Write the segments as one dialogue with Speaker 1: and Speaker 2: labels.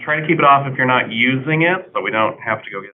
Speaker 1: Try to keep it off if you're not using it, so we don't have to go get.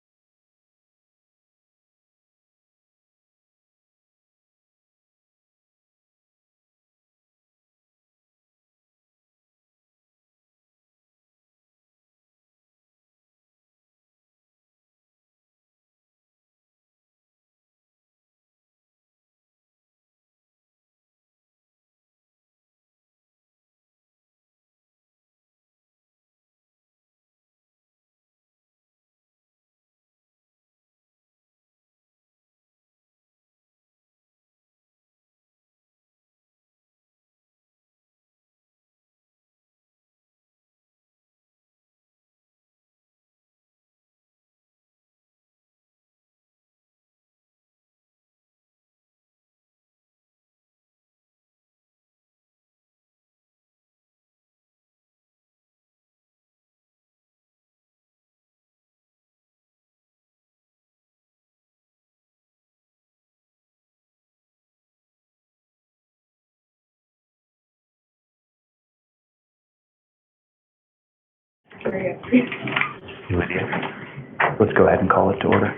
Speaker 2: Let's go ahead and call it to order.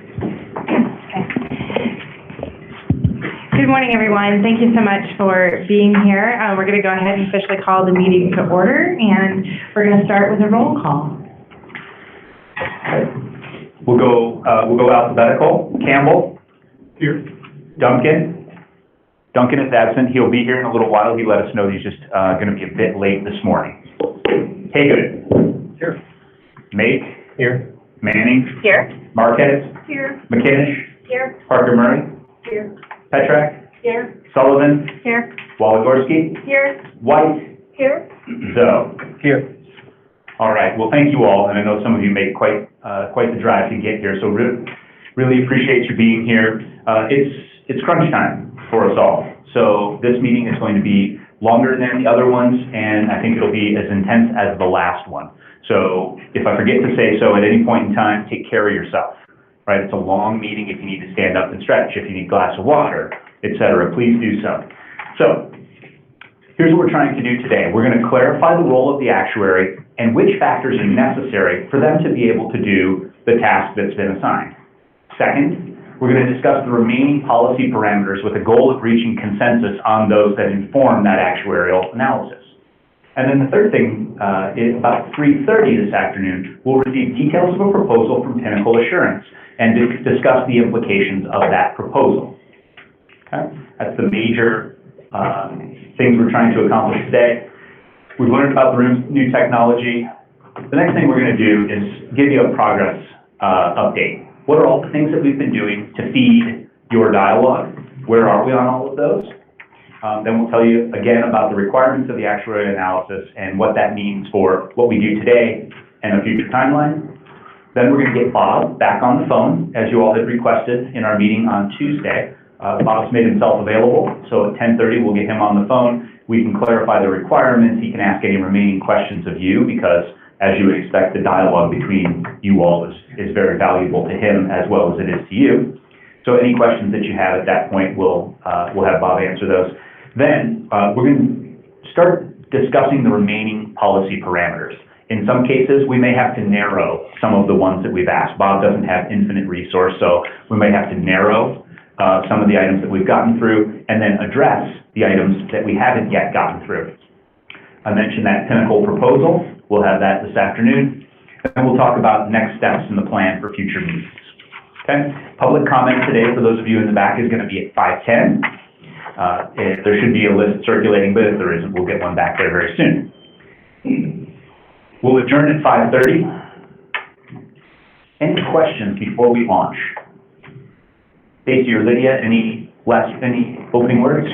Speaker 3: Good morning, everyone. Thank you so much for being here. We're going to go ahead and officially call the meeting to order, and we're going to start with a roll call.
Speaker 2: We'll go alphabetical. Campbell. Here. Duncan. Duncan is absent. He'll be here in a little while. He let us know he's just going to be a bit late this morning. Hagan. Here. Make. Here. Manning.
Speaker 3: Here.
Speaker 2: Marquez.
Speaker 3: Here.
Speaker 2: McKinnish.
Speaker 3: Here.
Speaker 2: Parker Murray.
Speaker 3: Here.
Speaker 2: Petrak.
Speaker 3: Here.
Speaker 2: Sullivan.
Speaker 3: Here.
Speaker 2: Waligorski.
Speaker 3: Here.
Speaker 2: White.
Speaker 3: Here.
Speaker 2: Zoe. Here. All right. Well, thank you all, and I know some of you made quite the drive to get here. So really appreciate you being here. It's crunch time for us all. So this meeting is going to be longer than the other ones, and I think it'll be as intense as the last one. So if I forget to say so at any point in time, take care of yourself. Right? It's a long meeting. If you need to stand up and stretch, if you need a glass of water, etc., please do so. So here's what we're trying to do today. We're going to clarify the role of the actuary and which factors are necessary for them to be able to do the task that's been assigned. Second, we're going to discuss the remaining policy parameters with the goal of reaching consensus on those that inform that actuarial analysis. And then the third thing is about 3:30 this afternoon, we'll receive details of a proposal from Pinnacle Assurance and discuss the implications of that proposal. Okay? That's the major things we're trying to accomplish today. We've learned about the new technology. The next thing we're going to do is give you a progress update. What are all the things that we've been doing to feed your dialogue? Where are we on all of those? Then we'll tell you again about the requirements of the actuarial analysis and what that means for what we do today and a future timeline. Then we're going to get Bob back on the phone, as you all had requested in our meeting on Tuesday. Bob's made himself available, so at 10:30 we'll get him on the phone. We can clarify the requirements. He can ask any remaining questions of you because, as you would expect, the dialogue between you all is very valuable to him as well as it is to you. So any questions that you have at that point, we'll have Bob answer those. Then we're going to start discussing the remaining policy parameters. In some cases, we may have to narrow some of the ones that we've asked. Bob doesn't have infinite resource, so we may have to narrow some of the items that we've gotten through and then address the items that we haven't yet gotten through. I mentioned that Pinnacle proposal. We'll have that this afternoon. And we'll talk about next steps in the plan for future meetings. Okay? Public comment today, for those of you in the back, is going to be at 5:10. There should be a list circulating, but if there isn't, we'll get one back there very soon. We'll adjourn at 5:30. Any questions before we launch? Stacey or Lydia, any opening words?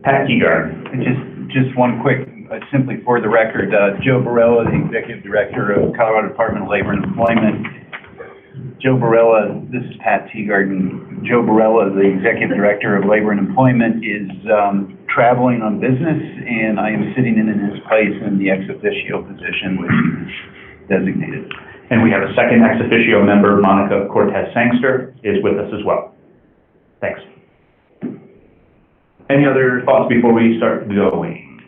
Speaker 2: Pat Teagarden.
Speaker 4: Just one quick, simply for the record, Joe Barella, the Executive Director of Colorado Department of Labor and Employment. Joe Barella, this is Pat Teagarden. Joe Barella, the Executive Director of Labor and Employment, is traveling on business, and I am sitting in his place in the ex officio position, which is designated.
Speaker 2: And we have a second ex officio member, Monica Cortez-Sangster, is with us as well. Thanks. Any other thoughts before we start going?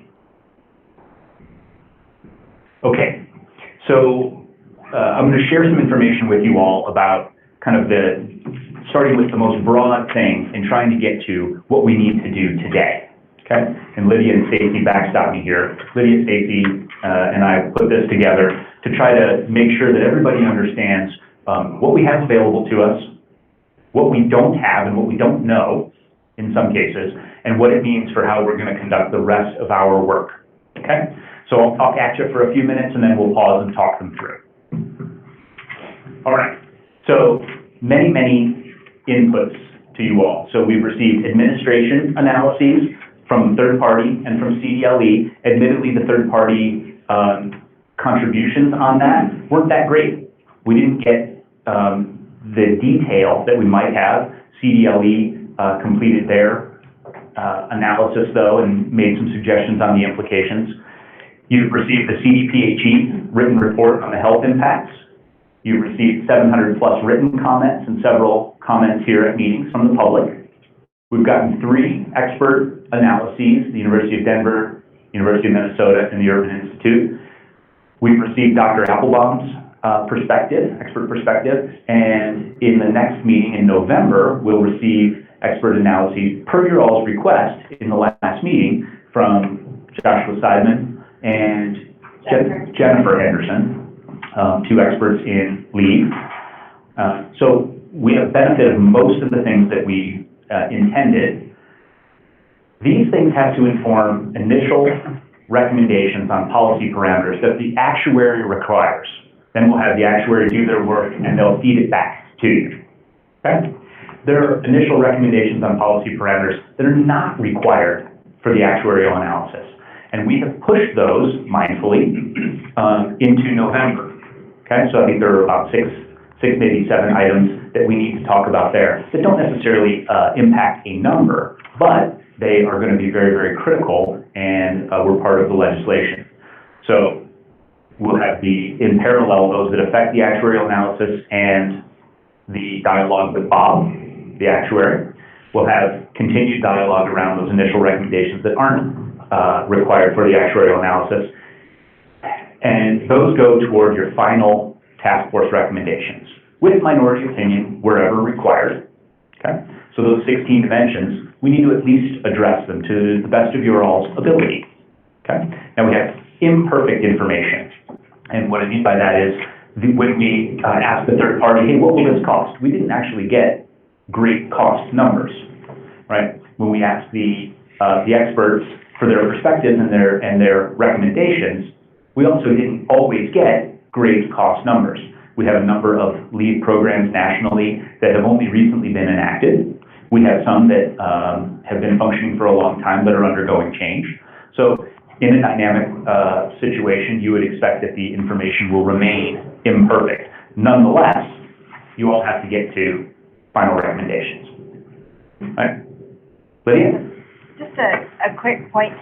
Speaker 2: Okay, so I'm going to share some information with you all about kind of starting with the most broad thing and trying to get to what we need to do today. Okay, and Lydia and Stacy backstop me here. Lydia, Stacy, and I put this together to try to make sure that everybody understands what we have available to us, what we don't have and what we don't know in some cases, and what it means for how we're going to conduct the rest of our work. Okay, so I'll talk at you for a few minutes and then we'll pause and talk them through. All right, so many inputs to you all. So we've received administration analyses from third party and from CDLE. Admittedly, the third party contributions on that weren't that great. We didn't get the detail that we might have. CDLE completed their analysis though and made some suggestions on the implications. You've received the CDPHE written report on the health impacts. You've received 700 plus written comments and several comments here at meetings from the public. We've gotten 3 expert analyses, the University of Denver, University of Minnesota, and the Urban Institute. We've received Dr. Applebaum's expert perspective, and in the next meeting in November, we'll receive expert analyses per your all's request in the last meeting from Joshua Seidman and Jennifer Henderson, 2 experts in lead. So we have benefited most of the things that we intended. These things have to inform initial recommendations on policy parameters that the actuary requires. Then we'll have the actuary do their work and they'll feed it back to you. Okay? There are initial recommendations on policy parameters that are not required for the actuarial analysis. And we have pushed those mindfully into November. Okay, so I think there are about six, maybe 7 items that we need to talk about there that don't necessarily impact a number, but they are going to be very critical and we're part of the legislation. So we'll have in parallel those that affect the actuarial analysis and the dialogue with Bob, the actuary. We'll have continued dialogue around those initial recommendations that aren't required for the actuarial analysis. And those go toward your final task force recommendations with minority opinion wherever required. Okay? So those 16 dimensions, we need to at least address them to the best of your all's ability. Okay? Now we have imperfect information. And what I mean by that is when we ask the third party, hey, what will this cost? We didn't actually get great cost numbers, right? When we asked the experts for their perspectives and their recommendations, we also didn't always get great cost numbers. We have a number of LEAD programs nationally that have only recently been enacted. We have some that have been functioning for a long time but are undergoing change. So in a dynamic situation, you would expect that the information will remain imperfect. Nonetheless, you all have to get to final recommendations. All right? Lydia?
Speaker 3: Just a quick point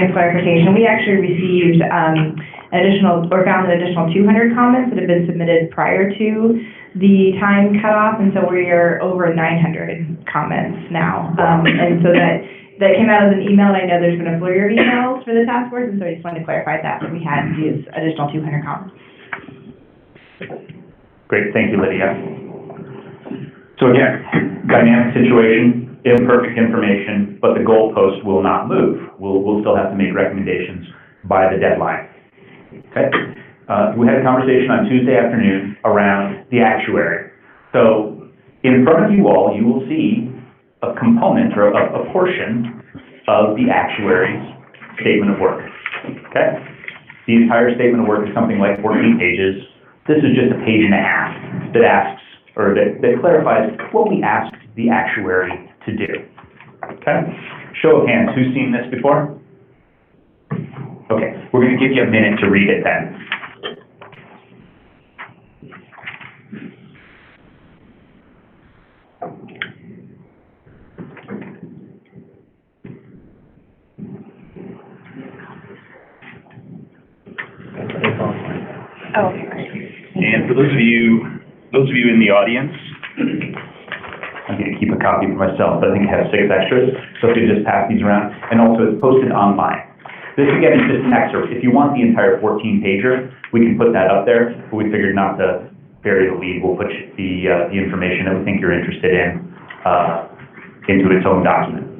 Speaker 3: of clarification. We actually received found an additional 200 comments that have been submitted prior to the time cutoff, and so we are over 900 comments now. And so that came out as an email, and I know there's been a flurry of emails for the task force, and so I just wanted to clarify that we had these additional 200 comments.
Speaker 2: Great, thank you, Lydia. So again, dynamic situation, imperfect information, but the goalpost will not move. We'll still have to make recommendations by the deadline. Okay? We had a conversation on Tuesday afternoon around the actuary. So in front of you all, you will see a component or a portion of the actuary's statement of work. Okay? The entire statement of work is something like 14 pages. This is just a page and a half that asks, or that clarifies what we asked the actuary to do. Okay? Show of hands, who's seen this before? Okay, we're going to give you a minute to read it then.
Speaker 3: Oh, okay, great.
Speaker 2: And for those of you in the audience, I'm going to keep a copy for myself, but I think I have 6 extras. So if you just pass these around, and also it's posted online. This again is just an excerpt. If you want the entire 14-pager, we can put that up there, but we figured not to bury the lead. We'll put the information that we think you're interested in into its own document.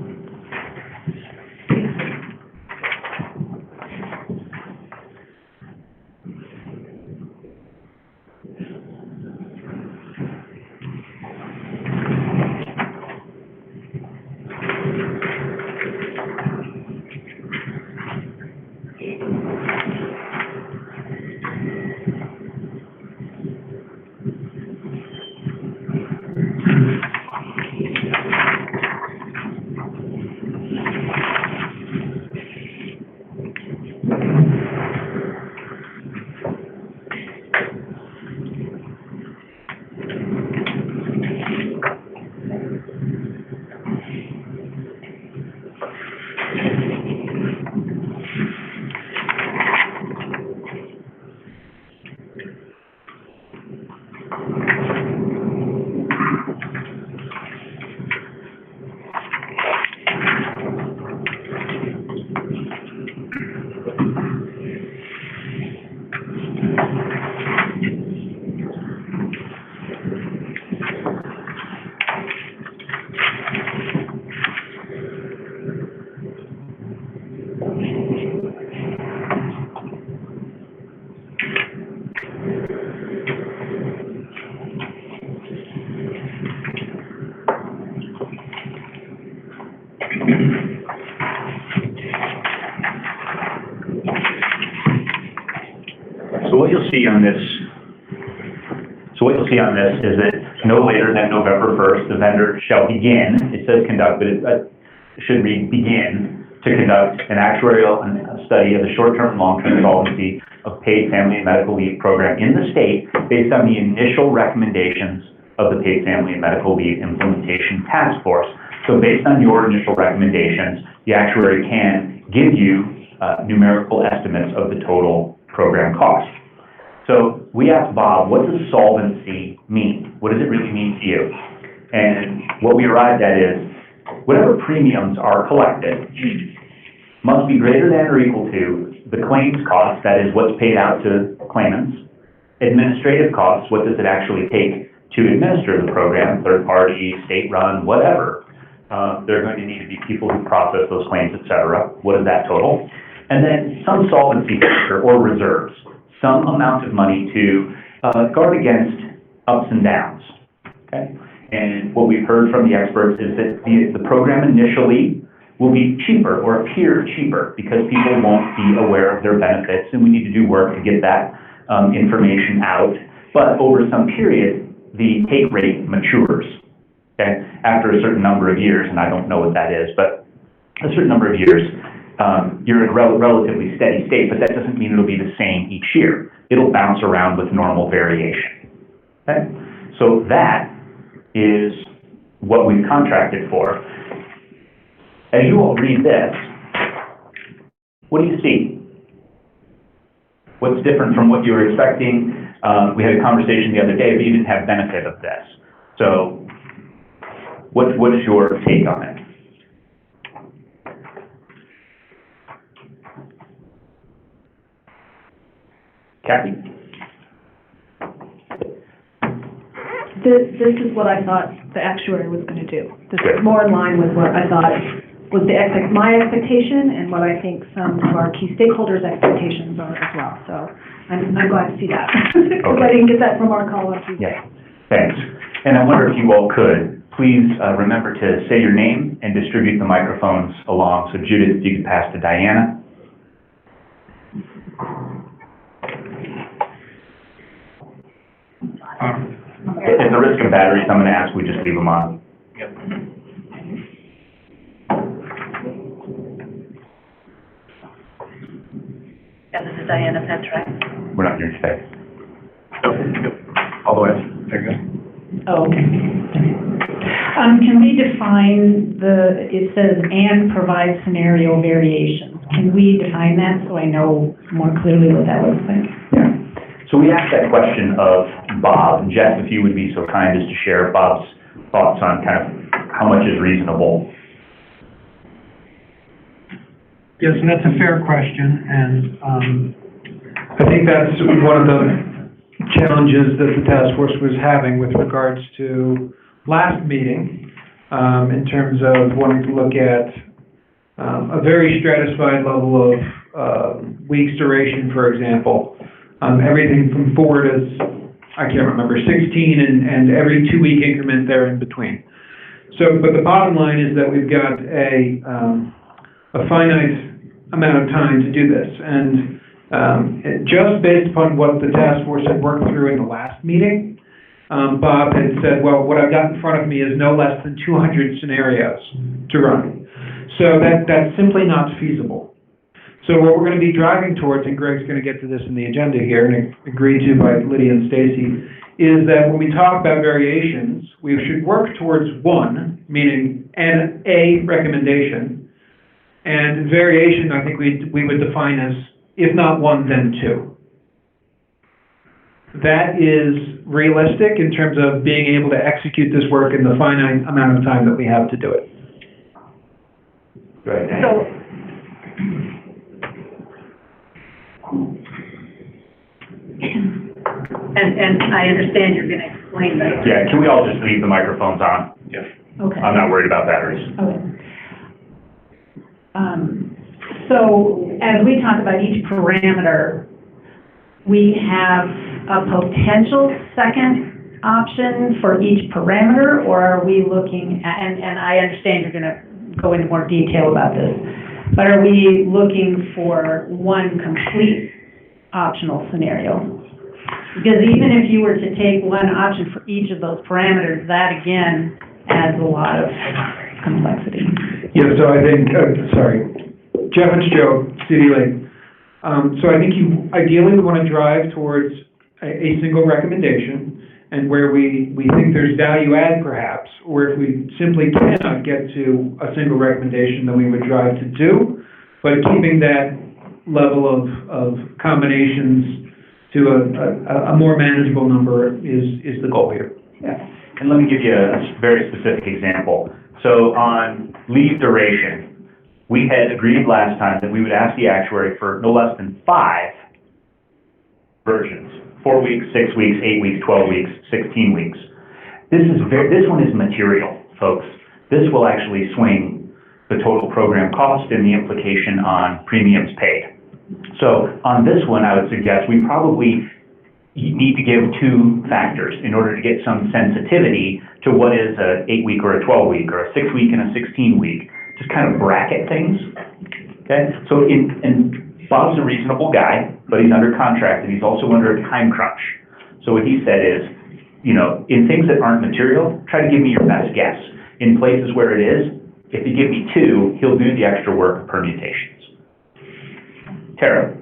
Speaker 2: So what you'll see on this is that no later than November 1st, the vendor shall begin, it says conduct, but it should read begin, to conduct an actuarial study of the short-term and long-term solvency of paid family and medical leave program in the state based on the initial recommendations of the Paid Family and Medical Leave Implementation Task Force. So based on your initial recommendations, the actuary can give you numerical estimates of the total program cost. So we asked Bob, what does solvency mean? What does it really mean to you? And what we arrived at is, whatever premiums are collected must be greater than or equal to the claims cost, that is what's paid out to claimants, administrative costs, what does it actually take to administer the program, third party, state run, whatever. There are going to need to be people who process those claims, et cetera. What is that total? And then some solvency factor or reserves, some amount of money to guard against ups and downs, okay? And what we've heard from the experts is that the program initially will be cheaper or appear cheaper because people won't be aware of their benefits, and we need to do work to get that information out. But over some period, the take rate matures, okay? After a certain number of years, and I don't know what that is, but a certain number of years, you're in a relatively steady state, but that doesn't mean it'll be the same each year. It'll bounce around with normal variation, okay? So that is what we've contracted for. As you all read this, what do you see? What's different from what you were expecting? We had a conversation the other day, but you didn't have benefit of this. So what is your take on it? Kathy?
Speaker 5: This is what I thought the actuary was going to do. This
Speaker 2: Good.
Speaker 5: is more in line with what I thought was my expectation and what I think some of our key stakeholders' expectations are as well. So I'm glad to see that. Because I didn't get that from our call on Tuesday.
Speaker 2: Yeah, thanks. And I wonder if you all could, please remember to say your name and distribute the microphones along. So Judith, if you could pass to Diana. At the risk of batteries, I'm going to ask we just leave them on.
Speaker 4: Yep.
Speaker 6: Yeah, this is Diana Petra.
Speaker 2: We're not here today.
Speaker 4: All the way. There you go.
Speaker 5: Oh, okay. Can we define it says, and provide scenario variations. Can we define that so I know more clearly what that looks like?
Speaker 2: Yeah. So we asked that question of Bob. Jeff, if you would be so kind as to share Bob's thoughts on kind of how much is reasonable.
Speaker 7: Yes, and that's a fair question, and
Speaker 8: I think that's one of the challenges that the task force was having with regards to last meeting, in terms of wanting to look at a very stratified level of weeks duration, for example. Everything from 4 to, I can't remember, 16, and every 2-week increment there in between. So, but the bottom line is that we've got a finite amount of time to do this, and just based upon what the task force had worked through in the last meeting, Bob had said, well, what I've got in front of me is no less than 200 scenarios to run. So that's simply not feasible. So what we're going to be driving towards, and Greg's going to get to this in the agenda here, and agreed to by Lydia and Stacy, is that when we talk about variations, we should work towards one, meaning a recommendation, and variation, I think we would define as, if not one, then two. That is realistic in terms of being able to execute this work in the finite amount of time that we have to do it.
Speaker 2: Right.
Speaker 6: So, and I understand you're gonna explain that.
Speaker 2: Yeah, can we all just leave the microphones on? Yes.
Speaker 5: Okay.
Speaker 2: I'm not worried about batteries.
Speaker 5: Okay. So as we talk about each parameter, we have a potential second option for each parameter, or are we looking at, and I understand you're going to go into more detail about this, but are we looking for one complete optional scenario? Because even if you were to take one option for each of those parameters, that again adds a lot of complexity.
Speaker 8: Yeah, so I think, Jeff, it's Joe, CD Lake. So I think you ideally would want to drive towards a single recommendation, and where we think there's value add perhaps, or if we simply cannot get to a single recommendation, then we would drive to 2, but keeping that level of combinations to a more manageable number is the goal here.
Speaker 2: Yeah. And let me give you a very specific example. So on leave duration, we had agreed last time that we would ask the actuary for no less than 5 versions. 4 weeks, 6 weeks, 8 weeks, 12 weeks, 16 weeks. This one is material, folks. This will actually swing the total program cost and the implication on premiums paid. So on this one, I would suggest we probably need to give 2 factors in order to get some sensitivity to what is a 8-week or a 12-week or a 6-week and a 16-week. Just kind of bracket things, okay? So and Bob's a reasonable guy, but he's under contract and he's also under a time crunch. So what he said is, you know, in things that aren't material, try to give me your best guess. In places where it is, if you give me 2, he'll do the extra work of permutations. Tara.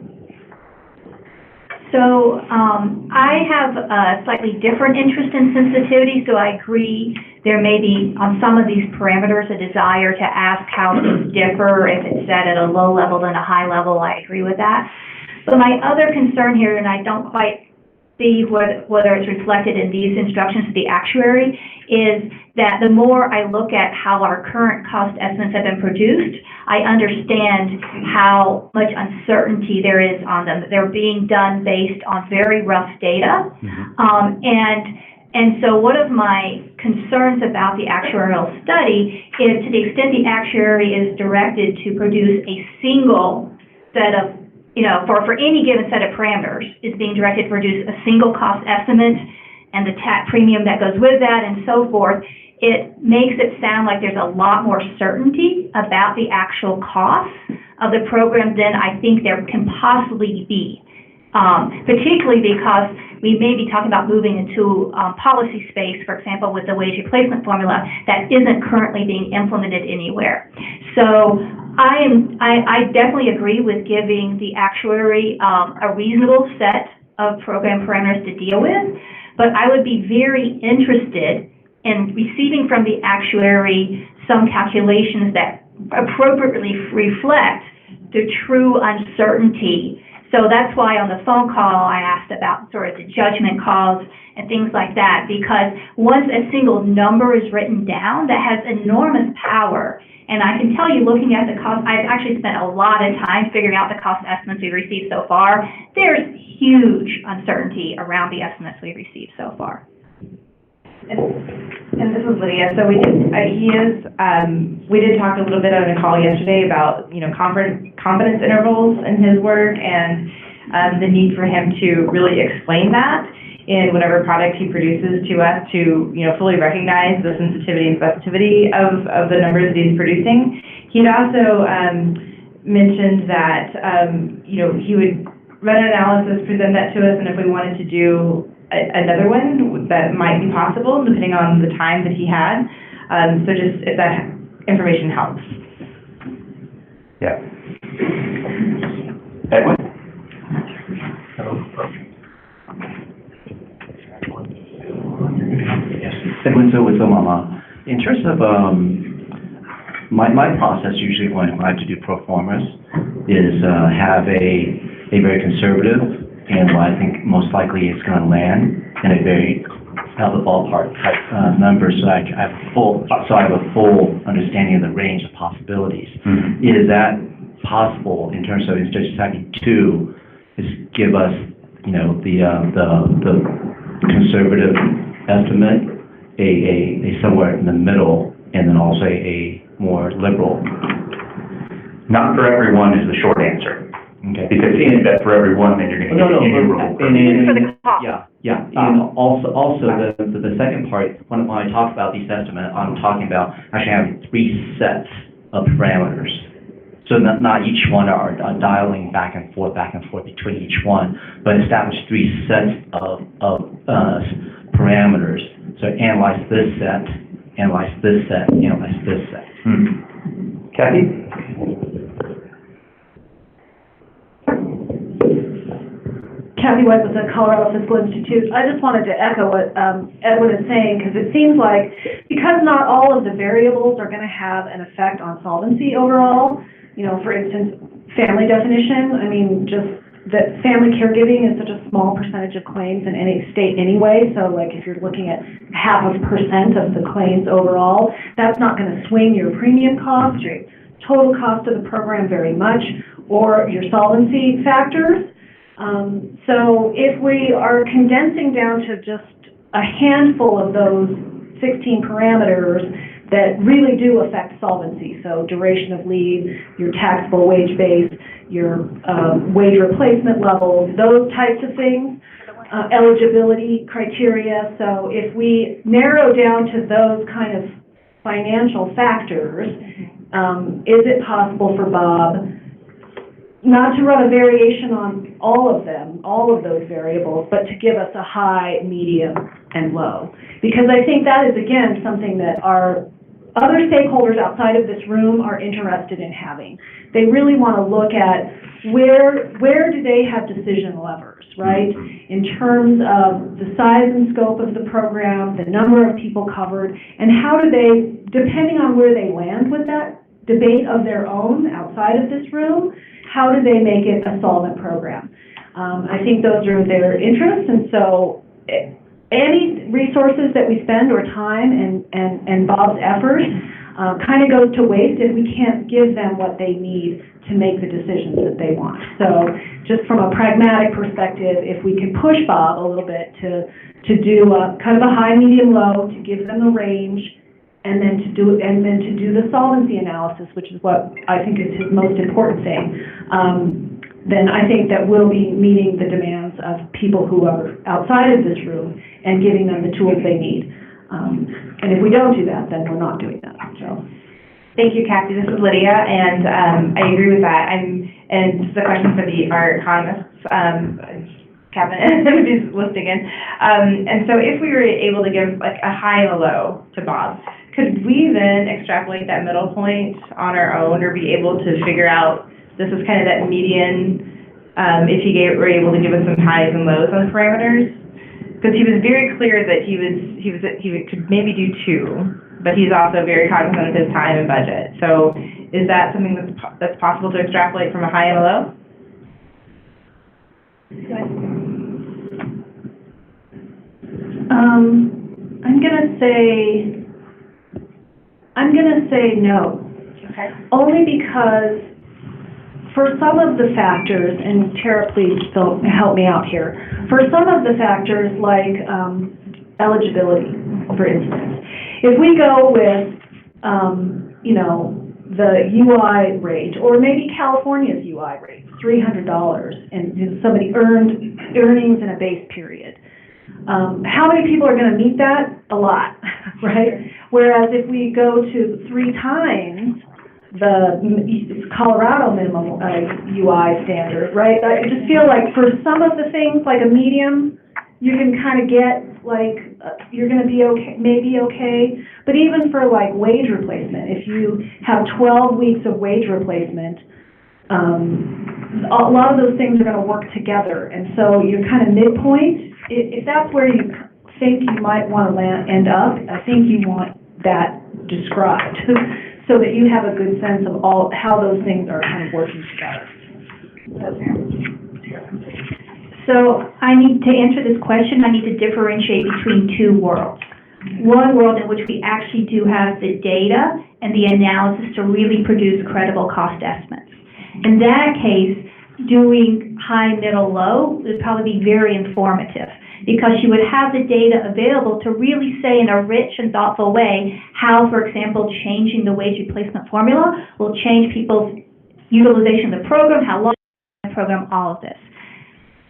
Speaker 9: So I have a slightly different interest in sensitivity, so I agree there may be, on some of these parameters, a desire to ask how things differ. If it's set at a low level than a high level, I agree with that. But my other concern here, and I don't quite see whether it's reflected in these instructions to the actuary, is that the more I look at how our current cost estimates have been produced, I understand how much uncertainty there is on them. They're being done based on very rough data. And so one of my concerns about the actuarial study is, to the extent the actuary is directed to produce a single set of, you know, for any given set of parameters, is being directed to produce a single cost estimate and the TAC premium that goes with that and so forth, it makes it sound like there's a lot more certainty about the actual costs of the program than I think there can possibly be. Particularly because we may be talking about moving into policy space, for example, with the wage replacement formula that isn't currently being implemented anywhere. So I definitely agree with giving the actuary a reasonable set of program parameters to deal with, but I would be very interested in receiving from the actuary some calculations that appropriately reflect the true uncertainty So that's why on the phone call, I asked about sort of the judgment calls and things like that, because once a single number is written down, that has enormous power. And I can tell you, looking at the cost, I've actually spent a lot of time figuring out the cost estimates we've received so far. There's huge uncertainty around the estimates we've received so far.
Speaker 3: And this is Lydia. So we did talk a little bit on a call yesterday about, confidence intervals in his work and the need for him to really explain that in whatever product he produces to us to, fully recognize the sensitivity and specificity of the numbers that he's producing. He'd also mentioned that, he would run an analysis, present that to us, and if we wanted to do another one, that might be possible, depending on the time that he had. So just if that information helps.
Speaker 2: Yeah. Edwin?
Speaker 10: Edwin, so with Mama, in terms of my process usually when I have to do pro formas is have a very conservative and what I think most likely is going to land in a very out of the ballpark type number, so I have a full understanding of the range of possibilities.
Speaker 2: Mm-hmm.
Speaker 10: Is that possible in terms of instead of having two, is give us the conservative estimate, a somewhere in the middle, and then also a more liberal?
Speaker 2: Not for everyone is the short answer.
Speaker 10: Okay.
Speaker 2: Because seeing that for everyone, then you're going to get in your rule.
Speaker 9: For the cost.
Speaker 10: Yeah. And also the second part, when I talk about these estimates, I'm talking about actually having three sets of parameters. So not each one are dialing back and forth between each one, but establish three sets of parameters. So analyze this set, analyze this set, analyze this set.
Speaker 2: Kathy?
Speaker 6: Kathy White with the Colorado Fiscal Institute. I just wanted to echo what Edwin is saying, because it seems like because not all of the variables are going to have an effect on solvency overall, for instance, family definition, just that family caregiving is such a small percentage of claims in any state anyway, so like if you're looking at 0.5% of the claims overall, that's not going to swing your premium cost, your total cost of the program very much, or your solvency factors. So if we are condensing down to just a handful of those 16 parameters that really do affect solvency, so duration of leave, your taxable wage base, your wage replacement levels, those types of things, eligibility criteria. So if we narrow down to those kind of financial factors, is it possible for Bob not to run a variation on all of them, all of those variables, but to give us a high, medium, and low? Because I think that is, again, something that our other stakeholders outside of this room are interested in having. They really want to look at where do they have decision levers, right? In terms of the size and scope of the program, the number of people covered, and how do they, depending on where they land with that debate of their own outside of this room, how do they make it a solvent program? I think those are their interests, and so any resources that we spend or time and Bob's effort kind of goes to waste if we can't give them what they need to make the decisions that they want. So just from a pragmatic perspective, if we can push Bob a little bit to do kind of a high, medium, low, to give them the range, and then to do the solvency analysis, which is what I think is his most important thing, then I think that we'll be meeting the demands of people who are outside of this room and giving them the tools they need. And if we don't do that, then we're not doing that. So,
Speaker 3: thank you, Kathy. This is Lydia, and I agree with that. And this is a question for our economists, cabinet, who's listening in. And so if we were able to give like a high and a low to Bob, could we then extrapolate that middle point on our own, or be able to figure out this is kind of that median, if were able to give us some highs and lows on parameters? Because he was very clear that he could maybe do two, but he's also very cognizant of his time and budget. So is that something that's possible to extrapolate from a high and a low?
Speaker 6: I'm gonna say no.
Speaker 9: Okay.
Speaker 6: Only because for some of the factors, and Tara, please help me out here. For some of the factors like eligibility, for instance, if we go with, you know, the UI rate, or maybe California's UI rate, $300, and somebody earned earnings in a base period. How many people are going to meet that? A lot, right? Whereas if we go to 3 times the Colorado minimum UI standard, right? I just feel like for some of the things, like a medium, you can kind of get, like, you're going to be okay, maybe okay. But even for, like, wage replacement, if you have 12 weeks of wage replacement, a lot of those things are going to work together. And so you're kind of midpoint. If that's where you think you might want to end up, I think you want that described so that you have a good sense of how those things are kind of working together.
Speaker 9: So I need to answer this question, I need to differentiate between 2 worlds. One world in which we actually do have the data and the analysis to really produce credible cost estimates. In that case, doing high, middle, low would probably be very informative because you would have the data available to really say in a rich and thoughtful way how, for example, changing the wage replacement formula will change people's utilization of the program, how long the program, all of this.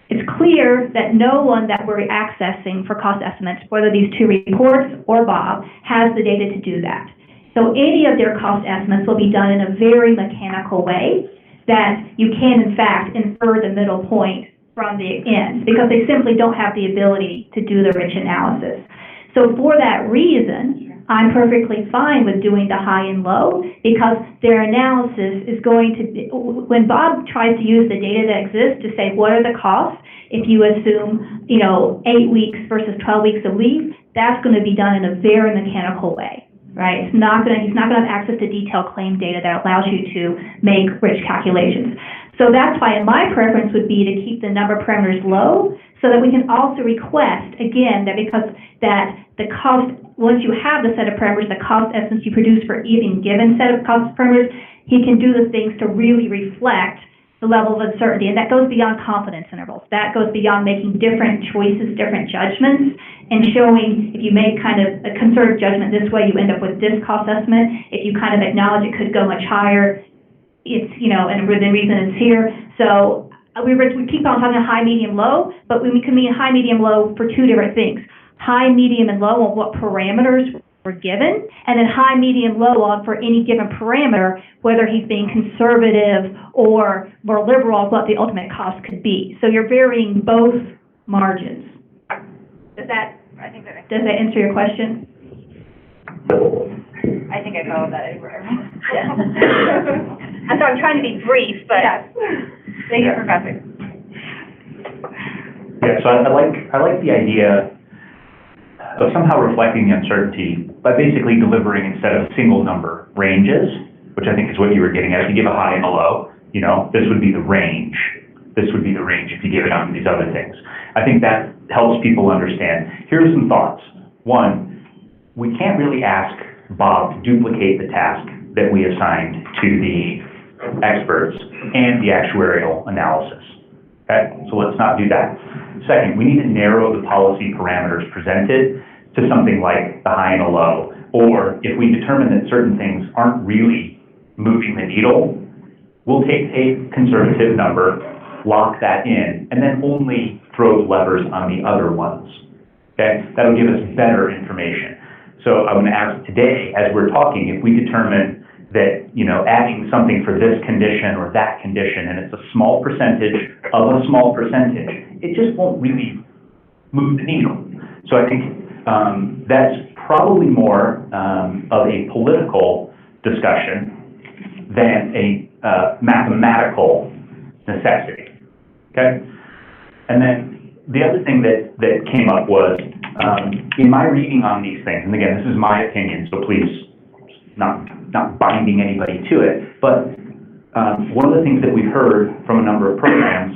Speaker 9: It's clear that no one that we're accessing for cost estimates, whether these 2 reports or Bob, has the data to do that. So any of their cost estimates will be done in a very mechanical way that you can, in fact, infer the middle point from the ends because they simply don't have the ability to do the rich analysis. So for that reason, I'm perfectly fine with doing the high and low because their analysis is going to be, when Bob tries to use the data that exists to say what are the costs, if you assume, 8 weeks versus 12 weeks of leave, that's going to be done in a very mechanical way. Right? He's not going to have access to detailed claim data that allows you to make rich calculations. So that's why my preference would be to keep the number of parameters low so that we can also request, again, that because that the cost, once you have the set of parameters, the cost estimates you produce for even given set of cost parameters, he can do the things to really reflect the level of uncertainty, and that goes beyond confidence intervals. That goes beyond making different choices, different judgments, and showing if you make kind of a conservative judgment this way, you end up with this cost estimate. If you kind of acknowledge it could go much higher, it's, and the reason it's here. So we keep on talking high, medium, low, but we can mean high, medium, low for 2 different things. High, medium, and low on what parameters were given, and then high, medium, low on for any given parameter, whether he's being conservative or more liberal, what the ultimate cost could be. So you're varying both margins. Does that answer your question?
Speaker 3: I think I followed that everywhere.
Speaker 9: Yeah. And so I'm trying to be brief, but
Speaker 3: Yes. Thank you, Professor.
Speaker 2: Yeah, so I like the idea of somehow reflecting the uncertainty by basically delivering instead of single number ranges, which I think is what you were getting at. If you give a high and a low, this would be the range. This would be the range if you give it on these other things. I think that helps people understand. Here are some thoughts. 1, we can't really ask Bob to duplicate the task that we assigned to the experts and the actuarial analysis. Okay, so let's not do that. Second, we need to narrow the policy parameters presented to something like the high and a low, or if we determine that certain things aren't really moving the needle, we'll take a conservative number, lock that in, and then only throw levers on the other ones. Okay, that'll give us better information. So I'm going to ask today, as we're talking, if we determine that, adding something for this condition or that condition, and it's a small percentage of a small percentage, it just won't really move the needle. So I think that's probably more of a political discussion than a mathematical necessity. Okay? And then the other thing that came up was, in my reading on these things, and again, this is my opinion, so please, not binding anybody to it, but one of the things that we've heard from a number of programs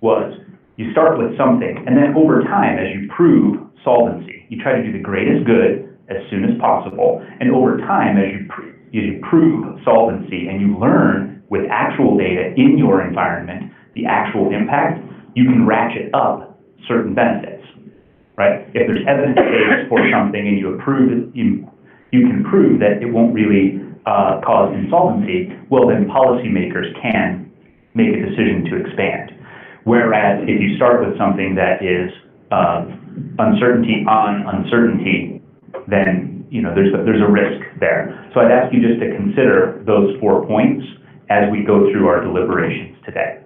Speaker 2: was You start with something, and then over time, as you prove solvency, you try to do the greatest good as soon as possible, and over time, as you prove solvency and you learn with actual data in your environment, the actual impact, you can ratchet up certain benefits, right? If there's evidence base for something and you can prove that it won't really cause insolvency, well, then policymakers can make a decision to expand. Whereas if you start with something that is uncertainty on uncertainty, then there's a risk there. So I'd ask you just to consider those 4 points as we go through our deliberations today.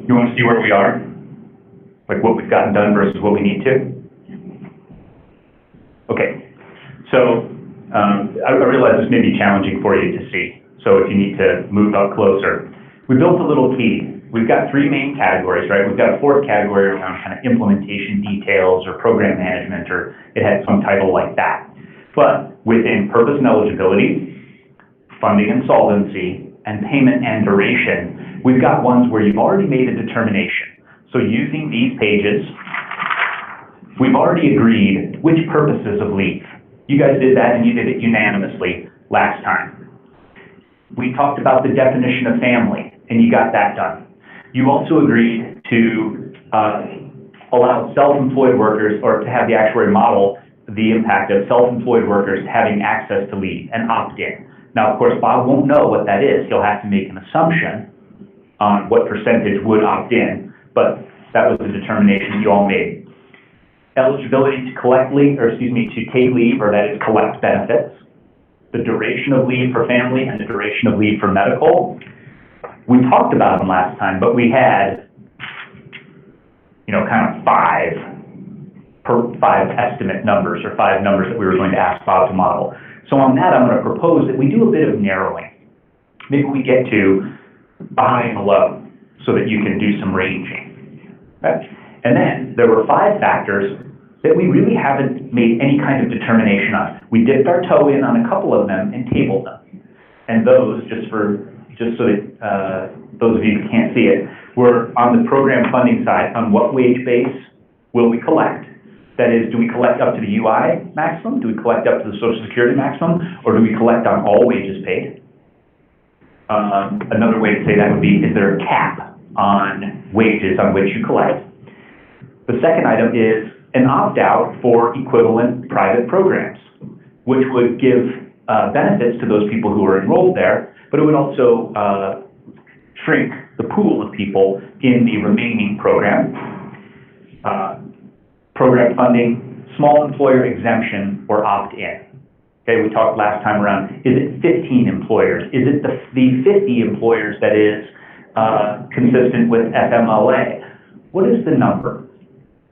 Speaker 2: You want to see where we are? Like what we've gotten done versus what we need to? Okay, so I realize this may be challenging for you to see, so if you need to move up closer. We built a little key. We've got 3 main categories, right? We've got a 4th category around kind of implementation details or program management, or it had some title like that. But within purpose and eligibility, funding and solvency, and payment and duration, we've got ones where you've already made a determination. So using these pages, we've already agreed which purposes of leave. You guys did that and you did it unanimously last time. We talked about the definition of family and you got that done. You also agreed to allow self-employed workers, or to have the actuary model the impact of self-employed workers having access to leave and opt-in. Now, of course, Bob won't know what that is. He'll have to make an assumption on what percentage would opt in, but that was the determination you all made. Eligibility to to take leave, or that is collect benefits. The duration of leave for family and the duration of leave for medical. We talked about them last time, but we had, kind of five estimate numbers, or 5 numbers that we were going to ask Bob to model. So on that, I'm going to propose that we do a bit of narrowing. Maybe we get to a high and a low so that you can do some ranging. Okay? And then there were 5 factors that we really haven't made any kind of determination on. We dipped our toe in on a couple of them and tabled them. And those, just so that those of you who can't see it, were on the program funding side. On what wage base will we collect? That is, do we collect up to the UI maximum? Do we collect up to the Social Security maximum? Or do we collect on all wages paid? Another way to say that would be, is there a cap on wages on which you collect? The second item is an opt-out for equivalent private programs, which would give benefits to those people who are enrolled there, but it would also shrink the pool of people in the remaining program. Program funding, small employer exemption, or opt-in. Okay, we talked last time around, is it 15 employers? Is it the 50 employers that is consistent with FMLA? What is the number?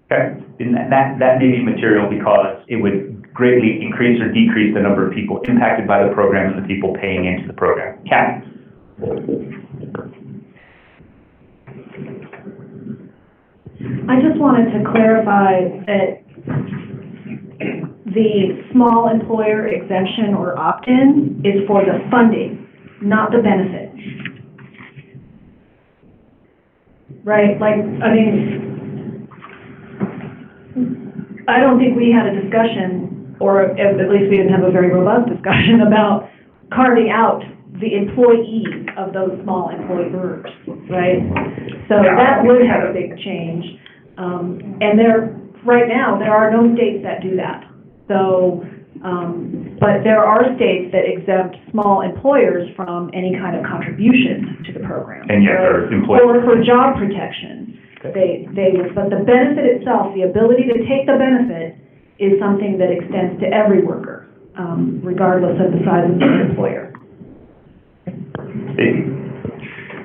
Speaker 2: Okay, and that may be material because it would greatly increase or decrease the number of people impacted by the program and the people paying into the program. Kathy?
Speaker 6: I just wanted to clarify that the small employer exemption or opt-in is for the funding, not the benefit. Right? I don't think we had a discussion, or at least we didn't have a very robust discussion about carving out the employees of those small employers, right? So that would have a big change. And right now, there are no states that do that. So, but there are states that exempt small employers from any kind of contribution to the program.
Speaker 2: And yet there are employers.
Speaker 6: Or for job protection.
Speaker 2: Okay.
Speaker 6: But the benefit itself, the ability to take the benefit, is something that extends to every worker, regardless of the size of the employer.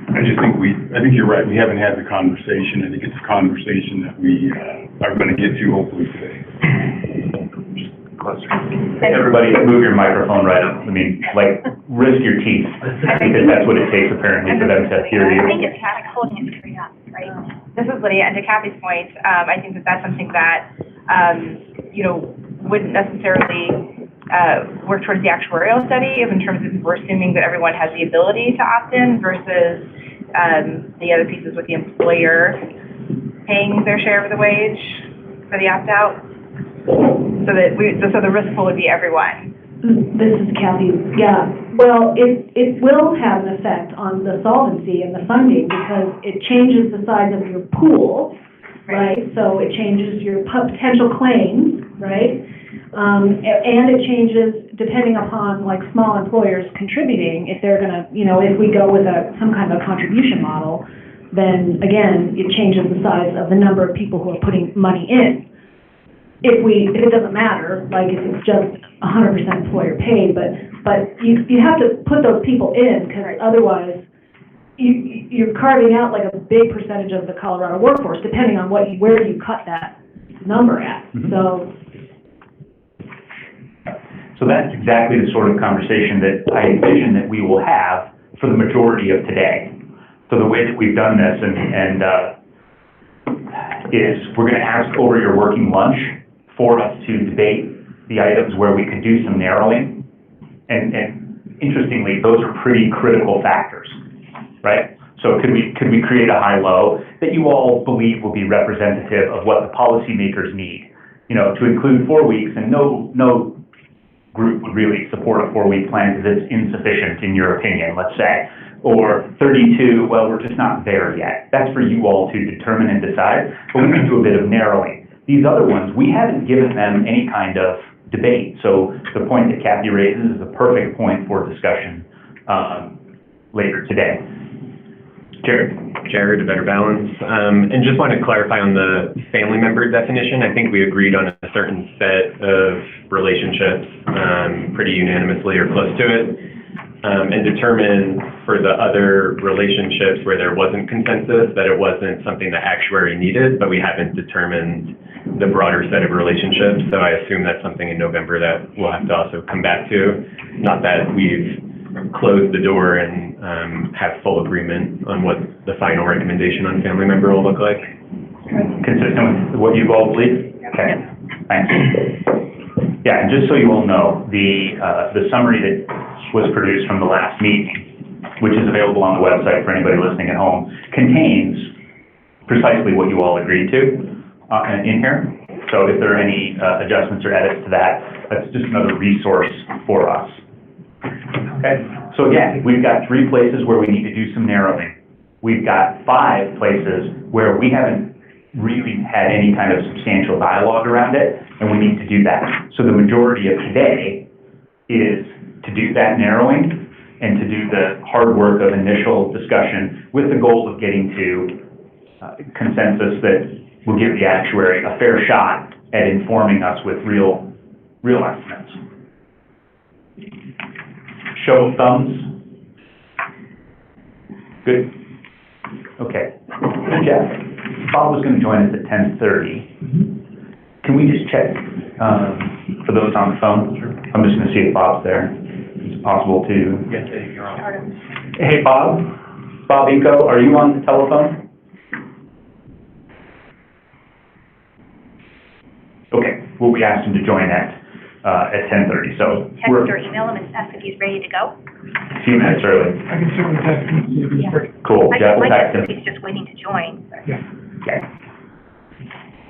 Speaker 11: I just think I think you're right. We haven't had the conversation. I think it's a conversation that we are going to get to hopefully today.
Speaker 2: Closer. Everybody move your microphone right up. Risk your teeth, because that's what it takes apparently for them to hear you.
Speaker 3: I think it's Kathy holding it straight up, right? This is Lydia, and to Kathy's point, I think that's something that, wouldn't necessarily work towards the actuarial study in terms of we're assuming that everyone has the ability to opt in versus the other pieces with the employer paying their share of the wage for the opt-out? So the risk pool would be everyone.
Speaker 6: This is Kathy. Yeah, well, it will have an effect on the solvency and the funding because it changes the size of your pool, right? So it changes your potential claims, right? And it changes depending upon like small employers contributing, if they're gonna, if we go with some kind of a contribution model, then again, it changes the size of the number of people who are putting money in. If it doesn't matter, like if it's just 100% employer paid, but you have to put those people in, because otherwise you're carving out like a big percentage of the Colorado workforce, depending on where you cut that number at.
Speaker 2: Mm-hmm. So that's exactly the sort of conversation that I envision that we will have for the majority of today. So the way that we've done this is we're going to ask over your working lunch for us to debate the items where we could do some narrowing. And interestingly, those are pretty critical factors, right? So could we create a high-low that you all believe will be representative of what the policymakers need? To include 4 weeks, and no group would really support a 4-week plan because it's insufficient in your opinion, let's say. Or 32, well, we're just not there yet. That's for you all to determine and decide, but we can do a bit of narrowing. These other ones, we haven't given them any kind of debate. So the point that Kathy raises is a perfect point for discussion later today.
Speaker 12: Jared, a better balance. And just want to clarify on the family member definition. I think we agreed on a certain set of relationships pretty unanimously or close to it, and determined for the other relationships where there wasn't consensus that it wasn't something the actuary needed, but we haven't determined the broader set of relationships. So I assume that's something in November that we'll have to also come back to. Not that we've closed the door and have full agreement on what the final recommendation on family member will look like.
Speaker 2: Consistent with what you all believe? Okay, thanks. Yeah, and just so you all know, the summary that was produced from the last meeting, which is available on the website for anybody listening at home, contains precisely what you all agreed to in here. So if there are any adjustments or edits to that, that's just another resource for us. Okay, so again, we've got 3 places where we need to do some narrowing. We've got 5 places where we haven't really had any kind of substantial dialogue around it, and we need to do that. So the majority of today is to do that narrowing and to do the hard work of initial discussion with the goal of getting to consensus that will give the actuary a fair shot at informing us with real estimates. Show of thumbs. Good. Okay. Jeff, Bob was going to join us at 10:30. Can we just check for those on the phone? I'm just going to see if Bob's there. Is it possible to? Yes, you're on. Hey, Bob. Bob Eco, are you on the telephone? Okay. Well, we asked him to join at 10:30. So
Speaker 9: Text or email him and ask if he's ready to go.
Speaker 2: A few minutes early.
Speaker 7: I can certainly text him. See if he's free.
Speaker 2: Cool. Jeff will
Speaker 9: I
Speaker 2: text him.
Speaker 9: guess he's just waiting to join.
Speaker 7: Yeah.
Speaker 2: Okay.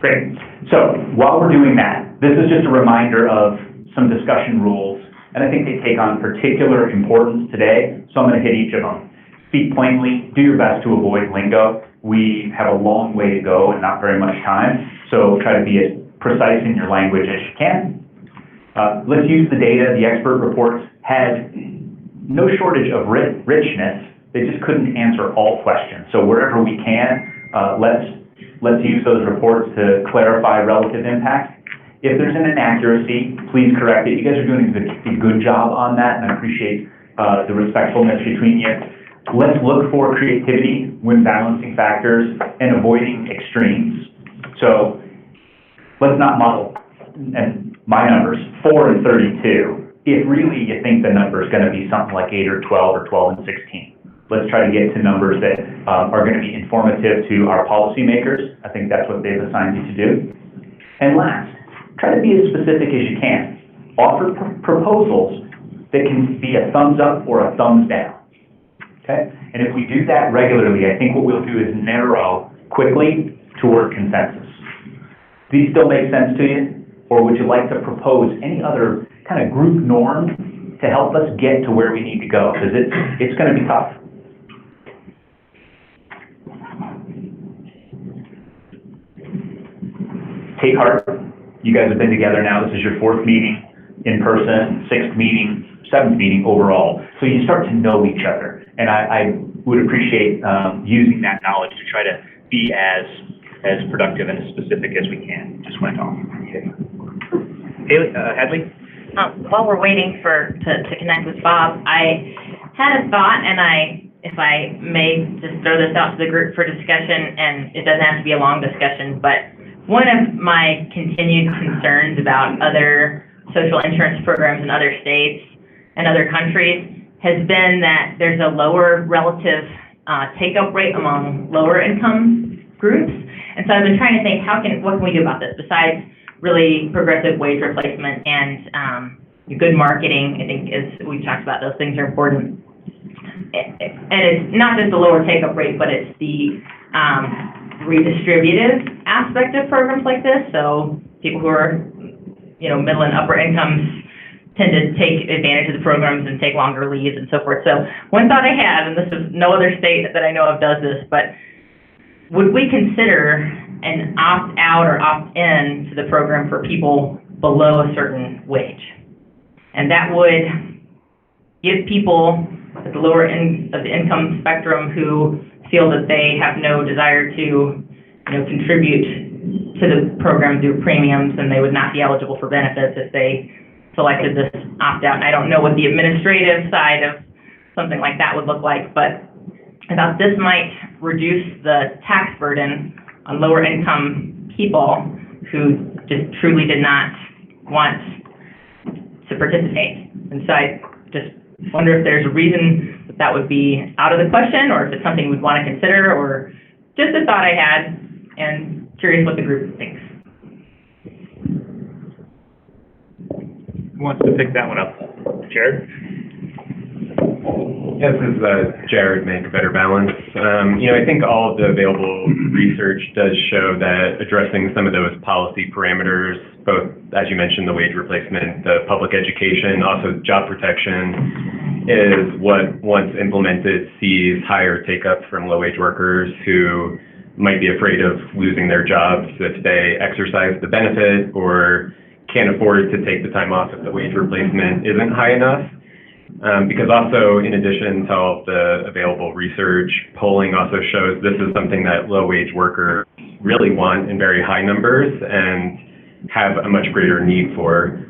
Speaker 2: Great. So while we're doing that, this is just a reminder of some discussion rules, and I think they take on particular importance today, so I'm going to hit each of them. Speak plainly, do your best to avoid lingo. We have a long way to go and not very much time, so try to be as precise in your language as you can. Let's use the data. The expert reports had no shortage of richness. They just couldn't answer all questions. So wherever we can, let's use those reports to clarify relative impact. If there's an inaccuracy, please correct it. You guys are doing a good job on that, and I appreciate the respectfulness between you. Let's look for creativity when balancing factors and avoiding extremes. So let's not model, and my numbers, 4 and 32. If really you think the number is going to be something like 8 or 12 or 12 and 16. Let's try to get to numbers that are going to be informative to our policymakers. I think that's what they've assigned you to do. And last, try to be as specific as you can. offer proposals that can be a thumbs up or a thumbs down. Okay? And if we do that regularly, I think what we'll do is narrow quickly toward consensus. These still make sense to you? Or would you like to propose any other kind of group norm to help us get to where we need to go? Because it's going to be tough. Take heart. You guys have been together now. This is your 4th meeting in person, 6th meeting, 7th meeting overall. So you start to know each other. And I would appreciate using that knowledge to try to be as productive and as specific as we can. Just went off. Okay. Haley, Hadley?
Speaker 13: While we're waiting to connect with Bob, I had a thought, and if I may just throw this out to the group for discussion, and it doesn't have to be a long discussion, but one of my continued concerns about other social insurance programs in other states and other countries has been that there's a lower relative take-up rate among lower income groups. And so I've been trying to think, what can we do about this besides really progressive wage replacement and good marketing? I think, as we've talked about, those things are important. And it's not just the lower take-up rate, but it's the redistributive aspect of programs like this. So people who are, middle and upper incomes tend to take advantage of the programs and take longer leaves and so forth. So one thought I had, and this is no other state that I know of does this, but would we consider an opt-out or opt-in to the program for people below a certain wage? And that would give people at the lower end of the income spectrum who feel that they have no desire to, contribute to the program through premiums, and they would not be eligible for benefits if they selected this opt-out. And I don't know what the administrative side of something like that would look like, but I thought this might reduce the tax burden on lower income people who just truly did not want to participate. And so I just wonder if there's a reason that would be out of the question, or if it's something we'd want to consider, or just a thought I had, and curious what the group thinks.
Speaker 2: Who wants to pick that one up? Jared?
Speaker 12: Yes, this is Jared, Make a Better Balance. I think all of the available research does show that addressing some of those policy parameters, both, as you mentioned, the wage replacement, the public education, also job protection, is what, once implemented, sees higher take-up from low-wage workers who might be afraid of losing their jobs if they exercise the benefit or can't afford to take the time off if the wage replacement isn't high enough. Because also, in addition to all of the available research, polling also shows this is something that low-wage workers really want in very high numbers and have a much greater need for.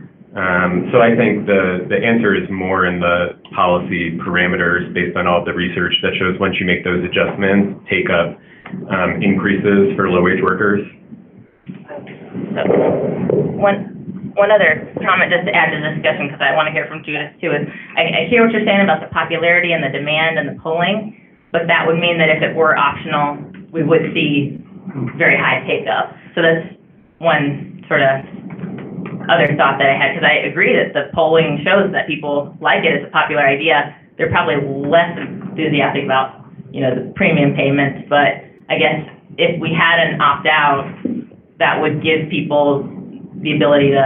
Speaker 12: So I think the answer is more in the policy parameters based on all of the research that shows once you make those adjustments, take up increases for low-wage workers.
Speaker 13: So one other comment just to add to the discussion, because I want to hear from Judith too, is I hear what you're saying about the popularity and the demand and the polling, but that would mean that if it were optional, we would see very high take-up. So that's one sort of other thought that I had, because I agree that the polling shows that people like it as a popular idea. They're probably less enthusiastic about, the premium payments, but I guess if we had an opt-out, that would give people the ability to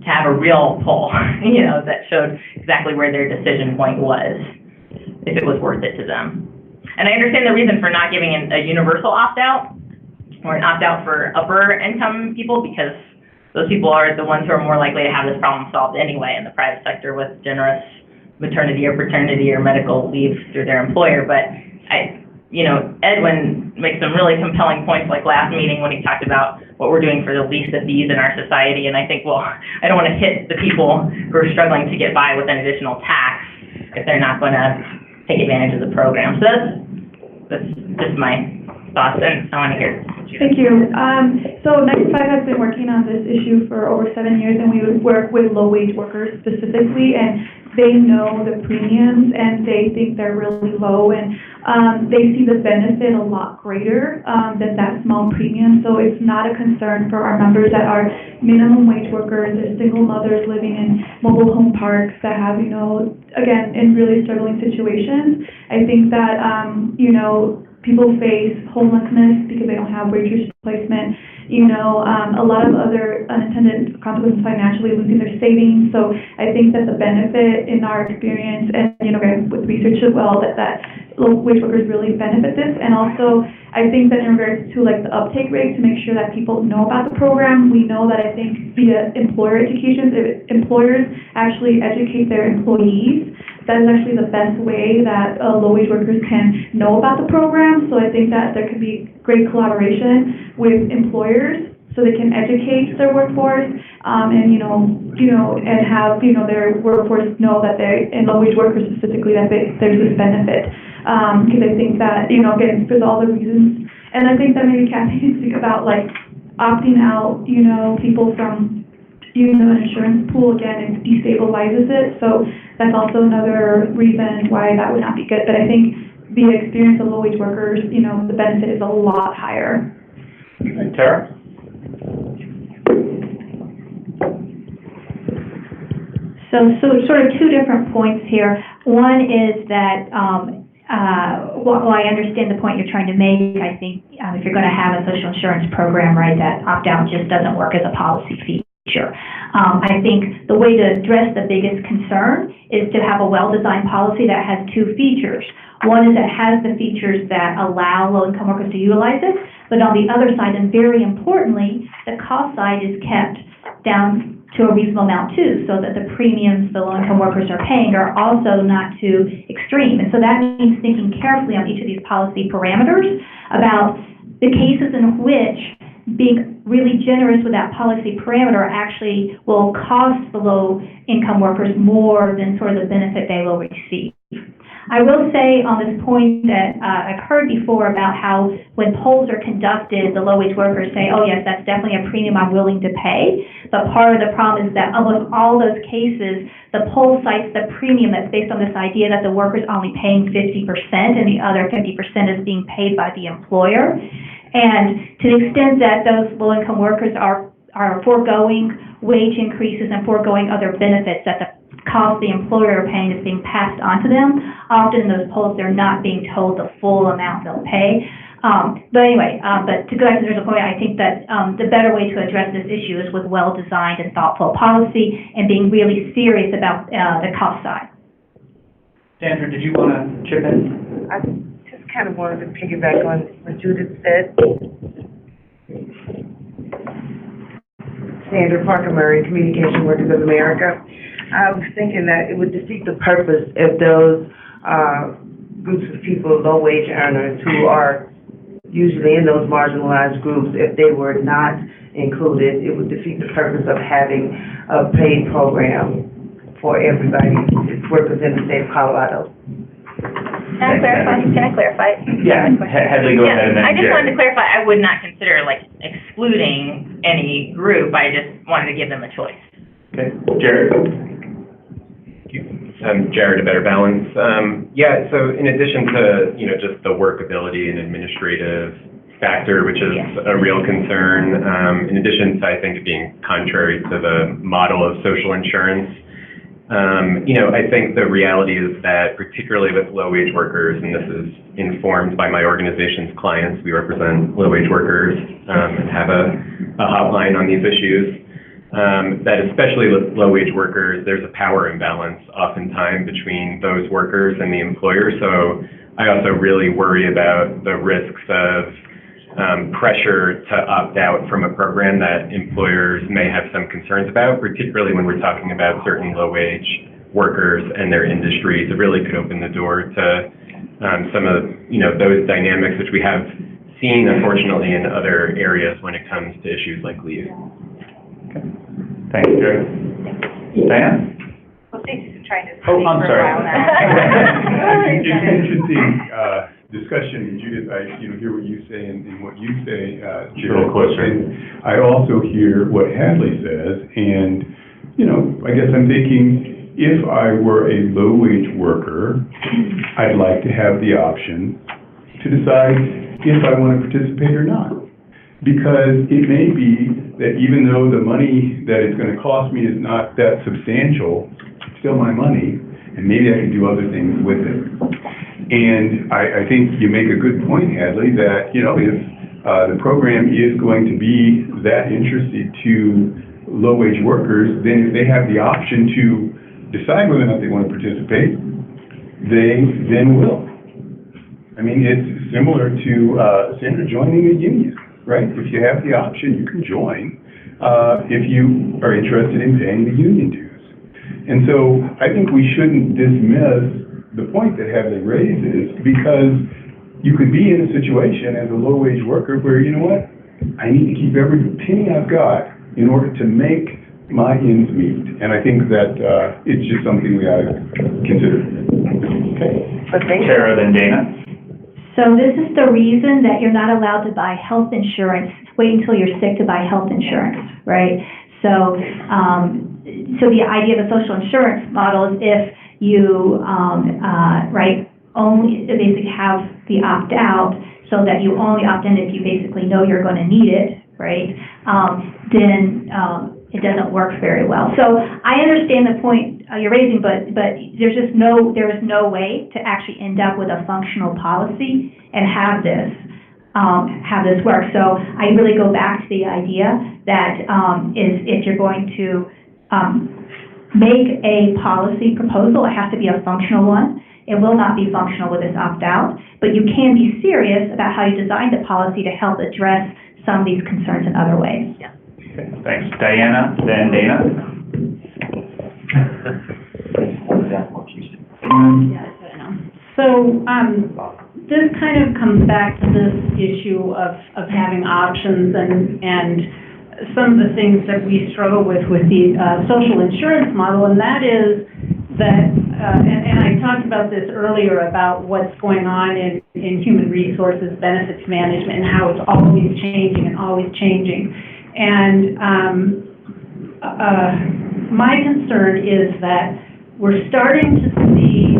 Speaker 13: have a real poll, that showed exactly where their decision point was, if it was worth it to them. And I understand the reason for not giving a universal opt-out or an opt-out for upper income people, because those people are the ones who are more likely to have this problem solved anyway in the private sector with generous maternity or paternity or medical leave through their employer. But Edwin makes some really compelling points, like last meeting when he talked about what we're doing for the least of these in our society. And I think, well, I don't want to hit the people who are struggling to get by with an additional tax if they're not going to take advantage of the program. So that's just my thoughts, and I want to hear.
Speaker 14: Thank you. So 95 has been working on this issue for over 7 years, and we would work with low-wage workers specifically, and they know the premiums and they think they're really low, and they see the benefit a lot greater than that small premium. So it's not a concern for our members that are minimum wage workers or single mothers living in mobile home parks that have, again, in really struggling situations. I think that, people face homelessness because they don't have wage replacement. A lot of other unintended consequences financially, losing their savings. So I think that the benefit in our experience and, with research as well, that low wage workers really benefit this. And also, I think that in regards to like the uptake rate, to make sure that people know about the program, we know that I think via employer education, if employers actually educate their employees, that is actually the best way that low wage workers can know about the program. So I think that there could be great collaboration with employers so they can educate their workforce, and have, their workforce know that and low wage workers specifically, that there's this benefit. Because I think that, again, for all the reasons, and I think that maybe Kathy can speak about like opting out, people from, an insurance pool, again, it destabilizes it. So that's also another reason why that would not be good. But I think the experience of low wage workers, the benefit is a lot higher.
Speaker 2: Okay, Tara?
Speaker 9: So sort of two different points here. One is that, while I understand the point you're trying to make, I think if you're going to have a social insurance program, right, that opt-out just doesn't work as a policy feature. I think the way to address the biggest concern is to have a well-designed policy that has two features. One is that it has the features that allow low-income workers to utilize it, but on the other side, and very importantly, the cost side is kept down to a reasonable amount too, so that the premiums the low-income workers are paying are also not too extreme. And so that means thinking carefully on each of these policy parameters about the cases in which being really generous with that policy parameter actually will cost the low-income workers more than sort of the benefit they will receive. I will say on this point that I've heard before about how when polls are conducted, the low-wage workers say, oh yes, that's definitely a premium I'm willing to pay. But part of the problem is that almost all those cases, the poll cites the premium that's based on this idea that the worker's only paying 50% and the other 50% is being paid by the employer. And to the extent that those low-income workers are foregoing wage increases and foregoing other benefits that the cost the employer are paying is being passed on to them, often in those polls they're not being told the full amount they'll pay. But anyway, but to go back to the original point, I think that the better way to address this issue is with well-designed and thoughtful policy and being really serious about the cost side.
Speaker 2: Sandra, did you want to chip in?
Speaker 15: I just kind of wanted to piggyback on what Judith said. Sandra Parker Murray, Communication Workers of America. I was thinking that it would defeat the purpose if those groups of people, low-wage earners, who are usually in those marginalized groups, if they were not included, it would defeat the purpose of having a paid program for everybody, workers in the state of Colorado.
Speaker 9: Can I clarify?
Speaker 2: Yeah, Headley, go ahead, and then
Speaker 13: I just
Speaker 2: Jared.
Speaker 13: wanted to clarify, I would not consider like excluding any group, I just wanted to give them a choice.
Speaker 2: Okay, Jared?
Speaker 12: Jared, A Better Balance. Yeah, so in addition to, just the workability and administrative factor, which is a real concern, in addition to, I think, being contrary to the model of social insurance, I think the reality is that particularly with low-wage workers, and this is informed by my organization's clients, we represent low-wage workers and have a hotline on these issues, that especially with low-wage workers, there's a power imbalance oftentimes between those workers and the employer. So I also really worry about the risks of pressure to opt out from a program that employers may have some concerns about, particularly when we're talking about certain low-wage workers and their industries. It really could open the door to some of those dynamics which we have seen, unfortunately, in other areas when it comes to issues like leave.
Speaker 2: Okay. Thank you, Jared. Diane?
Speaker 15: Well, Stacey's been trying to
Speaker 2: Oh, I'm sorry.
Speaker 11: It's interesting discussion, Judith. I hear what you say and what you say, Jared.
Speaker 2: A little closer.
Speaker 11: And I also hear what Hadley says, and I guess I'm thinking, if I were a low-wage worker, I'd like to have the option to decide if I want to participate or not. Because it may be that even though the money that it's going to cost me is not that substantial, it's still my money, and maybe I can do other things with it. And I think you make a good point, Hadley, that, you know, if the program is going to be that interested to low-wage workers, then if they have the option to decide whether or not they want to participate, they then will. I mean, it's similar to Sandra joining a union, right? If you have the option, you can join if you are interested in paying the union dues. And so I think we shouldn't dismiss the point that Hadley raises, because you could be in a situation as a low-wage worker where, you know what, I need to keep every penny I've got in order to make my ends meet. And I think that it's just something we ought to consider.
Speaker 2: Okay. Tara, then Dana.
Speaker 9: So this is the reason that you're not allowed to buy health insurance. Wait until you're sick to buy health insurance, right? So, so the idea of the social insurance model is if you, only basically have the opt-out so that you only opt in if you basically know you're going to need it, right? Then it doesn't work very well. So I understand the point you're raising, but there is no way to actually end up with a functional policy and have this work. So I really go back to the idea that if you're going to make a policy proposal, it has to be a functional one. It will not be functional with this opt-out, but you can be serious about how you design the policy to help address some of these concerns in other ways. Yeah.
Speaker 2: Okay, thanks. Diana, then Dana.
Speaker 5: So, this kind of comes back to this issue of having options and some of the things that we struggle with the social insurance model, and that is that, and I talked about this earlier about what's going on in human resources, benefits management, and how it's always changing and always changing. And my concern is that we're starting to see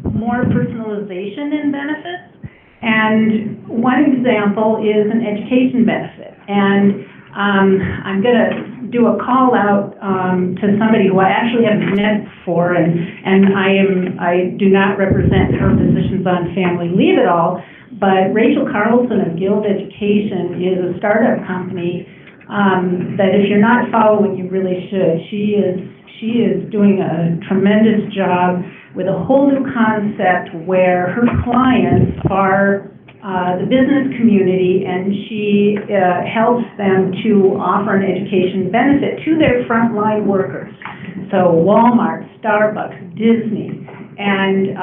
Speaker 5: more personalization in benefits, and one example is an education benefit. And I'm going to do a call out to somebody who I actually haven't met before, and I do not represent her positions on family leave at all, but Rachel Carlson of Guild Education is a startup company that if you're not following, you really should. She is doing a tremendous job with a whole new concept where her clients are the business community, and she helps them to offer an education benefit to their frontline workers. So Walmart, Starbucks, Disney, and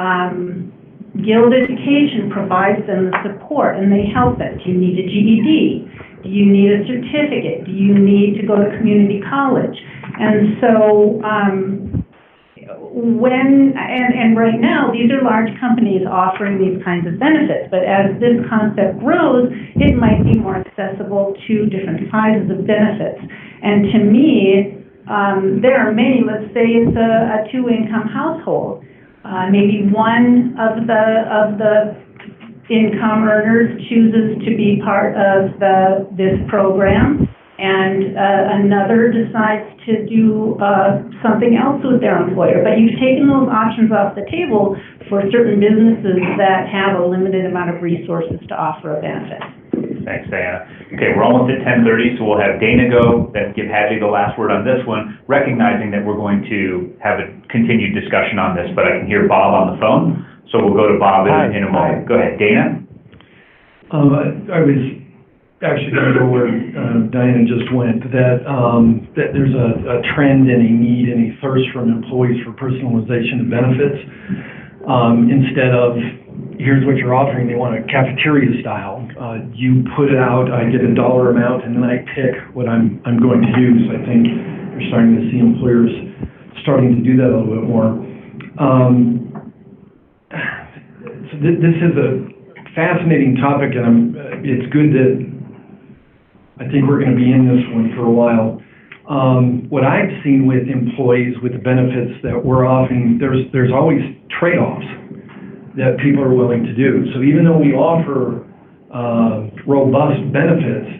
Speaker 5: Guild Education provides them the support, and they help them. Do you need a GED? Do you need a certificate? Do you need to go to community college? And so and right now, these are large companies offering these kinds of benefits, but as this concept grows, it might be more accessible to different sizes of benefits. And to me, there are many, let's say it's a two-income household. Maybe one of the income earners chooses to be part of this program, and another decides to do something else with their employer. But you've taken those options off the table for certain businesses that have a limited amount of resources to offer a benefit.
Speaker 2: Thanks, Diana. Okay, we're almost at 10:30, so we'll have Dana go, then give Hadley the last word on this one, recognizing that we're going to have a continued discussion on this, but I can hear Bob on the phone, so we'll go to Bob in a moment. Go ahead, Dana.
Speaker 7: I was actually going to go where Diana just went, that there's a trend and a need and a thirst from employees for personalization of benefits. Instead of, here's what you're offering, they want a cafeteria style. You put it out, I get a dollar amount, and then I pick what I'm going to use. I think you're starting to see employers starting to do that a little bit more. So this is a fascinating topic, and it's good that I think we're going to be in this one for a while. What I've seen with employees with the benefits that we're offering, there's always trade-offs that people are willing to do. So even though we offer robust benefits,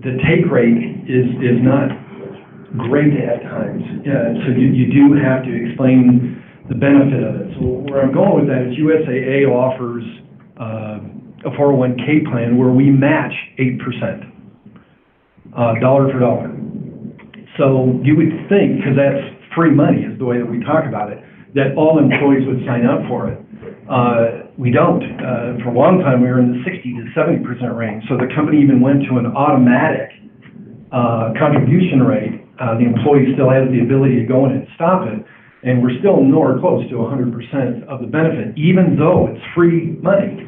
Speaker 7: the take rate is not great at times. So you do have to explain the benefit of it. So where I'm going with that is USAA offers a 401k plan where we match 8%, dollar for dollar. So you would think, because that's free money is the way that we talk about it, that all employees would sign up for it. We don't. For a long time, we were in the 60 to 70% range. So the company even went to an automatic contribution rate. The employee still has the ability to go in and stop it, and we're still nowhere close to 100% of the benefit, even though it's free money.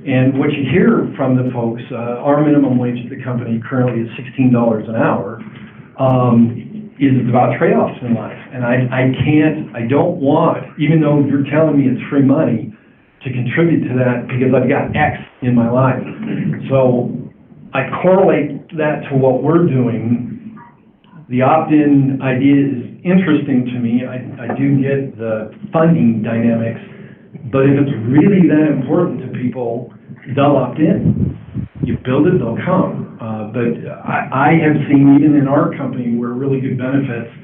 Speaker 7: And what you hear from the folks, our minimum wage at the company currently is $16 an hour, is about trade-offs in life. And I don't want, even though you're telling me it's free money, to contribute to that because I've got X in my life. So I correlate that to what we're doing. The opt-in idea is interesting to me. I do get the funding dynamics, but if it's really that important to people, they'll opt in. You build it, they'll come. But I have seen, even in our company, where really good benefits,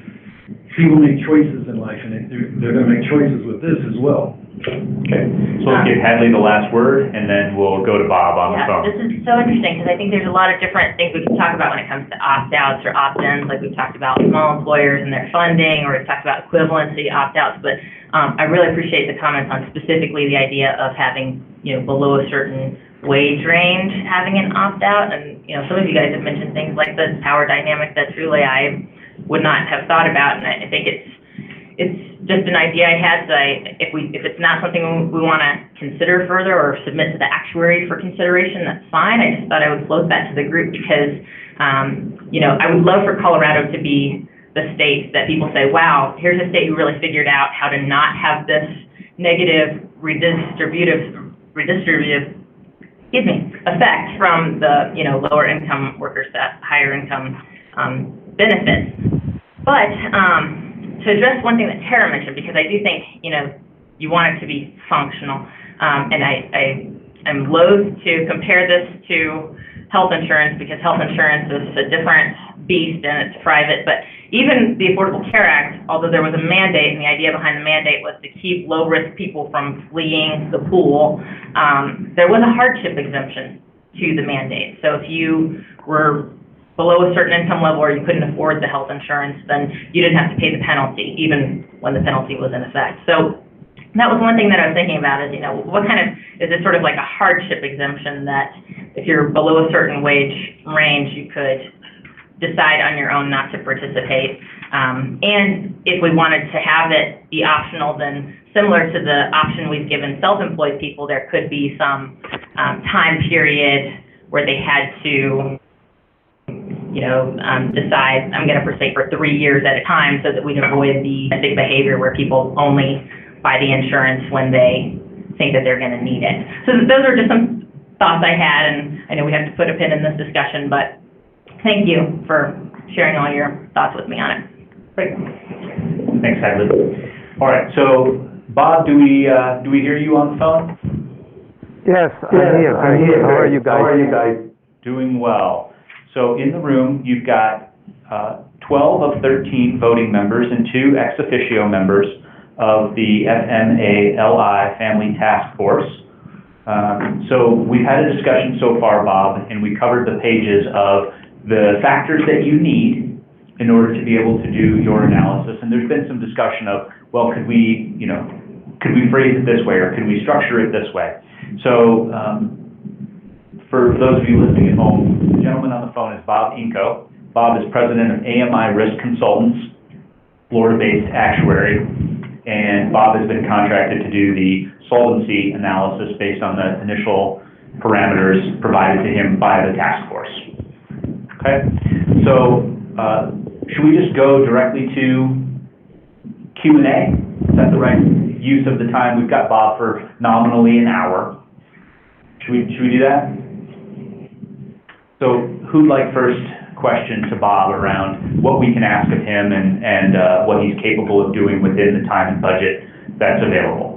Speaker 7: people make choices in life, and they're going to make choices with this as well.
Speaker 2: Okay, so let's give Hadley the last word, and then we'll go to Bob on the phone.
Speaker 13: This is so interesting, because I think there's a lot of different things we can talk about when it comes to opt-outs or opt-ins, like we've talked about small employers and their funding, or we've talked about equivalency opt-outs, but I really appreciate the comments on specifically the idea of having, below a certain wage range, having an opt-out, and, some of you guys have mentioned things like the power dynamic that truly I would not have thought about, and I think it's just an idea I had, so if it's not something we want to consider further or submit to the actuary for consideration, that's fine. I just thought I would float that to the group because, I would love for Colorado to be the state that people say, wow, here's a state who really figured out how to not have this negative redistributive effect from the, lower income workers to higher income benefits. But, to address one thing that Tara mentioned, because I do think, you want it to be functional, and I am loath to compare this to health insurance, because health insurance is a different beast and it's private, but even the Affordable Care Act, although there was a mandate, and the idea behind the mandate was to keep low-risk people from fleeing the pool, there was a hardship exemption to the mandate. So if you were below a certain income level or you couldn't afford the health insurance, then you didn't have to pay the penalty, even when the penalty was in effect. So that was one thing that I was thinking about is, what kind of, is it sort of like a hardship exemption that if you're below a certain wage range, you could decide on your own not to participate. And if we wanted to have it be optional, then similar to the option we've given self-employed people, there could be some time period where they had to decide, I'm going to participate for 3 years at a time so that we can avoid the big behavior where people only buy the insurance when they think that they're going to need it. So those are just some thoughts I had, and I know we have to put a pin in this discussion, but thank you for sharing all your thoughts with me on it.
Speaker 2: Great. Thanks, Hadley. All right, so Bob, do we hear you on the phone?
Speaker 16: Yes, I'm here. How are you guys?
Speaker 2: Doing well. So in the room, you've got 12 of 13 voting members and 2 ex officio members of the FAMLI Family Task Force. So we've had a discussion so far, Bob, and we covered the pages of the factors that you need in order to be able to do your analysis. And there's been some discussion of, well, could we phrase it this way, or could we structure it this way? So for those of you listening at home, the gentleman on the phone is Bob Inco. Bob is president of AMI Risk Consultants, Florida-based actuary, and Bob has been contracted to do the solvency analysis based on the initial parameters provided to him by the task force. Okay, so should we just go directly to Q&A? Is that the right use of the time? We've got Bob for nominally an hour. Should we do that? So who'd like first question to Bob around what we can ask of him and what he's capable of doing within the time and budget that's available.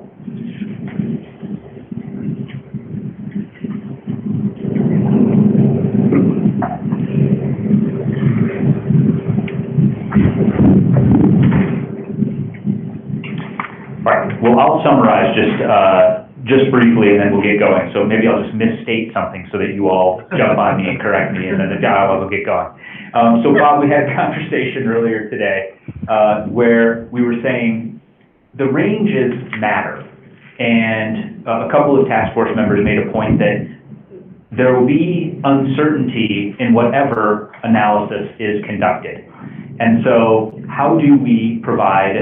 Speaker 2: All right, well, I'll summarize just briefly, and then we'll get going. So maybe I'll just misstate something so that you all jump on me and correct me, and then the dialogue will get going. So Bob, we had a conversation earlier today where we were saying the ranges matter, and a couple of task force members made a point that there will be uncertainty in whatever analysis is conducted. And so how do we provide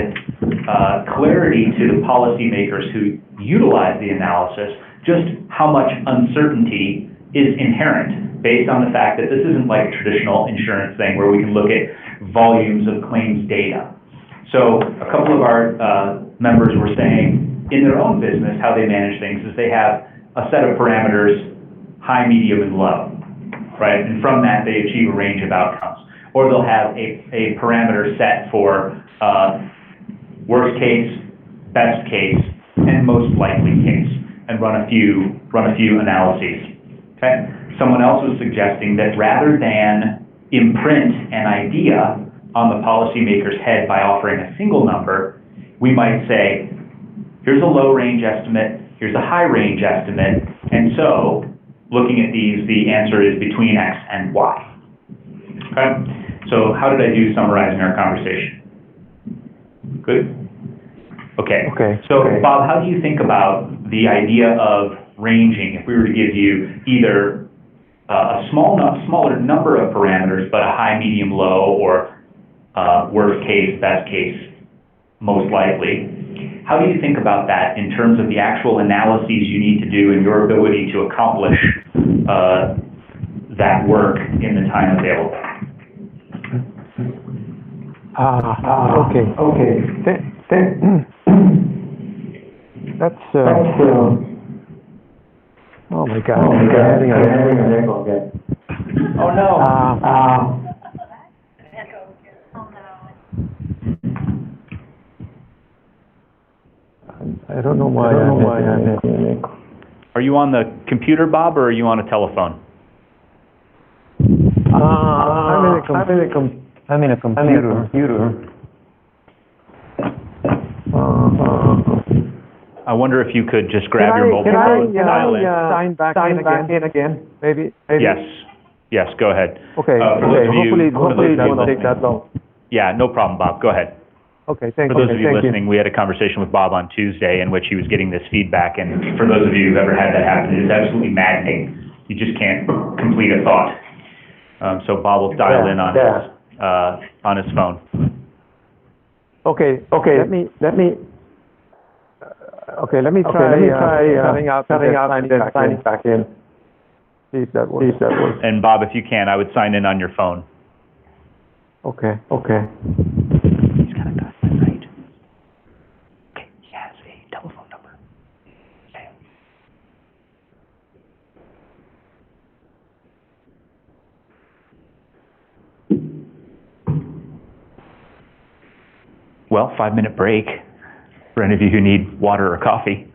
Speaker 2: clarity to the policymakers who utilize the analysis, just how much uncertainty is inherent based on the fact that this isn't like a traditional insurance thing where we can look at volumes of claims data. So a couple of our members were saying in their own business how they manage things is they have a set of parameters, high, medium, and low, right? And from that they achieve a range of outcomes. Or they'll have a parameter set for worst case, best case, and most likely case, and run a few analyses. Okay? Someone else was suggesting that rather than imprint an idea on the policymaker's head by offering a single number, we might say, here's a low range estimate, here's a high range estimate, and so looking at these, the answer is between X and Y. Okay? So how did I do summarizing our conversation? Good? Okay. So Bob, how do you think about the idea of ranging if we were to give you either a smaller number of parameters, but a high, medium, low, or worst case, best case, most likely? How do you think about that in terms of the actual analyses you need to do and your ability to accomplish that work in the time available?
Speaker 16: Okay. That's, oh my God, I'm having an echo again.
Speaker 2: Oh no.
Speaker 16: I don't know why I'm having an echo.
Speaker 2: Are you on the computer, Bob, or are you on a telephone?
Speaker 16: I'm in a computer.
Speaker 2: I wonder if you could just grab your mobile phone, dial in.
Speaker 16: Sign back in again, maybe?
Speaker 2: Yes, go ahead.
Speaker 16: Okay, hopefully it won't take that long.
Speaker 2: Yeah, no problem, Bob, go ahead.
Speaker 16: Okay, thank you.
Speaker 2: For those of you listening, we had a conversation with Bob on Tuesday in which he was getting this feedback, and for those of you who've ever had that happen, it is absolutely maddening. You just can't complete a thought. So Bob will dial in on his phone.
Speaker 16: Okay, let me try signing back in. See if that works.
Speaker 2: And Bob, if you can, I would sign in on your phone.
Speaker 16: Okay.
Speaker 2: He's got a guy, right? Okay, he has a telephone number. Okay. Well, 5-minute break for any of you who need water or coffee.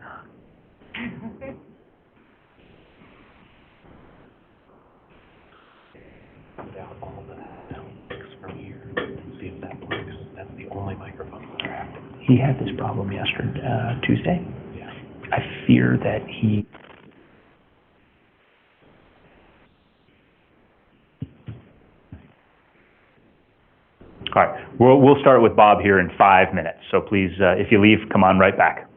Speaker 2: He had this problem yesterday, Tuesday. I fear that he... All right, we'll start with Bob here in 5 minutes. So please, if you leave, come on right back.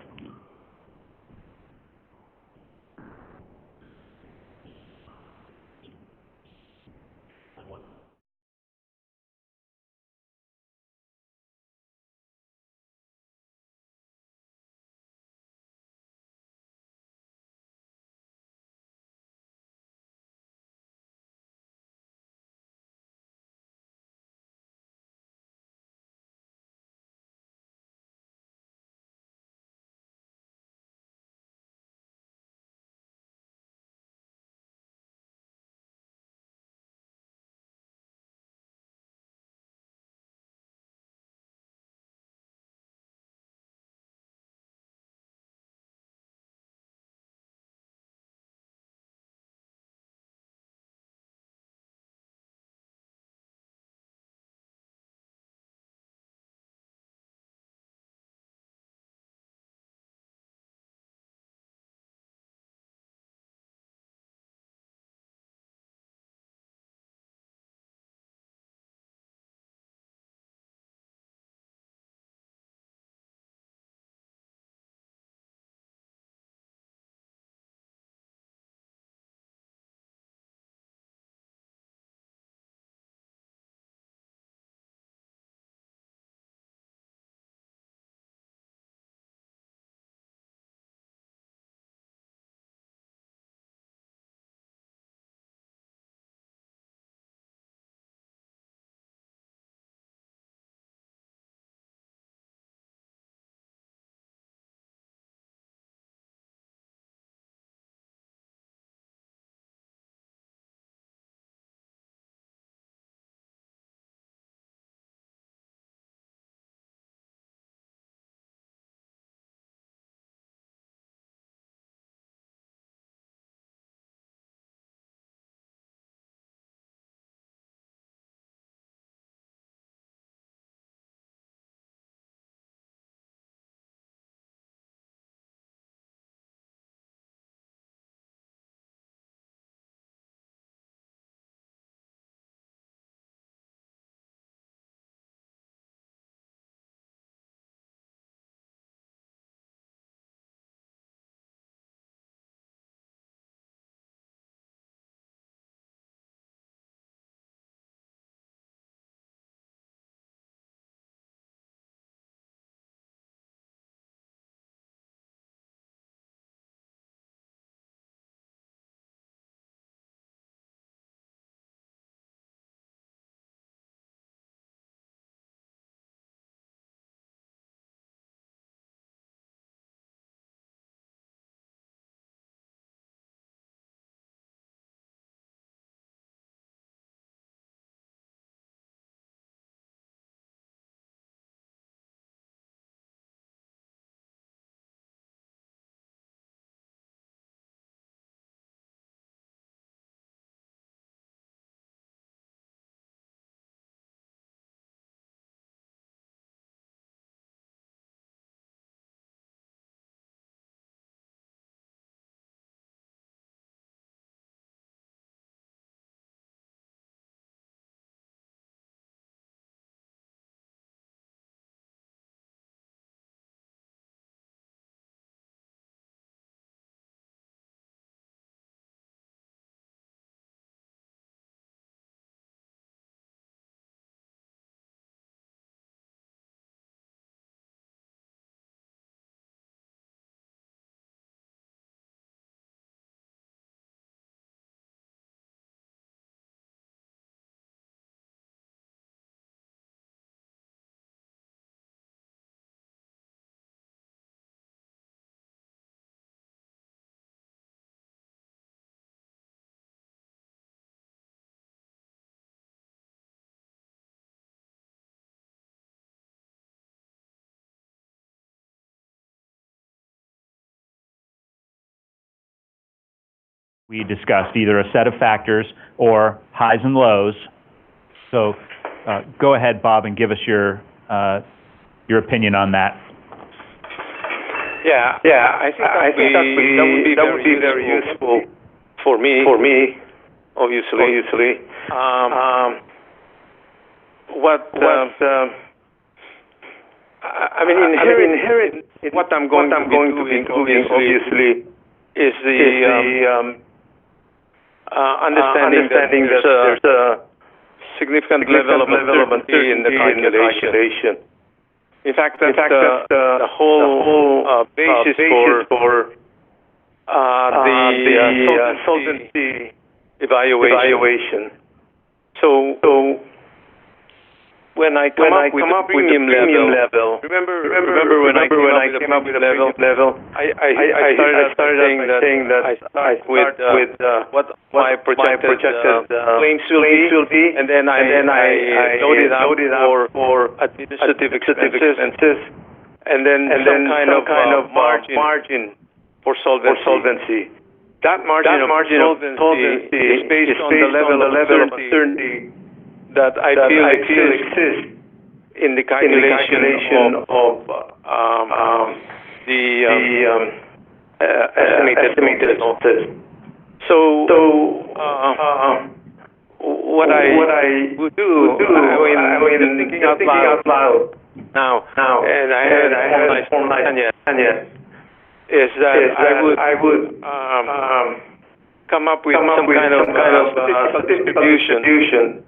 Speaker 2: we discussed, either a set of factors or highs and lows. So go ahead, Bob, and give us your opinion on that.
Speaker 17: Yeah, I think that would be very useful for me, obviously. Inherent in what I'm going to be doing, obviously, is the understanding that there's a significant level of uncertainty in the calculation. In fact, that's the whole basis for the solvency evaluation. So when I come up with the premium level, remember when I came up with the level, I started saying that I start with what my projected claims will be, and then I loaded out for administrative expenses, and then some kind of margin for solvency. That margin of solvency is based on the level of uncertainty that I feel exists in the calculation of the estimated losses. So what I would do, thinking out loud now, and I haven't formalized yet, is that I would come up with some kind of statistical distribution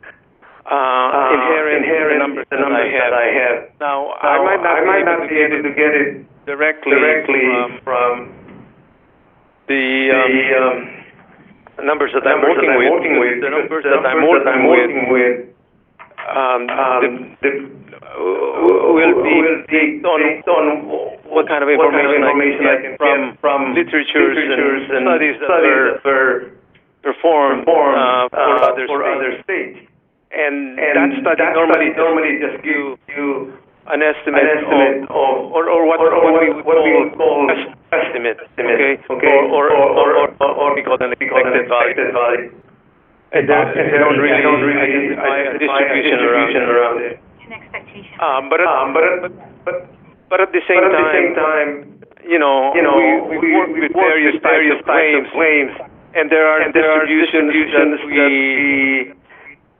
Speaker 17: inherent in the numbers that I have. Now, I might not be able to get it directly from the numbers that I'm working with. The numbers that I'm working with will be based on what kind of information I can get from literatures and studies that were performed for other states. And that study normally just gives you an estimate of what we would call estimate, okay? Or we call an expected value. And they don't really identify a distribution around it.
Speaker 9: An expectation.
Speaker 17: But at the same time, we work with various types of claims, and there are distributions that we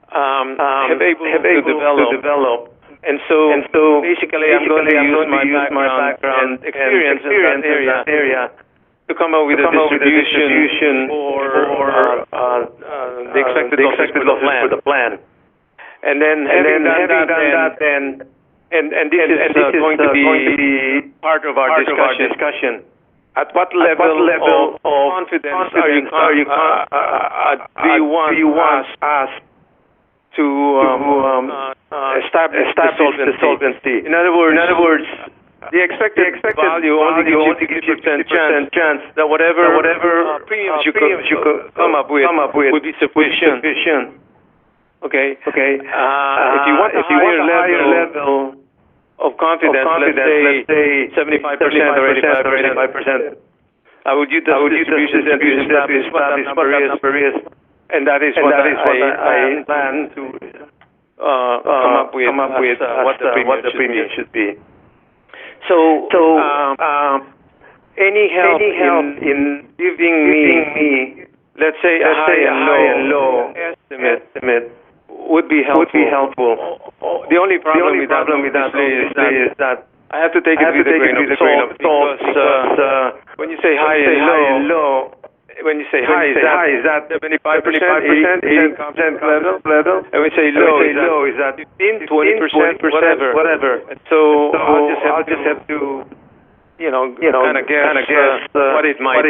Speaker 17: have able to develop. And so basically I'm going to use my background and experience in that area to come up with a distribution for the expected losses for the plan. And then having done that, this is going to be part of our discussion. At what level of confidence do you want us to establish the solvency? In other words, the expected value only gives you 50% chance that whatever premiums you could come up with would be sufficient. Okay. If you want a higher level of confidence, let's say 75% or 85%, I would use the distribution that we established what that number is. And that is what I plan to come up with what the premium should be. So any help in giving me, let's say, a high and low estimate would be helpful. The only problem with that is that I have to take it with a grain of salt because when you say high and low, when you say high, is that 75%, 80% level? And we say low, is that 15, 20%, whatever. And so I'll just have to, kind of guess what it might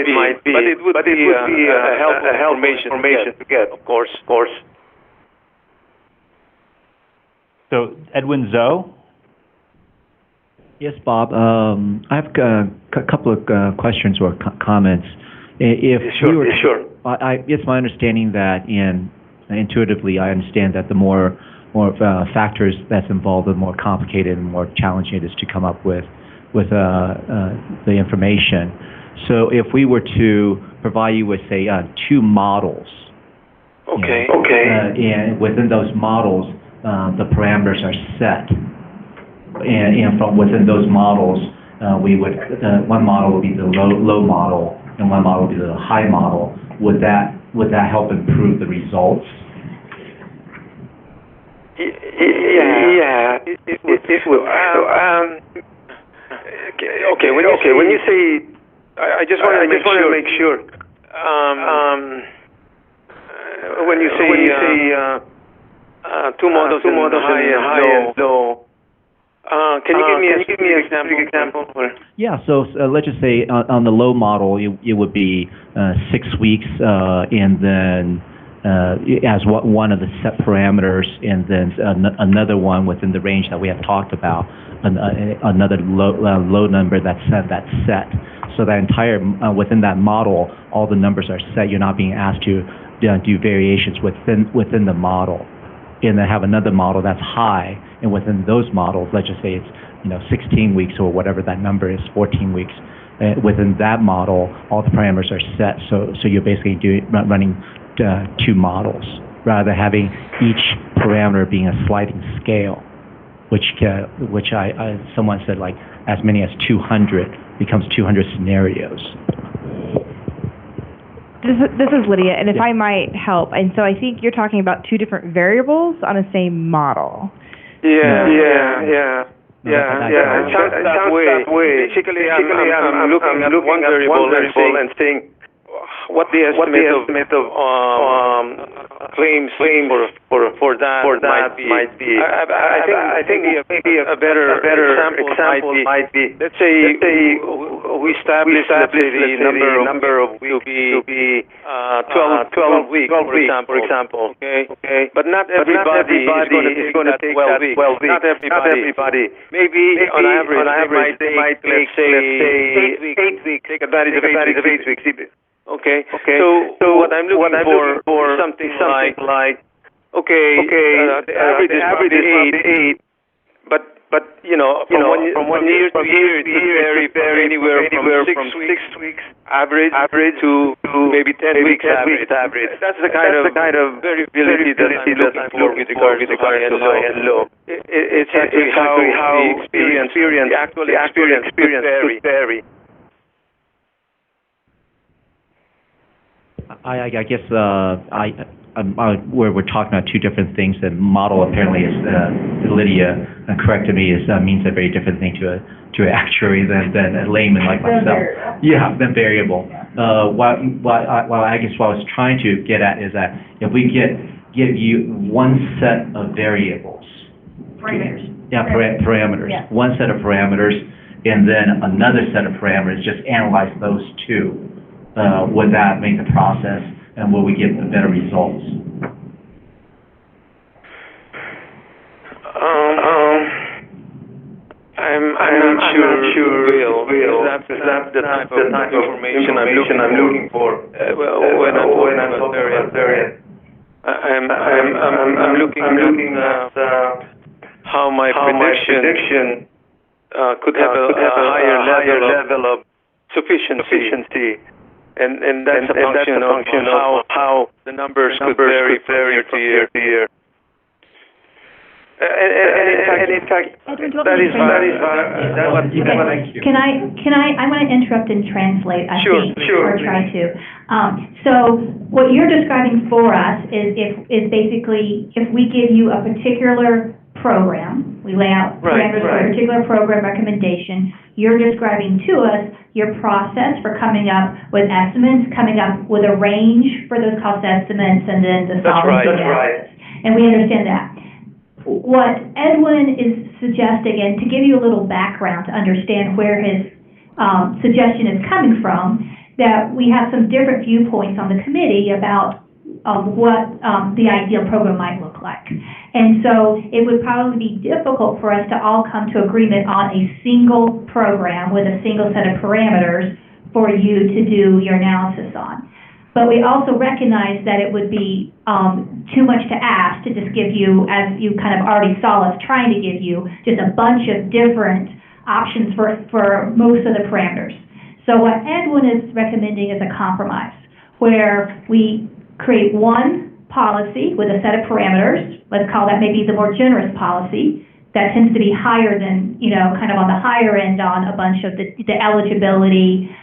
Speaker 17: be. But it would be a helpful information to get, of course.
Speaker 2: So, Edwin Zoe?
Speaker 18: Yes, Bob. I have a couple of questions or comments. Sure. It's my understanding that intuitively, I understand that the more factors that's involved, the more complicated and more challenging it is to come up with the information. So if we were to provide you with, say, 2 models.
Speaker 17: Okay.
Speaker 18: And within those models, the parameters are set. And from within those models, one model would be the low model, and one model would be the high model. Would that help improve the results?
Speaker 17: Yeah. It would. Okay. When you say, I just want to make sure. When you say 2 models, high and low. Can you give me an example?
Speaker 18: Yeah, so let's just say on the low model, it would be 6 weeks, and then as one of the set parameters, and then another one within the range that we have talked about, another low number that's set. So that entire, within that model, all the numbers are set. You're not being asked to do variations within the model. And then have another model that's high, and within those models, let's just say it's 16 weeks or whatever that number is, 14 weeks. Within that model, all the parameters are set. So you're basically running 2 models rather than having each parameter being a sliding scale, which someone said like as many as 200 becomes 200 scenarios.
Speaker 3: This is Lydia, and if I might help, and so I think you're talking about 2 different variables on the same model.
Speaker 17: Yeah. It sounds that way. Basically, I'm looking at one variable and saying what the estimate of claims for that might be. I think maybe a better example might be, let's say we establish the number of will be 12 weeks, for example. Okay. But not everybody is going to take that 12 weeks. Not everybody. Maybe on average they might let's say 8 weeks. Take advantage of 8 weeks. Okay. So what I'm looking for is something like the average is 8, but from 1 year to year it could vary anywhere from 6 weeks average to maybe 10 weeks average. That's the kind of variability that I'm looking for with regards to high and low. It's actually how the actual experience could vary.
Speaker 18: I guess we're talking about 2 different things. The model apparently is Lydia corrected me means a very different thing to an actuary than a layman like myself. Than variable. I guess what I was trying to get at is that if we give you one set of variables, parameters, one set of parameters, and then another set of parameters, just analyze those 2. Would that make the process, and will we get better results?
Speaker 17: I'm not sure, Will. That's the type of information I'm looking for. When I'm talking about variant, I'm looking at how my prediction could have a higher level of sufficiency. And that's a function of how the numbers could vary from year to year. And in fact,
Speaker 9: Edwin,
Speaker 17: that is what thank you.
Speaker 9: Can I want to interrupt and translate, I think, or try to. So what you're describing for us is basically if we give you a particular program, we lay out parameters for a particular program recommendation, you're describing to us your process for coming up with estimates, coming up with a range for those cost estimates, and then the solvency analysis. And we understand that. What Edwin is suggesting, and to give you a little background to understand where his suggestion is coming from, that we have some different viewpoints on the committee about what the ideal program might look like. And so it would probably be difficult for us to all come to agreement on a single program with a single set of parameters for you to do your analysis on. But we also recognize that it would be too much to ask to just give you, as you kind of already saw us trying to give you, just a bunch of different options for most of the parameters. So what Edwin is recommending is a compromise, where we create one policy with a set of parameters. Let's call that maybe the more generous policy. That tends to be higher than, kind of on the higher end on a bunch of the eligibility,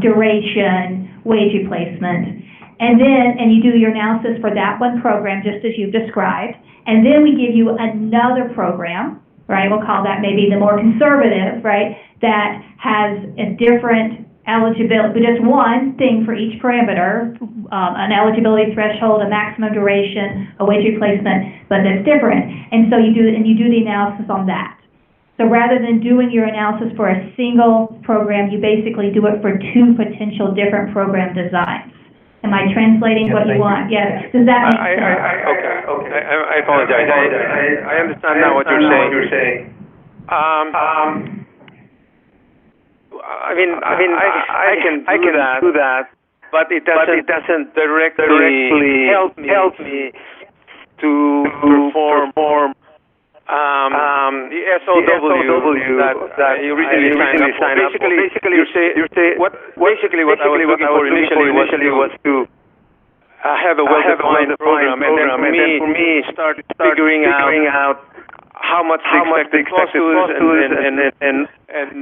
Speaker 9: duration, wage replacement. And you do your analysis for that one program, just as you've described. And then we give you another program, right? We'll call that maybe the more conservative, right? That has a different eligibility, just one thing for each parameter, an eligibility threshold, a maximum duration, a wage replacement, but that's different. And so you do the analysis on that. So rather than doing your analysis for a single program, you basically do it for two potential different program designs. Am I translating what you want? Yes. Does that make sense?
Speaker 17: Okay. I apologize. I understand now what you're saying. I can do that, but it doesn't directly help me to perform the SOW that you originally signed up for. Basically, what I was looking for initially was to have a well-defined program, and then for me start figuring out how much the expected cost is, and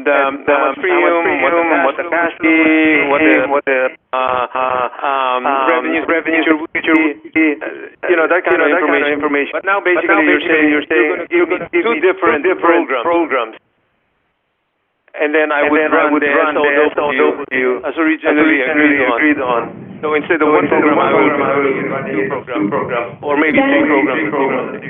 Speaker 17: how much premium, what the cash fee, what the revenue would be, that kind of information. But now basically you're saying you're going to give me two different programs. And then I would run the SOW as originally agreed on. So instead of one program, I will run two programs, or maybe three programs.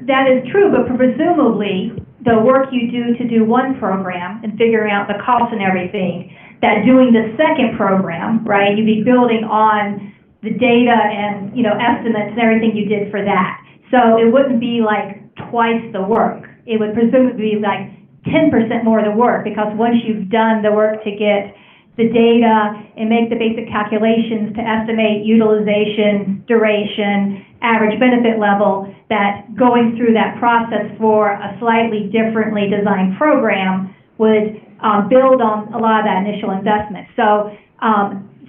Speaker 9: That is true, but presumably, the work you do to do one program and figuring out the costs and everything, that doing the second program, right, you'd be building on the data and, estimates and everything you did for that. So it wouldn't be like twice the work. It would presumably be like 10% more of the work, because once you've done the work to get the data and make the basic calculations to estimate utilization, duration, average benefit level, that going through that process for a slightly differently designed program would build on a lot of that initial investment. So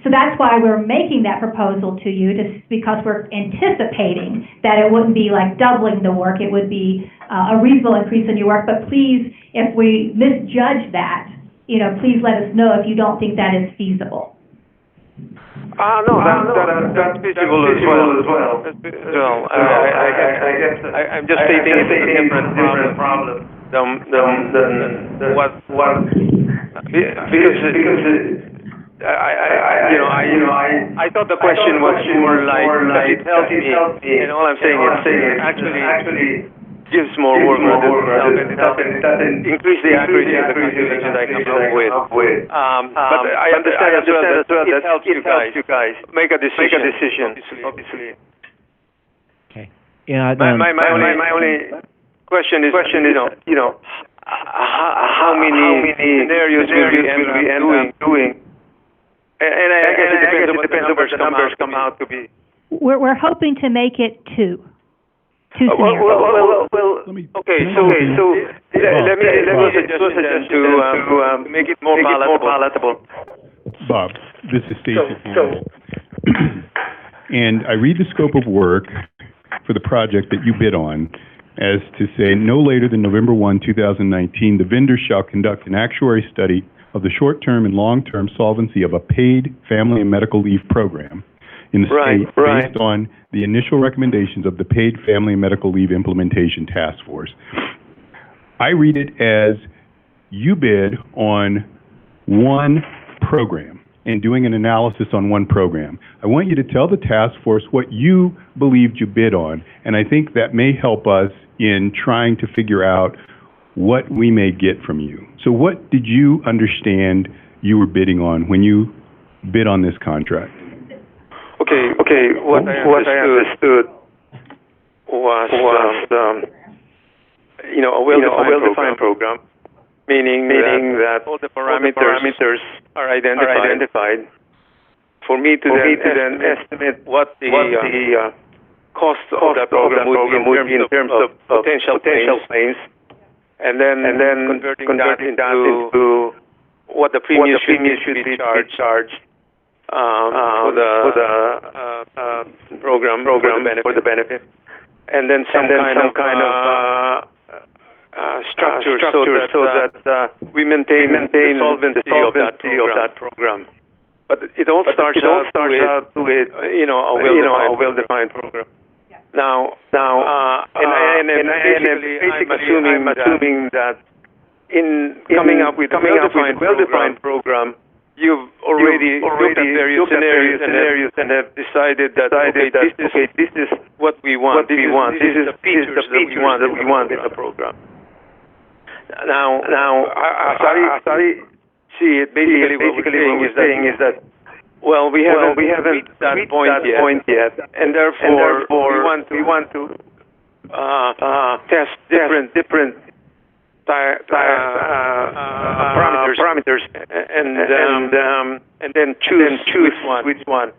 Speaker 9: that's why we're making that proposal to you, because we're anticipating that it wouldn't be like doubling the work, it would be a reasonable increase in your work. But please, if we misjudge that, please let us know if you don't think that is feasible.
Speaker 17: No, that's feasible as well. I'm just stating it's a different problem than what because I thought the question was more like, does it help me? And all I'm saying is it actually gives more work and it doesn't increase the accuracy of the calculations I come up with. But I understand as well that it helps you guys make a decision, obviously.
Speaker 18: Okay. Yeah.
Speaker 17: My only question is, how many scenarios will we end up doing? And I guess it depends on what the numbers come out to be.
Speaker 9: We're hoping to make it two scenarios.
Speaker 17: Okay, so let me suggest then to make it more palatable.
Speaker 11: Bob, this is Stacy. And I read the scope of work for the project that you bid on as to say no later than November 1, 2019, the vendor shall conduct an actuary study of the short-term and long-term solvency of a paid family and medical leave program in the state based on the initial recommendations of the Paid Family and Medical Leave Implementation Task Force. I read it as you bid on one program and doing an analysis on one program. I want you to tell the task force what you believed you bid on, and I think that may help us in trying to figure out what we may get from you. So what did you understand you were bidding on when you bid on this contract?
Speaker 17: Okay. What I understood was a well-defined program, meaning that all the parameters are identified. For me to then estimate what the cost of that program would be in terms of potential claims. And then converting that into what the premium should be charged for the program for the benefit, and then some kind of structure so that we maintain the solvency of that program. But it all starts out with a well-defined program. Now, basically, I'm assuming that in coming up with a well-defined program, you've already looked at various scenarios and have decided that this is what we want. This is the features that we want in the program. Now, as I see it, basically what we're saying is that, well, we haven't reached that point yet, and therefore we want to test different parameters and then choose which one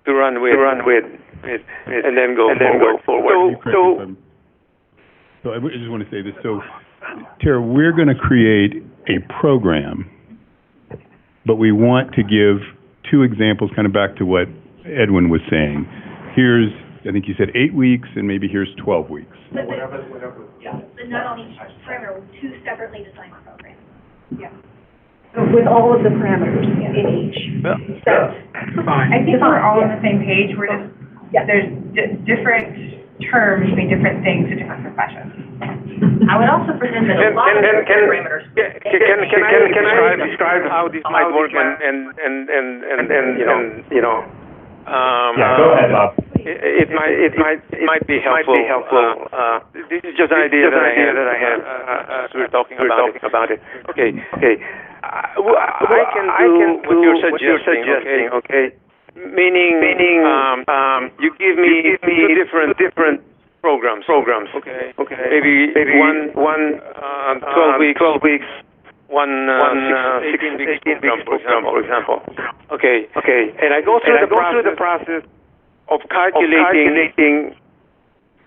Speaker 17: to run with and then go forward.
Speaker 11: So I just want to say this. So, Tara, we're going to create a program, but we want to give two examples, kind of back to what Edwin was saying. Here's, I think you said 8 weeks, and maybe here's 12 weeks.
Speaker 19: But not on each parameter, two separately designed programs. Yeah.
Speaker 6: With all of the parameters in each set.
Speaker 3: I think we're all on the same page. We're just, there's different terms mean different things to different professions.
Speaker 13: I would also present that a lot of the parameters.
Speaker 17: Can I describe how this might work and
Speaker 2: Yeah, go ahead, Bob.
Speaker 17: It might be helpful. This is just an idea that I had as we were talking about it. Okay. I can do what you're suggesting. Okay. Meaning, you give me two different programs. Okay. Maybe one 12 weeks. One 16 weeks program, for example. Okay. And I go through the process of calculating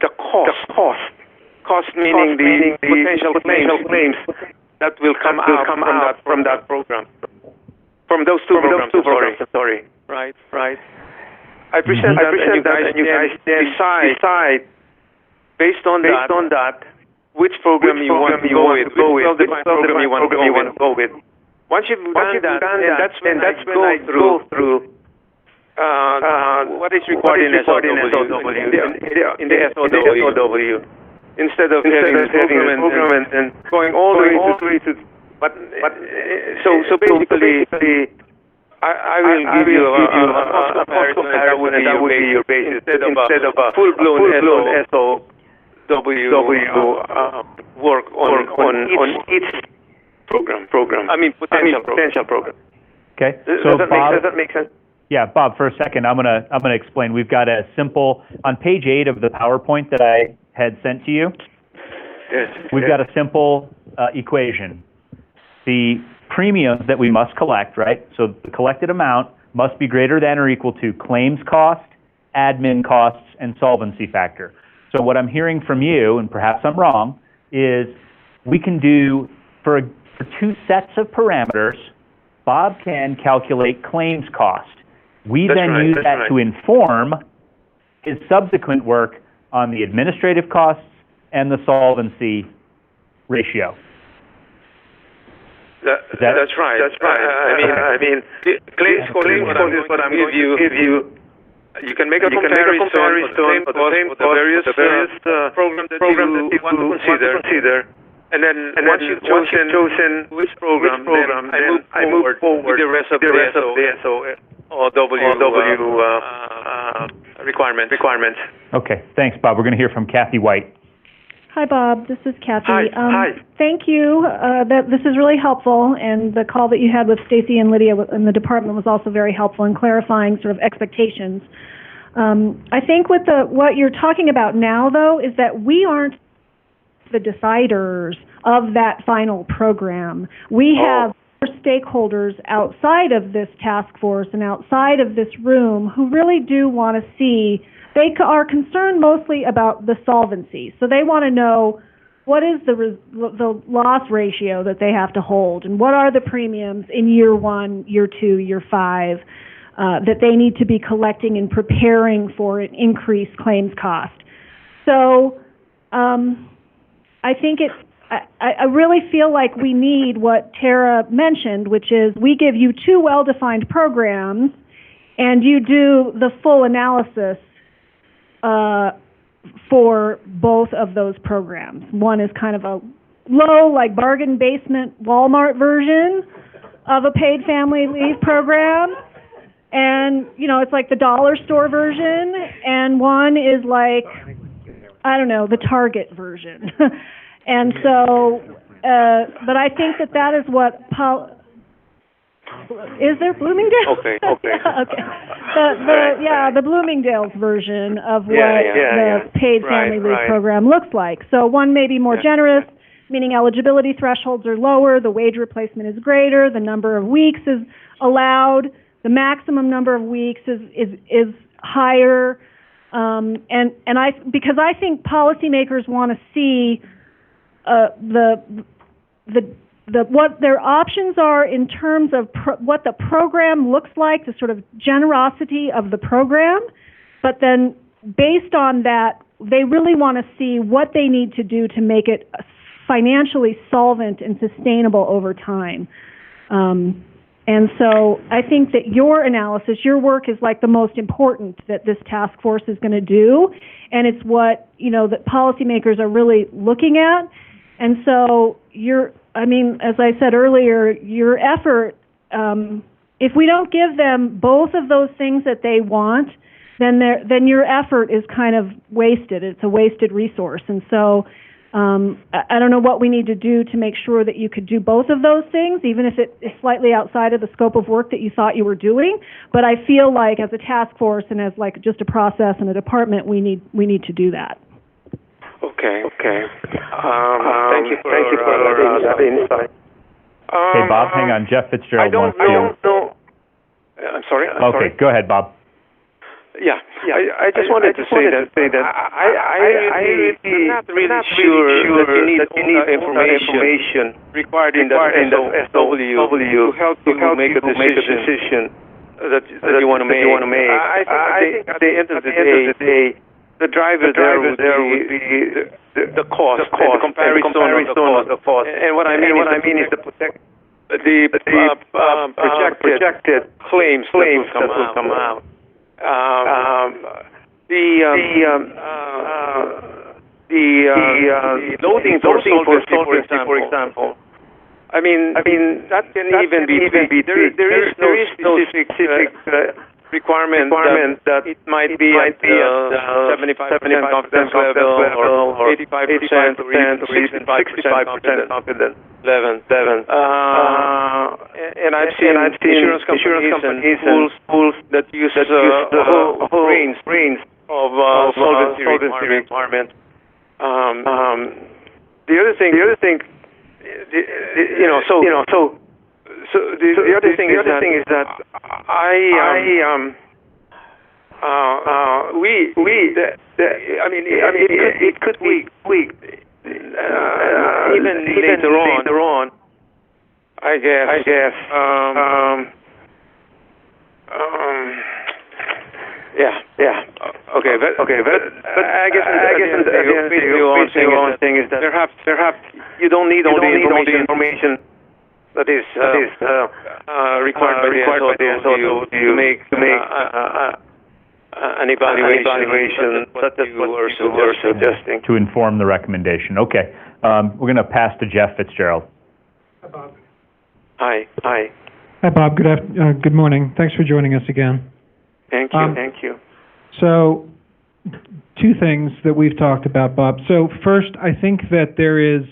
Speaker 17: the cost. Cost meaning the potential claims that will come out from that program. From those two programs. Sorry. Right. I present that, and you guys then decide based on that which program you want to go with, which well-defined program you want to go with. Once you've done that, that's when I go through what is required in SOW, in the SOW, instead of having the program and going all the way to. But so basically, I will give you a cost comparison, and that would be your basis instead of a full-blown SOW work on each program. I mean potential program.
Speaker 2: Okay.
Speaker 17: Does that make sense?
Speaker 2: Yeah, Bob, for a second, I'm gonna explain. We've got a simple, on page 8 of the PowerPoint that I had sent to you.
Speaker 17: Yes.
Speaker 2: We've got a simple equation. The premiums that we must collect, right? So the collected amount must be greater than or equal to claims cost, admin costs, and solvency factor. So what I'm hearing from you, and perhaps I'm wrong, is we can do, for two sets of parameters, Bob can calculate claims cost. We then use that to inform his subsequent work on the administrative costs and the solvency ratio.
Speaker 17: That's right. I mean, claims cost is what I'm going to give you. You can make a comparison for the various programs that you want to consider. And then once you've chosen which program, then I move forward with the rest of the SOW or W requirements.
Speaker 2: Okay, thanks, Bob. We're going to hear from Kathy White.
Speaker 6: Hi, Bob. This is Kathy.
Speaker 17: Hi.
Speaker 6: Thank you. This is really helpful, and the call that you had with Stacy and Lydia in the department was also very helpful in clarifying sort of expectations. I think with what you're talking about now, though, is that we aren't the deciders of that final program. We have stakeholders outside of this task force and outside of this room who really do want to see. They are concerned mostly about the solvency. So they want to know what is the loss ratio that they have to hold, and what are the premiums in year 1, year 2, year 5 that they need to be collecting and preparing for an increased claims cost. So I think I really feel like we need what Tara mentioned, which is we give you 2 well-defined programs and you do the full analysis for both of those programs. One is kind of a low, like bargain basement Walmart version of a paid family leave program. And, you know, it's like the dollar store version. And one is like, I don't know, the Target version. And so, but I think that is what is there Bloomingdale?
Speaker 17: Okay.
Speaker 6: The Bloomingdale's version of what the paid family leave program looks like. So one may be more generous, meaning eligibility thresholds are lower, the wage replacement is greater, the number of weeks is allowed, the maximum number of weeks is higher, because I think policymakers want to see what their options are in terms of what the program looks like, the sort of generosity of the program, but then based on that, they really want to see what they need to do to make it financially solvent and sustainable over time. And so I think that your analysis, your work is like the most important that this task force is going to do, and it's what, you know, that policymakers are really looking at. And so as I said earlier, your effort, if we don't give them both of those things that they want, then your effort is kind of wasted. It's a wasted resource. And so I don't know what we need to do to make sure that you could do both of those things, even if it is slightly outside of the scope of work that you thought you were doing. But I feel like as a task force and as like just a process and a department, we need to do that.
Speaker 17: Okay. Thank you for that insight.
Speaker 2: Hey, Bob, hang on. Jeff Fitzgerald wants to...
Speaker 17: I'm sorry.
Speaker 2: Okay, go ahead, Bob.
Speaker 17: Yeah. I just wanted to say that I'm not really sure that you need all the information required in the SW to help you make a decision that you want to make. I think at the end of the day, the driver there would be the cost, the comparison of the cost. And what I mean is the projected claims that will come out. The loading for solvency, for example. I mean that can even be there is no specific requirement that it might be at 75% confidence level or 85% or even 65% confidence level. And I've seen insurance companies and pools that use the whole range of solvency requirement. The other thing, the other thing is that it could be even later on. I guess. Okay, but I guess the only thing is that perhaps you don't need all the information that is required by the SO to make an evaluation that you are suggesting.
Speaker 2: To inform the recommendation. Okay. We're going to pass to Jeff Fitzgerald.
Speaker 8: Hi, Bob.
Speaker 17: Hi.
Speaker 8: Hi, Bob. Good morning. Thanks for joining us again.
Speaker 17: Thank you.
Speaker 8: So, 2 things that we've talked about, Bob. So, first, I think that there is,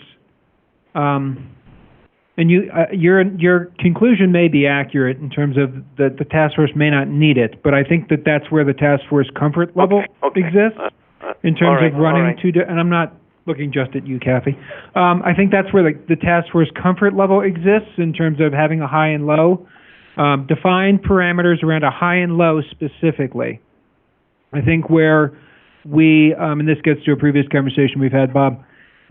Speaker 8: and your conclusion may be accurate in terms of that the task force may not need it, but I think that that's where the task force comfort level exists in terms of running and I'm not looking just at you, Kathy. I think that's where the task force comfort level exists in terms of having a high and low, defined parameters around a high and low specifically. I think where we, and this gets to a previous conversation we've had, Bob,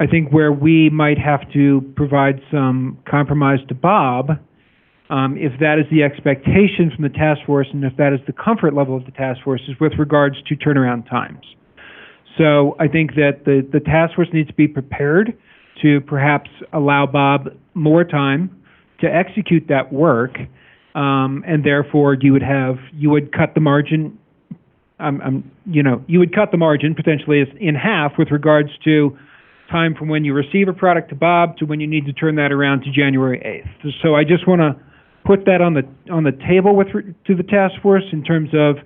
Speaker 8: I think where we might have to provide some compromise to Bob, if that is the expectation from the task force and if that is the comfort level of the task force, is with regards to turnaround times. So I think that the task force needs to be prepared to perhaps allow Bob more time to execute that work, and therefore you would cut the margin, you would cut the margin potentially in half with regards to time from when you receive a product to Bob to when you need to turn that around to January 8th. So I just want to put that on the table to the task force in terms of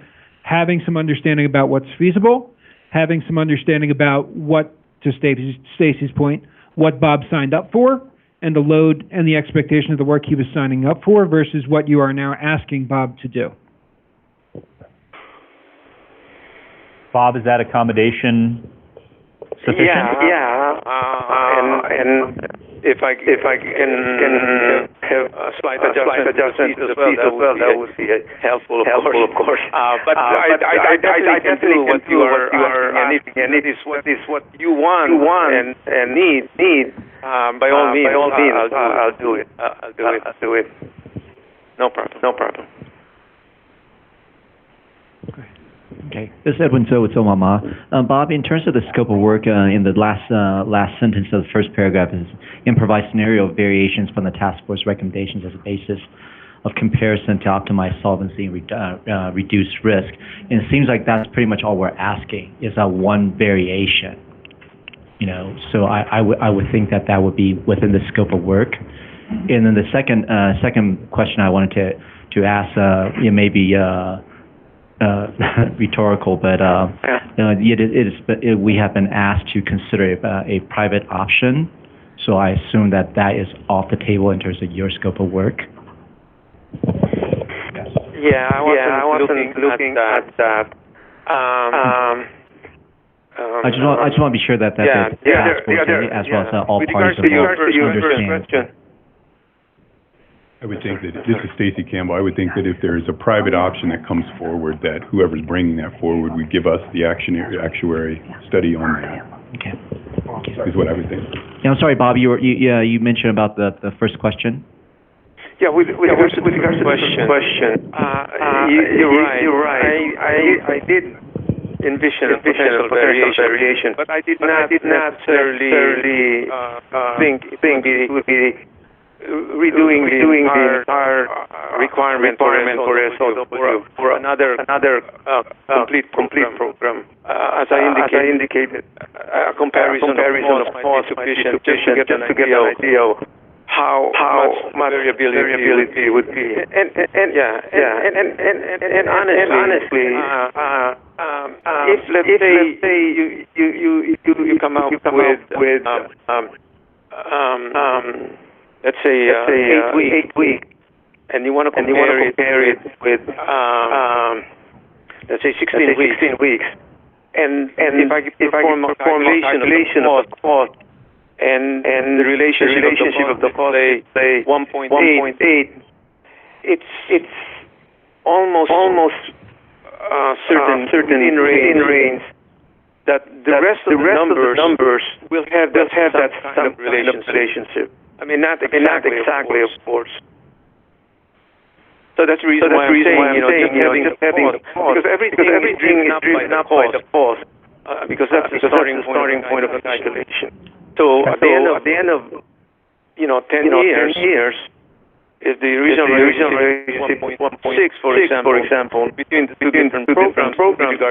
Speaker 8: having some understanding about what's feasible, having some understanding about what, to Stacy's point, what Bob signed up for, and the load and the expectation of the work he was signing up for versus what you are now asking Bob to do.
Speaker 2: Bob, is that accommodation sufficient?
Speaker 17: Yeah. And if I can have a slight adjustment to the fees as well, that would be helpful, of course. But I definitely can do what you are asking, and it is what you want and need. By all means, I'll do it. No problem.
Speaker 18: Okay, this is Edwin So with Omama. Bob, in terms of the scope of work, in the last sentence of the first paragraph is improvise scenario variations from the task force recommendations as a basis of comparison to optimize solvency and reduce risk. And it seems like that's pretty much all we're asking is that one variation. So I would think that would be within the scope of work. And then the second question I wanted to ask, maybe rhetorical, but we have been asked to consider a private option. So I assume that is off the table in terms of your scope of work.
Speaker 17: Yeah, I wasn't looking at that.
Speaker 18: I just want to be sure that the task force as well as all parties involved understand.
Speaker 11: I would think that, this is Stacy Campbell, I would think that if there is a private option that comes forward, that whoever's bringing that forward would give us the actuary study on that.
Speaker 18: Okay.
Speaker 11: Is what I would think.
Speaker 18: Yeah, I'm sorry, Bob, you mentioned about the first question.
Speaker 17: Yeah, with regards to the question, you're right. I did envision a potential variation, but I did not necessarily think it would be redoing the entire requirement for SOW for another complete program. As I indicated, a comparison of cost might be sufficient just to get an idea of how much variability would be. And honestly, if let's say you come up with let's say 8 weeks, and you want to compare it with let's say 16 weeks, and if I perform a calculation of the cost and the relationship of the cost, say 1.8, it's almost certain in range that the rest of the numbers will have that kind of relationship. I mean, not exactly, of course. So that's the reason why I'm saying, just having the cost, because everything is driven up by the cost, because that's the starting point of the calculation. So at the end of 10 years, if the original relationship is 1.6, for example, between the two different programs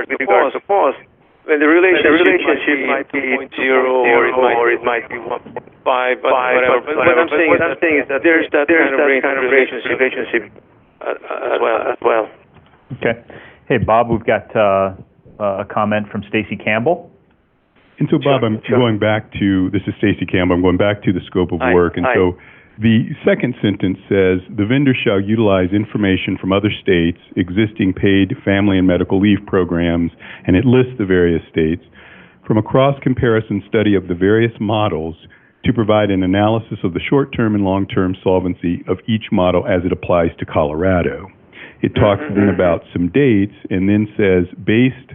Speaker 17: with regards to cost, then the relationship might be 2.0 or it might be 1.5, whatever. But what I'm saying is that there's that kind of relationship as well.
Speaker 2: Okay. Hey, Bob, we've got a comment from Stacy Campbell.
Speaker 11: And so, Bob, I'm going back to, this is Stacy Campbell, I'm going back to the scope of work. And so the second sentence says, the vendor shall utilize information from other states, existing paid family and medical leave programs, and it lists the various states, from a cross-comparison study of the various models to provide an analysis of the short-term and long-term solvency of each model as it applies to Colorado. It talks then about some dates and then says, based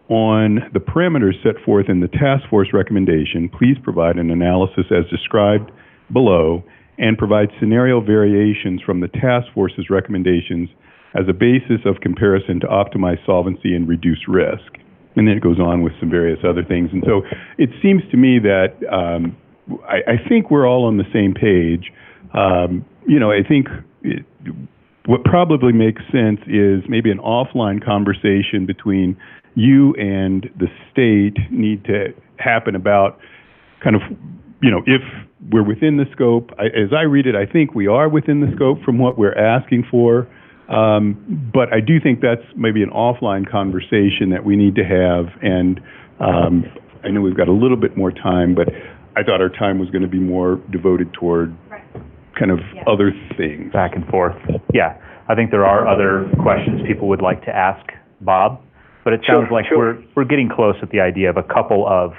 Speaker 11: on the parameters set forth in the task force recommendation, please provide an analysis as described below and provide scenario variations from the task force's recommendations as a basis of comparison to optimize solvency and reduce risk. And then it goes on with some various other things. And so it seems to me that I think we're all on the same page. I think what probably makes sense is maybe an offline conversation between you and the state need to happen about kind of, if we're within the scope. As I read it, I think we are within the scope from what we're asking for. But I do think that's maybe an offline conversation that we need to have. And I know we've got a little bit more time, but I thought our time was going to be more devoted toward kind of other things.
Speaker 2: Back and forth. Yeah. I think there are other questions people would like to ask Bob, but it sounds like we're getting close with the idea of a couple of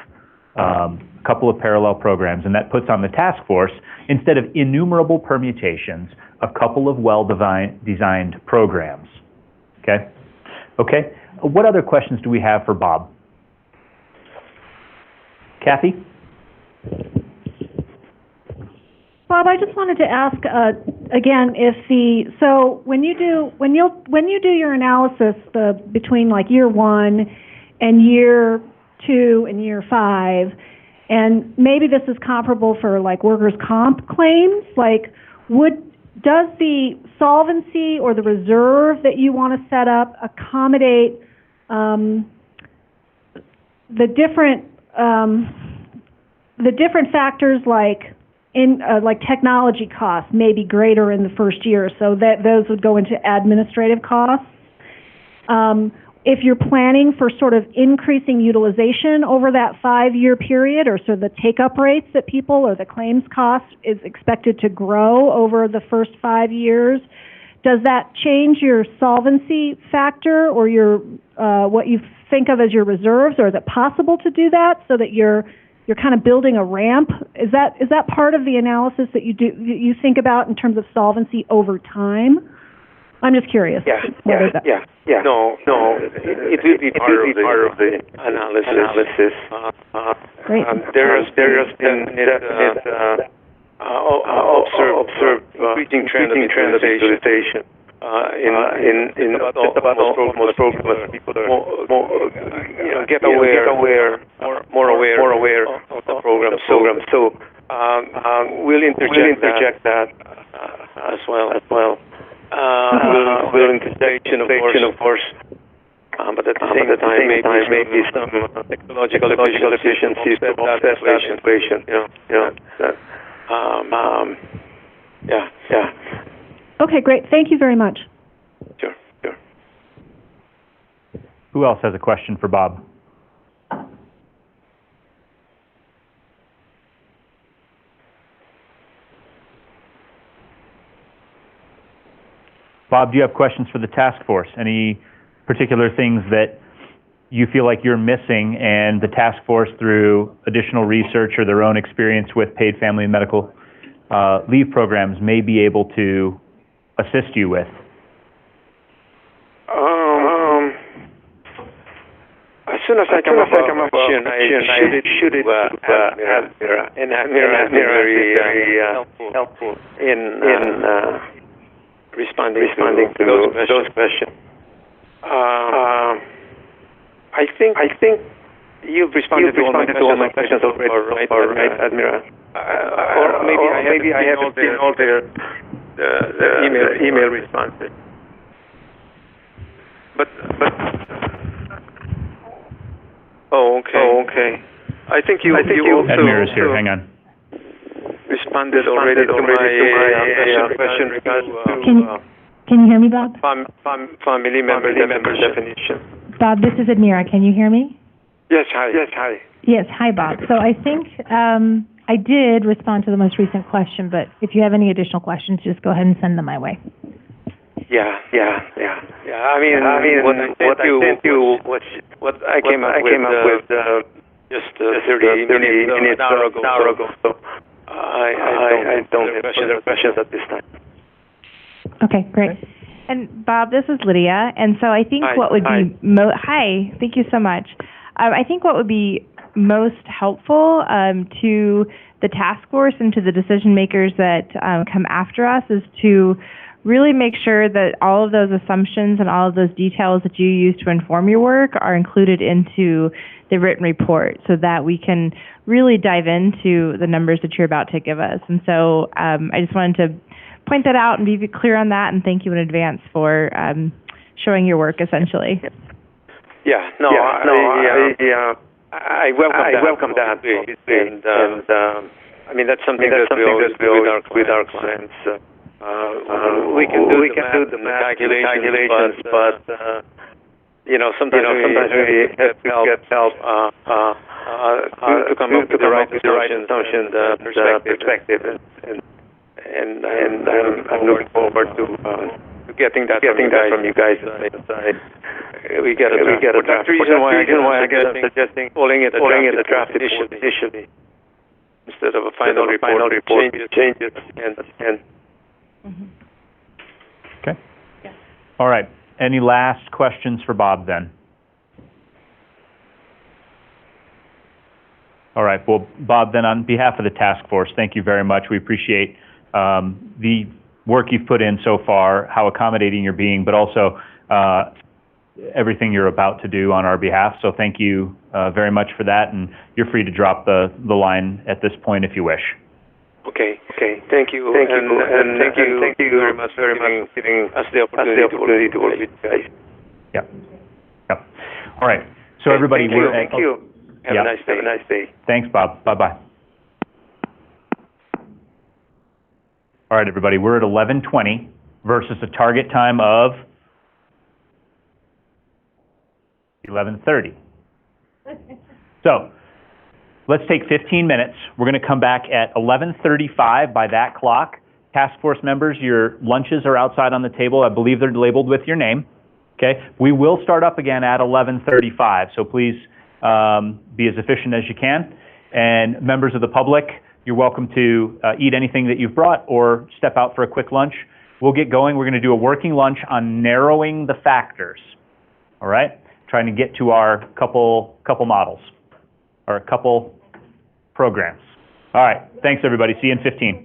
Speaker 2: parallel programs, and that puts on the task force, instead of innumerable permutations, a couple of well-designed programs. Okay? Okay. What other questions do we have for Bob? Kathy?
Speaker 6: Bob, I just wanted to ask again so when you do your analysis between like year 1 and year 2 and year 5, and maybe this is comparable for like workers' comp claims, like does the solvency or the reserve that you want to set up accommodate the different factors like technology costs may be greater in the first year, so that those would go into administrative costs. If you're planning for sort of increasing utilization over that 5-year period, or so the take-up rates that people or the claims cost is expected to grow over the first 5 years, does that change your solvency factor or your what you think of as your reserves, or is it possible to do that so that you're kind of building a ramp? Is that part of the analysis that you think about in terms of solvency over time? I'm just curious.
Speaker 17: Yeah. No, it will be part of the analysis.
Speaker 6: Great.
Speaker 17: There has been observed increasing trend of utilization in most programs. People are more aware of the program. So we'll interject that as well. Will integration, of course, but at the same time, maybe some technological efficiencies to offset that inflation. Yeah.
Speaker 6: Okay, great. Thank you very much.
Speaker 17: Sure.
Speaker 2: Who else has a question for Bob? Bob, do you have questions for the task force? Any particular things that you feel like you're missing and the task force, through additional research or their own experience with paid family and medical leave programs, may be able to assist you with?
Speaker 17: As soon as I come up with a question, I shoot it Admira, and Admira has been very helpful in responding to those questions. I think you've responded to all my questions already, right, Admira? Or maybe I haven't seen all the email responses. But okay. I think you also
Speaker 2: Admira's here. Hang on.
Speaker 17: Responded already to my question regarding
Speaker 20: Can you hear me, Bob?
Speaker 17: Family member definition.
Speaker 20: Bob, this is Admira. Can you hear me?
Speaker 17: Yes, hi.
Speaker 20: Yes, hi, Bob. So I think I did respond to the most recent question, but if you have any additional questions, just go ahead and send them my way.
Speaker 17: Yeah. I mean, what I came up with just 30 minutes, an hour ago. So I don't have further questions at this time.
Speaker 20: Okay, great.
Speaker 3: And Bob, this is Lydia, and so I think
Speaker 17: Hi.
Speaker 3: what would
Speaker 17: Hi.
Speaker 3: be hi, thank you so much. I think what would be most helpful to the task force and to the decision makers that come after us is to really make sure that all of those assumptions and all of those details that you use to inform your work are included into the written report so that we can really dive into the numbers that you're about to give us. And so I just wanted to point that out and be clear on that, and thank you in advance for showing your work, essentially.
Speaker 17: Yeah, no, I welcome that. And, I mean, that's something that we always do with our clients. We can do the math, calculations, but you know, sometimes we have to get help to come up with the right assumption, perspective, and I'm looking forward to getting that from you guys. We get a draft. That's the reason why I'm suggesting pulling it a draft initially instead of a final report. Change it and.
Speaker 2: Okay. All right. Any last questions for Bob then? All right. Well, Bob, then on behalf of the task force, thank you very much. We appreciate the work you've put in so far, how accommodating you're being, but also everything you're about to do on our behalf. So thank you very much for that, and you're free to drop the line at this point if you wish.
Speaker 17: Okay. Thank you. And thank you very much for giving us the opportunity to work with you guys.
Speaker 2: Yep. All right. So everybody,
Speaker 17: Thank you. Have a nice day.
Speaker 2: Thanks, Bob. Bye-bye. All right, everybody, we're at 11:20 versus a target time of 11:30. So let's take 15 minutes. We're going to come back at 11:35 by that clock. Task force members, your lunches are outside on the table. I believe they're labeled with your name. Okay. We will start up again at 11:35, so please be as efficient as you can. And members of the public, you're welcome to eat anything that you've brought or step out for a quick lunch. We'll get going. We're going to do a working lunch on narrowing the factors. All right? Trying to get to our couple models or a couple programs. All right. Thanks, everybody. See you in 15.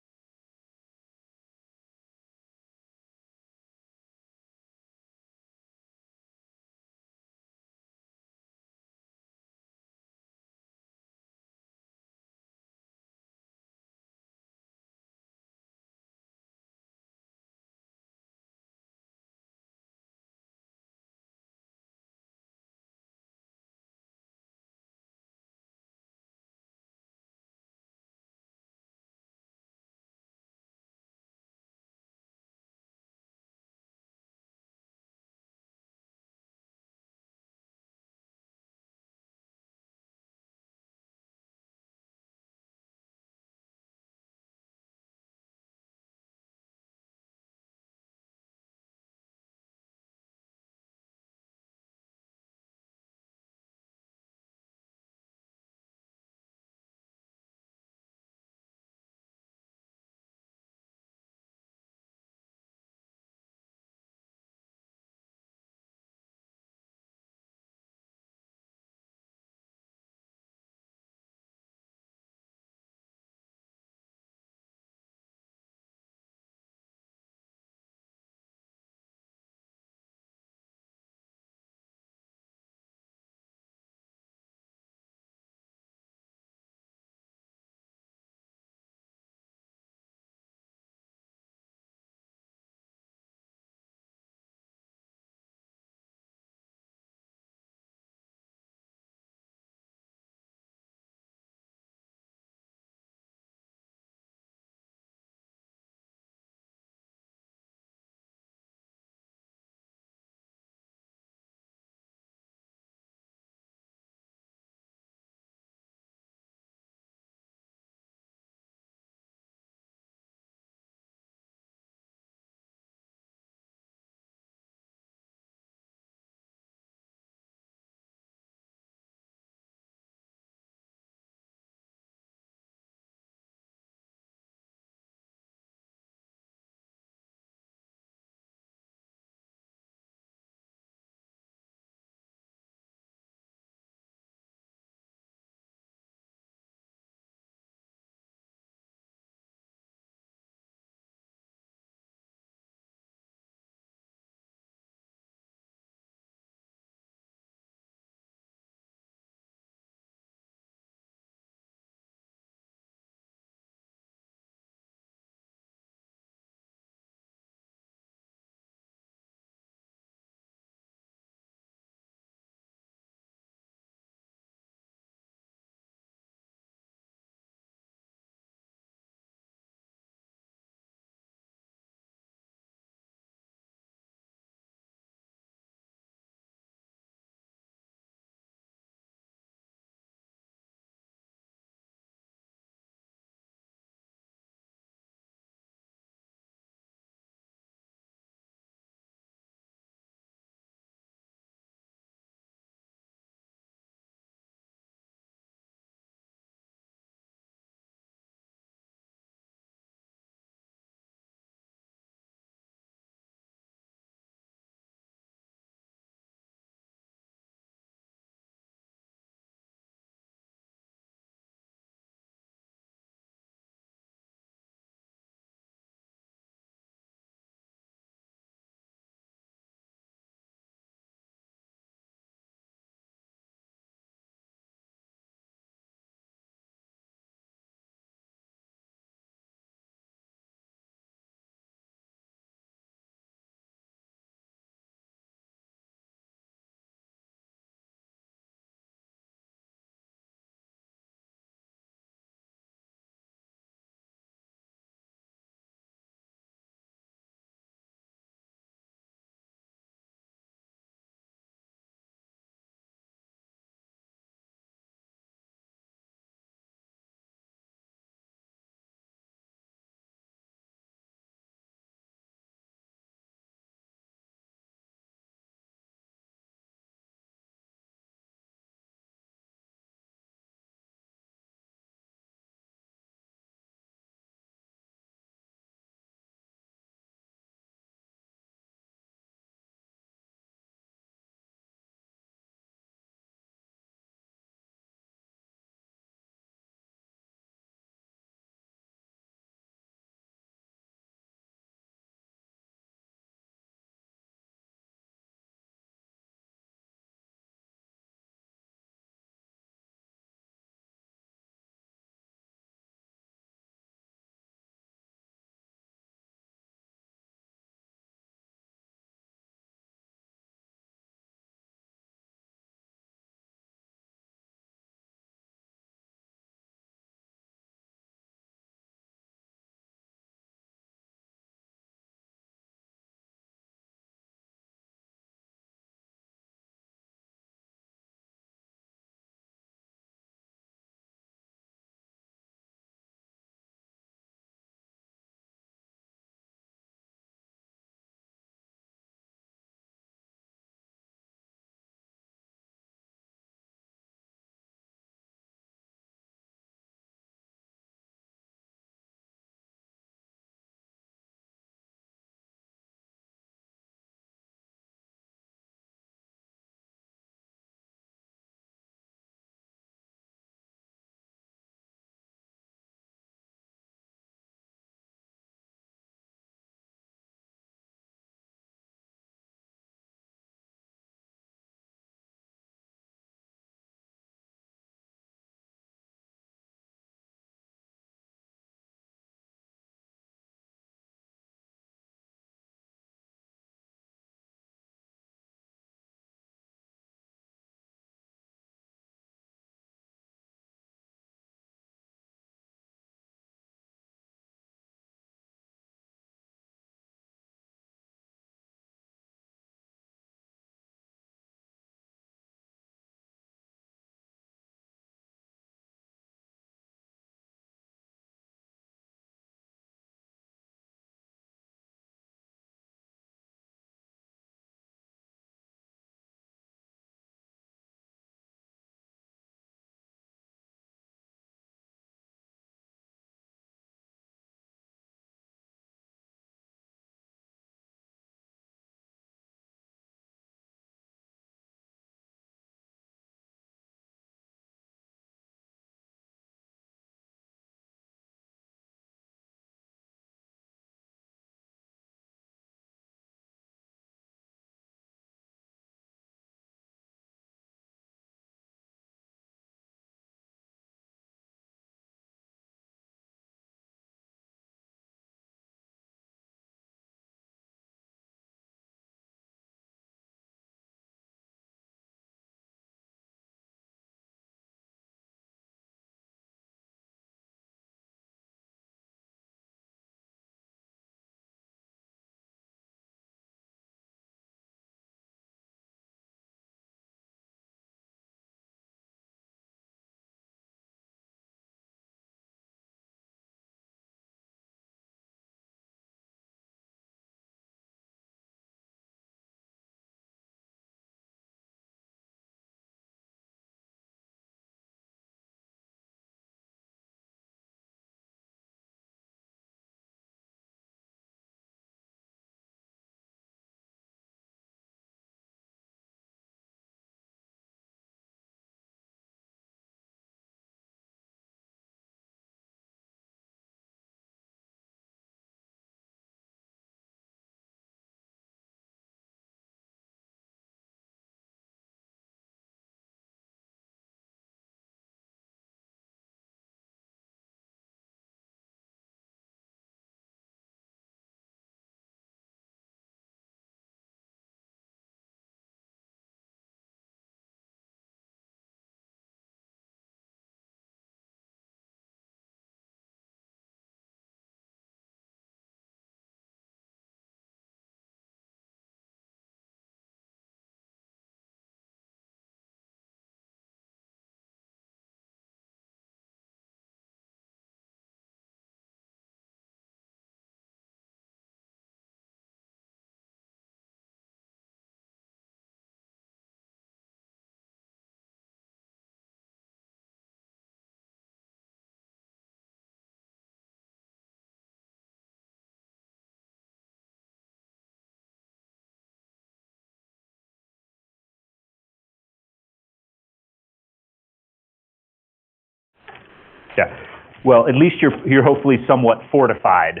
Speaker 2: Yeah. Well, at least you're hopefully somewhat fortified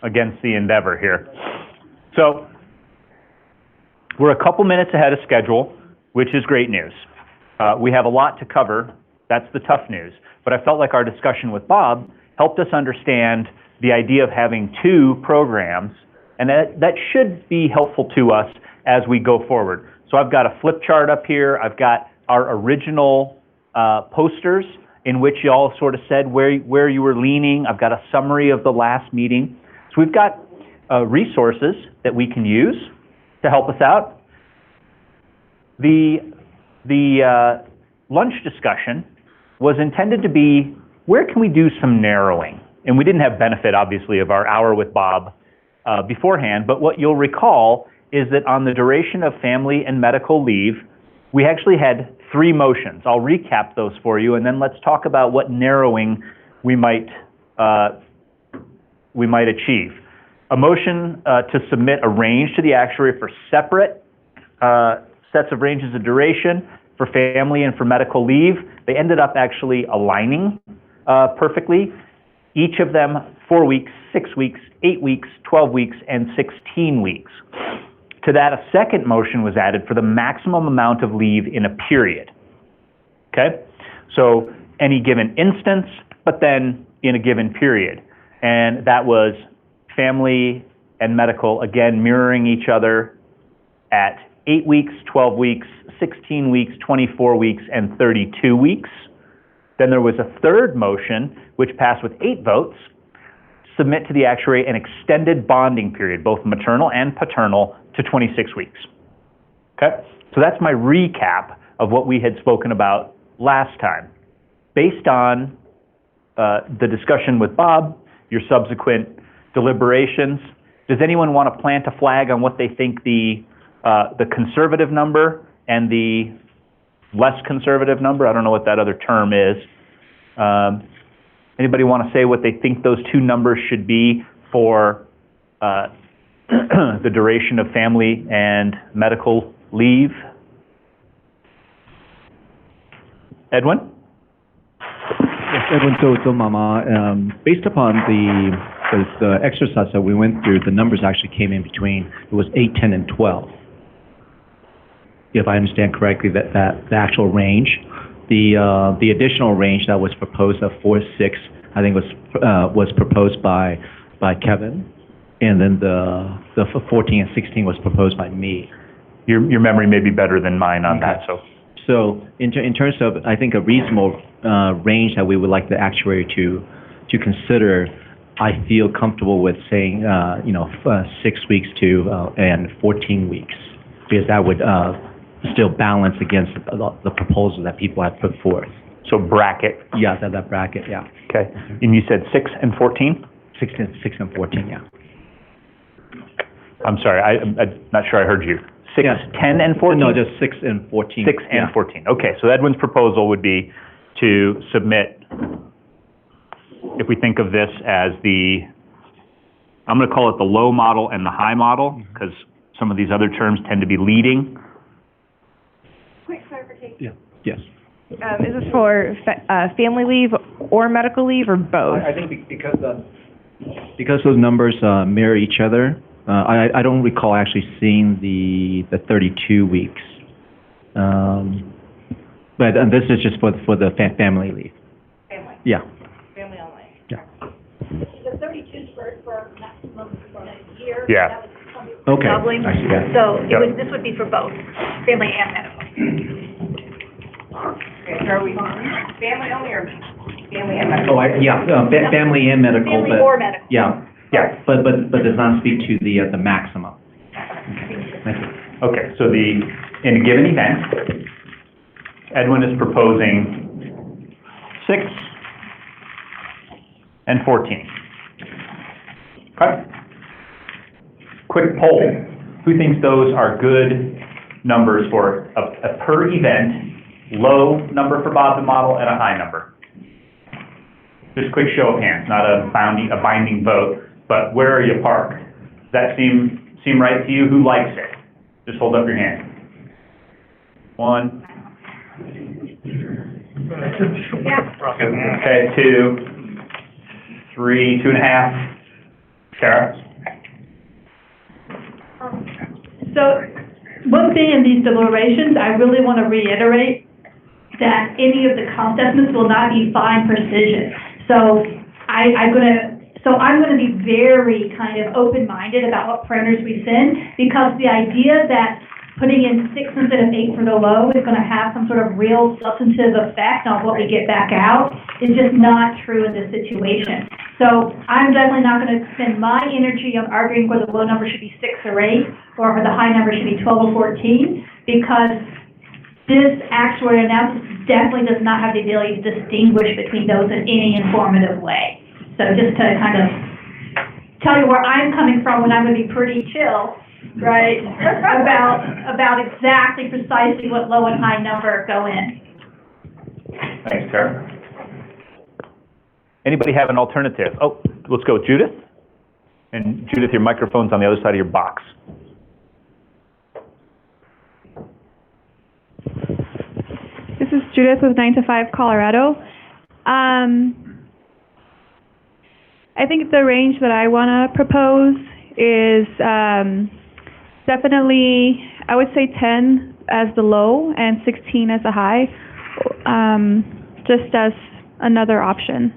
Speaker 2: against the endeavor here. So, we're a couple minutes ahead of schedule, which is great news. We have a lot to cover. That's the tough news. But I felt like our discussion with Bob helped us understand the idea of having 2 programs, and that should be helpful to us as we go forward. So I've got a flip chart up here. I've got our original posters in which you all sort of said where you were leaning. I've got a summary of the last meeting. So we've got resources that we can use to help us out. The lunch discussion was intended to be, where can we do some narrowing? And we didn't have benefit, obviously, of our hour with Bob beforehand, but what you'll recall is that on the duration of family and medical leave, we actually had 3 motions. I'll recap those for you, and then let's talk about what narrowing we might achieve. A motion to submit a range to the actuary for separate sets of ranges of duration for family and for medical leave. They ended up actually aligning perfectly. Each of them 4 weeks, 6 weeks, 8 weeks, 12 weeks, and 16 weeks. To that, a second motion was added for the maximum amount of leave in a period. Okay? So any given instance, but then in a given period. And that was family and medical, again, mirroring each other at 8 weeks, 12 weeks, 16 weeks, 24 weeks, and 32 weeks. Then there was a third motion, which passed with 8 votes, submit to the actuary an extended bonding period, both maternal and paternal, to 26 weeks. Okay? So that's my recap of what we had spoken about last time. Based on the discussion with Bob, your subsequent deliberations, does anyone want to plant a flag on what they think the conservative number and the less conservative number? I don't know what that other term is. Anybody want to say what they think those 2 numbers should be for the duration of family and medical leave? Edwin?
Speaker 18: Yes, Edwin, so Mama, based upon the exercise that we went through, the numbers actually came in between, it was 8, 10, and 12. If I understand correctly, that the actual range, the additional range that was proposed of 4, 6, I think was proposed by Kevin, and then the 14 and 16 was proposed by me.
Speaker 2: Your memory may be better than mine on that, so.
Speaker 18: So in terms of, I think, a reasonable range that we would like the actuary to consider, I feel comfortable with saying 6 weeks to and 14 weeks, because that would still balance against the proposal that people have put forth.
Speaker 2: So bracket?
Speaker 18: Yeah, that bracket, yeah.
Speaker 2: Okay. And you said 6 and 14?
Speaker 18: 6 and 14, yeah.
Speaker 2: I'm sorry, I'm not sure I heard you. 6, 10, and 14?
Speaker 18: No, just 6 and 14.
Speaker 2: 6 and 14. Okay, so Edwin's proposal would be to submit, if we think of this as I'm going to call it the low model and the high model, because some of these other terms tend to be leading.
Speaker 3: Quick clarification.
Speaker 18: Yeah. Yes.
Speaker 3: Is this for family leave or medical leave or both?
Speaker 18: I think because those numbers mirror each other, I don't recall actually seeing the 32 weeks. But this is just for the family leave.
Speaker 3: Family.
Speaker 18: Yeah.
Speaker 3: Family only.
Speaker 18: Yeah.
Speaker 19: The 32 for maximum for a year.
Speaker 2: Yeah.
Speaker 19: That was
Speaker 18: Okay.
Speaker 19: doubling.
Speaker 18: I see that.
Speaker 19: So
Speaker 2: Yep.
Speaker 19: this would be for both, family and medical.
Speaker 3: Okay, so are we family only or family and medical?
Speaker 18: Family and medical.
Speaker 19: Family
Speaker 18: but,
Speaker 19: or medical.
Speaker 18: Yeah.
Speaker 2: Yeah.
Speaker 18: But does not speak to the maximum. Thank you.
Speaker 2: Okay, so in a given event, Edwin is proposing 6 and 14. Okay. Quick poll. Who thinks those are good numbers for a per event, low number for Bob the model and a high number? Just quick show of hands, not a binding vote, but where are you parked? Does that seem right to you? Who likes it? Just hold up your hand. 1, Okay, 2, 3, 2.5. Sarah?
Speaker 14: So, one thing in these deliberations, I really want to reiterate that any of the cost estimates will not be fine precision. So, I'm gonna be very kind of open-minded about what parameters we send, because the idea that putting in 6 instead of 8 for the low is gonna have some sort of real substantive effect on what we get back out is just not true in this situation. So I'm definitely not gonna spend my energy on arguing whether the low number should be 6 or 8, or the high number should be 12 or 14, because this actuary analysis definitely does not have the ability to distinguish between those in any informative way. So just to kind of tell you where I'm coming from, when I'm gonna be pretty chill, right, about exactly precisely what low and high number go in.
Speaker 2: Thanks, Sarah. Anybody have an alternative? Oh, let's go with Judith. And Judith, your microphone's on the other side of your box.
Speaker 21: This is Judith with 9 to 5 Colorado. I think the range that I want to propose is definitely, I would say 10 as the low and 16 as the high, just as another option.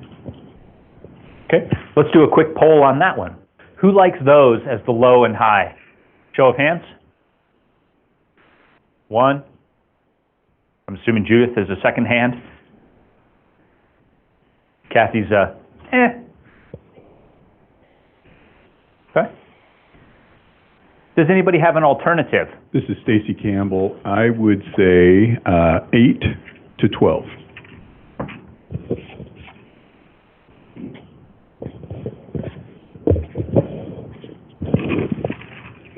Speaker 2: Okay, let's do a quick poll on that one. Who likes those as the low and high? Show of hands. 1. I'm assuming Judith is a second hand. Kathy's Okay. Does anybody have an alternative?
Speaker 11: This is Stacy Campbell. I would say 8 to 12.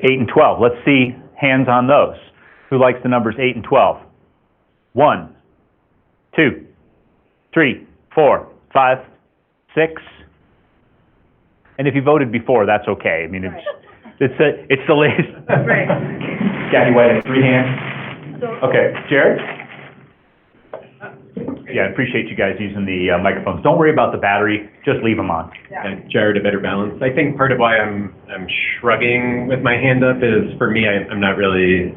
Speaker 2: Eight and 12. Let's see hands on those. Who likes the numbers 8 and 12? 1, 2, 3, 4, 5, 6. And if you voted before, that's okay. I mean, it's the latest.
Speaker 6: Right.
Speaker 2: Kathy White has 3 hands. Okay, Jared? Yeah, I appreciate you guys using the microphones. Don't worry about the battery, just leave them on.
Speaker 12: And Jared, a better balance. I think part of why I'm shrugging with my hand up is, for me, I'm not really,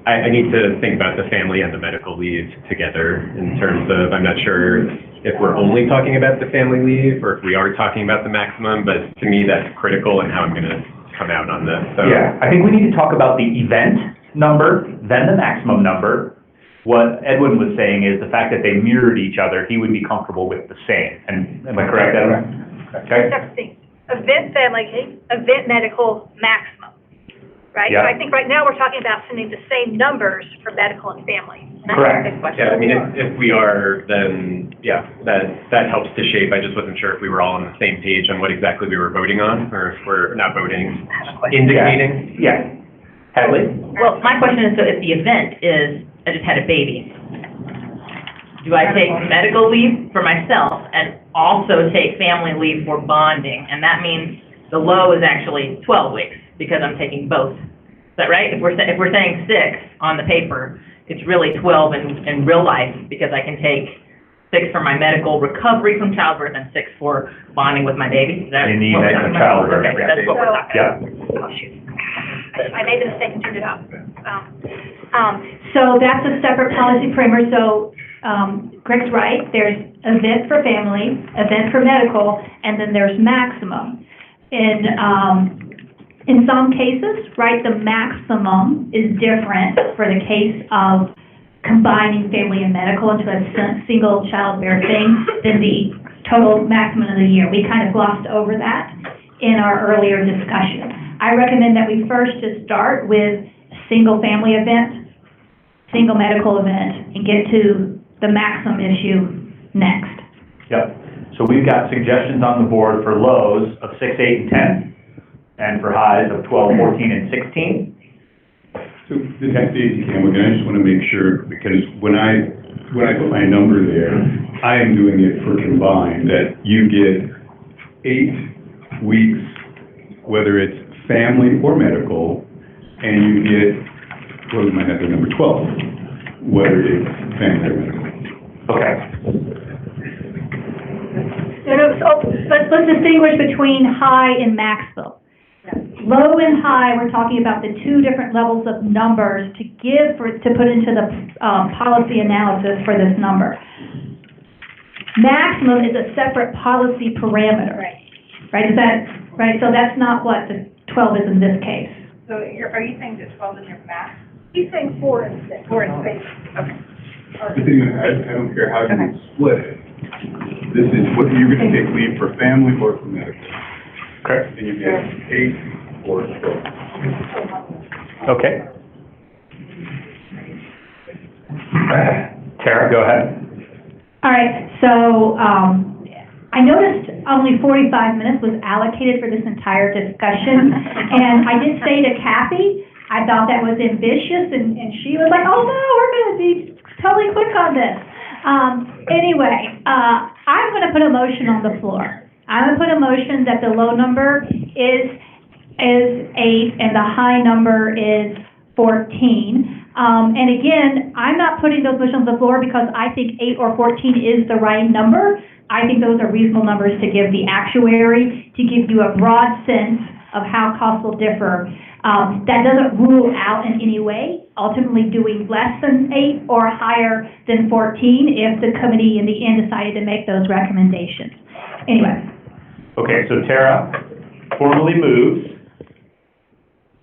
Speaker 12: I need to think about the family and the medical leave together in terms of, I'm not sure if we're only talking about the family leave or if we are talking about the maximum, but to me, that's critical in how I'm going to come out on this. So.
Speaker 2: Yeah, I think we need to talk about the event number, then the maximum number. What Edwin was saying is the fact that they mirrored each other, he would be comfortable with the same. And am I correct, Edwin? Okay.
Speaker 19: Separate things. Event family, event medical maximum, right?
Speaker 2: Yeah.
Speaker 19: So I think right now we're talking about sending the same numbers for medical and family.
Speaker 2: Correct.
Speaker 12: Yeah, I mean, if we are, then, yeah, that helps to shape. I just wasn't sure if we were all on the same page on what exactly we were voting on, or if we're not voting, indicating.
Speaker 2: Yeah. Hadley?
Speaker 13: Well, my question is, so if the event is, I just had a baby, do I take medical leave for myself and also take family leave for bonding? And that means the low is actually 12 weeks because I'm taking both. Is that right? If we're saying 6 on the paper, it's really 12 in real life because I can take 6 for my medical recovery from childbirth and 6 for bonding with my baby. Is that
Speaker 2: In the
Speaker 13: what we're
Speaker 2: event of
Speaker 13: talking about?
Speaker 2: childbirth.
Speaker 13: Okay, that's what we're talking about.
Speaker 2: Yeah.
Speaker 19: Oh, shoot. I made the mistake and turned it off.
Speaker 14: So that's a separate policy parameter. So Greg's right. There's event for family, event for medical, and then there's maximum. In some cases, right, the maximum is different for the case of combining family and medical into a single childbearing thing than the total maximum of the year. We kind of glossed over that in our earlier discussion. I recommend that we first just start with single family event, single medical event, and get to the maximum issue next.
Speaker 2: Yep. So we've got suggestions on the board for lows of 6, 8, and 10, and for highs of 12, 14, and 16.
Speaker 11: So this is Stacy Campbell, and I just want to make sure, because when I put my number there, I am doing it for combined, that you get 8 weeks, whether it's family or medical, and you get, well, we might have the number 12, whether it's family or medical.
Speaker 2: Okay.
Speaker 1: So let's distinguish between high and max though. Low and high, we're talking about the two different levels of numbers to put into the policy analysis for this number. Maximum is a separate policy parameter. Right, is that, right? So that's not what the 12 is in this case.
Speaker 6: So are you saying that 12 is your max? He's saying 4 and 6. 4 and 6. Okay.
Speaker 11: But then I don't care how you split it. This is what you're going to take leave for family or for medical.
Speaker 2: Correct.
Speaker 11: And you get 8 or 12.
Speaker 2: Okay. Tara, go ahead.
Speaker 1: All right, so I noticed only 45 minutes was allocated for this entire discussion, and I did say to Kathy, I thought that was ambitious, and she was like, oh no, we're going to be totally quick on this. Anyway, I'm going to put a motion on the floor. I'm going to put a motion that the low number is 8 and the high number is 14. And again, I'm not putting those motions on the floor because I think 8 or 14 is the right number. I think those are reasonable numbers to give the actuary, to give you a broad sense of how costs will differ. That doesn't rule out in any way ultimately doing less than 8 or higher than 14 if the committee in the end decided to make those recommendations. Anyway.
Speaker 2: Okay, so Tara formally moves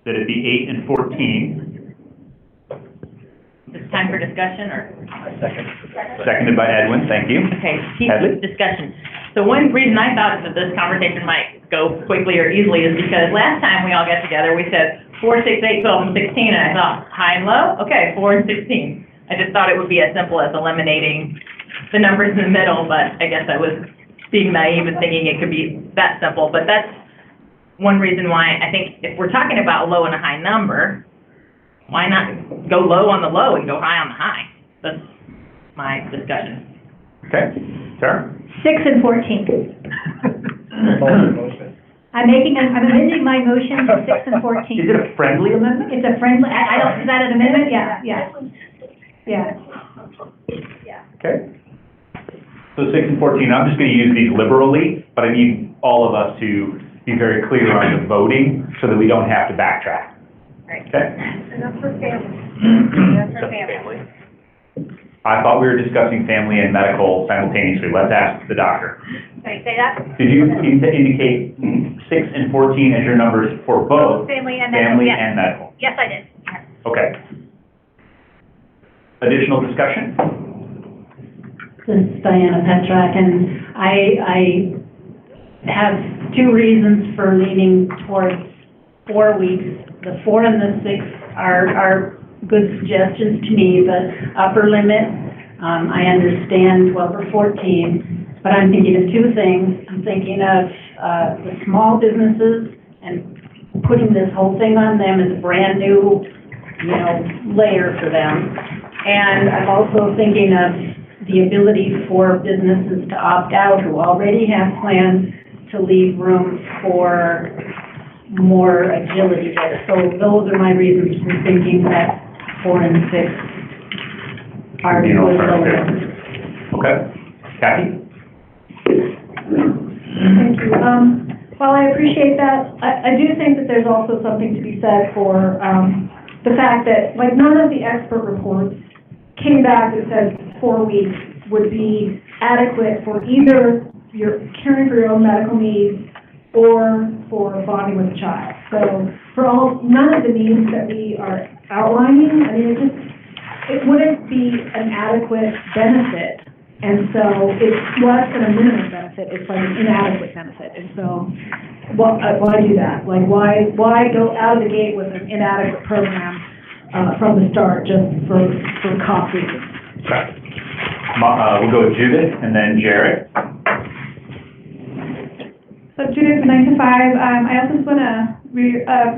Speaker 2: that it be 8 and 14.
Speaker 13: It's time for discussion, or?
Speaker 2: Seconded by Edwin, thank you.
Speaker 13: Okay, keep
Speaker 2: Hadley?
Speaker 13: discussion. So one reason I thought that this conversation might go quickly or easily is because last time we all got together, we said 4, 6, 8, 12, and 16, and I thought, high and low? Okay, 4 and 16. I just thought it would be as simple as eliminating the numbers in the middle, but I guess I was being naive and thinking it could be that simple. But that's one reason why I think if we're talking about a low and a high number, why not go low on the low and go high on the high? That's my discussion.
Speaker 2: Okay, Tara?
Speaker 1: 6 and 14. I'm amending my motion to 6 and 14.
Speaker 2: Is it a friendly amendment?
Speaker 1: It's a friendly, is that an amendment? Yeah.
Speaker 2: Okay. So 6 and 14, I'm just going to use these liberally, but I need all of us to be very clear on the voting so that we don't have to backtrack.
Speaker 6: Right.
Speaker 2: Okay?
Speaker 6: And that's for family. That's for family.
Speaker 2: I thought we were discussing family and medical simultaneously. Let's ask the doctor.
Speaker 19: Sorry, say that?
Speaker 2: Did you indicate 6 and 14 as your numbers for both
Speaker 19: Family and medical, yes.
Speaker 2: and medical?
Speaker 19: Yes, I did.
Speaker 2: Okay. Additional discussion?
Speaker 5: This is Diana Petrak, and I have two reasons for leaning towards 4 weeks. The 4 and the 6 are good suggestions to me. The upper limit, I understand 12 or 14, but I'm thinking of two things. I'm thinking of the small businesses and putting this whole thing on them as a brand new, layer for them. And I'm also thinking of the ability for businesses to opt out who already have plans to leave room for more agility there. So those are my reasons for thinking that 4 and 6 are good lower.
Speaker 2: Okay. Kathy?
Speaker 6: Thank you. While I appreciate that, I do think that there's also something to be said for the fact that, none of the expert reports came back that said 4 weeks would be adequate for either your caring for your own medical needs or for bonding with a child. So none of the needs that we are outlining, it wouldn't be an adequate benefit. And so it's less than a minimum benefit, it's like an inadequate benefit. And so why do that? Why go out of the gate with an inadequate program from the start just for cost reasons?
Speaker 2: Okay. We'll go with Judith and then Jared.
Speaker 14: So Judith, 9 to 5, I also just want to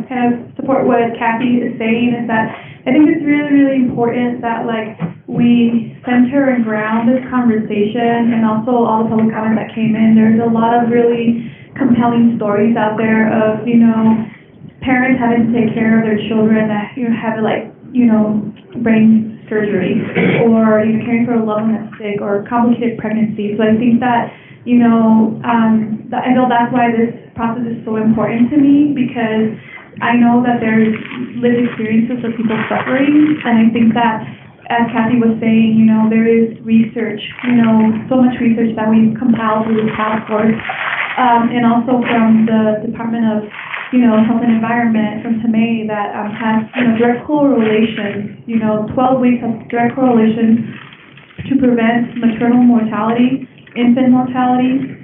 Speaker 14: kind of support what Kathy is saying, is that I think it's really, really important that we center and ground this conversation, and also all the public comments that came in. There's a lot of really compelling stories out there of, parents having to take care of their children that have brain surgery, or, caring for a loved one that's sick, or complicated pregnancy. So I think that, I know that's why this process is so important to me, because I know that there's lived experiences of people suffering, and I think that, as Kathy was saying, there is research, so much research that we've compiled through the task force, and also from the Department of, Health and Environment, from TMA, that has, direct correlations, 12 weeks of direct correlations to prevent maternal mortality, infant mortality,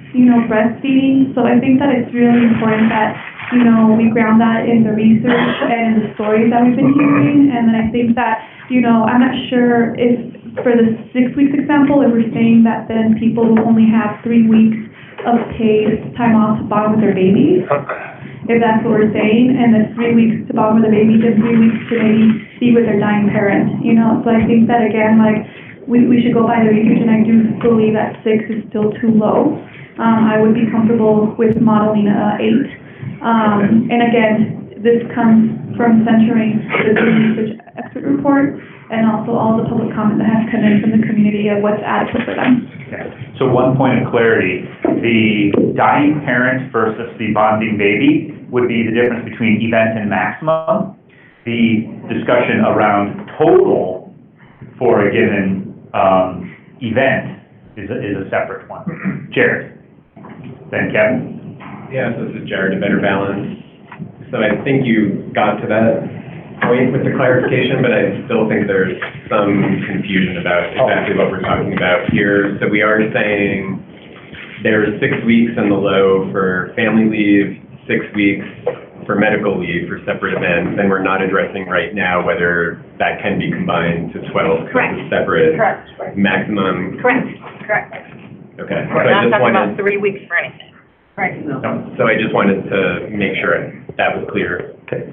Speaker 14: breastfeeding. So I think that it's really important that, we ground that in the research and the stories that we've been hearing. And then I think that, I'm not sure if, for the 6 weeks example, if we're saying that then people will only have 3 weeks of paid time off to bond with their babies, if that's what we're saying, and then 3 weeks to bond with their babies and 3 weeks to maybe be with their dying parent, So I think that, again, we should go by the research, and I do believe that 6 is still too low. I would be comfortable with modeling 8. And again, this comes from centering the research expert report and also all the public comment that has come in from the community of what's adequate for them.
Speaker 2: Okay. So one point of clarity, the dying parent versus the bonding baby would be the difference between event and maximum. The discussion around total for a given event is a separate one. Jared. Then Kevin.
Speaker 12: Yeah, so this is Jared, A Better Balance. So I think you got to that point with the clarification, but I still think there's some confusion about exactly what we're talking about here. So we are saying there's 6 weeks in the low for family leave, 6 weeks for medical leave for separate events, and we're not addressing right now whether that can be combined to 12
Speaker 9: Correct.
Speaker 12: separate
Speaker 9: Correct.
Speaker 12: maximum.
Speaker 9: Correct.
Speaker 12: Okay. So
Speaker 9: We're
Speaker 12: I
Speaker 9: not
Speaker 12: just
Speaker 9: talking
Speaker 12: wanted.
Speaker 9: about 3 weeks for anything. Right.
Speaker 12: So I just wanted to make sure that was clear.
Speaker 2: Okay.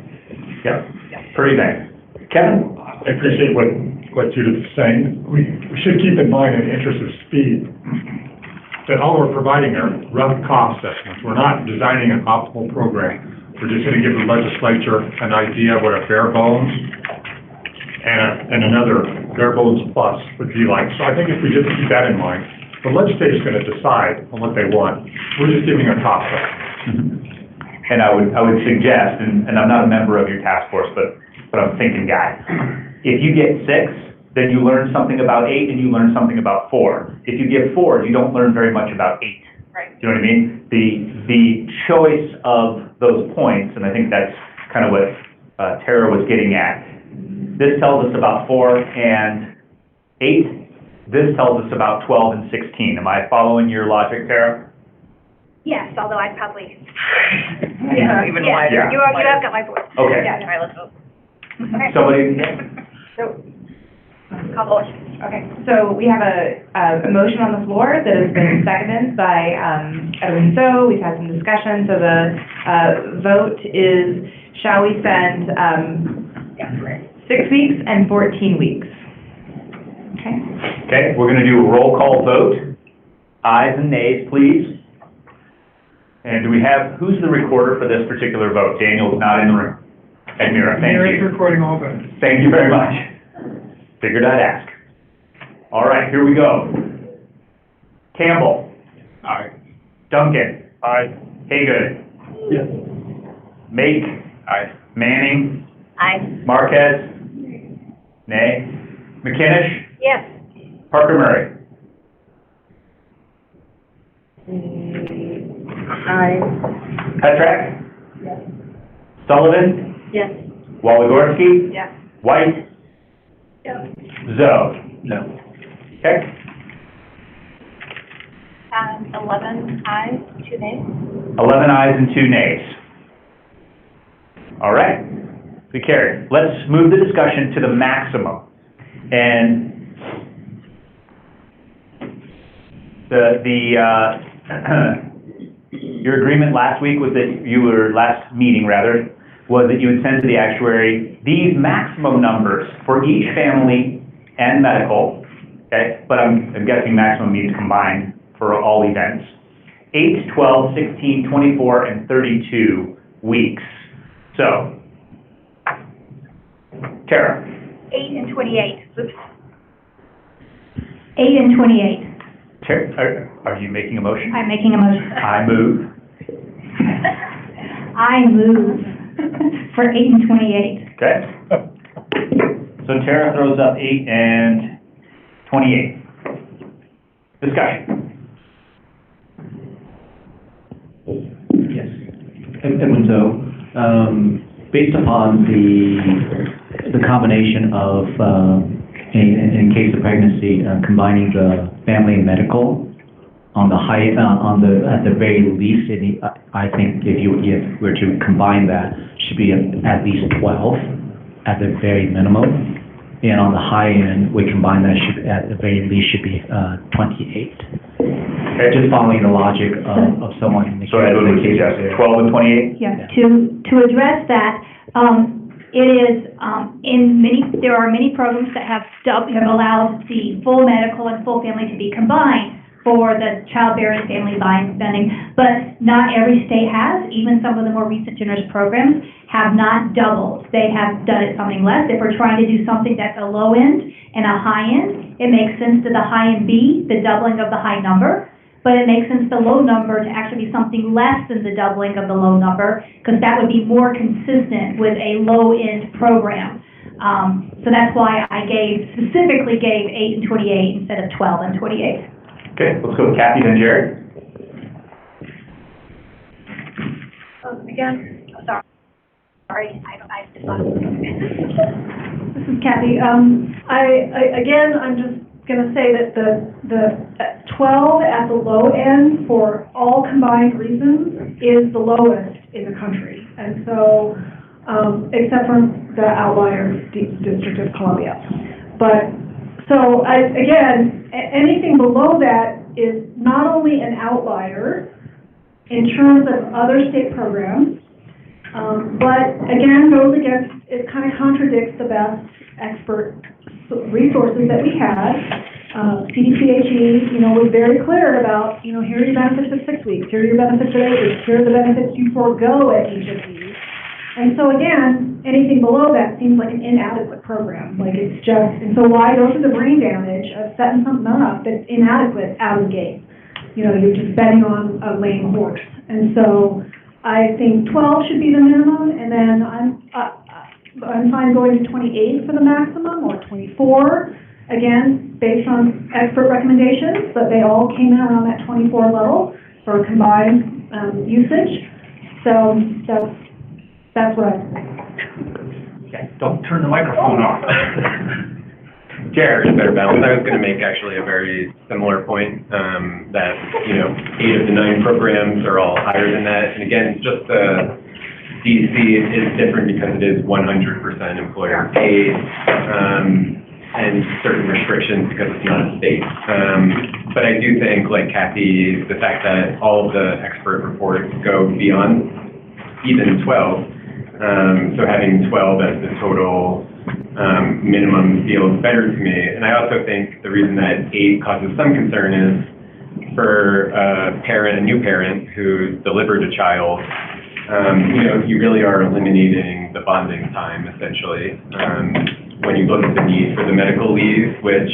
Speaker 2: Yeah. Pretty nice. Kevin?
Speaker 4: I appreciate what Judith is saying. We should keep in mind, in the interest of speed, that all we're providing are rough cost estimates. We're not designing an optimal program. We're just going to give the legislature an idea of what a bare bones and another bare bones plus would be like. So I think if we just keep that in mind, the legislature's going to decide on what they want. We're just giving a cost estimate.
Speaker 2: And I would suggest, and I'm not a member of your task force, but I'm a thinking guy. If you get 6, then you learn something about 8 and you learn something about 4. If you get 4, you don't learn very much about 8.
Speaker 9: Right.
Speaker 2: Do you know what I mean? The choice of those points, and I think that's kind of what Tara was getting at. This tells us about 4 and 8. This tells us about 12 and 16. Am I following your logic, Tara?
Speaker 19: Yes, although I'd probably.
Speaker 13: Even wider.
Speaker 2: Yeah.
Speaker 19: You have got my voice.
Speaker 2: Okay.
Speaker 19: Yeah, all right, let's vote. Okay.
Speaker 2: Somebody?
Speaker 3: So,
Speaker 19: Call the motion.
Speaker 3: okay, so we have a motion on the floor that has been seconded by Edwin So. We've had some discussion, so the vote is, shall we send 6 weeks and 14 weeks? Okay.
Speaker 2: Okay, we're going to do a roll call vote. Ayes and nays, please. And do we have, who's the recorder for this particular vote? Daniel's not in the room. And Mira, thank
Speaker 8: Mary's
Speaker 2: you.
Speaker 8: recording all votes.
Speaker 2: Thank you very much. Figured I'd ask. All right, here we go. Campbell.
Speaker 4: Aye.
Speaker 2: Duncan.
Speaker 4: Aye.
Speaker 2: Haygood.
Speaker 4: Yes.
Speaker 2: Make.
Speaker 4: Aye.
Speaker 2: Manning.
Speaker 19: Aye.
Speaker 2: Marquez. Nay. McKinnish.
Speaker 19: Yes.
Speaker 2: Parker Murray.
Speaker 15: Aye.
Speaker 2: Petrak.
Speaker 19: Yes.
Speaker 2: Sullivan.
Speaker 19: Yes.
Speaker 2: Waligorski.
Speaker 19: Yes.
Speaker 2: White.
Speaker 19: Yes.
Speaker 2: Zoe.
Speaker 10: No.
Speaker 2: Okay.
Speaker 19: 11 ayes, 2 nays.
Speaker 2: 11 ayes and 2 nays. All right. We carry. Let's move the discussion to the maximum. And your agreement last week was that last meeting was that you would send to the actuary these maximum numbers for each family and medical, okay? But I'm guessing maximum means combined for all events. 8, 12, 16, 24, and 32 weeks. So, Tara.
Speaker 19: 8 and 28.
Speaker 1: 8 and 28.
Speaker 2: Are you making a motion?
Speaker 1: I'm making a motion.
Speaker 2: I move.
Speaker 1: I move for 8 and 28.
Speaker 2: Okay. So Tara throws up 8 and 28. Discussion.
Speaker 18: Yes. And so, based upon the combination of, in case of pregnancy, combining the family and medical, at the very least, I think if you were to combine that, should be at least 12 at the very minimum. And on the high end, we combine that at the very least should be 28.
Speaker 2: Okay.
Speaker 18: Just following the logic of someone in the
Speaker 2: So Edwin would suggest 12 and 28?
Speaker 1: Yeah, to address that, it is, there are many programs that have allowed the full medical and full family to be combined for the childbearing family spending, but not every state has. Even some of the more recent generous programs have not doubled. They have done it something less. If we're trying to do something that's a low end and a high end, it makes sense that the high end be the doubling of the high number, but it makes sense the low number to actually be something less than the doubling of the low number, because that would be more consistent with a low end program. So that's why I specifically gave 8 and 28 instead of 12 and 28.
Speaker 2: Okay, let's go with Kathy, then Jared.
Speaker 19: Again, sorry, I
Speaker 6: This is Kathy. I'm just going to say that the 12 at the low end for all combined reasons is the lowest in the country. And so, except for the outlier District of Columbia. So again, anything below that is not only an outlier in terms of other state programs, but again, it kind of contradicts the best expert resources that we had. CDPHE, was very clear about, here are your benefits at 6 weeks, here are your benefits at 8 weeks, here are the benefits you forego at each of these. And so again, anything below that seems like an inadequate program. And so why go through the brain damage of setting something up that's inadequate out of the gate? You're just betting on a lame horse. And so I think 12 should be the minimum, and then I'm fine going to 28 for the maximum, or 24, again, based on expert recommendations, but they all came in around that 24 level for combined usage. So that's what I think.
Speaker 2: Okay, don't turn the microphone off.
Speaker 12: Jared, a better balance. I was going to make actually a very similar point, that, 8 of the 9 programs are all higher than that. And again, just the DC is different because it is 100% employer paid, and certain restrictions because it's not a state. But I do think, like Kathy, the fact that all of the expert reports go beyond even 12, so having 12 as the total minimum feels better to me. And I also think the reason that 8 causes some concern is for a new parent who delivered a child, you really are eliminating the bonding time, essentially, when you look at the need for the medical leave, which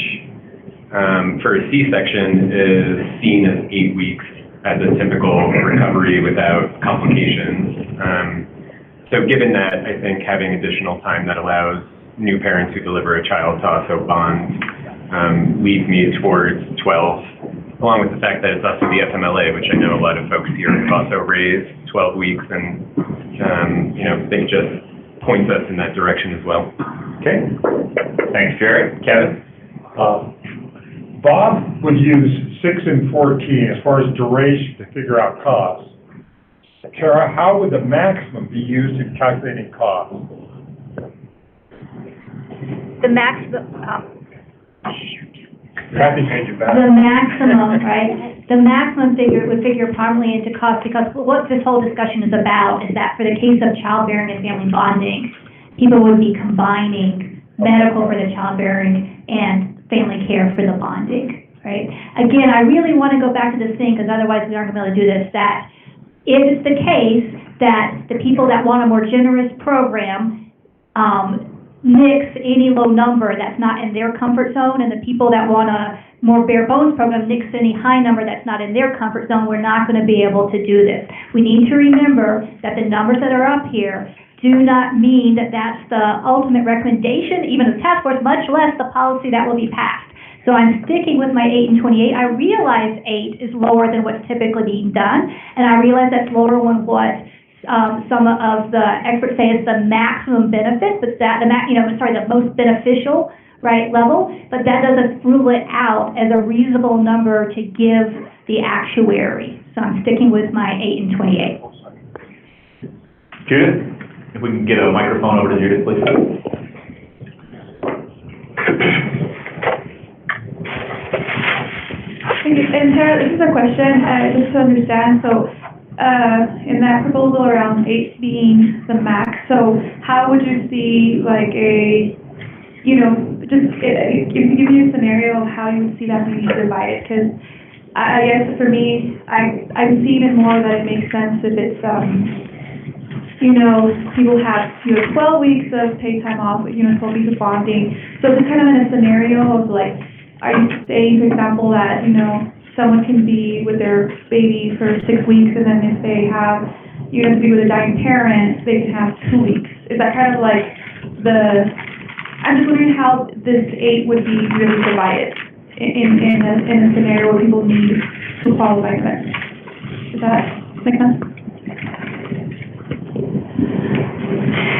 Speaker 12: for a C-section is seen as 8 weeks as a typical recovery without complications. So given that, I think having additional time that allows new parents who deliver a child to also bond leads me towards 12, along with the fact that it's also the FMLA, which I know a lot of folks here have also raised 12 weeks, and I think just points us in that direction as well.
Speaker 2: Okay, thanks, Jared. Kevin?
Speaker 4: Bob would use 6 and 14 as far as duration to figure out costs. Tara, how would the maximum be used in calculating costs?
Speaker 19: The maximum,
Speaker 4: Kathy made you back.
Speaker 1: The maximum, right? The maximum would figure prominently into cost, because what this whole discussion is about is that for the case of childbearing and family bonding, people would be combining medical for the childbearing and family care for the bonding, right? Again, I really want to go back to this thing, because otherwise we aren't going to be able to do this, that if it's the case that the people that want a more generous program nix any low number that's not in their comfort zone, and the people that want a more bare bones program nix any high number that's not in their comfort zone. We're not going to be able to do this. We need to remember that the numbers that are up here do not mean that that's the ultimate recommendation, even of the task force, much less the policy that will be passed. So I'm sticking with my 8 and 28. I realize 8 is lower than what's typically being done, and I realize that's lower than what some of the experts say is the maximum benefit, but that the most beneficial, right, level. But that doesn't rule it out as a reasonable number to give the actuary. So I'm sticking with my 8 and 28.
Speaker 2: Judith, if we can get a microphone over to Judith, please.
Speaker 14: And Tara, this is a question, just to understand, so, in that proposal around 8 being the max, so how would you see like just give me a scenario of how you would see that being divided? Because I guess for me, I'm seeing it more that it makes sense if it's, people have, 12 weeks of paid time off, 12 weeks of bonding. So just kind of in a scenario of like, are you saying, for example, that, someone can be with their baby for 6 weeks, and then if they have, to be with a dying parent, they can have 2 weeks? Is that kind of like I'm just wondering how this 8 would be really divided in a scenario where people need to qualify for that. Does that make sense?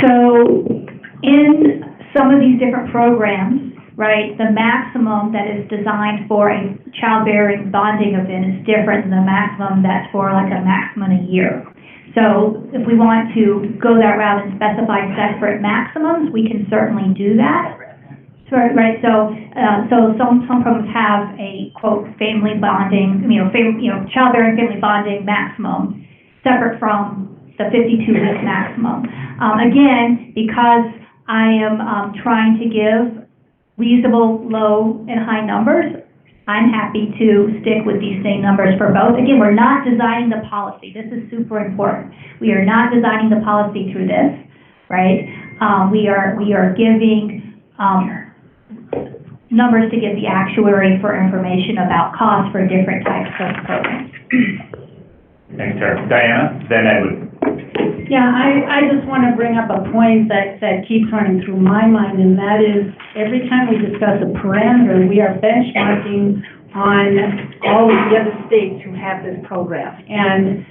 Speaker 1: So in some of these different programs, right, the maximum that is designed for a childbearing bonding event is different than the maximum that's for like a maximum a year. So if we want to go that route and specify separate maximums, we can certainly do that. Right, so some programs have a quote family bonding, childbearing family bonding maximum separate from the 52-week maximum. Again, because I am trying to give reasonable low and high numbers, I'm happy to stick with these same numbers for both. Again, we're not designing the policy. This is super important. We are not designing the policy through this, right? We are giving numbers to give the actuary for information about costs for different types of programs.
Speaker 2: Thanks, Tara. Diana, then Edward.
Speaker 5: Yeah, I just want to bring up a point that keeps running through my mind, and that is every time we discuss a parameter, we are benchmarking on all of the other states who have this program. And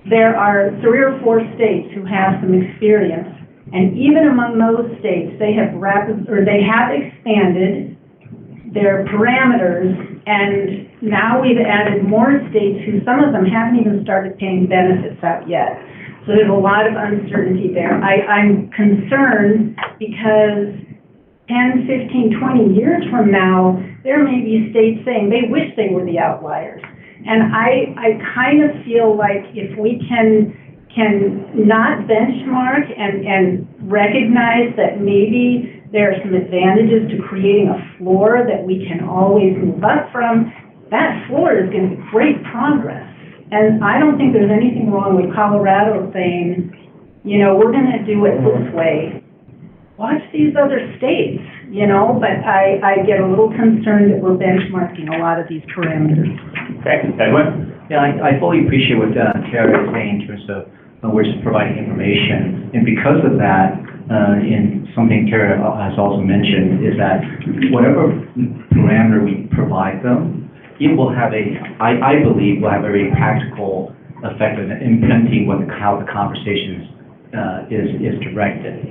Speaker 5: there are 3 or 4 states who have some experience, and even among those states, they have expanded their parameters, and now we've added more states who, some of them haven't even started paying benefits out yet. So there's a lot of uncertainty there. I'm concerned because 10, 15, 20 years from now, there may be states saying they wish they were the outliers. And I kind of feel like if we can not benchmark and recognize that maybe there are some advantages to creating a floor that we can always move up from, that floor is going to be great progress. And I don't think there's anything wrong with Colorado saying, we're going to do it this way. Watch these other states, but I get a little concerned that we're benchmarking a lot of these parameters.
Speaker 2: Okay, Edwin?
Speaker 10: Yeah, I fully appreciate what Tara is saying in terms of we're just providing information. And because of that, in something Tara has also mentioned, is that whatever parameter we provide them, it will have I believe, will have a very practical effect of implementing how the conversation is directed.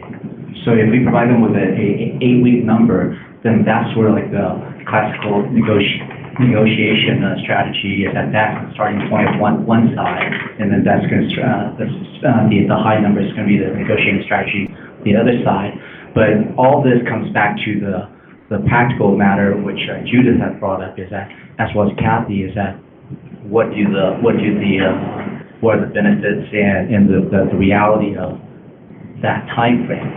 Speaker 10: So if we provide them with an 8-week number, then that's where like the classical negotiation strategy is at that starting point of one side, and then that's going to the high number is going to be the negotiating strategy the other side. But all this comes back to the practical matter, which Judith has brought up, is that, as well as Kathy, is that what are the benefits and the reality of that time frame.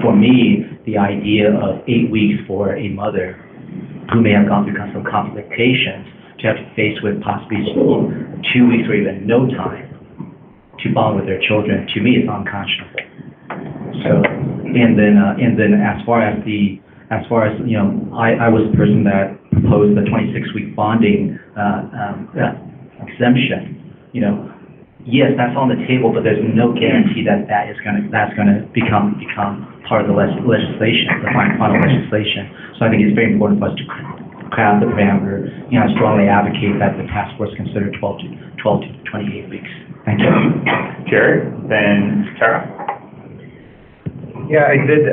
Speaker 10: For me, the idea of 8 weeks for a mother who may have gone through some complications to have to face with possibly 2 weeks or even no time to bond with their children, to me, is unconscionable. So And then as far as, you know, I was the person that proposed the 26-week bonding, exemption, you know. Yes, that's on the table, but there's no guarantee that that's gonna become part of the legislation, the final legislation. So I think it's very important for us to craft the parameter. You know, I strongly advocate that the task force consider 12 to 28 weeks. Thank you.
Speaker 2: Jared, then Tara.
Speaker 12: Yeah, I did,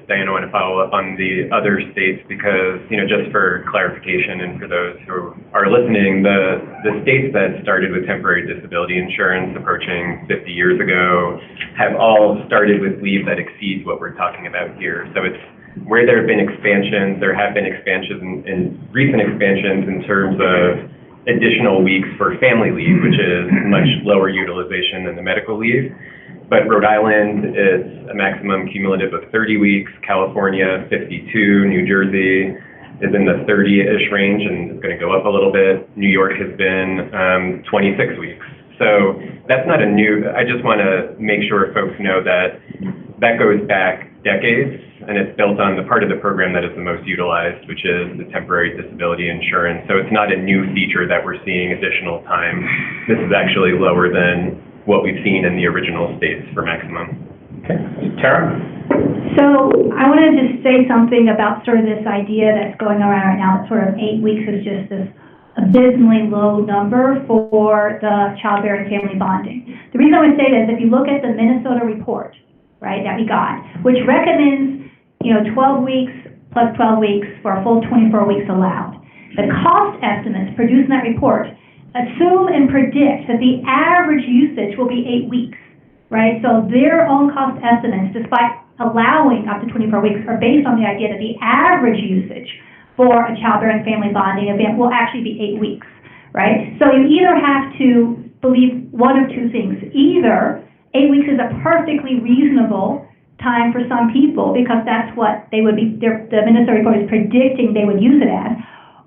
Speaker 12: Diana, want to follow up on the other states because, you know, just for clarification and for those who are listening, the states that started with temporary disability insurance approaching 50 years ago have all started with leave that exceeds what we're talking about here. So it's where there have been expansions, there have been expansions and recent expansions in terms of additional weeks for family leave, which is much lower utilization than the medical leave. But Rhode Island is a maximum cumulative of 30 weeks, California 52, New Jersey is in the 30-ish range and it's going to go up a little bit. New York has been 26 weeks. So that's not a new, I just want to make sure folks know that that goes back decades and it's built on the part of the program that is the most utilized, which is the temporary disability insurance. So it's not a new feature that we're seeing additional time. This is actually lower than what we've seen in the original states for maximum.
Speaker 2: Okay. Tara?
Speaker 1: So I want to just say something about sort of this idea that's going around right now, that sort of 8 weeks is just this abysmally low number for the childbearing family bonding. The reason I would say that is if you look at the Minnesota report, right, that we got, which recommends, you know, 12 weeks plus 12 weeks for a full 24 weeks allowed. The cost estimates produced in that report assume and predict that the average usage will be 8 weeks, right? So their own cost estimates, despite allowing up to 24 weeks, are based on the idea that the average usage for a childbearing family bonding event will actually be 8 weeks, right? So you either have to believe one of two things. Either 8 weeks is a perfectly reasonable time for some people because that's what they would be, the Minnesota report is predicting they would use it as,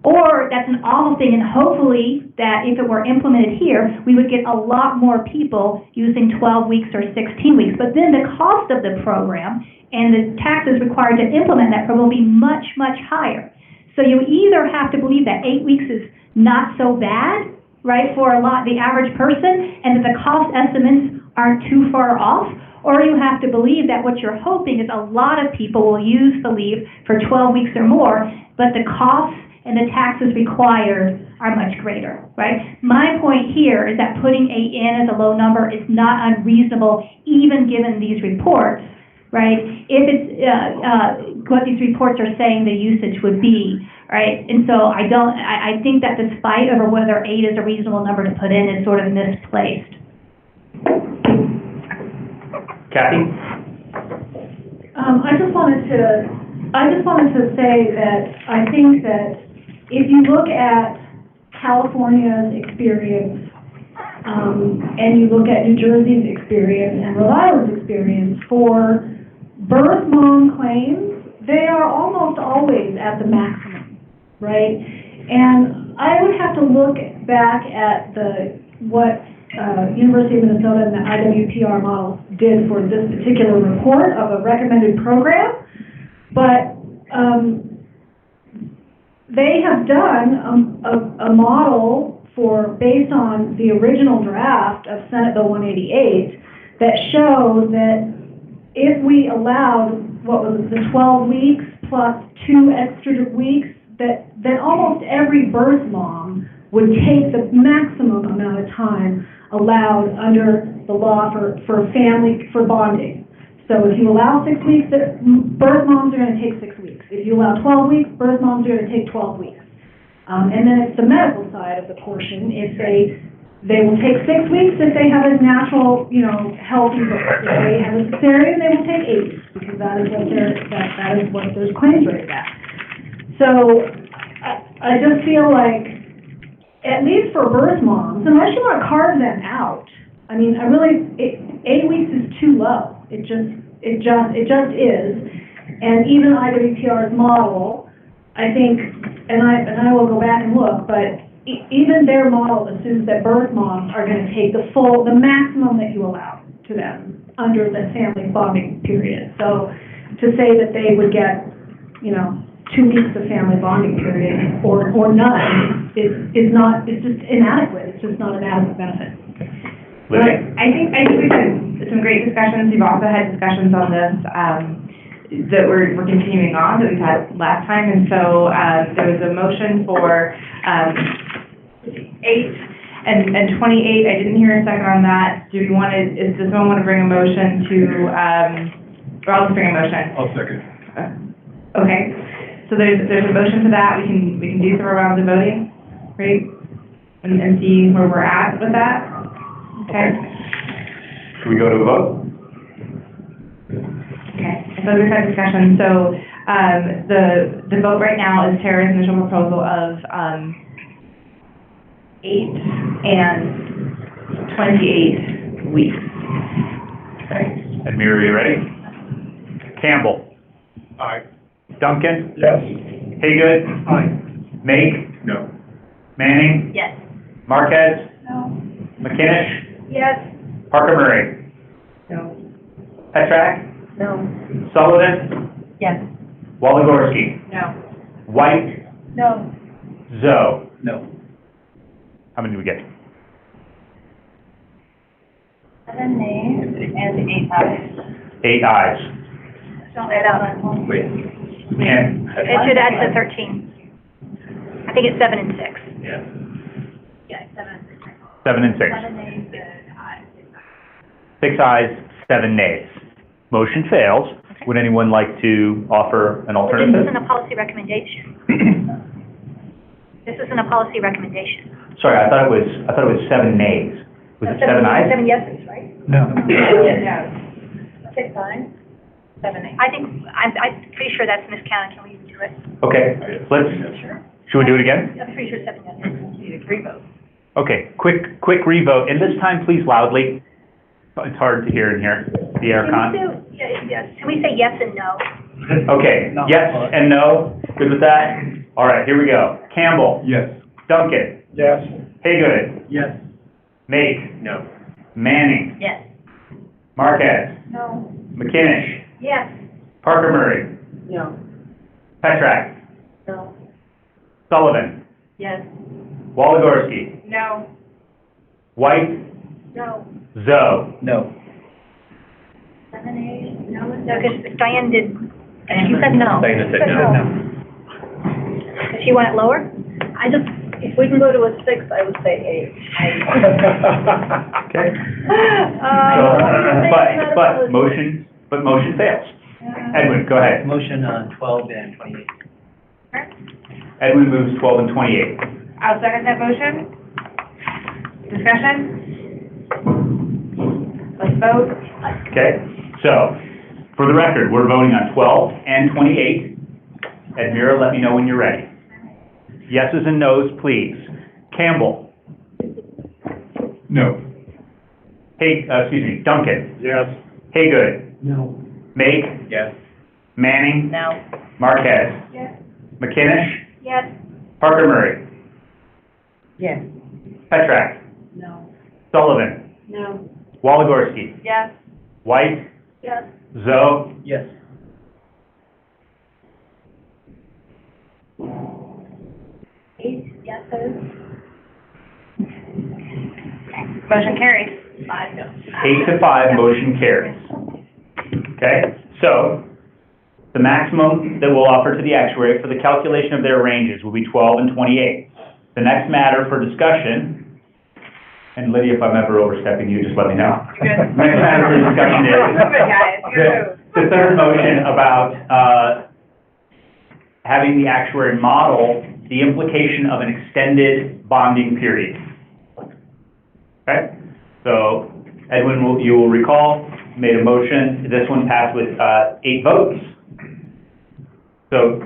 Speaker 1: or that's an awful thing, and hopefully that if it were implemented here, we would get a lot more people using 12 weeks or 16 weeks. But then the cost of the program and the taxes required to implement that program will be much, much higher. So you either have to believe that 8 weeks is not so bad, right, for the average person, and that the cost estimates aren't too far off, or you have to believe that what you're hoping is a lot of people will use the leave for 12 weeks or more, but the costs and the taxes required are much greater, right? My point here is that putting 8 in as a low number is not unreasonable, even given these reports, right? If it's what these reports are saying the usage would be, right? And so I think that this fight over whether 8 is a reasonable number to put in is sort of misplaced.
Speaker 2: Kathy?
Speaker 6: I just wanted to say that I think that if you look at California's experience, and you look at New Jersey's experience and Rhode Island's experience for birth mom claims, they are almost always at the maximum, right? And I would have to look back at what University of Minnesota and the IWPR model did for this particular report of a recommended program, but they have done a model based on the original draft of Senate Bill 188 that shows that if we allowed, what was it, the 12 weeks plus 2 extra weeks, then almost every birth mom would take the maximum amount of time allowed under the law for bonding. So if you allow 6 weeks, birth moms are going to take 6 weeks. If you allow 12 weeks, birth moms are going to take 12 weeks. And then it's the medical side of the portion. If they will take 6 weeks if they have a natural, healthy birth. If they have a cesarean, they will take 8 weeks because that is what their claims rate is at. So I just feel like, at least for birth moms, unless you want to carve them out, 8 weeks is too low. It just is. And even IWPR's model, I think, and I will go back and look, but even their model assumes that birth moms are going to take the maximum that you allow to them.
Speaker 14: under the family bonding period. So to say that they would get, 2 weeks of family bonding period or none is not, it's just inadequate. It's just not an adequate benefit.
Speaker 2: Lydia?
Speaker 3: I think we've had some great discussions. We've also had discussions on this, that we're continuing on, that we've had last time. And so, there was a motion for, 8 and 28. I didn't hear a second on that. Does someone want to bring a motion to, or I'll just bring a motion.
Speaker 4: I'll second.
Speaker 3: Okay, so there's a motion to that. We can do several rounds of voting, right? And see where we're at with that. Okay.
Speaker 2: Should we go to a vote?
Speaker 3: Okay, so we've had discussion. So, the vote right now is Tara's initial proposal of, 8 and 28 weeks.
Speaker 2: Okay. Admira, are you ready? Campbell?
Speaker 4: Aye.
Speaker 2: Duncan?
Speaker 4: Yes.
Speaker 2: Haygood?
Speaker 4: Aye.
Speaker 2: Make?
Speaker 4: No.
Speaker 2: Manning?
Speaker 9: Yes.
Speaker 2: Marquez?
Speaker 9: No.
Speaker 2: McKinnish?
Speaker 9: Yes.
Speaker 2: Parker Murray?
Speaker 3: No.
Speaker 2: Petrak?
Speaker 9: No.
Speaker 2: Sullivan?
Speaker 9: Yes.
Speaker 2: Waligorski?
Speaker 9: No.
Speaker 2: White?
Speaker 9: No.
Speaker 2: Zoe?
Speaker 4: No.
Speaker 2: How many do we get?
Speaker 9: 7 nays and 8 ayes.
Speaker 2: 8 ayes.
Speaker 9: Don't add up.
Speaker 4: Wait.
Speaker 2: And
Speaker 9: It should add to 13. I think it's 7 and 6.
Speaker 4: Yeah.
Speaker 9: Yeah, 7 and 6.
Speaker 2: 7 and 6.
Speaker 9: 7 nays and ayes.
Speaker 2: 6 ayes, 7 nays. Motion fails. Would anyone like to offer an
Speaker 19: This
Speaker 2: alternative?
Speaker 19: isn't a policy recommendation. This isn't a policy recommendation.
Speaker 2: Sorry, I thought it was 7 nays. Was it 7 ayes?
Speaker 19: 7 yeses, right?
Speaker 2: No.
Speaker 3: Yeah.
Speaker 19: 6 ayes, 7 nays. I'm pretty sure that's miscounted. Can we do it?
Speaker 2: Okay, should we do it again?
Speaker 19: I'm pretty sure 7 yeses. You need a revote.
Speaker 2: Okay, quick revote, and this time please loudly. It's hard to hear in here, the aircon.
Speaker 19: Can we say yes and no?
Speaker 2: Okay, yes and no, good with that? All right, here we go. Campbell?
Speaker 4: Yes.
Speaker 2: Duncan?
Speaker 4: Yes.
Speaker 2: Haygood?
Speaker 4: Yes.
Speaker 2: Make?
Speaker 4: No.
Speaker 2: Manning?
Speaker 19: Yes.
Speaker 2: Marquez?
Speaker 19: No.
Speaker 2: McKinnish?
Speaker 19: Yes.
Speaker 2: Parker Murray?
Speaker 19: No.
Speaker 2: Petrak?
Speaker 19: No.
Speaker 2: Sullivan?
Speaker 19: Yes.
Speaker 2: Waligorski?
Speaker 3: No.
Speaker 2: White?
Speaker 19: No.
Speaker 2: Zoe?
Speaker 4: No.
Speaker 19: 7 ayes, no. No, because Diane did, she said no.
Speaker 12: Diana said no.
Speaker 19: Does she want it lower?
Speaker 6: If we can go to a 6, I would say 8.
Speaker 2: Okay. But motion fails. Edwin, go ahead.
Speaker 10: Motion on 12 and 28.
Speaker 2: Edwin moves 12 and 28.
Speaker 3: I'll second that motion. Discussion? Let's vote.
Speaker 2: Okay, so, for the record, we're voting on 12 and 28. Admira, let me know when you're ready. Yeses and nos, please. Campbell?
Speaker 4: No.
Speaker 2: Duncan?
Speaker 4: Yes.
Speaker 2: Haygood?
Speaker 4: No.
Speaker 2: Make?
Speaker 4: Yes.
Speaker 2: Manning?
Speaker 19: No.
Speaker 2: Marquez?
Speaker 19: Yes.
Speaker 2: McKinnish?
Speaker 19: Yes.
Speaker 2: Parker Murray?
Speaker 15: Yes.
Speaker 2: Petrak?
Speaker 19: No.
Speaker 2: Sullivan?
Speaker 19: No.
Speaker 2: Waligorski?
Speaker 19: Yes.
Speaker 2: White?
Speaker 19: Yes.
Speaker 2: Zoe?
Speaker 4: Yes.
Speaker 19: Eight yeses.
Speaker 3: Motion carries.
Speaker 19: 5 no.
Speaker 2: 8-5, motion carries. Okay, so the maximum that we'll offer to the actuary for the calculation of their ranges will be 12 and 28. The next matter for discussion, and Lydia, if I'm ever overstepping you, just let me know. Next matter for discussion is the third motion about having the actuary model the implication of an extended bonding period. Okay, so Edwin, you will recall, made a motion. This one passed with 8 votes. So,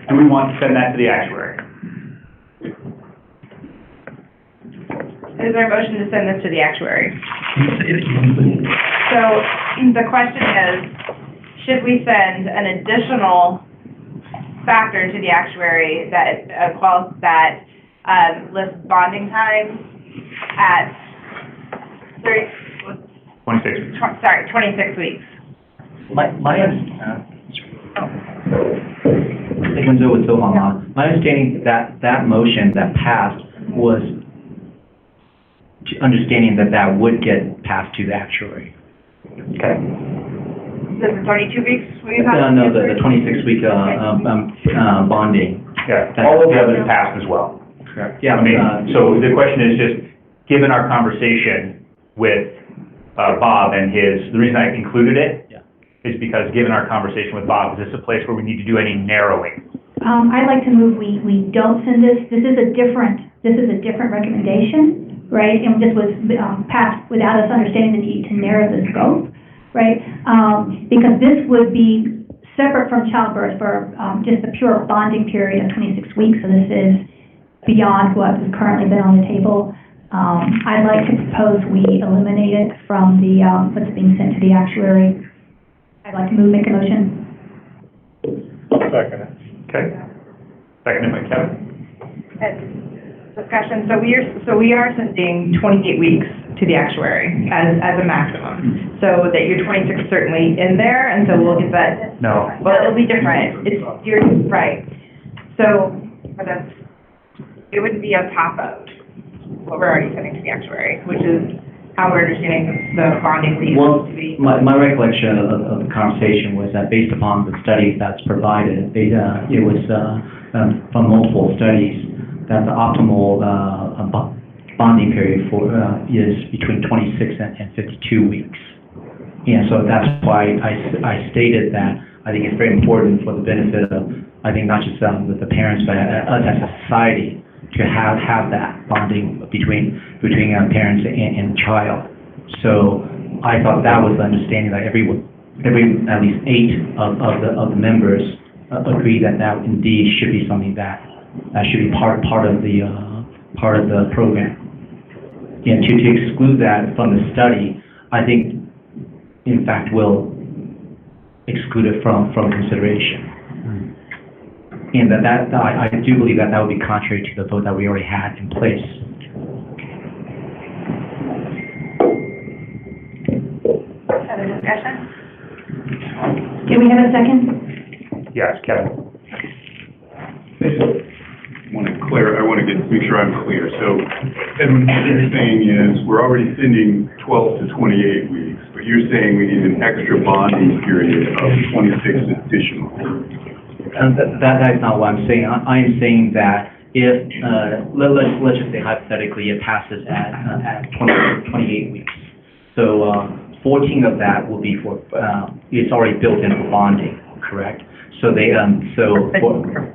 Speaker 2: do we want to send that to the actuary?
Speaker 3: Is there a motion to send this to the actuary? So, the question is, should we send an additional factor to the actuary that lists bonding time at
Speaker 2: 26 weeks.
Speaker 3: Sorry, 26 weeks.
Speaker 10: My understanding that motion that passed was understanding that would get passed to the actuary.
Speaker 2: Okay.
Speaker 3: The 32 weeks we
Speaker 10: No, the 26-week, bonding.
Speaker 2: Yeah, all of the others passed as well.
Speaker 10: Correct. Yeah.
Speaker 2: I mean, so the question is just, given our conversation with Bob and the reason I included it is because given our conversation with Bob, is this a place where we need to do any narrowing?
Speaker 1: I'd like to move, we don't send this is a different recommendation, right? And this was passed without us understanding the need to narrow the scope, right? Because this would be separate from childbirth for just the pure bonding period of 26 weeks, so this is beyond what has currently been on the table. I'd like to propose we eliminate it from the, what's being sent to the actuary. I'd like to make a motion.
Speaker 4: Second.
Speaker 2: Okay. Seconded by Kevin.
Speaker 3: Discussion, so we are sending 28 weeks to the actuary as a maximum. So that your 26 is certainly in there, and so we'll get that.
Speaker 2: No.
Speaker 3: Well, it'll be different. You're right. So, but it wouldn't be on top of what we're already sending to the actuary, which is how we're understanding the bonding leave to be.
Speaker 10: My recollection of the conversation was that based upon the studies that's provided, it was from multiple studies that the optimal bonding period is between 26 and 52 weeks. And so that's why I stated that I think it's very important for the benefit of, I think not just the parents, but us as a society, to have that bonding between parents and child. So I thought that was the understanding that every at least 8 of the members agree that indeed should be something that should be part of the program. And to exclude that from the study, I think in fact will exclude it from consideration. And I do believe that would be contrary to the vote that we already had in place.
Speaker 3: Other discussion?
Speaker 1: Can we have a second?
Speaker 2: Yes, Kevin.
Speaker 11: I want to make sure I'm clear. So, Edwin, what you're saying is, we're already sending 12 to 28 weeks, but you're saying we need an extra bonding period of 26 additional.
Speaker 10: That's not what I'm saying. I'm saying that if, let's just say hypothetically, it passes at 28 weeks. So 14 of that will be for, it's already built in for bonding, correct? So they,
Speaker 13: For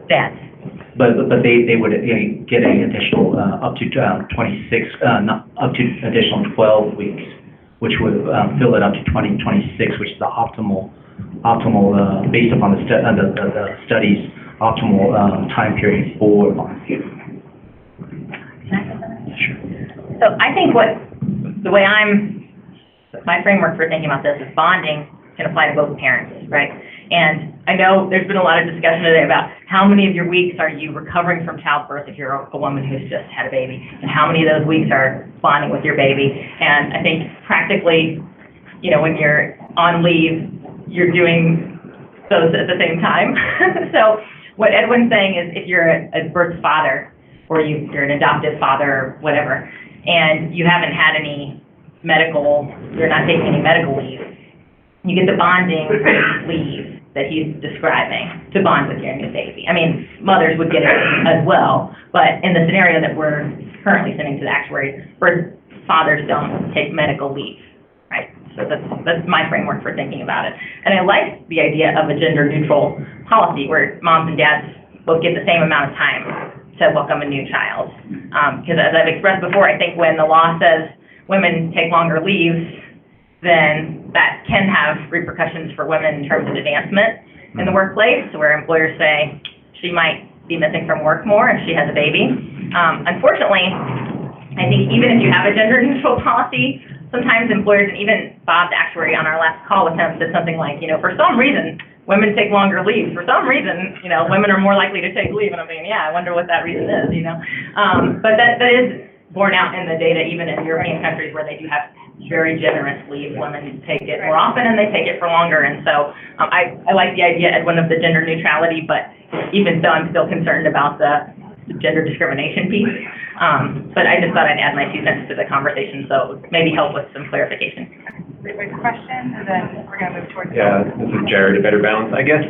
Speaker 13: that.
Speaker 10: But they would get an additional up to 26, up to additional 12 weeks, which would fill it up to 26, which is the optimal based upon the study's optimal time period for bonding.
Speaker 13: Sure. So I think my framework for thinking about this is bonding can apply to both parents, right? And I know there's been a lot of discussion today about how many of your weeks are you recovering from childbirth if you're a woman who's just had a baby, and how many of those weeks are bonding with your baby. And I think practically, when you're on leave, you're doing those at the same time. So what Edwin's saying is if you're a birth father, or you're an adoptive father or whatever, and you haven't had any you're not taking any medical leave, you get the bonding leave that he's describing to bond with your new baby. I mean, mothers would get it as well, but in the scenario that we're currently sending to the actuary, birth fathers don't take medical leave, right? So that's my framework for thinking about it. And I like the idea of a gender-neutral policy where moms and dads both get the same amount of time to welcome a new child. Because as I've expressed before, I think when the law says women take longer leaves, then that can have repercussions for women in terms of advancement in the workplace, where employers say she might be missing from work more if she has a baby. Unfortunately, I think even if you have a gender-neutral policy, sometimes employers, and even Bob, the actuary, on our last call with him, said something like, for some reason, women take longer leave. For some reason, women are more likely to take leave. And I'm thinking, yeah, I wonder what that reason is, But that is borne out in the data, even in European countries where they do have very generous leave. Women take it more often and they take it for longer. And so I like the idea, Edwin, of the gender neutrality, but even so, I'm still concerned about the gender discrimination piece. But I just thought I'd add my 2 cents to the conversation, so maybe help with some clarification.
Speaker 3: Quick question, and then we're gonna move towards.
Speaker 12: Yeah, this is Jared, A Better Balance. I guess,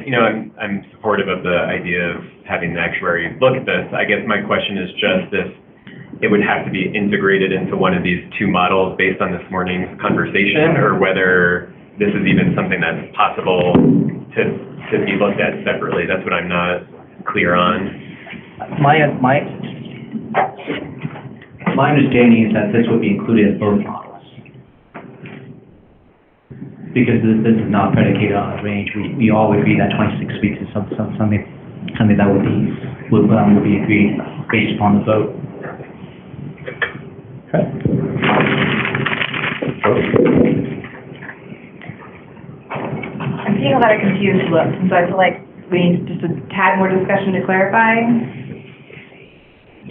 Speaker 12: I'm supportive of the idea of having the actuary look at this. I guess my question is just if it would have to be integrated into one of these 2 models based on this morning's conversation, or whether this is even something that's possible to be looked at separately. That's what I'm not clear on.
Speaker 10: My understanding is that this would be included in both models. Because this is not predicated on a range. We all agree that 26 weeks is something that would be agreed based upon the vote. Okay.
Speaker 3: I'm seeing a lot of confused looks, and so I feel like we need just a tad more discussion to clarify.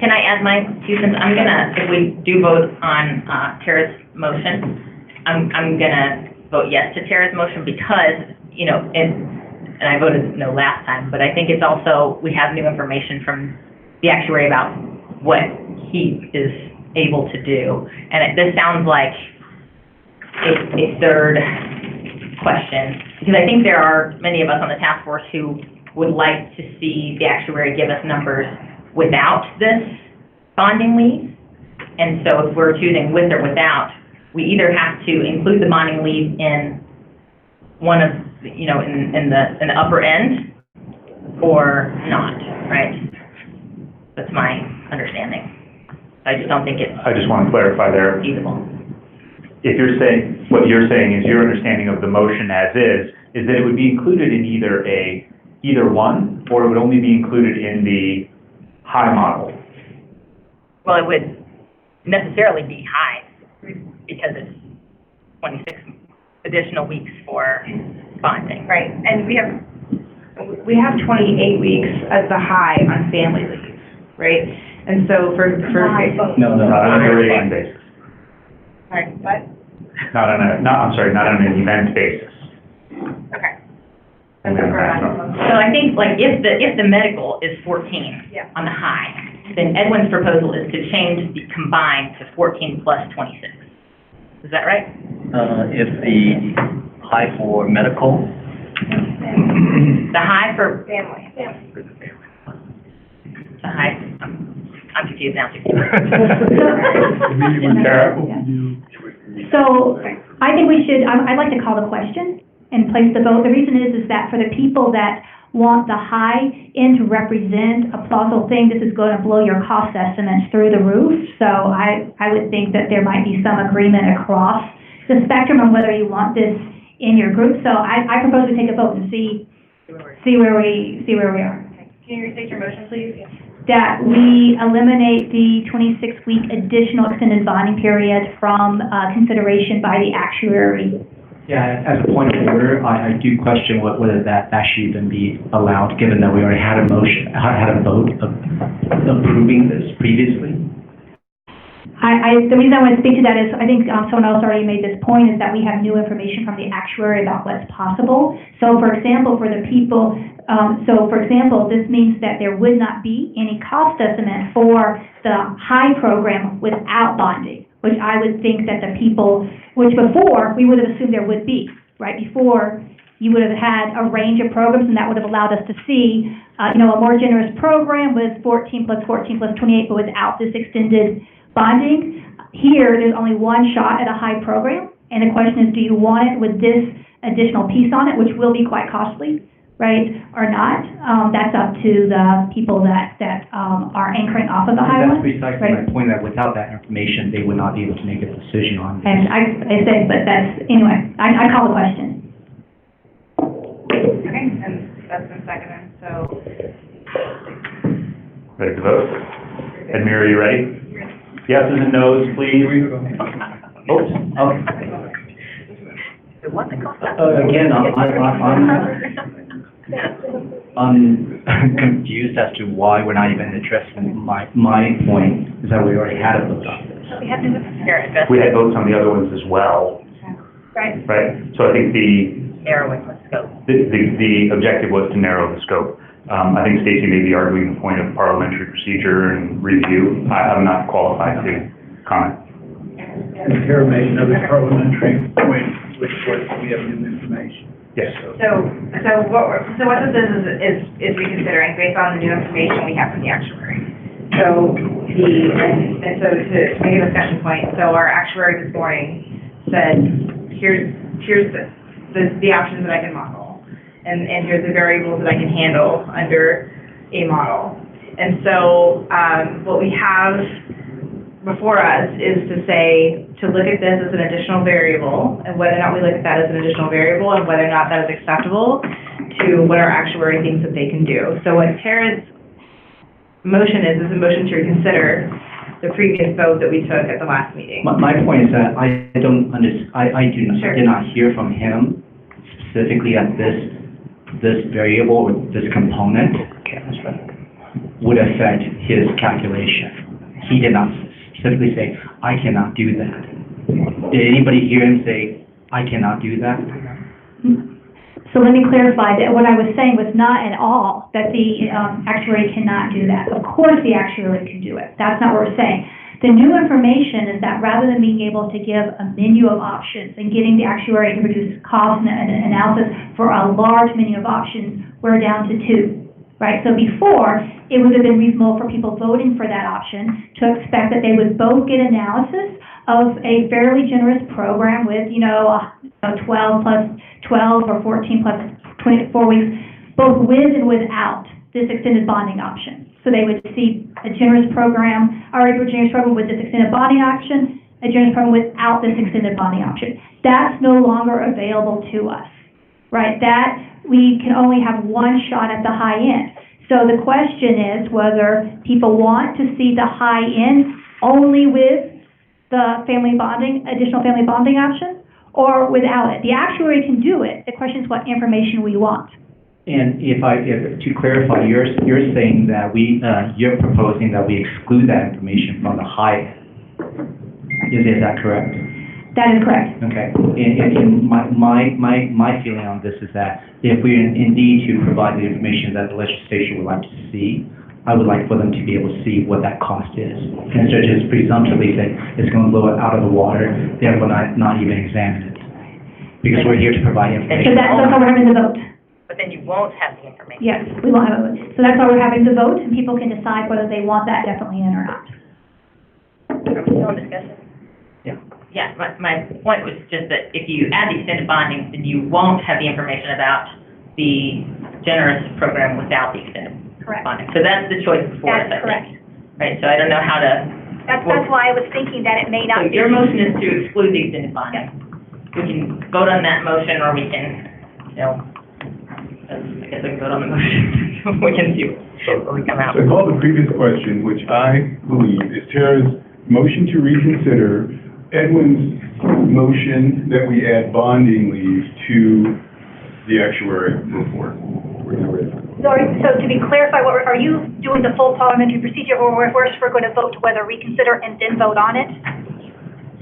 Speaker 13: Can I add my 2 cents? I'm gonna, if we do vote on Tara's motion, I'm gonna vote yes to Tara's motion because, and I voted no last time, but I think it's also, we have new information from the actuary about what he is able to do. And this sounds like a third question, because I think there are many of us on the task force who would like to see the actuary give us numbers without this bonding leave. And so if we're choosing with or without, we either have to include the bonding leave in one of, in the upper end or not, right? That's my understanding. I just don't think it's
Speaker 2: I just want to clarify there.
Speaker 13: feasible.
Speaker 2: If you're saying, what you're saying is your understanding of the motion as is that it would be included in either one, or it would only be included in the high model?
Speaker 13: Well, it would necessarily be high because it's 26 additional weeks for bonding.
Speaker 3: Right, and we have 28 weeks as the high on family leave, right? And so for
Speaker 2: No, not on a duration basis.
Speaker 3: Sorry, what?
Speaker 2: Not on an event basis.
Speaker 3: Okay.
Speaker 13: So I think, like, if the medical is 14 on the high, then Edwin's proposal is to change the combined to 14 plus 26. Is that right?
Speaker 10: If the high for medical.
Speaker 13: The high for
Speaker 3: family.
Speaker 13: the high. I'm confused now.
Speaker 1: So I think we should, I'd like to call the question and place the vote. The reason is that for the people that want the high end to represent a plausible thing, this is going to blow your cost estimates through the roof. So I would think that there might be some agreement across the spectrum on whether you want this in your group. So I propose we take a vote and see where we are.
Speaker 3: Can you restate your motion, please?
Speaker 1: That we eliminate the 26-week additional extended bonding period from consideration by the actuary.
Speaker 10: Yeah, as a point of order, I do question whether that should even be allowed, given that we already had a vote of approving this previously.
Speaker 1: The reason I want to speak to that is I think someone else already made this point, is that we have new information from the actuary about what's possible. So for example, this means that there would not be any cost estimate for the high program without bonding, which I would think that the people, which before we would have assumed there would be, right? Before you would have had a range of programs, and that would have allowed us to see, a more generous program with 14 plus 14 plus 28, but without this extended bonding. Here, there's only one shot at a high program, and the question is, do you want it with this additional piece on it, which will be quite costly, right, or not? That's up to the people that are anchoring off of the high one.
Speaker 10: That's precisely my point, that without that information, they would not be able to make a decision on this.
Speaker 1: And I say, but anyway, I call the question.
Speaker 3: Okay, and that's been seconded, so.
Speaker 2: Ready to vote? Admir, are you ready? Yeses and nos, please. Oops.
Speaker 10: Again, on confused as to why we're not even interested in my point is that we already had a vote on this.
Speaker 9: We have to address.
Speaker 2: We had votes on the other ones as well,
Speaker 9: Right.
Speaker 2: right? So I think
Speaker 13: Narrowing the scope.
Speaker 2: the objective was to narrow the scope. I think Stacy may be arguing the point of parliamentary procedure and review. I'm not qualified to comment.
Speaker 7: Tara made another parliamentary point, which was we have new information.
Speaker 2: Yes.
Speaker 3: So what this is reconsidering based on the new information we have from the actuary. So so to make a discussion point, so our actuary this morning said, here's the options that I can model, and here's the variables that I can handle under a model. And so what we have before us is to look at this as an additional variable, and whether or not we look at that as an additional variable, and whether or not that is acceptable to what our actuary thinks that they can do. So what Tara's motion is a motion to reconsider the previous vote that we took at the last meeting.
Speaker 10: My point is that I did not hear from him specifically that this variable or this component would affect his calculation. He did not specifically say, I cannot do that. Did anybody hear him say, I cannot do that?
Speaker 1: So let me clarify that what I was saying was not at all that the actuary cannot do that. Of course the actuary can do it. That's not what we're saying. The new information is that rather than being able to give a menu of options and getting the actuary to produce cost and analysis for a large menu of options, we're down to 2. Right, so before, it would have been reasonable for people voting for that option to expect that they would both get analysis of a fairly generous program with, 12 plus 12 or 14 plus 24 weeks, both with and without this extended bonding option. So they would see a generous program, or a generous program with this extended bonding option, a generous program without this extended bonding option. That's no longer available to us, right? That we can only have one shot at the high end. So the question is whether people want to see the high end only with the additional family bonding option, or without it. The actuary can do it. The question is what information we want.
Speaker 10: And to clarify, you're saying that you're proposing that we exclude that information from the high end. Is that correct?
Speaker 1: That is correct.
Speaker 10: Okay. And my feeling on this is that if we indeed to provide the information that the legislature would like to see, I would like for them to be able to see what that cost is. Instead of just presumptively saying it's going to blow it out of the water, therefore not even examine it. Because we're here to provide information.
Speaker 1: So that's why we're having the vote.
Speaker 13: But then you won't have the information.
Speaker 1: Yes, we won't have a vote. So that's why we're having the vote, and people can decide whether they want that definitely in or not.
Speaker 13: Are we still in discussion?
Speaker 10: Yeah.
Speaker 13: Yeah, my point was just that if you add the extended bonding, then you won't have the information about the generous program without the extended bonding. So that's the choice before us, I think.
Speaker 1: That's correct.
Speaker 13: Right, so I don't know how to.
Speaker 19: That's why I was thinking that it may not
Speaker 13: So
Speaker 19: be.
Speaker 13: your motion is to exclude the extended bonding. We can vote on that motion, or we can, I guess we can vote on the motion. We can see what we come out
Speaker 11: So
Speaker 13: with.
Speaker 11: I call the previous question, which I believe is Tara's motion to reconsider Edwin's motion that we add bonding leave to the actuary report.
Speaker 19: So to be clarified, are you doing the full parliamentary procedure, or we're going to vote to whether reconsider and then vote on it?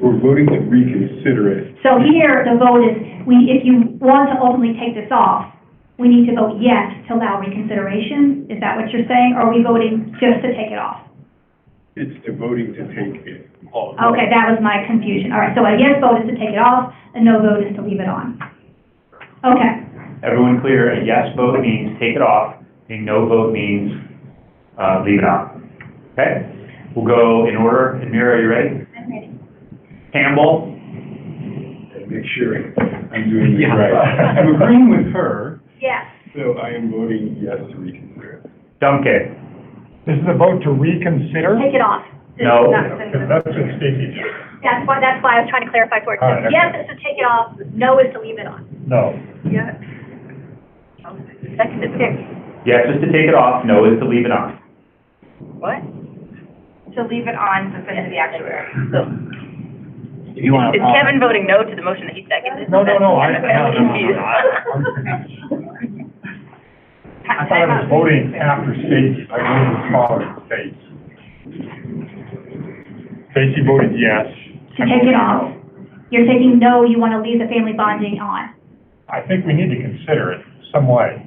Speaker 11: We're voting to reconsider it.
Speaker 1: So here, the vote is, if you want to ultimately take this off, we need to vote yes to allow reconsideration. Is that what you're saying, or are we voting just to take it off?
Speaker 11: It's the voting to take it off.
Speaker 1: Okay, that was my confusion. All right, so a yes vote is to take it off, a no vote is to leave it on. Okay.
Speaker 2: Everyone clear? A yes vote means take it off. A no vote means leave it on. Okay? We'll go in order. Amira, are you ready?
Speaker 19: I'm ready.
Speaker 2: Campbell?
Speaker 11: Make sure I'm doing this right. I'm agreeing with her,
Speaker 19: Yes.
Speaker 11: so I am voting yes to reconsider.
Speaker 2: Duncan?
Speaker 4: This is a vote to reconsider?
Speaker 19: Take it off.
Speaker 2: No.
Speaker 4: That's what Stacy said.
Speaker 19: That's why I was trying to clarify for it.
Speaker 4: All right,
Speaker 19: Yes is to take it off, no is to leave it on.
Speaker 4: No.
Speaker 19: Yes. Second is here.
Speaker 2: Yes is to take it off, no is to leave it on.
Speaker 3: What? To leave it on to send to the actuary.
Speaker 10: If you want
Speaker 13: Is Kevin voting no to the motion that he seconded?
Speaker 4: No.
Speaker 3: How
Speaker 4: I thought I was voting after Stacy, I voted following Stacy. Stacy voted yes.
Speaker 9: To take it off. You're taking no, you want to leave the family bonding on.
Speaker 4: I think we need to consider it some way.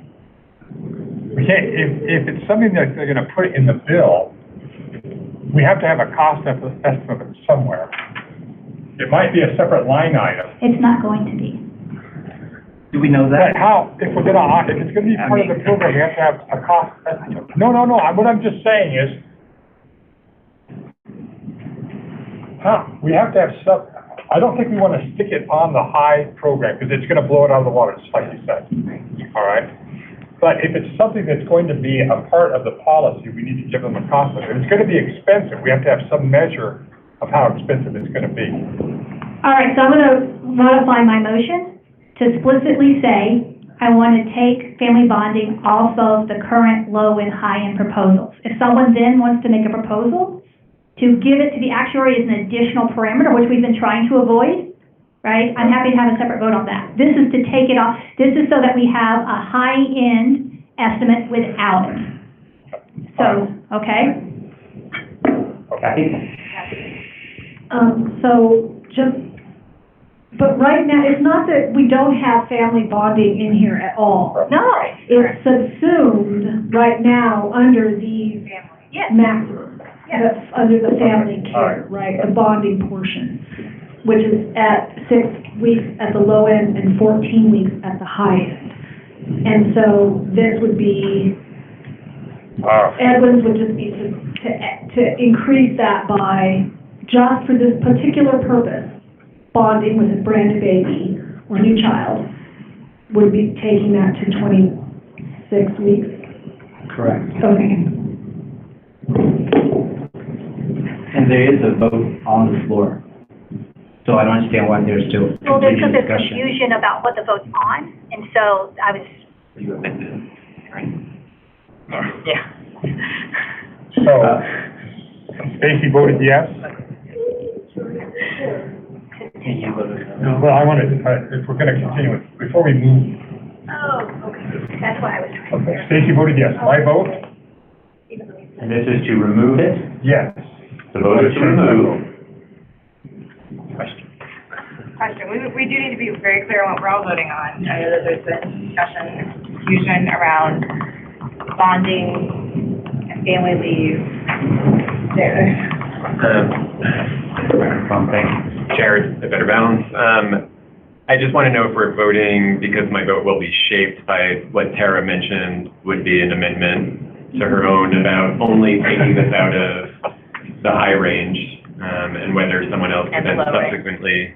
Speaker 4: We can't, if it's something that they're gonna put in the bill, we have to have a cost estimate somewhere. It might be a separate line item.
Speaker 9: It's not going to be.
Speaker 10: Do we know
Speaker 4: But how, if it's gonna be part of the program, we have to have a cost estimate. No, what I'm just saying is, we have to have I don't think we wanna stick it on the high program, because it's gonna blow it out of the water, just like you said. All right? But if it's something that's going to be a part of the policy, we need to give them a cost of it. If it's gonna be expensive, we have to have some measure of how expensive it's gonna be.
Speaker 9: All right, so I'm going to modify my motion to explicitly say, I want to take family bonding off of the current low and high-end proposals. If someone then wants to make a proposal to give it to the actuary as an additional parameter, which we've been trying to avoid, right? I'm happy to have a separate vote on that. This is to take it off. This is so that we have a high-end estimate without it. So, okay?
Speaker 2: Okay.
Speaker 6: But right now, it's not that we don't have family bonding in here at all.
Speaker 9: No.
Speaker 6: It's subsumed right now under the maximum. That's under the family care, right, the bonding portion, which is at 6 weeks at the low end and 14 weeks at the high end. And so this would be, Edwin's would just be to increase that by, just for this particular purpose, bonding with a brand new baby or new child, would be taking that to 26 weeks.
Speaker 10: Correct.
Speaker 6: Okay.
Speaker 10: And there is a vote on the floor. So I don't understand why there's still
Speaker 19: Well, there's, because
Speaker 10: continued
Speaker 19: there's
Speaker 10: discussion.
Speaker 19: confusion about what the vote's on, and so I was,
Speaker 10: You amended it, right?
Speaker 13: Yeah.
Speaker 4: So, Stacy voted yes?
Speaker 10: And you voted
Speaker 4: No. Well, I wanted, if we're gonna continue it, before we move,
Speaker 19: oh, okay, that's why I was trying to.
Speaker 4: Stacy voted yes. My vote?
Speaker 2: And this is to remove it?
Speaker 4: Yes.
Speaker 2: The vote is to remove.
Speaker 3: Question, we do need to be very clear on what we're all voting on. I know that there's been discussion, confusion around bonding and family leave.
Speaker 12: Jared, a better balance. I just want to know if we're voting, because my vote will be shaped by what Tara mentioned would be an amendment to her own about only taking this out of the high range, and whether someone else could then subsequently,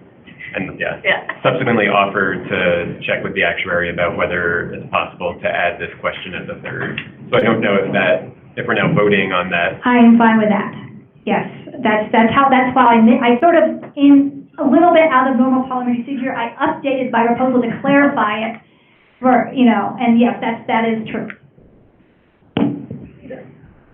Speaker 12: subsequently offer to check with the actuary about whether it's possible to add this question as a third. So I don't know if we're now voting on that.
Speaker 9: I am fine with that. Yes, that's why I sort of, in a little bit out of normal parliamentary procedure, I updated my proposal to clarify it for, and yes, that is true.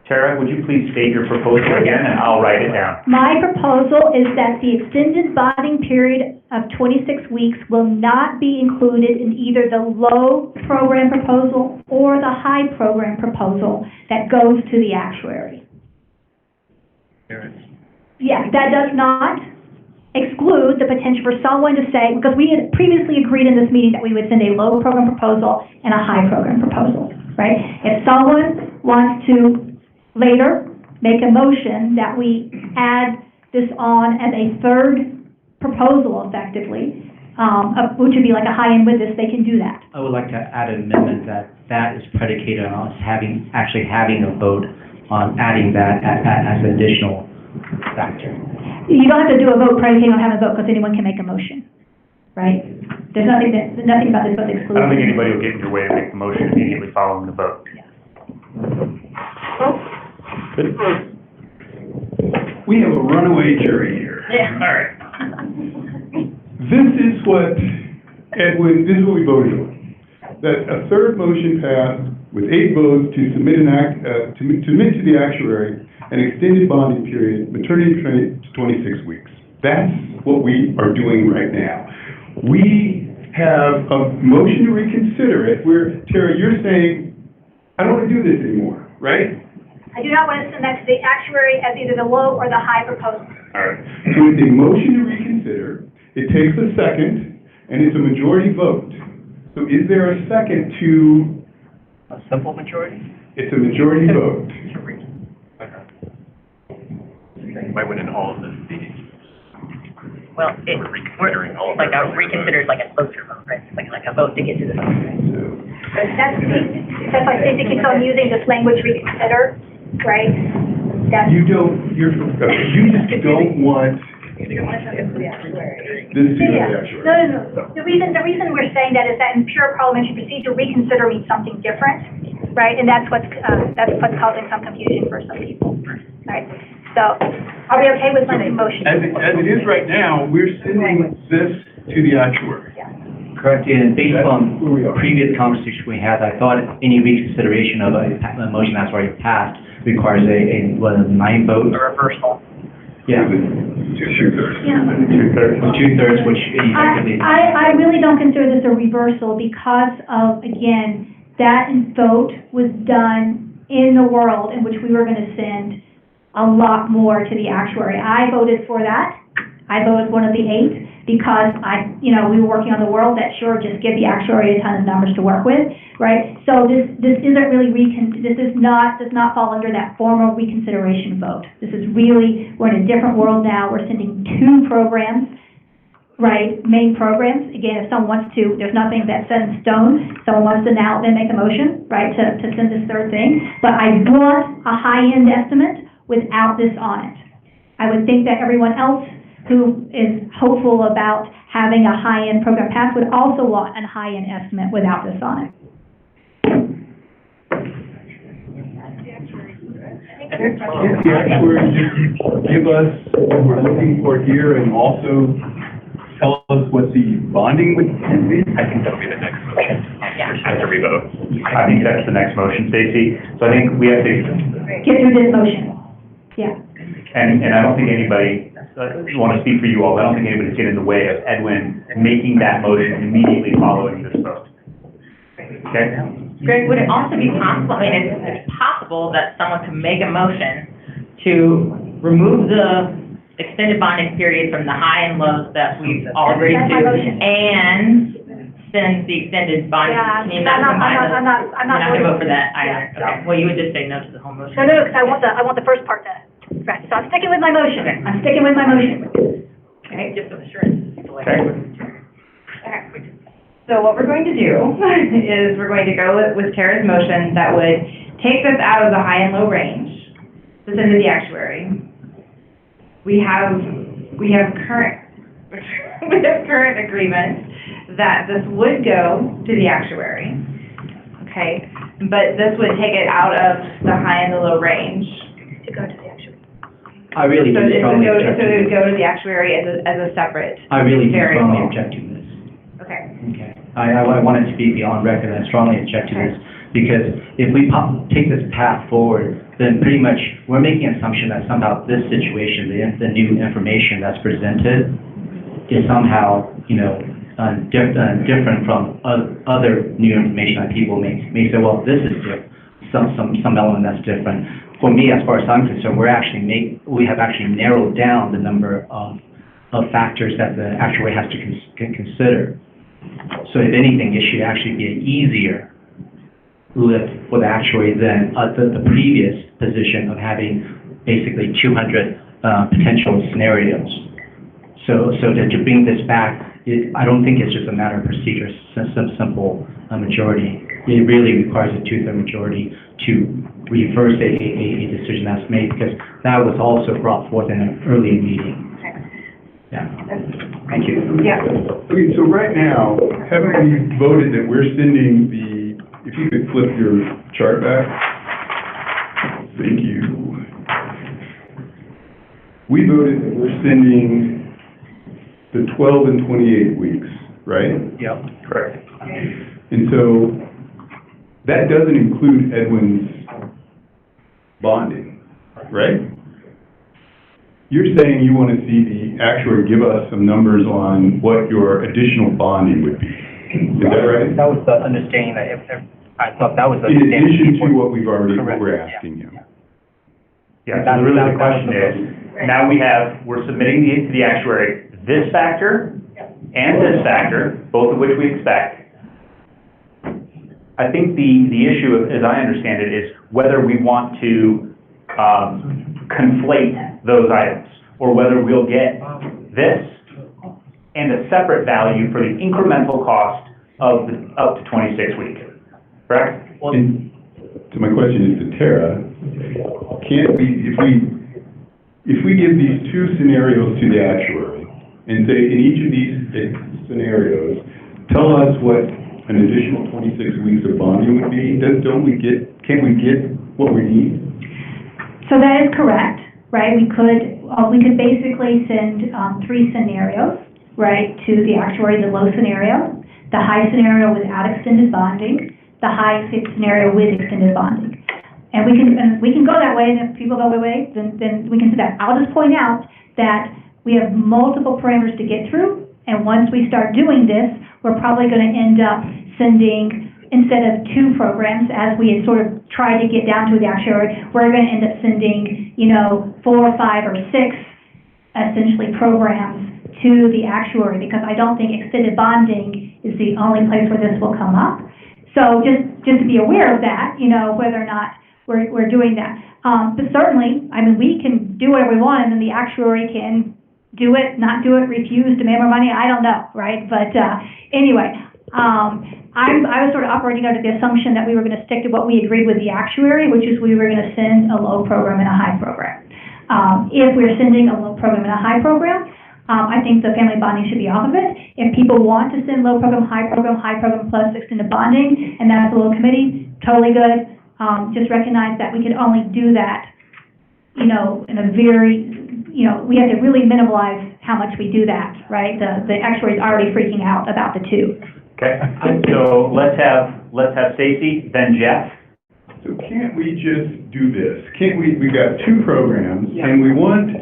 Speaker 2: Tara, would you please state your proposal again, and I'll write it down.
Speaker 9: My proposal is that the extended bonding period of 26 weeks will not be included in either the low program proposal or the high program proposal that goes to the actuary. Yeah, that does not exclude the potential for someone to say, because we had previously agreed in this meeting that we would send a low program proposal and a high program proposal, right? If someone wants to later make a motion that we add this on as a third proposal effectively, which would be like a high-end with this, they can do that.
Speaker 10: I would like to add an amendment that is predicated on us actually having a vote on adding that as an additional factor.
Speaker 9: You don't have to do a vote predicated on having a vote, because anyone can make a motion, right? There's nothing about this vote exclusive.
Speaker 2: I don't think anybody will get in your way to make the motion immediately following the vote. Good.
Speaker 11: We have a runaway jury here.
Speaker 13: Yeah.
Speaker 11: All right. This is what we voted on. That a third motion passed with 8 votes to submit to the actuary an extended bonding period, maternity to 26 weeks. That's what we are doing right now. We have a motion to reconsider it where, Tara, you're saying I don't want to do this anymore, right?
Speaker 19: I do not want to send that to the actuary as either the low or the high proposal.
Speaker 11: All right. So it's a motion to reconsider, it takes a second, and it's a majority vote. So is there a second to?
Speaker 13: A simple majority?
Speaker 11: It's a majority vote.
Speaker 12: Why wouldn't all of this be?
Speaker 13: Well, like a reconsider is like a closer vote, right? Like a vote to get to the vote, right?
Speaker 19: But that's why Stacey keeps on using this language reconsider, right?
Speaker 11: You just don't want this to go to the actuary.
Speaker 19: No. The reason we're saying that is that in pure parliamentary procedure, reconsider means something different, right? And that's what's causing some confusion for some people, right? So, are we okay with my motion?
Speaker 11: As it is right now, we're sending this to the actuary.
Speaker 10: Correct, and based on previous conversation we had, I thought any reconsideration of a motion that's already passed requires a 9 vote?
Speaker 13: A reversal.
Speaker 10: Yeah.
Speaker 11: Two-thirds.
Speaker 1: Yeah.
Speaker 10: Two-thirds, which effectively.
Speaker 1: I really don't consider this a reversal because of, again, that vote was done in the world in which we were going to send a lot more to the actuary. I voted for that. I voted one of the 8 because we were working on the world that sure just give the actuary a ton of numbers to work with, right? So this isn't really does not fall under that formal reconsideration vote. This is really, we're in a different world now. We're sending 2 programs, right? Main programs. Again, if someone wants to, there's nothing that's set in stone. Someone wants to now then make a motion, right, to send this 3rd thing. But I want a high-end estimate without this on it. I would think that everyone else who is hopeful about having a high-end program pass would also want a high-end estimate without this on it.
Speaker 11: If the actuary just give us what we're looking for here and also tell us what the bonding would be?
Speaker 12: I think that'll be the next motion. Have to revote.
Speaker 2: I think that's the next motion, Stacy. So I think we have to,
Speaker 1: Get through this motion. Yeah.
Speaker 2: and I don't think anybody, I want to speak for you all, I don't think anybody's getting in the way of Edwin making that motion immediately following this vote. Okay?
Speaker 13: Greg, would it also be possible, I mean, it's possible that someone could make a motion to remove the extended bonding period from the high and lows that we've all agreed to, and send the extended bonding, can you not combine those?
Speaker 19: I'm not
Speaker 13: You're not gonna vote for that
Speaker 19: Yeah,
Speaker 13: either? Okay, well, you would just say no to the whole motion.
Speaker 19: No, because I want the first part to, right, so I'm sticking with my motion. I'm sticking with my motion.
Speaker 13: Okay, just for the assurance.
Speaker 2: Okay.
Speaker 3: Okay. So what we're going to do is we're going to go with Tara's motion that would take this out of the high and low range, to send to the actuary. We have current agreement that this would go to the actuary, okay? But this would take it out of the high and the low range.
Speaker 19: To go to the actuary.
Speaker 10: I really do strongly object
Speaker 3: So
Speaker 10: to
Speaker 3: it would
Speaker 10: this.
Speaker 3: go to the actuary as a separate
Speaker 10: I really do
Speaker 3: variable.
Speaker 10: strongly object to this.
Speaker 3: Okay.
Speaker 10: Okay. I wanted to be beyond record and I strongly object to this, because if we take this path forward, then pretty much we're making an assumption that somehow this situation, the new information that's presented is somehow, different from other new information that people may say, well, this is some element that's different. For me, as far as I'm concerned, we have actually narrowed down the number of factors that the actuary has to consider. So if anything, it should actually be an easier lift for the actuary than the previous position of having basically 200 potential scenarios. So to bring this back, I don't think it's just a matter of procedure, some simple majority. It really requires a 2/3 majority to reverse a decision that's made, because that was also brought forth in an earlier meeting. Yeah. Thank you.
Speaker 3: Yeah.
Speaker 11: Okay, so right now, haven't we voted that we're sending if you could flip your chart back? Thank you. We voted that we're sending the 12 and 28 weeks, right?
Speaker 2: Yep, correct.
Speaker 11: And so that doesn't include Edwin's bonding, right? You're saying you want to see the actuary give us some numbers on what your additional bonding would be. Is that right?
Speaker 10: That was the understanding that if I thought that was the.
Speaker 11: In addition to what we've already, what
Speaker 10: Correct.
Speaker 11: we're asking you.
Speaker 2: Yeah, so really the question is, now we're submitting to the actuary this factor and this factor, both of which we expect. I think the issue, as I understand it, is whether we want to conflate those items, or whether we'll get this and a separate value for the incremental cost of the up to 26 weeks, correct?
Speaker 11: And so my question is to Tara, can't we, if we give these two scenarios to the actuary and say, in each of these scenarios, tell us what an additional 26 weeks of bonding would be, can't we get what we need?
Speaker 1: So that is correct, right? We could basically send 3 scenarios, right, to the actuary, the low scenario, the high scenario without extended bonding, the high scenario with extended bonding. And we can go that way, and if people go that way, then we can do that. I'll just point out that we have multiple parameters to get through, and once we start doing this, we're probably going to end up sending, instead of 2 programs, as we had sort of tried to get down to the actuary, we're going to end up sending, 4 or 5 or 6, essentially, programs to the actuary, because I don't think extended bonding is the only place where this will come up. So just to be aware of that, whether or not we're doing that. But certainly, we can do whatever we want, and then the actuary can do it, not do it, refuse, demand more money, I don't know, right? But anyway, I was sort of operating under the assumption that we were going to stick to what we agreed with the actuary, which is we were going to send a low program and a high program. If we're sending a low program and a high program, I think the family bonding should be off of it. If people want to send low program plus extended bonding, and that's a little committee, totally good. Just recognize that we can only do that, in a very, we have to really minimize how much we do that, right? The actuary's already freaking out about the 2.
Speaker 2: Okay, so let's have Stacy, then Jeff.
Speaker 11: So can't we just do this? Can't we've got 2 programs, and we want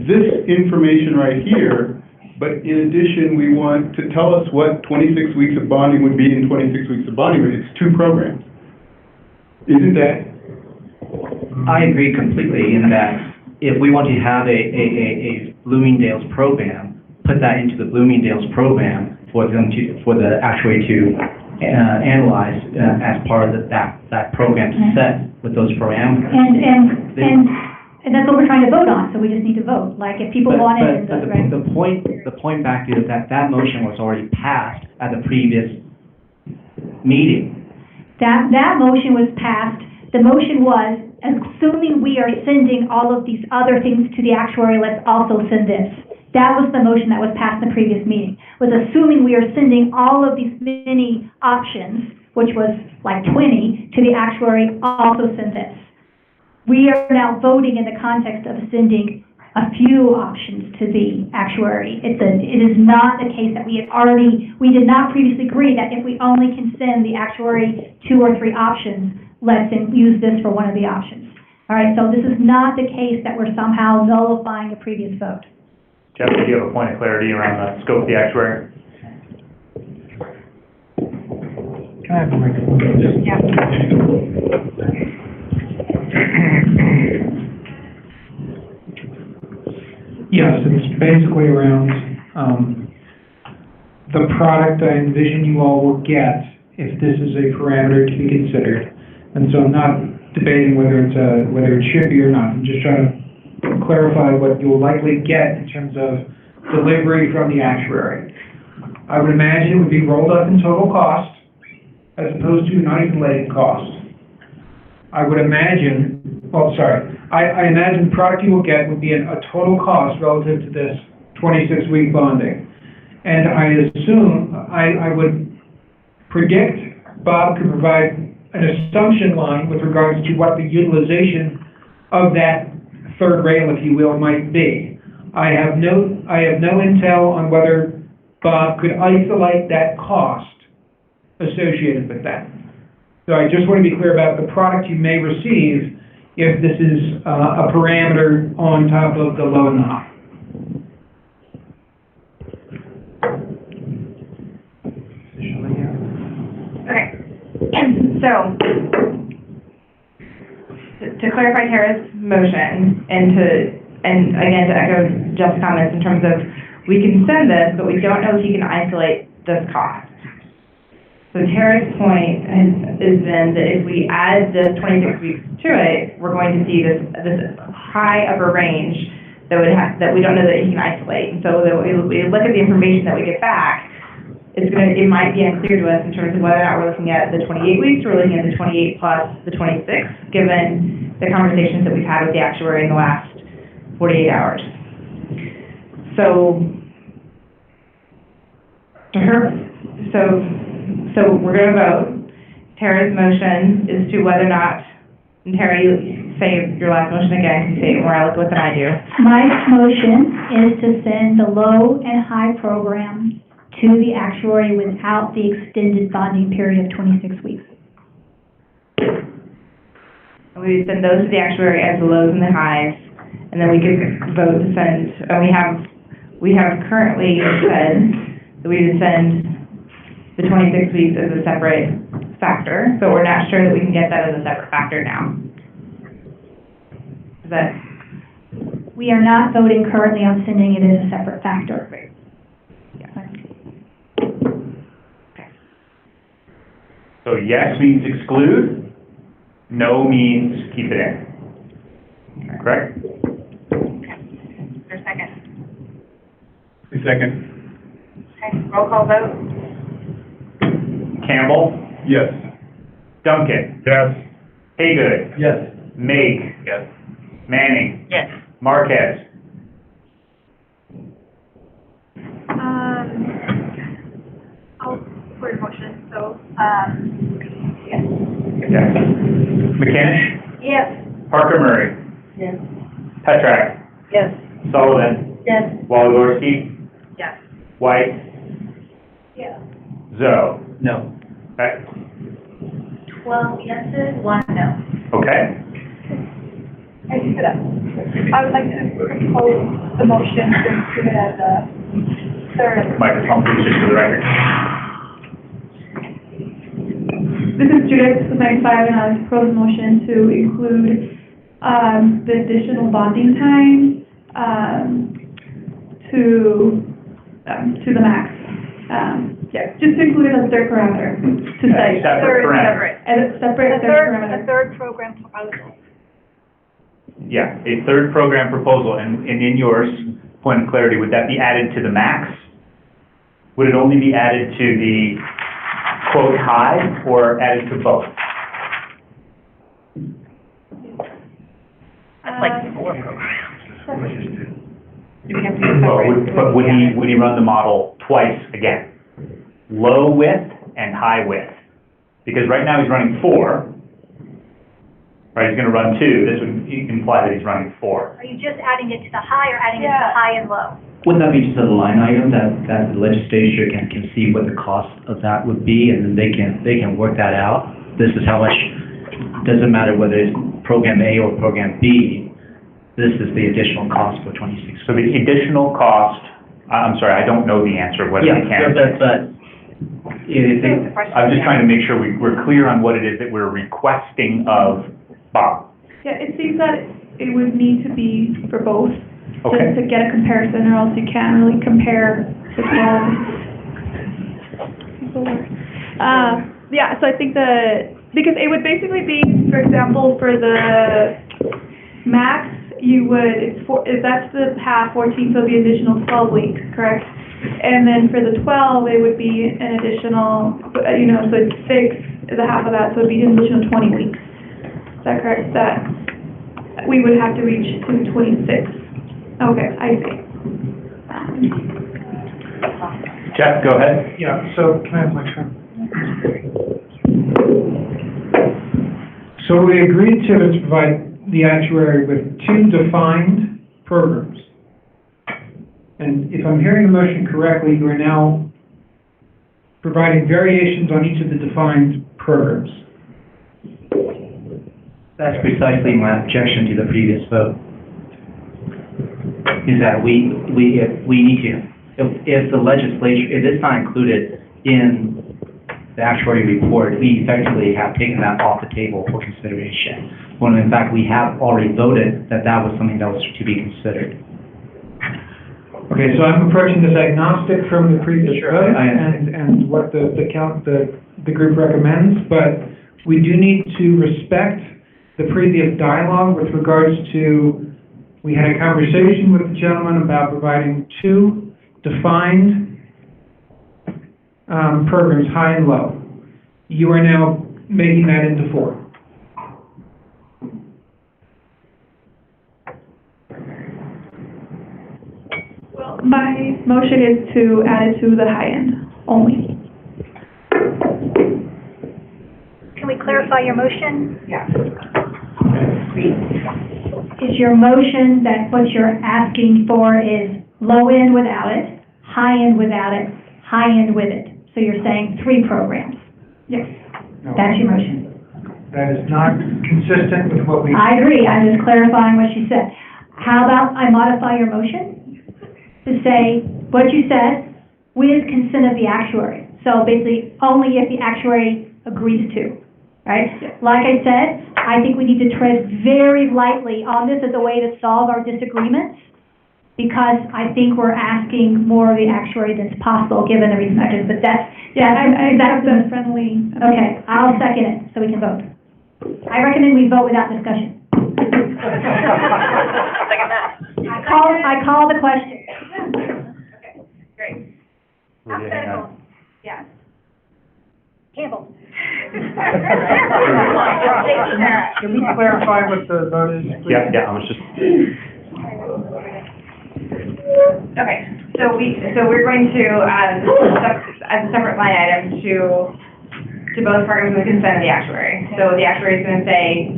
Speaker 11: this information right here, but in addition, we want to tell us what 26 weeks of bonding would be in 26 weeks of bonding, but it's 2 programs. Isn't that?
Speaker 10: I agree completely in that if we want to have a Bloomingdale's program, put that into the Bloomingdale's program for the actuary to analyze as part of that program set with those parameters.
Speaker 1: And that's what we're trying to vote on, so we just need to vote. Like, if people want it, right?
Speaker 10: The point back is that motion was already passed at the previous meeting.
Speaker 1: That motion was passed. The motion was, assuming we are sending all of these other things to the actuary, let's also send this. That was the motion that was passed in the previous meeting, was assuming we are sending all of these many options, which was like 20, to the actuary, also send this. We are now voting in the context of sending a few options to the actuary. It is not the case that we did not previously agree that if we only can send the actuary 2 or 3 options, let's use this for one of the options. All right, so this is not the case that we're somehow nullifying a previous vote.
Speaker 2: Jeff, do you have a point of clarity around the scope of the actuary?
Speaker 8: Can I have the microphone?
Speaker 1: Yeah.
Speaker 8: Yes, it's basically around the product I envision you all will get if this is a parameter to be considered. And so I'm not debating whether it should be or not. I'm just trying to clarify what you'll likely get in terms of delivery from the actuary. I would imagine it would be rolled up in total cost as opposed to an isolated cost. I would imagine, I imagine the product you will get would be a total cost relative to this 26-week bonding. And I assume, I would predict Bob could provide an assumption line with regards to what the utilization of that third rail, if you will, might be. I have no intel on whether Bob could isolate that cost associated with that. So I just want to be clear about the product you may receive if this is a parameter on top of the low and the high.
Speaker 3: Okay. So, to clarify Tara's motion, and again, to echo Jeff's comments in terms of, we can send this, but we don't know if he can isolate this cost. So Tara's point has been that if we add this 26 weeks to it, we're going to see this high upper range that we don't know that he can isolate. And so that we look at the information that we get back, it might be unclear to us in terms of whether or not we're looking at the 28 weeks, or we're looking at the 28 plus the 26, given the conversations that we've had with the actuary in the last 48 hours. So we're going to vote. Tara's motion is to whether or not, and Tara, you say your last motion again, you say it more eloquent than I do.
Speaker 1: My motion is to send the low and high programs to the actuary without the extended bonding period of 26 weeks.
Speaker 3: We send those to the actuary as the lows and the highs, and then we could vote to send, and we have currently said that we would send the 26 weeks as a separate factor, but we're not sure that we can get that as a separate factor now. Is that?
Speaker 1: We are not voting currently on sending it as a separate factor.
Speaker 3: Right. Yeah. Okay.
Speaker 2: So yes means exclude, no means keep it in. Correct?
Speaker 3: Is there a second?
Speaker 11: A second.
Speaker 3: Okay, roll call vote.
Speaker 2: Campbell?
Speaker 11: Yes.
Speaker 2: Duncan?
Speaker 4: Yes.
Speaker 2: Haygood?
Speaker 11: Yes.
Speaker 2: Meg?
Speaker 11: Yes.
Speaker 2: Manning?
Speaker 13: Yes.
Speaker 2: Marquez?
Speaker 19: I'll support your motion, so, yes.
Speaker 2: Yes. McKinnish?
Speaker 19: Yes.
Speaker 2: Parker Murray?
Speaker 19: Yes.
Speaker 2: Petrak?
Speaker 19: Yes.
Speaker 2: Sullivan?
Speaker 19: Yes.
Speaker 2: Walagorski?
Speaker 3: Yes.
Speaker 2: White?
Speaker 19: Yes.
Speaker 2: Zoe?
Speaker 11: No.
Speaker 2: Okay.
Speaker 19: 12 yeses, 1 no.
Speaker 2: Okay.
Speaker 19: I would like to propose the motion to include it as a third.
Speaker 2: Microphone, please, just for the record.
Speaker 14: This is Judith with 95, and I would propose a motion to include the additional bonding time to the max. Yeah, just to include it as a third parameter, to say.
Speaker 2: Separate parameter.
Speaker 14: As a separate third parameter.
Speaker 19: A third program proposal.
Speaker 2: Yeah, a third program proposal, and in yours, point of clarity, would that be added to the max? Would it only be added to the quote high, or added to both?
Speaker 13: That's like 4 programs.
Speaker 3: Do we have to get separate?
Speaker 2: But would he run the model twice again? Low width and high width? Because right now he's running 4. Right, he's going to run 2. This would imply that he's running 4.
Speaker 19: Are you just adding it to the high or adding it to the high and low?
Speaker 10: Wouldn't that be just a line item that the legislature can see what the cost of that would be, and then they can work that out? This is how much, doesn't matter whether it's program A or program B, this is the additional cost for 26.
Speaker 2: So the additional cost, I'm sorry, I don't know the answer of whether they can.
Speaker 10: But
Speaker 2: I'm just trying to make sure we're clear on what it is that we're requesting of Bob.
Speaker 14: Yeah, it seems that it would need to be for both,
Speaker 2: Okay.
Speaker 14: just to get a comparison, or else you can't really compare the quality. Yeah, so I think because it would basically be, for example, for the max, you would, that's the half 14, so it'd be additional 12 weeks, correct? And then for the 12, it would be an additional, so it's 6 is a half of that, so it'd be an additional 20 weeks. Is that correct? That we would have to reach to 26. Okay, I see.
Speaker 2: Jeff, go ahead.
Speaker 8: Yeah, so can I have my turn? So we agreed to provide the actuary with 2 defined programs. And if I'm hearing the motion correctly, you are now providing variations on each of the defined programs.
Speaker 10: That's precisely my objection to the previous vote. Is that we need to, if the legislature, if it's not included in
Speaker 16: the actuary report, we effectively have taken that off the table for consideration. When in fact, we have already voted that that was something that was to be considered.
Speaker 8: Okay, so I'm approaching this agnostic from the previous vote and what the group recommends, but we do need to respect the previous dialogue with regards to, we had a conversation with the gentleman about providing 2 defined programs, high and low. You are now making that into 4.
Speaker 21: My motion is to add it to the high end only.
Speaker 19: Can we clarify your motion?
Speaker 3: Yeah.
Speaker 1: Is your motion that what you're asking for is low end without it, high end without it, high end with it? So you're saying 3 programs?
Speaker 21: Yes.
Speaker 8: No.
Speaker 1: That's your motion?
Speaker 8: That is not consistent with what we...
Speaker 1: I agree, I'm just clarifying what she said. How about I modify your motion to say what you said with consent of the actuary? So basically, only if the actuary agrees to, right? Like I said, I think we need to tread very lightly on this as a way to solve our disagreements, because I think we're asking more of the actuary than's possible, given the recent actions, but that's...
Speaker 21: Yeah, I accept the friendly...
Speaker 1: Okay, I'll second it, so we can vote. I recommend we vote without discussion. I call the question.
Speaker 3: Okay, great.
Speaker 19: Alphabetical.
Speaker 3: Yes.
Speaker 19: Campbell.
Speaker 8: Can we clarify what the vote is, please?
Speaker 2: Yeah, I was just...
Speaker 3: Okay, so we're going to, as a separate line item to both programs with consent of the actuary. So the actuary is going to say,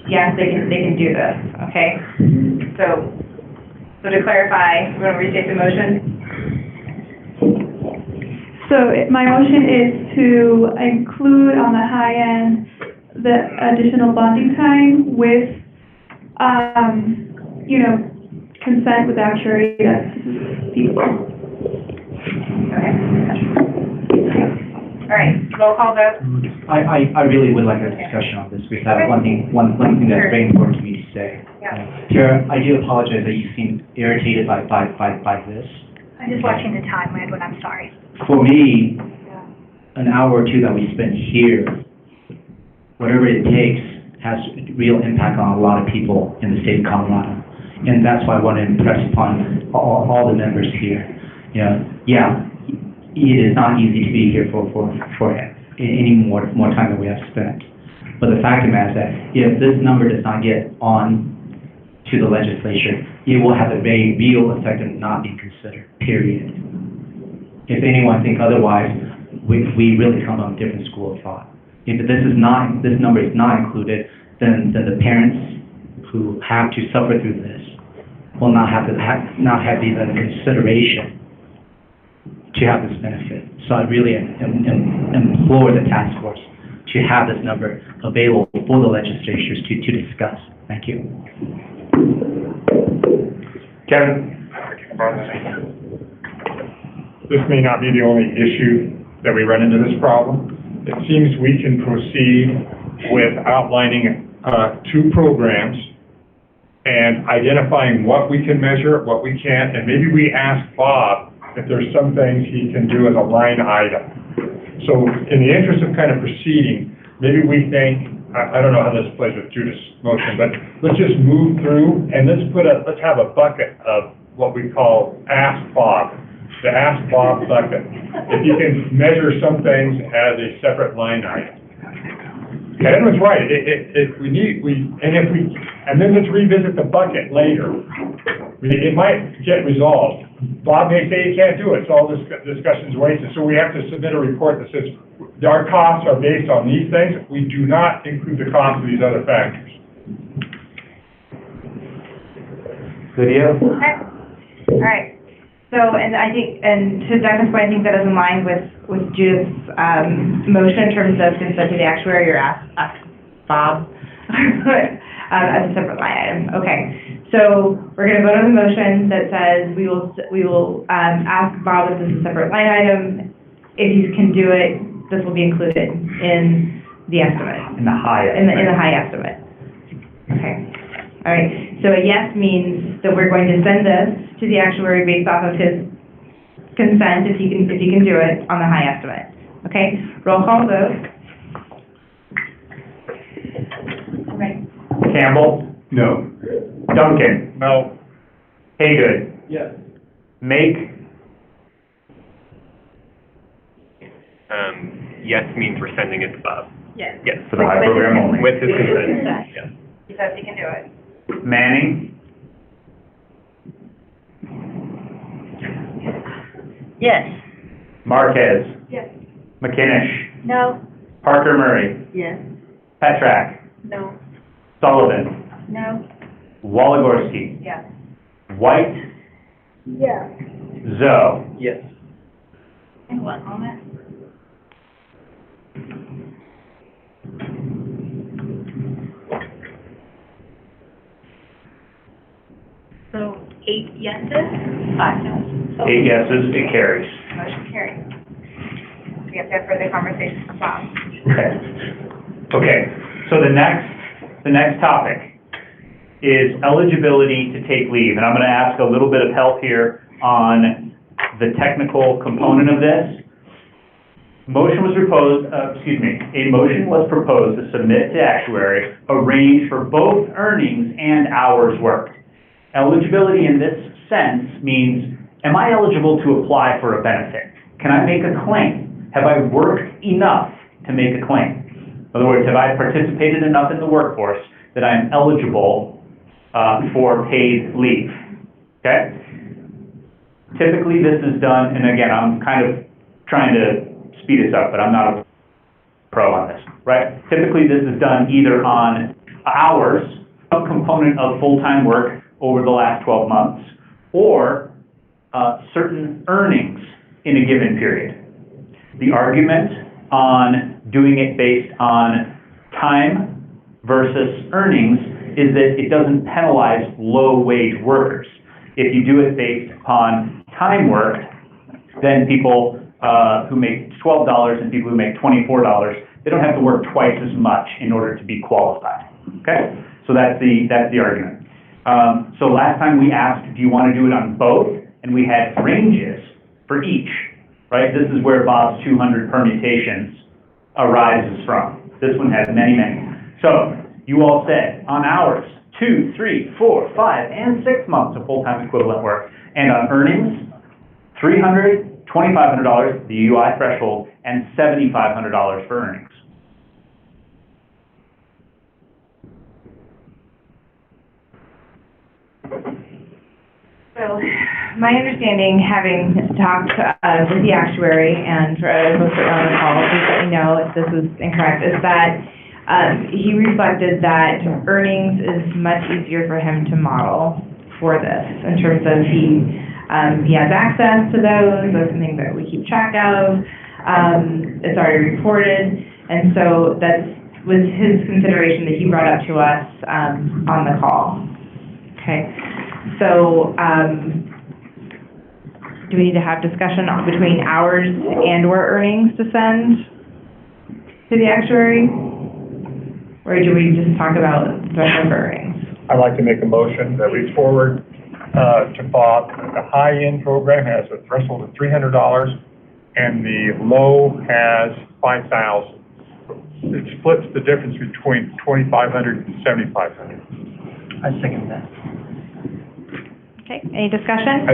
Speaker 3: yes, they can do this, okay? So to clarify, we're going to restate the motion.
Speaker 21: So my motion is to include on the high end the additional bonding time with, consent with actuary, that's feasible.
Speaker 3: Okay. All right, roll call vote.
Speaker 16: I really would like a discussion on this, because I have one thing that's very important to me to say.
Speaker 3: Yeah.
Speaker 16: Tara, I do apologize that you seem irritated by this.
Speaker 19: I'm just watching the time, Edwin, I'm sorry.
Speaker 16: For me, an hour or 2 that we spend here, whatever it takes, has real impact on a lot of people in the state of Colorado. And that's why I want to impress upon all the members here. It is not easy to be here for any more time than we have spent. But the fact of the matter is that if this number does not get on to the legislature, it will have a very real effect of not being considered, period. If anyone thinks otherwise, we really come from a different school of thought. If this number is not included, then the parents who have to suffer through this will not have even consideration to have this benefit. So I really implore the task force to have this number available for the legislatures to discuss. Thank you.
Speaker 2: Kevin?
Speaker 4: This may not be the only issue that we run into this problem. It seems we can proceed with outlining 2 programs and identifying what we can measure, what we can't, and maybe we ask Bob if there's some things he can do as a line item. So in the interest of kind of proceeding, maybe we think, I don't know how this plays with Judith's motion, but let's just move through and let's have a bucket of what we call Ask Bob, the Ask Bob bucket. If you can measure some things as a separate line item. Edwin's right. And then let's revisit the bucket later. It might get resolved. Bob may say he can't do it, so all this discussion's wasted. So we have to submit a report that says our costs are based on these things. We do not include the cost of these other factors.
Speaker 2: Good deal.
Speaker 3: Okay. All right. So, and I think, and to Douglas' point, I think that is in line with Judith's motion in terms of consent to the actuary or ask Bob as a separate line item. Okay. So we're going to vote on the motion that says we will ask Bob if this is a separate line item. If he can do it, this will be included in the estimate.
Speaker 2: In the high
Speaker 3: In
Speaker 2: estimate.
Speaker 3: the high estimate. Okay. All right. So a yes means that we're going to send this to the actuary based off of his consent, if he can do it, on the high estimate. Okay? Roll call vote.
Speaker 2: Campbell?
Speaker 11: No.
Speaker 2: Duncan?
Speaker 4: No.
Speaker 2: Haygood?
Speaker 7: Yes.
Speaker 2: Make?
Speaker 12: Yes means we're sending it to Bob.
Speaker 3: Yes.
Speaker 12: Yes.
Speaker 2: For the high program only.
Speaker 12: With his consent, yes.
Speaker 3: He says he can do it.
Speaker 2: Manning?
Speaker 13: Yes.
Speaker 2: Marquez?
Speaker 19: Yes.
Speaker 2: McKinnish?
Speaker 19: No.
Speaker 2: Parker Murray?
Speaker 13: Yes.
Speaker 2: Petrak?
Speaker 19: No.
Speaker 2: Sullivan?
Speaker 19: No.
Speaker 2: Waligorski?
Speaker 19: Yes.
Speaker 2: White?
Speaker 19: Yes.
Speaker 2: Zoe?
Speaker 7: Yes.
Speaker 19: And what on it? So 8 yeses, 5 noes. So
Speaker 2: 8 yeses, it carries.
Speaker 19: motion carried. We have to have further conversations with Bob.
Speaker 2: Okay, so the next topic is eligibility to take leave, and I'm going to ask a little bit of help here on the technical component of this. A motion was proposed to submit to actuary a range for both earnings and hours worked. Eligibility in this sense means, am I eligible to apply for a benefit? Can I make a claim? Have I worked enough to make a claim? In other words, have I participated enough in the workforce that I am eligible for paid leave? Okay? Typically, this is done, and again, I'm kind of trying to speed this up, but I'm not a pro on this, right? Typically, this is done either on hours, a component of full-time work over the last 12 months, or certain earnings in a given period. The argument on doing it based on time versus earnings is that it doesn't penalize low-wage workers. If you do it based upon time worked, then people who make $12 and people who make $24, they don't have to work twice as much in order to be qualified. Okay? So that's the argument. So last time we asked, do you want to do it on both? And we had ranges for each, right? This is where Bob's 200 permutations arises from. This one has many, many. So you all said on hours, 2, 3, 4, 5, and 6 months of full-time equivalent work. And on earnings, $300, $2,500, the UI threshold, and $7,500 for earnings.
Speaker 3: So, my understanding, having talked with the actuary and for other folks that are on the call, please let me know if this is incorrect, is that he reflected that earnings is much easier for him to model for this, in terms of he has access to those, that's something that we keep track of, it's already reported, and so that was his consideration that he brought up to us on the call. Okay. So, do we need to have discussion between hours and/or earnings to send to the actuary? Or do we just talk about threshold for earnings?
Speaker 4: I'd like to make a motion that we forward to Bob. The high-end program has a threshold of $300 and the low has $5,000. It splits the difference between $2,500 and $7,500.
Speaker 7: I second that.
Speaker 3: Okay, any discussion?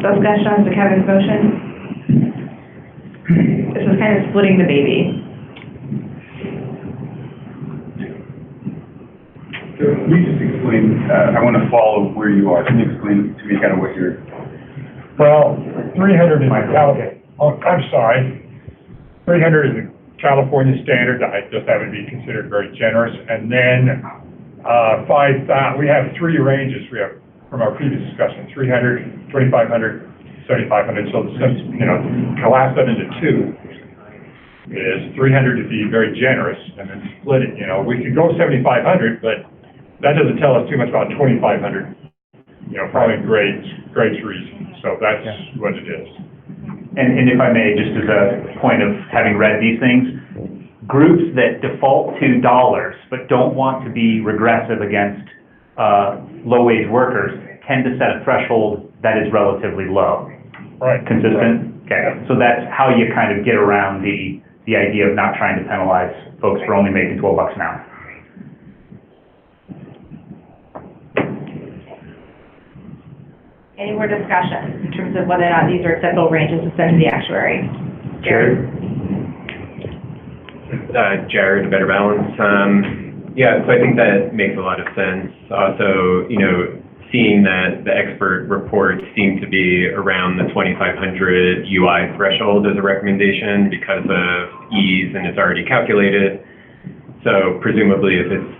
Speaker 3: Discussion on Kevin's motion? This is kind of splitting the baby.
Speaker 11: So can you just explain, I want to follow where you are. Can you explain to me kind of what you're...
Speaker 4: Well, 300 is California. Oh, I'm sorry. 300 is a California standard. I just have to be considered very generous. And then 5,000. We have 3 ranges. We have from our previous discussion: 300, 2,500, 7,500. So the last that into 2. is 300 to be very generous, and then split it, you know. We could go 7,500, but that doesn't tell us too much about 2,500, you know, following Greg's reason. So that's what it is.
Speaker 2: And if I may, just as a point of having read these things, groups that default to dollars but don't want to be regressive against low-wage workers tend to set a threshold that is relatively low.
Speaker 4: Right.
Speaker 2: Consistent? Okay. So that's how you kind of get around the idea of not trying to penalize folks for only making $12 an hour.
Speaker 3: Any more discussion in terms of whether or not these are acceptable ranges to send to the actuary?
Speaker 12: Jared? Jared, Better Balance. Yeah, so I think that makes a lot of sense. Also, you know, seeing that the expert reports seem to be around the 2,500 UI threshold as a recommendation because of ease and it's already calculated. So presumably if it's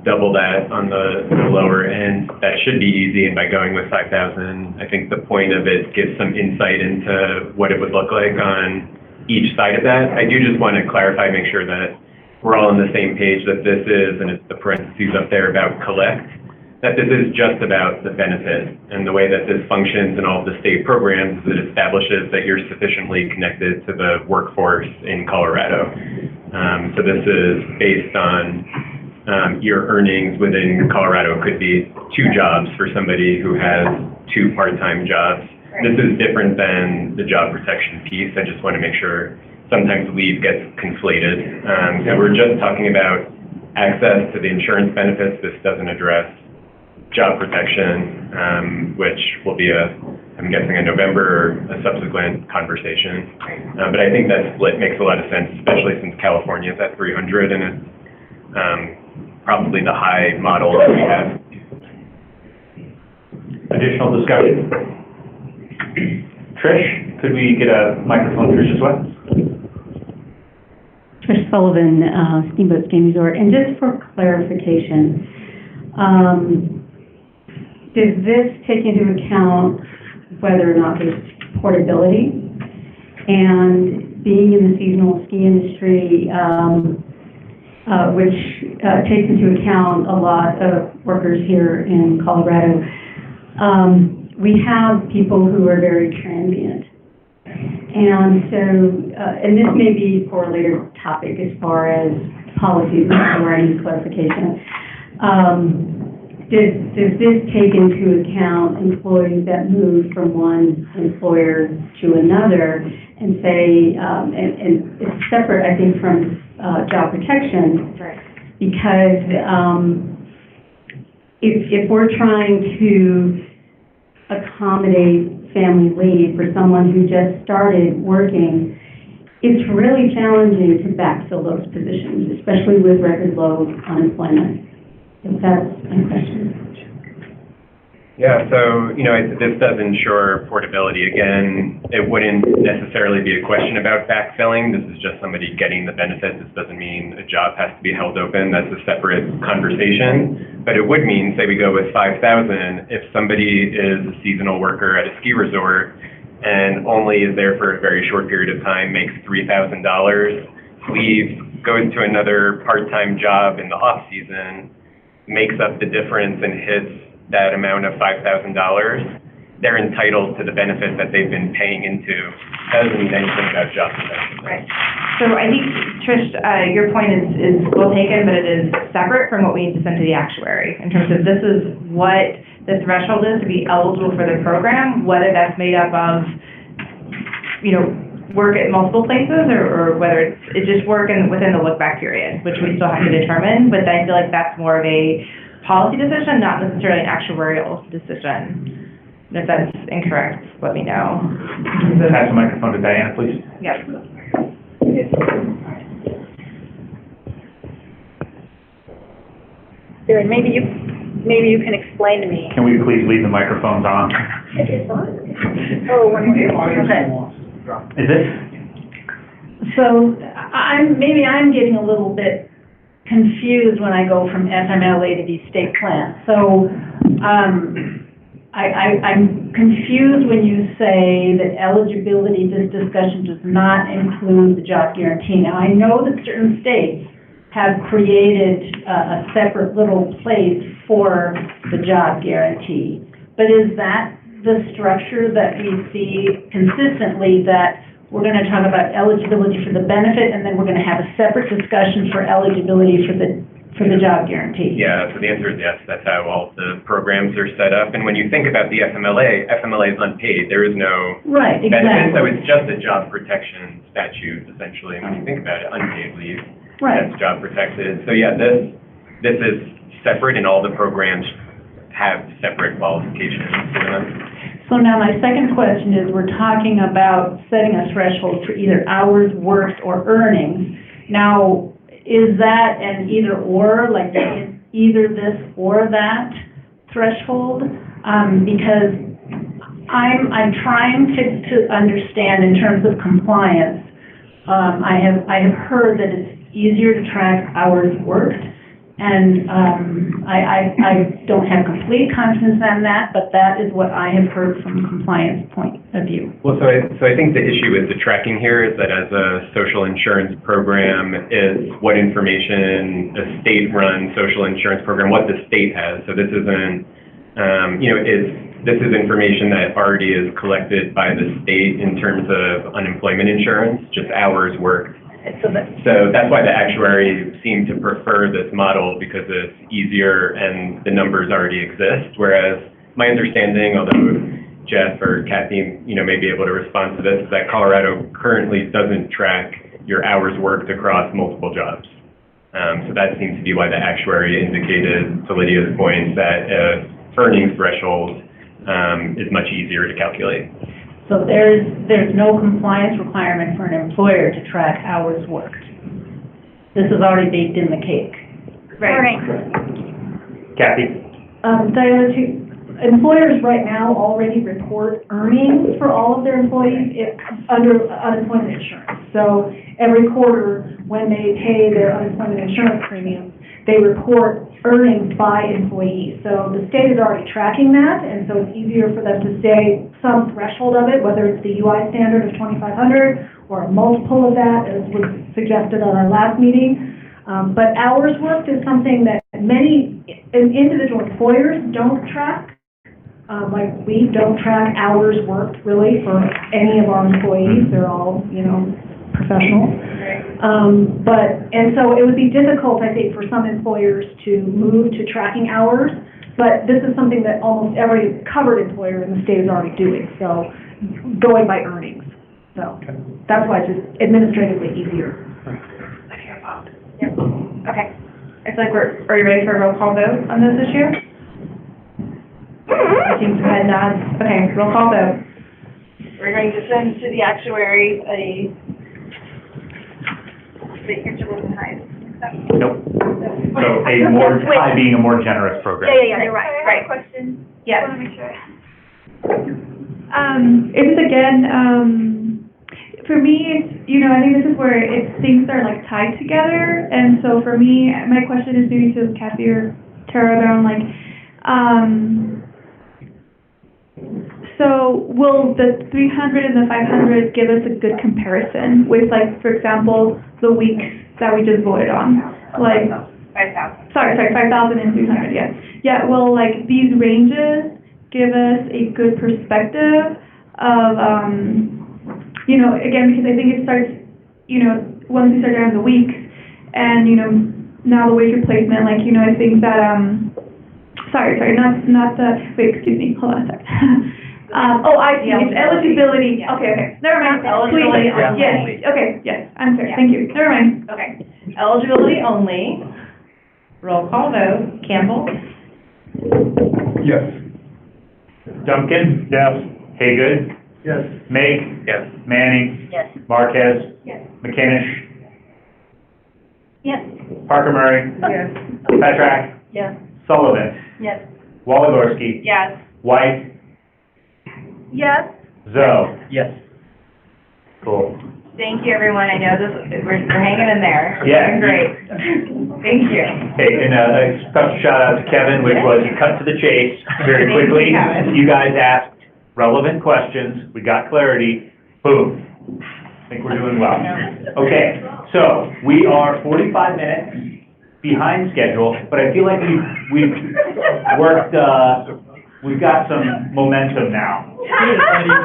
Speaker 12: double that on the lower end, that should be easy, and by going with 5,000, I think the point of it gives some insight into what it would look like on each side of that. I do just want to clarify, make sure that we're all on the same page that this is, and it's the parentheses up there about collect, that this is just about the benefit, and the way that this functions in all of the state programs is it establishes that you're sufficiently connected to the workforce in Colorado. So this is based on your earnings within Colorado could be 2 jobs for somebody who has 2 part-time jobs. This is different than the job protection piece. I just want to make sure sometimes leave gets conflated. So we're just talking about access to the insurance benefits. This doesn't address job protection, which will be I'm guessing a November or a subsequent conversation. But I think that split makes a lot of sense, especially since California is at 300 and it's probably the high model that we have.
Speaker 2: Additional discussion? Trish, could we get a microphone, Trish, as well?
Speaker 20: Trish Sullivan, Steamboat Ski Resort. And just for clarification, does this take into account whether or not there's portability? And being in the seasonal ski industry, which takes into account a lot of workers here in Colorado, we have people who are very transient. And so, and this may be for a later topic as far as policies or any clarification. Does this take into account employees that move from one employer to another and say, and it's separate, I think, from job protection, because if we're trying to accommodate family leave for someone who just started working, it's really challenging to backfill those positions, especially with record low unemployment. If that's my question.
Speaker 12: Yeah, so, you know, this does ensure portability. Again, it wouldn't necessarily be a question about backfilling. This is just somebody getting the benefit. This doesn't mean a job has to be held open. That's a separate conversation. But it would mean, say we go with 5,000, if somebody is a seasonal worker at a ski resort and only is there for a very short period of time, makes $3,000, leaves, goes to another part-time job in the off-season, makes up the difference and hits that amount of $5,000, they're entitled to the benefit that they've been paying into. That doesn't mean anything about job protection.
Speaker 3: Right. So I think, Trish, your point is well taken, but it is separate from what we need to send to the actuary in terms of this is what the threshold is to be eligible for the program, whether that's made up of, you know, work at multiple places or whether it's just work within the look-back period, which we still have to determine. But I feel like that's more of a policy decision, not necessarily an actuarial decision. And if that's incorrect, let me know.
Speaker 2: Pass the microphone to Diana, please.
Speaker 3: Yep.
Speaker 19: Darren, maybe you can explain to me.
Speaker 2: Can we please leave the microphones on?
Speaker 19: Oh, one more. Okay.
Speaker 2: Is it?
Speaker 5: So maybe I'm getting a little bit confused when I go from FMLA to these state plans. So I'm confused when you say that eligibility, this discussion does not include the job guarantee. Now, I know that certain states have created a separate little place for the job guarantee, but is that the structure that we see consistently, that we're going to talk about eligibility for the benefit, and then we're going to have a separate discussion for eligibility for the job guarantee?
Speaker 12: Yeah, so the answer is yes. That's how all the programs are set up. And when you think about the FMLA is unpaid. There is no
Speaker 5: right,
Speaker 12: benefit,
Speaker 5: exactly.
Speaker 12: so it's just a job protection statute, essentially. And when you think about it, unpaid leave,
Speaker 5: right,
Speaker 12: that's job protected. So yeah, this is separate, and all the programs have separate qualifications for them.
Speaker 5: So now my second question is, we're talking about setting a threshold for either hours worked or earnings. Now, is that an either or, like either this or that threshold? Because I'm trying to understand in terms of compliance. I have heard that it's easier to track hours worked, and I don't have complete confidence on that, but that is what I have heard from a compliance point of view.
Speaker 12: Well, so I think the issue with the tracking here is that as a social insurance program is what information a state-run social insurance program, what the state has. So this isn't, this is information that already is collected by the state in terms of unemployment insurance, just hours worked. So that's why the actuary seem to prefer this model, because it's easier and the numbers already exist. Whereas my understanding, although Jeff or Kathy, may be able to respond to this, is that Colorado currently doesn't track your hours worked across multiple jobs. So that seems to be why the actuary indicated, to Lydia's point, that earnings threshold is much easier to calculate.
Speaker 5: So there's no compliance requirement for an employer to track hours worked. This is already baked in the cake.
Speaker 19: Right.
Speaker 2: Kathy?
Speaker 6: Diana, employers right now already report earnings for all of their employees under unemployment insurance. So every quarter, when they pay their unemployment insurance premiums, they report earnings by employee. So the state is already tracking that, and so it's easier for them to say some threshold of it, whether it's the UI standard of 2,500 or a multiple of that, as was suggested on our last meeting. But hours worked is something that many individual employers don't track. Like we don't track hours worked really for any of our employees. They're all, professionals. And so it would be difficult, I think, for some employers to move to tracking hours, but this is something that almost every covered employer in the state is already doing, so going by earnings. So that's why it's just administratively easier.
Speaker 3: Yep. Okay. It's like are you ready for a roll call vote on this issue? I think some head nods. Okay, roll call vote.
Speaker 17: We're going to send to the actuary a signature with highest.
Speaker 2: Nope. So high being a more generous program.
Speaker 19: Yeah, you're right.
Speaker 17: I have a question.
Speaker 3: Yes.
Speaker 17: I want to make sure.
Speaker 14: It's again, for me, it's, I think this is where things are like tied together, and so for me, my question is maybe to Kathy or Tara around so will the 300 and the 500 give us a good comparison with, like, for example, the weeks that we just voted on? Like,
Speaker 17: 5,000.
Speaker 14: Sorry, 5,000 and 300, yes. Yeah, will, like, these ranges give us a good perspective of, again, because I think it starts, once we start down the weeks, and, now the wage replacement, like, I think that, excuse me, hold on a sec. I see, it's eligibility, okay, never mind.
Speaker 3: Eligibility
Speaker 14: Please.
Speaker 3: only.
Speaker 14: Yes, okay, yes, I'm sorry, thank you, never mind.
Speaker 3: Okay. Eligibility only. Roll call vote. Campbell?
Speaker 11: Yes.
Speaker 2: Duncan? Yes. Haygood?
Speaker 7: Yes.
Speaker 2: Meg?
Speaker 12: Yes.
Speaker 2: Manning?
Speaker 19: Yes.
Speaker 2: Marquez?
Speaker 19: Yes.
Speaker 2: McKinnish?
Speaker 19: Yes.
Speaker 2: Parker Murray?
Speaker 17: Yes.
Speaker 2: Petrack?
Speaker 19: Yes.
Speaker 2: Sullivan?
Speaker 19: Yes.
Speaker 2: Walagorski?
Speaker 3: Yes.
Speaker 2: White?
Speaker 19: Yes.
Speaker 2: Zoe?
Speaker 7: Yes.
Speaker 2: Cool.
Speaker 3: Thank you, everyone. I know we're hanging in there.
Speaker 2: Yeah.
Speaker 3: Doing great. Thank you.
Speaker 2: Hey, and a special shout out to Kevin, which was he cut to the chase very
Speaker 3: Thank you,
Speaker 2: quickly.
Speaker 3: Kevin.
Speaker 2: You guys asked relevant questions, we got clarity, boom. I think we're doing well. Okay, so we are 45 minutes behind schedule, but I feel like we've worked, we've got some momentum now.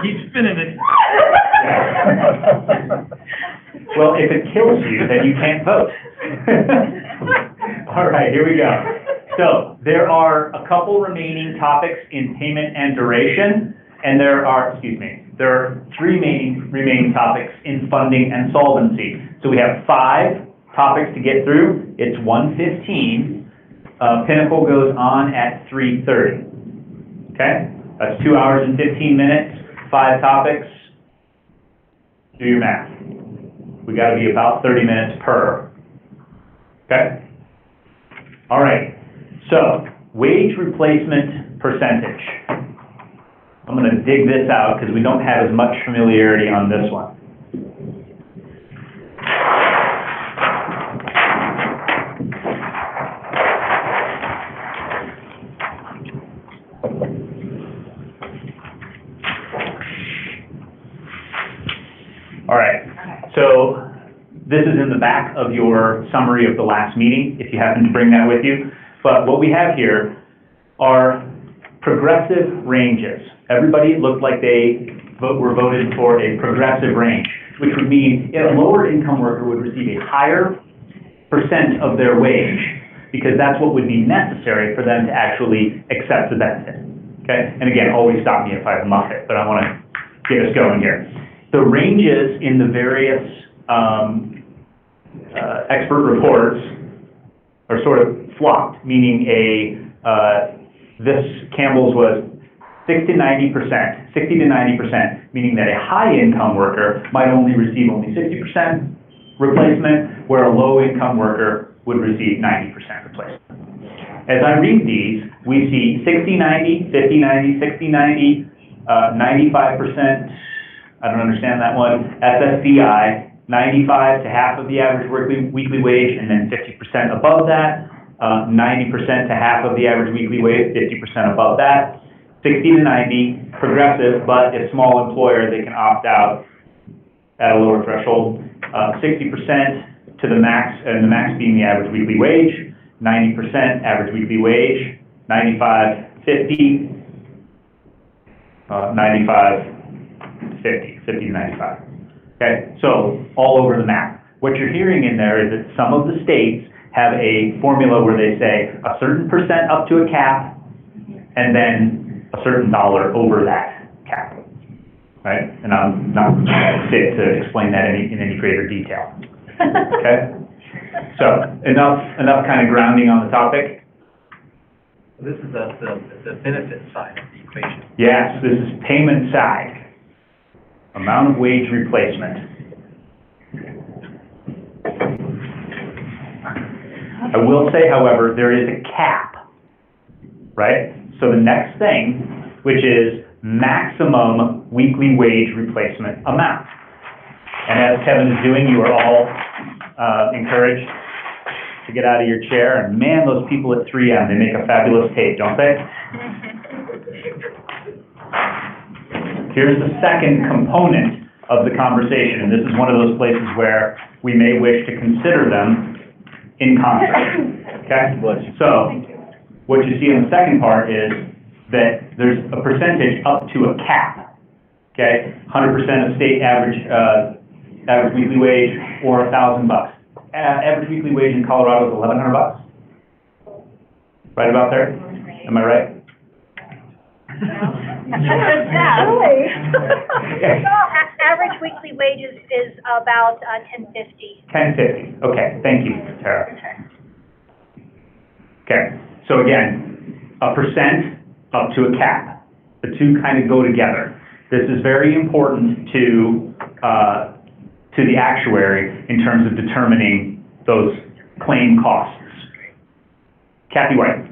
Speaker 12: Keep spinning it.
Speaker 2: Well, if it kills you, then you can't vote. All right, here we go. So there are a couple remaining topics in payment and duration, and there are three remaining topics in funding and solvency. So we have 5 topics to get through. It's 1:15. Pinnacle goes on at 3:30. Okay? That's 2 hours and 15 minutes, 5 topics. Do your math. We got to be about 30 minutes per. Okay? All right. So, wage replacement percentage. I'm going to dig this out because we don't have as much familiarity on this one. All right, so this is in the back of your summary of the last meeting, if you happen to bring that with you. But what we have here are progressive ranges. Everybody looked like they were voted for a progressive range, which would mean a lower income worker would receive a higher percent of their wage, because that's what would be necessary for them to actually accept the benefit. Okay, and again, always stop me if I muff it, but I want to get us going here. The ranges in the various expert reports are sort of flopped, meaning this Campbell's was 60 to 90%, meaning that a high income worker might only receive 60% replacement, where a low income worker would receive 90% replacement. As I read these, we see 60-90, 50-90, 60-90, 95%, I don't understand that one, SSDI, 95 to half of the average weekly wage, and then 50% above that, 90% to half of the average weekly wage, 50% above that, 60 to 90, progressive, but if small employer, they can opt out at a lower threshold, 60% to the max, and the max being the average weekly wage, 90% average weekly wage, 95-50, 95-50, 50 to 95. Okay, so all over the map. What you're hearing in there is that some of the states have a formula where they say a certain percent up to a cap, and then a certain dollar over that cap. Right? And I'm not fit to explain that in any greater detail. Okay? So, enough kind of grounding on the topic.
Speaker 7: This is the benefit side of the equation.
Speaker 2: Yes, this is payment side. Amount of wage replacement. I will say, however, there is a cap, right? So the next thing, which is maximum weekly wage replacement amount. And as Kevin is doing, you are all encouraged to get out of your chair. And man, those people at 3M, they make a fabulous tape, don't they? Here's the second component of the conversation, and this is one of those places where we may wish to consider them in concert. Okay? So, what you see in the second part is that there's a percentage up to a cap. Okay? 100% of state average weekly wage, or $1,000. Average weekly wage in Colorado is $1,100. Right about there? Am I right?
Speaker 19: Really? Average weekly wages is about $10.50.
Speaker 2: $10.50. Okay, thank you, Tara. Okay, so again, a percent up to a cap. The two kind of go together. This is very important to the actuary in terms of determining those claim costs. Kathy White.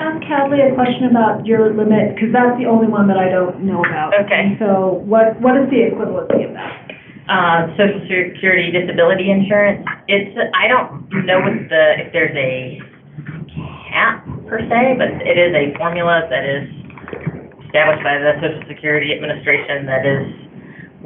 Speaker 6: Ask Hadley a question about your limit, because that's the only one that I don't know about.
Speaker 13: Okay.
Speaker 6: So what is the equivalency of that?
Speaker 13: Social Security disability insurance, I don't know if there's a cap per se, but it is a formula that is established by the Social Security Administration that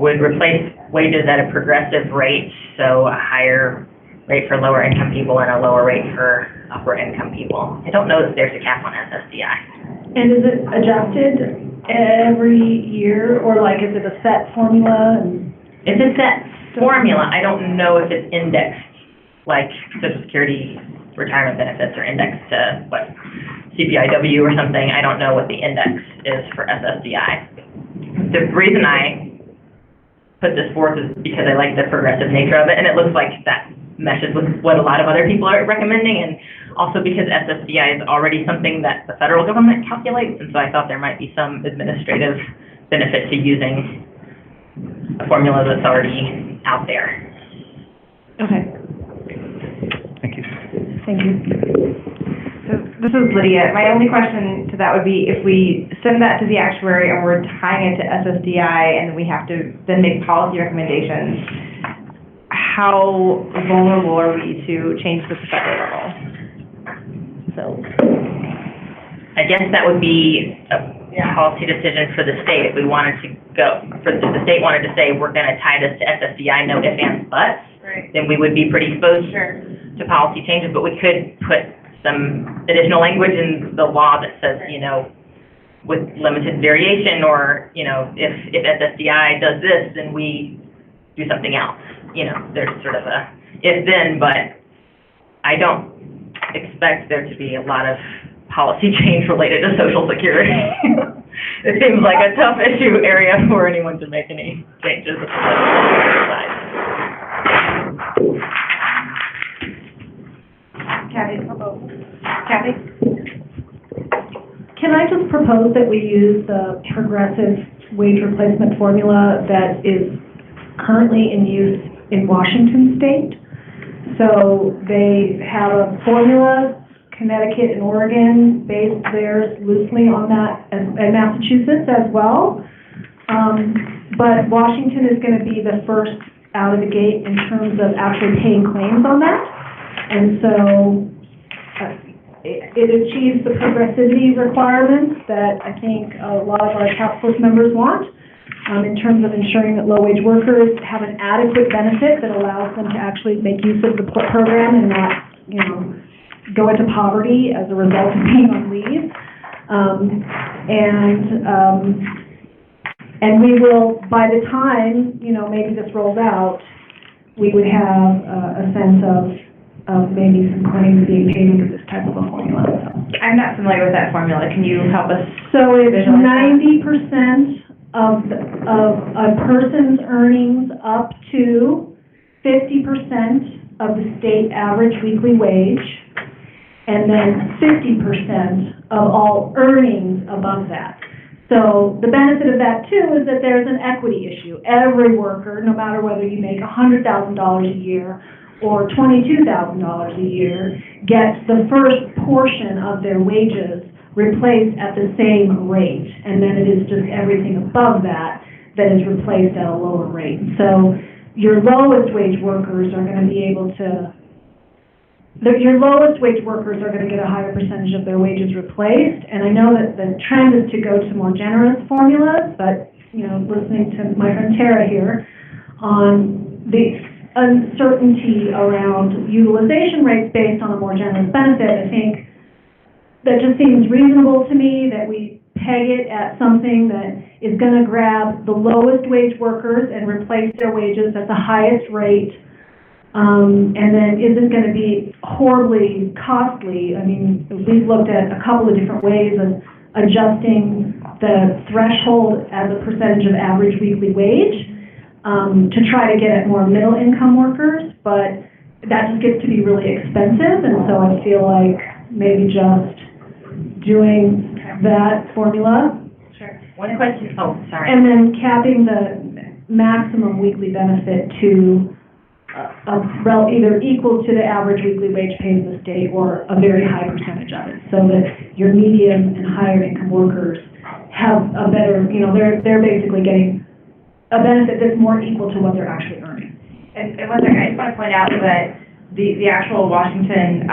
Speaker 13: would replace wages at a progressive rate, so a higher rate for lower income people and a lower rate for upper income people. I don't know that there's a cap on SSDI.
Speaker 6: And is it adjusted every year, or like, is it a set formula?
Speaker 13: It's a set formula. I don't know if it's indexed, like Social Security retirement benefits are indexed to, what, CPIW or something. I don't know what the index is for SSDI. The reason I put this forth is because I like the progressive nature of it, and it looks like that meshes with what a lot of other people are recommending, and also because SSDI is already something that the federal government calculates, and so I thought there might be some administrative benefit to using a formula that's already out there.
Speaker 6: Okay.
Speaker 2: Thank you.
Speaker 3: Thank you. So this is Lydia. My only question to that would be, if we send that to the actuary and we're tying it to SSDI and we have to then make policy recommendations, how vulnerable are we to change this at the federal level? So
Speaker 13: I guess that would be a policy decision for the state. If we wanted to go, if the state wanted to say, we're going to tie this to SSDI, no ifs, ands, buts, then we would be pretty exposed to policy changes, but we could put some additional language in the law that says, you know, with limited variation, or, you know, if SSDI does this, then we do something else. You know, there's sort of a if-then, but I don't expect there to be a lot of policy change related to Social Security. It seems like a tough issue area for anyone to make any changes at the legislative side.
Speaker 3: Kathy?
Speaker 6: Can I just propose that we use the progressive wage replacement formula that is currently in use in Washington State? So they have a formula, Connecticut and Oregon based theirs loosely on that, and Massachusetts as well. But Washington is going to be the first out of the gate in terms of actually paying claims on that. And so it achieves the progressivity requirements that I think a lot of our task force members want, in terms of ensuring that low-wage workers have an adequate benefit that allows them to actually make use of the program and not, you know, go into poverty as a result of being on leave. And we will, by the time, you know, maybe this rolls out, we would have a sense of maybe some claims being paid under this type of a formula. So.
Speaker 3: I'm not familiar with that formula. Can you help us?
Speaker 6: So it's 90% of a person's earnings up to 50% of the state average weekly wage, and then 50% of all earnings above that. So the benefit of that, too, is that there's an equity issue. Every worker, no matter whether you make $100,000 a year or $22,000 a year, gets the first portion of their wages replaced at the same rate, and then it is just everything above that that is replaced at a lower rate. So your lowest wage workers are going to be able to, your lowest wage workers are going to get a higher percentage of their wages replaced, and I know that the trend is to go to more generous formulas, but, you know, listening to my friend Tara here on the uncertainty around utilization rates based on a more generous benefit, I think that just seems reasonable to me that we peg it at something that is going to grab the lowest wage workers and replace their wages at the highest rate, and then isn't going to be horribly costly. I mean, we've looked at a couple of different ways of adjusting the threshold as a percentage of average weekly wage to try to get at more middle income workers, but that just gets to be really expensive, and so I feel like maybe just doing that formula.
Speaker 13: Sure. One question, oh, sorry.
Speaker 6: And then capping the maximum weekly benefit to either equal to the average weekly wage paid in the state or a very high percentage of it, so that your medium and higher income workers have a better, you know, they're basically getting a benefit that's more equal to what they're actually earning.
Speaker 3: And one thing, I just want to point out that the actual Washington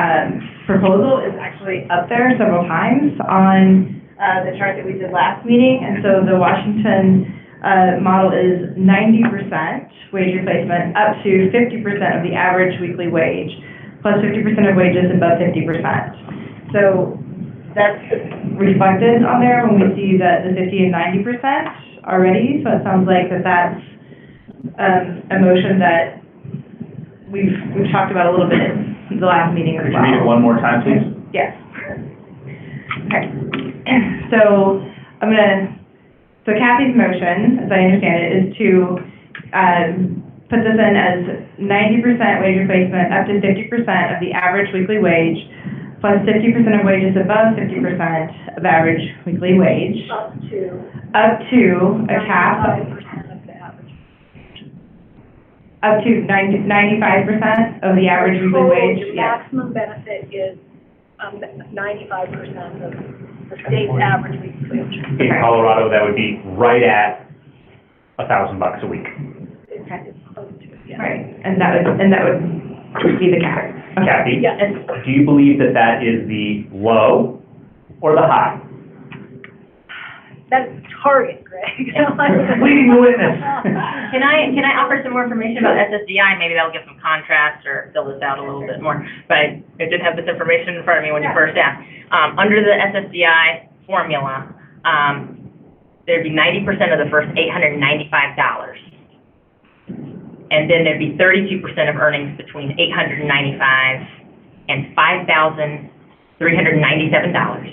Speaker 3: proposal is actually up there several times on the chart that we did last meeting, and so the Washington, model is 90% wage replacement up to 50% of the average weekly wage, plus 50% of wages above 50%. So that's reflected on there when we see that the 50 and 90% already, so it sounds like that's a motion that we've talked about a little bit in the last meeting as well.
Speaker 2: Could you read it one more time, please?
Speaker 3: Yes. Okay. So so Kathy's motion, as I understand it, is to put this in as 90% wage replacement up to 50% of the average weekly wage, plus 50% of wages above 50% of average weekly wage. Up to a cap.
Speaker 17: 95% of the average.
Speaker 3: Up to 95% of the average weekly wage?
Speaker 17: Your
Speaker 3: Yes.
Speaker 17: maximum benefit is 95% of the state's average weekly wage.
Speaker 2: In Colorado, that would be right at $1,000 a week.
Speaker 17: It's close to it, yeah.
Speaker 3: Right, and that would be the cap. Okay.
Speaker 2: Kathy?
Speaker 17: Yeah.
Speaker 2: Do you believe that that is the low or the high?
Speaker 17: That's target, Greg.
Speaker 2: Leading the witness.
Speaker 13: Can I offer some more information about SSDI? Maybe that'll give some contrast or fill this out a little bit more. But I didn't have this information in front of me when you first asked. Under the SSDI formula, there'd be 90% of the first $895. And then there'd be 32% of earnings between $895 and $5,397.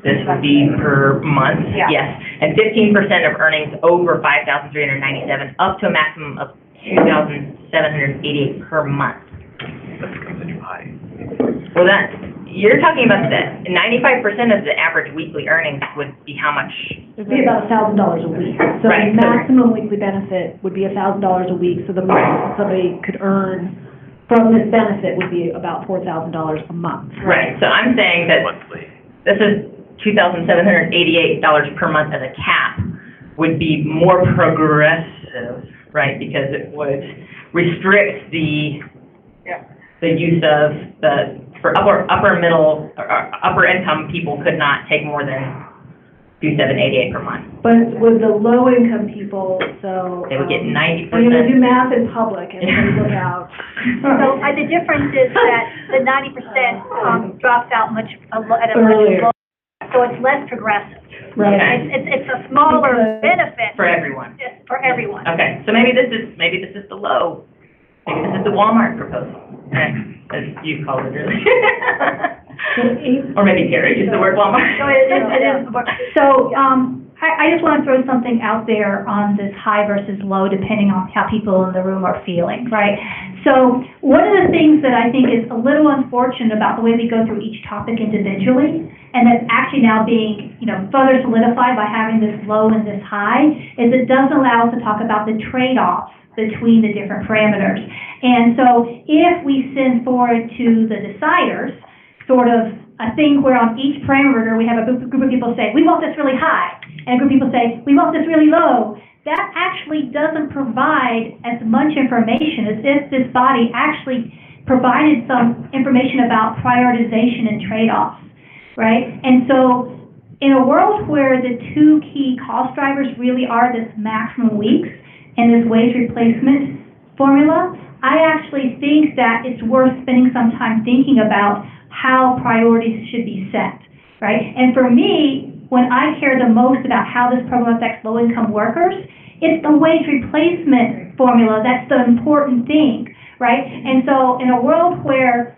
Speaker 13: This would be per month,
Speaker 19: Yeah.
Speaker 13: yes. And 15% of earnings over $5,397, up to a maximum of $2,788 per month. Well, you're talking about the 95% of the average weekly earnings would be how much?
Speaker 6: It'd be about $1,000 a week. So
Speaker 13: Right,
Speaker 6: the
Speaker 13: so-
Speaker 6: maximum weekly benefit would be $1,000 a week, so the most somebody could earn from this benefit would be about $4,000 a month.
Speaker 13: Right, so I'm saying that this is $2,788 per month as a cap would be more progressive, right? Because it would restrict the use of for upper middle, or upper income people could not take more than $2,788 per month.
Speaker 6: But with the low income people, so.
Speaker 13: They would get 90%.
Speaker 6: I'm gonna do math in public and then look out.
Speaker 19: So the difference is that the 90% drops out at a much
Speaker 6: Earlier.
Speaker 19: lower, so it's less progressive.
Speaker 6: Right.
Speaker 19: It's a smaller benefit.
Speaker 13: For everyone.
Speaker 19: Just for everyone.
Speaker 13: Okay, so maybe this is the low. Maybe this is the Walmart proposal, as you called it earlier. Or maybe Terry used the word Walmart.
Speaker 19: So it is. So, I just want to throw something out there on this high versus low, depending on how people in the room are feeling, right? So, one of the things that I think is a little unfortunate about the way we go through each topic individually, and that's actually now being, further solidified by having this low and this high, is it doesn't allow us to talk about the trade-offs between the different parameters. And so, if we send forward to the deciders, sort of a thing where on each parameter we have a group of people say, we want this really high, and a group of people say, we want this really low, that actually doesn't provide as much information as if this body actually provided some information about prioritization and trade-offs, right? And so in a world where the two key cost drivers really are this maximum weeks and this wage replacement formula, I actually think that it's worth spending some time thinking about how priorities should be set, right? And for me, when I care the most about how this program affects low-income workers, it's the wage replacement formula that's the important thing, right? And so in a world where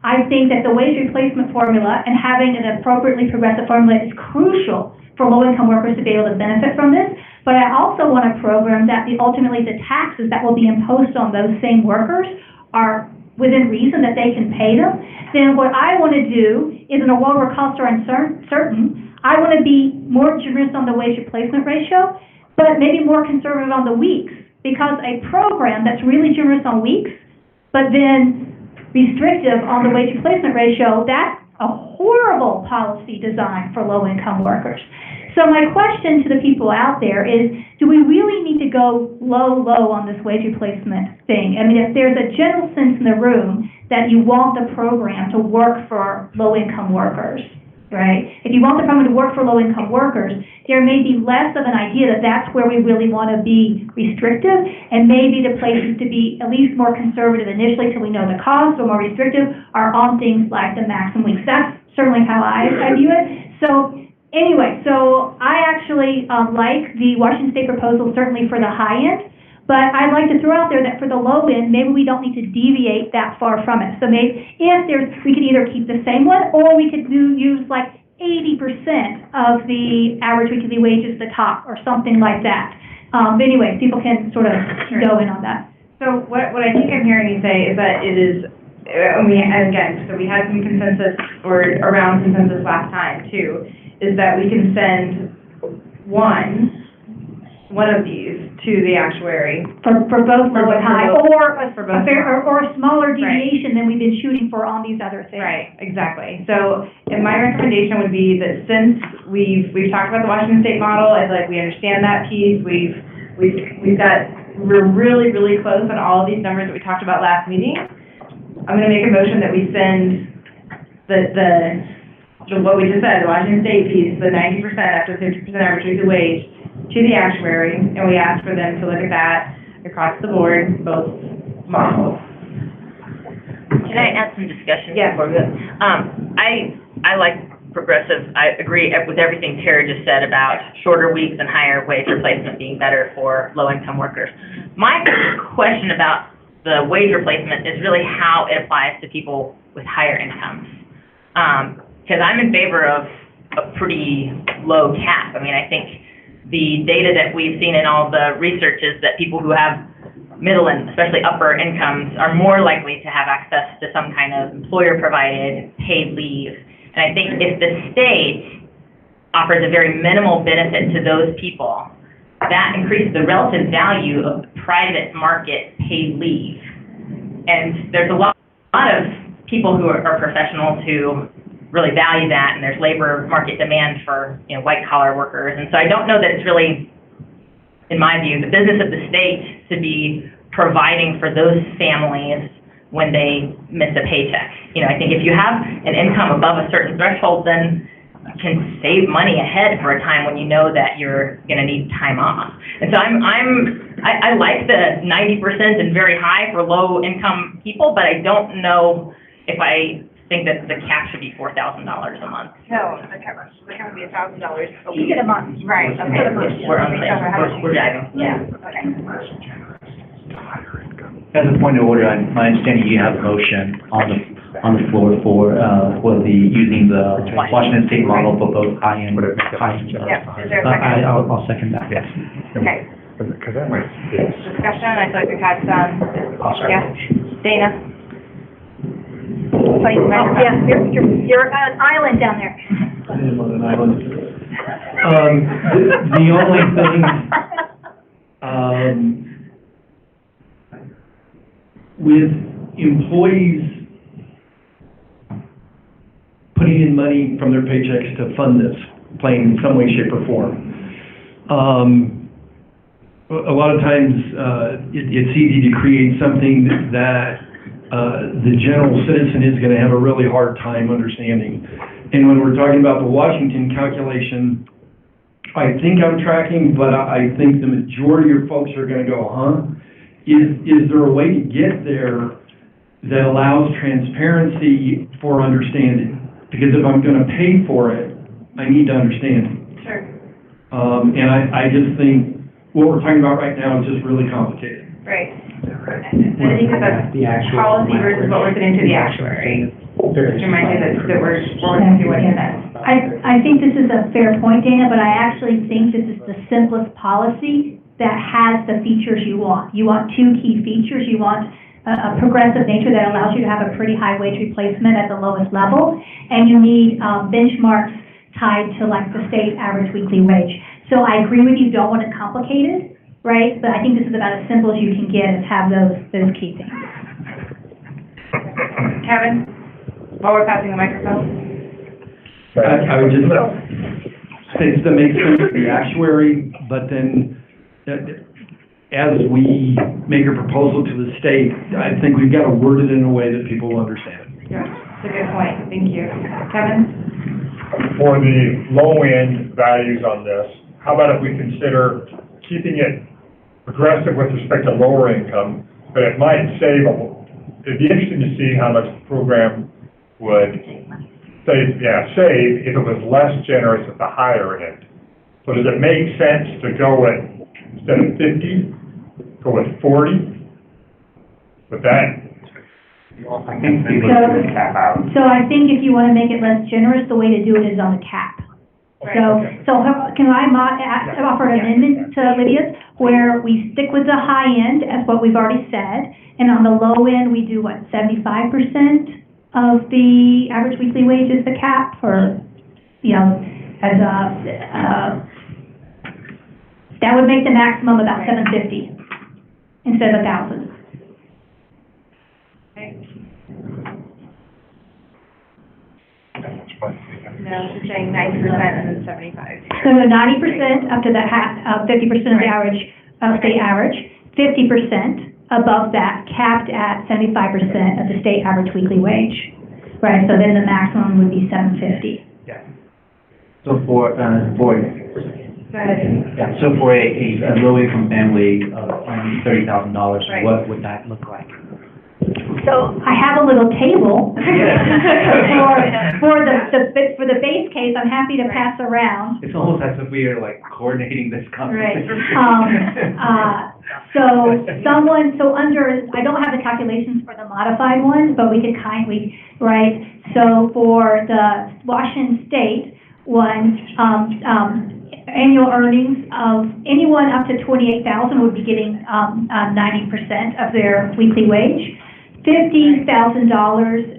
Speaker 19: I think that the wage replacement formula and having an appropriately progressive formula is crucial for low-income workers to be able to benefit from this, but I also want a program that ultimately the taxes that will be imposed on those same workers are within reason, that they can pay them. Then what I want to do is, in a world where costs are uncertain, I want to be more generous on the wage replacement ratio, but maybe more conservative on the weeks, because a program that's really generous on weeks, but then restrictive on the wage replacement ratio, that's a horrible policy design for low-income workers. So my question to the people out there is, do we really need to go low on this wage replacement thing? I mean, if there's a general sense in the room
Speaker 1: that you want the program to work for low-income workers, right? If you want the program to work for low-income workers, there may be less of an idea that that's where we really want to be restrictive, and maybe the places to be at least more conservative initially till we know the cost, or more restrictive are on things like the maximum weeks. That's certainly how I view it. So anyway, so I actually like the Washington State proposal certainly for the high end, but I'd like to throw out there that for the low end, maybe we don't need to deviate that far from it. So maybe if we could either keep the same one, or we could use like 80% of the average weekly wage as the top, or something like that. But anyway, people can sort of go in on that.
Speaker 3: So what I think I'm hearing you say is that it is, and again, so we had some consensus, or around consensus last time too, is that we can send one of these to the actuary.
Speaker 1: For both low and high, or a smaller
Speaker 3: Right.
Speaker 1: deviation than we've been shooting for on these other things.
Speaker 3: Right, exactly. So, and my recommendation would be that since we've talked about the Washington State model, I feel like we understand that piece, we're really, really close on all of these numbers that we talked about last meeting. I'm gonna make a motion that we send what we just said, the Washington State piece, the 90% after 50% average weekly wage, to the actuary, and we ask for them to look at that across the board, both models.
Speaker 13: Can I add some discussion?
Speaker 3: Yeah.
Speaker 13: Before we go? I like progressive, I agree with everything Tara just said about shorter weeks and higher wage replacement being better for low-income workers. My question about the wage replacement is really how it applies to people with higher incomes. Because I'm in favor of a pretty low cap. I mean, I think the data that we've seen in all the research is that people who have middle and especially upper incomes are more likely to have access to some kind of employer-provided paid leave. And I think if the state offers a very minimal benefit to those people, that increases the relative value of private market paid leave. And there's a lot of people who are professionals who really value that, and there's labor market demand for, white-collar workers. And so I don't know that it's really, in my view, the business of the state to be providing for those families when they miss a paycheck. I think if you have an income above a certain threshold, then you can save money ahead for a time when you know that you're going to need time off. And so I like the 90% and very high for low-income people, but I don't know if I think that the cap should be $4,000 a month.
Speaker 17: No, the cap would be $1,000 a
Speaker 19: You get a month.
Speaker 17: Right, okay.
Speaker 13: We're on we're driving.
Speaker 17: Yeah, okay.
Speaker 16: As a point of order, my understanding you have a motion on the floor for using the Washington State model for both high and high.
Speaker 17: Yeah, is there a second?
Speaker 16: I'll second that. Yes.
Speaker 17: Okay.
Speaker 4: Because that might.
Speaker 3: Discussion, I feel like we've had some, yeah. Dana?
Speaker 19: Yeah, you're an island down there.
Speaker 8: I am on an island. The only thing, with employees putting in money from their paychecks to fund this, playing in some way, shape, or form, a lot of times it's easy to create something that the general citizen is going to have a really hard time understanding. And when we're talking about the Washington calculation, I think I'm tracking, but I think the majority of folks are going to go, huh? Is there a way to get there that allows transparency for understanding? Because if I'm going to pay for it, I need to understand it.
Speaker 3: Sure.
Speaker 8: And I just think what we're talking about right now is just really complicated.
Speaker 3: Right. And I think that's policy versus what we're putting to the actuary. Just remind you that we're working through what you said.
Speaker 1: I think this is a fair point, Dana, but I actually think this is the simplest policy that has the features you want. You want two key features. You want a progressive nature that allows you to have a pretty high wage replacement at the lowest level, and you need benchmarks tied to like the state average weekly wage. So I agree with you, don't want it complicated, right? But I think this is about as simple as you can get, is have those key things.
Speaker 3: Kevin, while we're passing the microphone.
Speaker 8: I would just say that makes sense to the actuary, but then as we make a proposal to the state, I think we've got to word it in a way that people will understand.
Speaker 3: Yeah, that's a good point, thank you. Kevin?
Speaker 4: For the low-end values on this, how about if we consider keeping it aggressive with respect to lower income, but it might save, it'd be interesting to see how much the program would save if it was less generous at the higher end. So does it make sense to go with, instead of 50, go with 40? With that?
Speaker 2: I think people should cap out.
Speaker 1: So I think if you want to make it less generous, the way to do it is on the cap. So can I offer an amendment to Lydia's, where we stick with the high end, as what we've already said, and on the low end, we do what, 75% of the average weekly wage is the cap, or, you know, as a, that would make the maximum about $750 instead of $1,000.
Speaker 3: No, she's saying 90% and then 75.
Speaker 1: So 90% up to the 50% of the average, state average, 50% above that, capped at 75% of the state average weekly wage. Right, so then the maximum would be $750.
Speaker 16: Yeah. So for
Speaker 3: Go ahead.
Speaker 16: yeah, so for a low-income family of only $30,000,
Speaker 3: Right.
Speaker 16: what would that look like?
Speaker 1: So I have a little table for the base case. I'm happy to pass around.
Speaker 16: It's almost as if we are like coordinating this conversation.
Speaker 1: So under, I don't have the calculations for the modified ones, but we could right? So for the Washington State one, annual earnings of anyone up to $28,000 would be getting 90% of their weekly wage. $50,000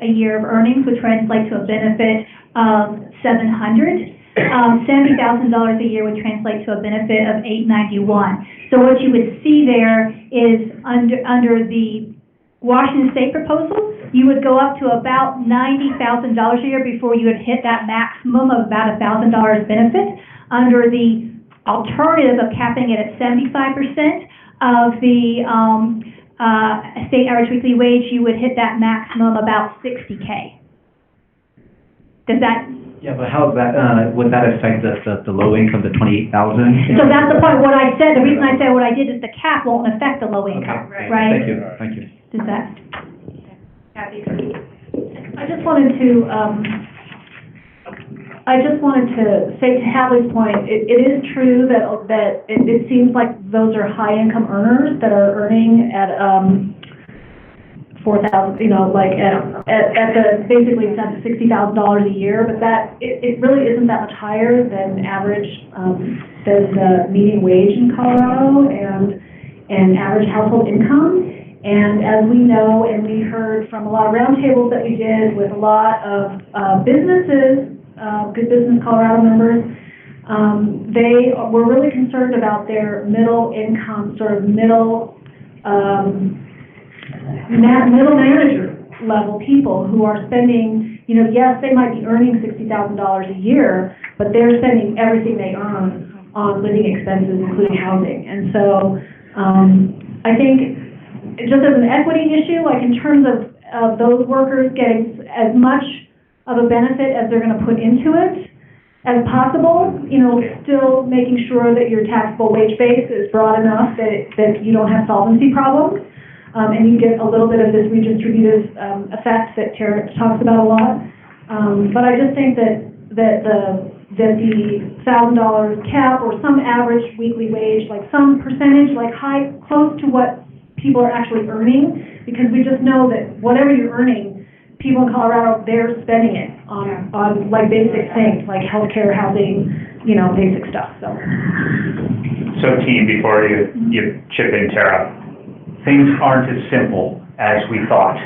Speaker 1: a year of earnings would translate to a benefit of $700. $70,000 a year would translate to a benefit of $891. So what you would see there is under the Washington State proposal, you would go up to about $90,000 a year before you would hit that maximum of about $1,000 benefit. Under the alternative of capping it at 75% of the state average weekly wage, you would hit that maximum about $60K. Does that?
Speaker 16: Yeah, but how would that affect the low income, the 28,000?
Speaker 1: So that's the point. What I said, the reason I said what I did is the cap won't affect the low income,
Speaker 16: Okay.
Speaker 1: right?
Speaker 16: Thank you.
Speaker 1: Does that?
Speaker 6: I just wanted to say to Hadley's point, it is true that it seems like those are high income earners that are earning at, 4,000, you know, like at the, basically it's at $60,000 a year, but it really isn't that much higher than average, than the median wage in Colorado and average household income. And as we know, and we heard from a lot of roundtables that we did with a lot of businesses, Good Business Colorado members, they were really concerned about their middle income, sort of middle manager level people who are spending, you know, yes, they might be earning $60,000 a year, but they're spending everything they earn on living expenses, including housing. And so I think just as an equity issue, like in terms of those workers getting as much of a benefit as they're going to put into it as possible, you know, still making sure that your taxable wage base is broad enough that you don't have solvency problems, and you get a little bit of this redistributive effect that Tara talks about a lot. But I just think that the $1,000 cap or some average weekly wage, like some percentage, like close to what people are actually earning, because we just know that whatever you're earning, people in Colorado, they're spending it on like basic things, like healthcare, housing, you know, basic stuff, so.
Speaker 2: So team, before you chip in, Tara, things aren't as simple as we thought.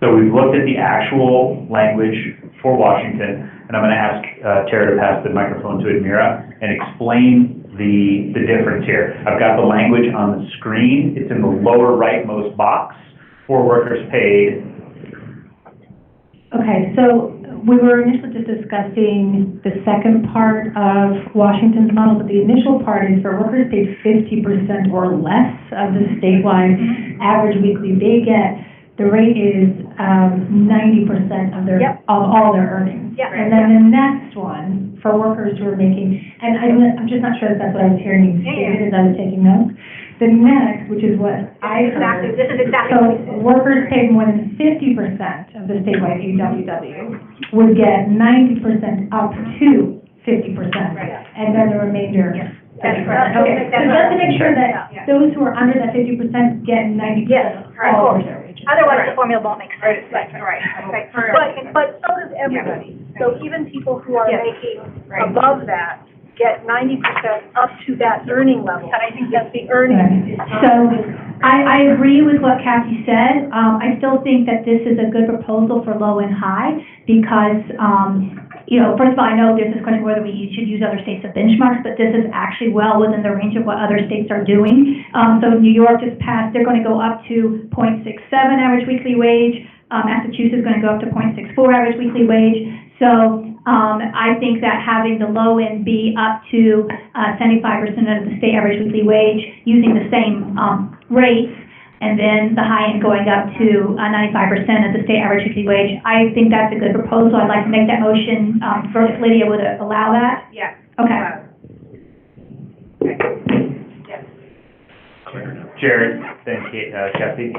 Speaker 2: So we've looked at the actual language for Washington, and I'm going to ask Tara to pass the microphone to Admira and explain the difference here. I've got the language on the screen. It's in the lower rightmost box for workers paid.
Speaker 1: Okay, so
Speaker 20: we were initially just discussing the second part of Washington's model, but the initial part is for workers paid 50% or less of the statewide average weekly, the rate is 90% of of all their earnings.
Speaker 19: Yep.
Speaker 20: And then the next one, for workers who are making, and I'm just not sure if that's what I was hearing you stated as I was taking notes. The next, which is what I heard.
Speaker 19: This is exactly
Speaker 20: So
Speaker 19: what we said.
Speaker 20: workers paid more than 50% of the statewide AWW would get 90% up to 50%. And then the remainder.
Speaker 19: That's correct.
Speaker 20: Okay, so just to make sure that those who are under that 50% get 90% of all of their wages.
Speaker 19: Otherwise, the formula won't make sense.
Speaker 17: Right. But so does everybody. So even people who are making above that get 90% up to that earning level. And I think that's the earning.
Speaker 1: So, I agree with what Kathy said. I still think that this is a good proposal for low and high because, first of all, I know there's this question whether we should use other states as benchmarks, but this is actually well within the range of what other states are doing. So New York just passed, they're going to go up to 0.67 average weekly wage. Massachusetts is going to go up to 0.64 average weekly wage. So I think that having the low end be up to 75% of the state average weekly wage using the same rates, and then the high end going up to 95% of the state average weekly wage, I think that's a good proposal. I'd like to make that motion for if Lydia would allow that.
Speaker 3: Yeah.
Speaker 1: Okay.
Speaker 2: Jared, then Kathy.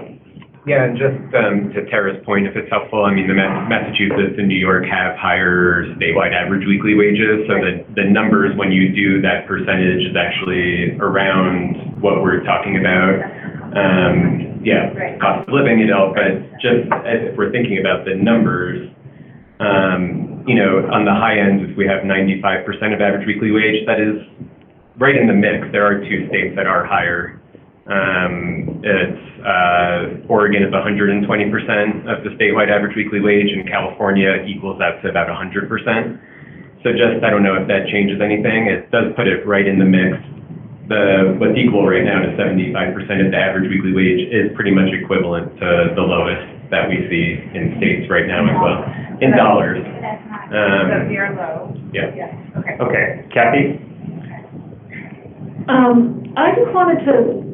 Speaker 12: Yeah, and just to Tara's point, if it's helpful, I mean, the Massachusetts and New York have higher statewide average weekly wages, so the numbers when you do that percentage is actually around what we're talking about. Cost of living, but just as if we're thinking about the numbers, on the high end, if we have 95% of average weekly wage, that is right in the mix. There are two states that are higher. Oregon is 120% of the statewide average weekly wage, and California equals out to about 100%. So just, I don't know if that changes anything. It does put it right in the mix. What's equal right now to 75% of the average weekly wage is pretty much equivalent to the lowest that we see in states right now as well, in dollars.
Speaker 3: So near low.
Speaker 2: Yeah.
Speaker 3: Okay.
Speaker 2: Kathy?
Speaker 6: I just wanted to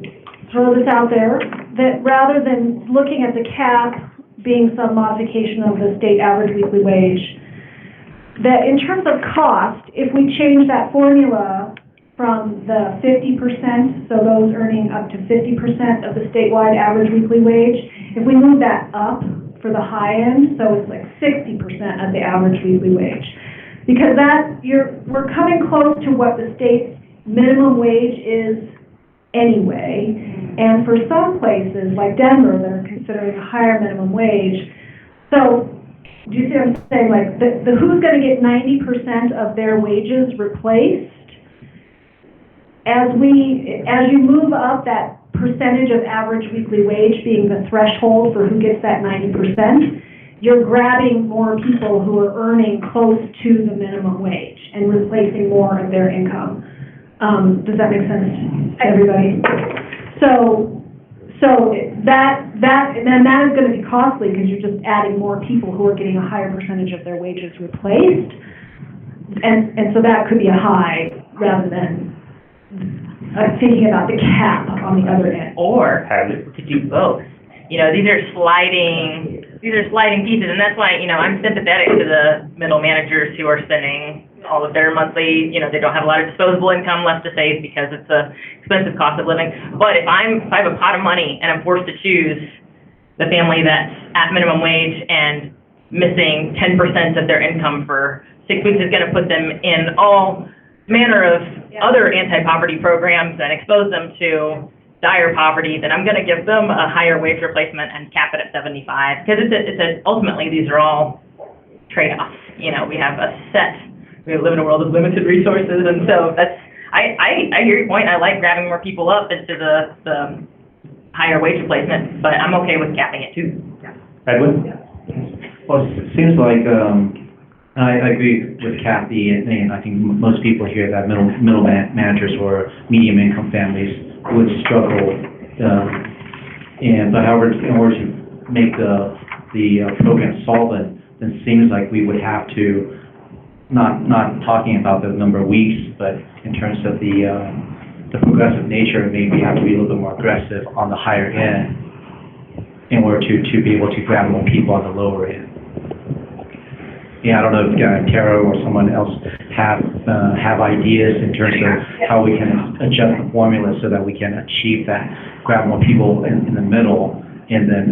Speaker 6: throw this out there, that rather than looking at the cap being some modification of the state average weekly wage, that in terms of cost, if we change that formula from the 50%, so those earning up to 50% of the statewide average weekly wage, if we move that up for the high end, so it's like 60% of the average weekly wage, because we're coming close to what the state minimum wage is anyway, and for some places, like Denver, they're considering a higher minimum wage. So, do you see what I'm saying? Like, the who's going to get 90% of their wages replaced? As you move up that percentage of average weekly wage being the threshold for who gets that 90%, you're grabbing more people who are earning close to the minimum wage and replacing more of their income. Does that make sense to everybody? So that is going to be costly because you're just adding more people who are getting a higher percentage of their wages replaced, and so that could be a high rather than thinking about the cap on the other end.
Speaker 13: Or to do both. These are sliding pieces, and that's why, I'm sympathetic to the middle managers who are spending all of their monthly, they don't have a lot of disposable income left to save because it's a expensive cost of living. But if I have a pot of money and I'm forced to choose the family that's at minimum wage and missing 10% of their income for 6 weeks is going to put them in all manner of other anti-poverty programs and expose them to dire poverty, then I'm going to give them a higher wage replacement and cap it at 75. Because ultimately, these are all trade-offs. We live in a world of limited resources, and so I hear your point. I like grabbing more people up into the higher wage replacement, but I'm okay with capping it too.
Speaker 2: Edwin?
Speaker 16: Well, it seems like, I agree with Kathy, and I think most people here that middle managers or medium income families would struggle, but however, in order to make the program solvent, then it seems like we would have to, not talking about the number of weeks, but in terms of the progressive nature, maybe have to be a little bit more aggressive on the higher end in order to be able to grab more people on the lower end. Yeah, I don't know if Tara or someone else have ideas in terms of how we can adjust the formula so that we can achieve that, grab more people in the middle, and then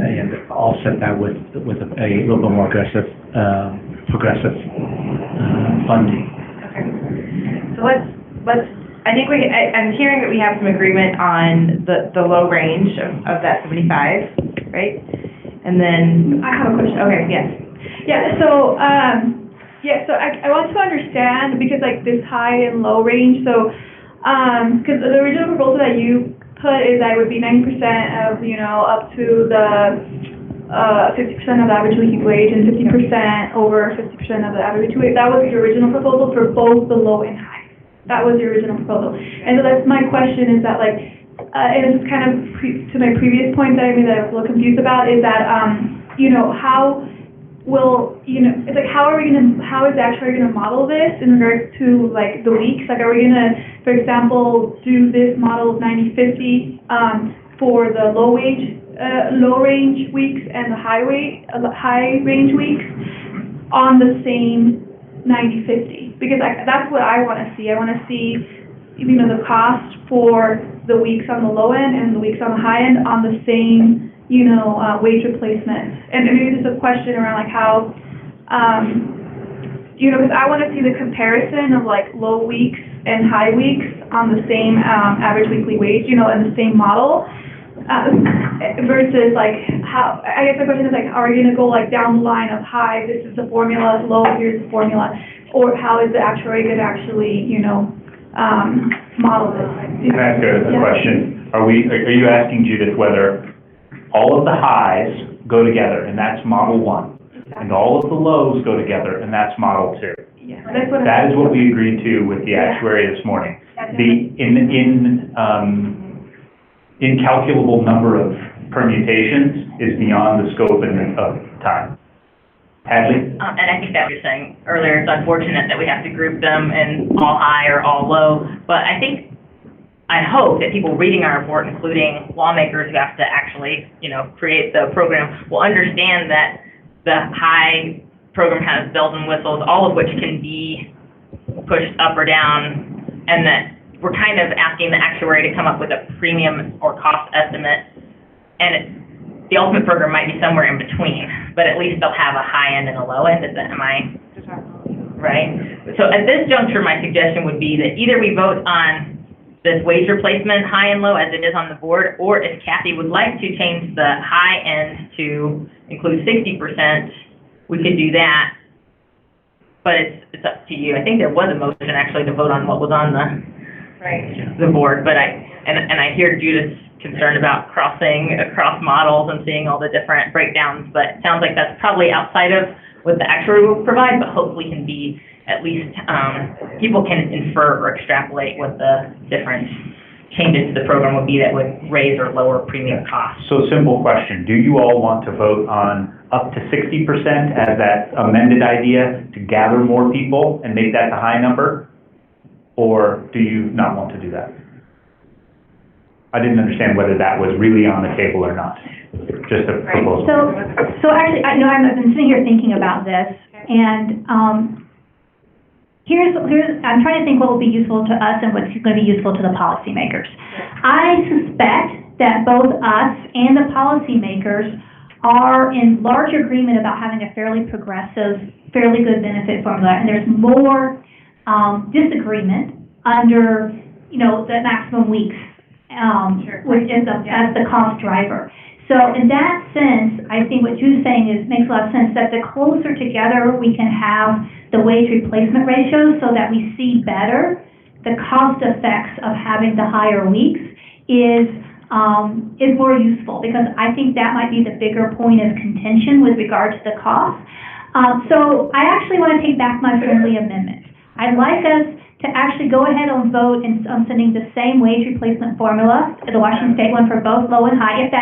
Speaker 16: offset that with a little bit more aggressive, progressive funding.
Speaker 3: Okay. So let's, I think I'm hearing that we have some agreement on the low range of that 75, right? And then.
Speaker 14: I have a question.
Speaker 3: Okay, yes.
Speaker 14: Yeah, so, I want to understand, because like this high and low range, so, because the original proposal that you put is that it would be 90% of, up to the, 50% of the average weekly wage and 50% over 50% of the average weekly wage. That was the original proposal for both the low and high. That was the original proposal. And so that's my question, is that like, and it's kind of to my previous point that I made that I was a little confused about, is that, how will, it's like, how is the actuary gonna model this in regards to like the weeks? Like, are we gonna, for example, do this model of 90/50, for the low range weeks and the high range weeks on the same 90/50? Because that's what I wanna see. I wanna see, the cost for the weeks on the low end and the weeks on the high end on the same, wage replacement. And maybe there's a question around like how, because I want to see the comparison of like low weeks and high weeks on the same average weekly wage, in the same model, versus like how, I guess the question is like, are we going to go like down the line of high, this is the formula, low, here's the formula, or how is the actuary going to actually, model this?
Speaker 2: Can I ask a question? Are you asking, Judith, whether all of the highs go together, and that's model 1, and all of the lows go together, and that's model 2?
Speaker 14: Yeah, that's what
Speaker 2: That is what we agreed to with the actuary this morning. The incalculable number of permutations is beyond the scope of time. Hadley?
Speaker 13: And I think that what you're saying earlier, it's unfortunate that we have to group them in all high or all low, but I hope that people reading our report, including lawmakers who have to actually, create the program, will understand that the high program has bells and whistles, all of which can be pushed up or down, and that we're kind of asking the actuary to come up with a premium or cost estimate, and the ultimate program might be somewhere in between, but at least they'll have a high end and a low end. Am I right? So at this juncture, my suggestion would be that either we vote on this wage replacement high and low as it is on the board, or if Kathy would like to change the high end to include 60%, we could do that. But it's up to you. I think there was a motion actually to vote on what was on the board, but I hear Judith's concern about crossing across models and seeing all the different breakdowns, but it sounds like that's probably outside of what the actuary will provide, but hopefully can be at least, people can infer or extrapolate what the different changes to the program would be that would raise or lower premium costs.
Speaker 2: So simple question, do you all want to vote on up to 60% as that amended idea to gather more people and make that the high number? Or do you not want to do that? I didn't understand whether that was really on the table or not, just a proposal.
Speaker 1: So actually, I've been sitting here thinking about this, and here's I'm trying to think what will be useful to us and what's going to be useful to the policymakers. I suspect that both us and the policymakers are in large agreement about having a fairly progressive, fairly good benefit formula, and there's more disagreement under, the maximum weeks, which is as the cost driver. So in that sense, I think what you're saying makes a lot of sense, that the closer together we can have the wage replacement ratio so that we see better the cost effects of having the higher weeks is more useful, because I think that might be the bigger point of contention with regard to the cost. So I actually want to take back my friendly amendment. I'd like us to actually go ahead and vote on sending the same wage replacement formula, the Washington State one, for both low and high. If the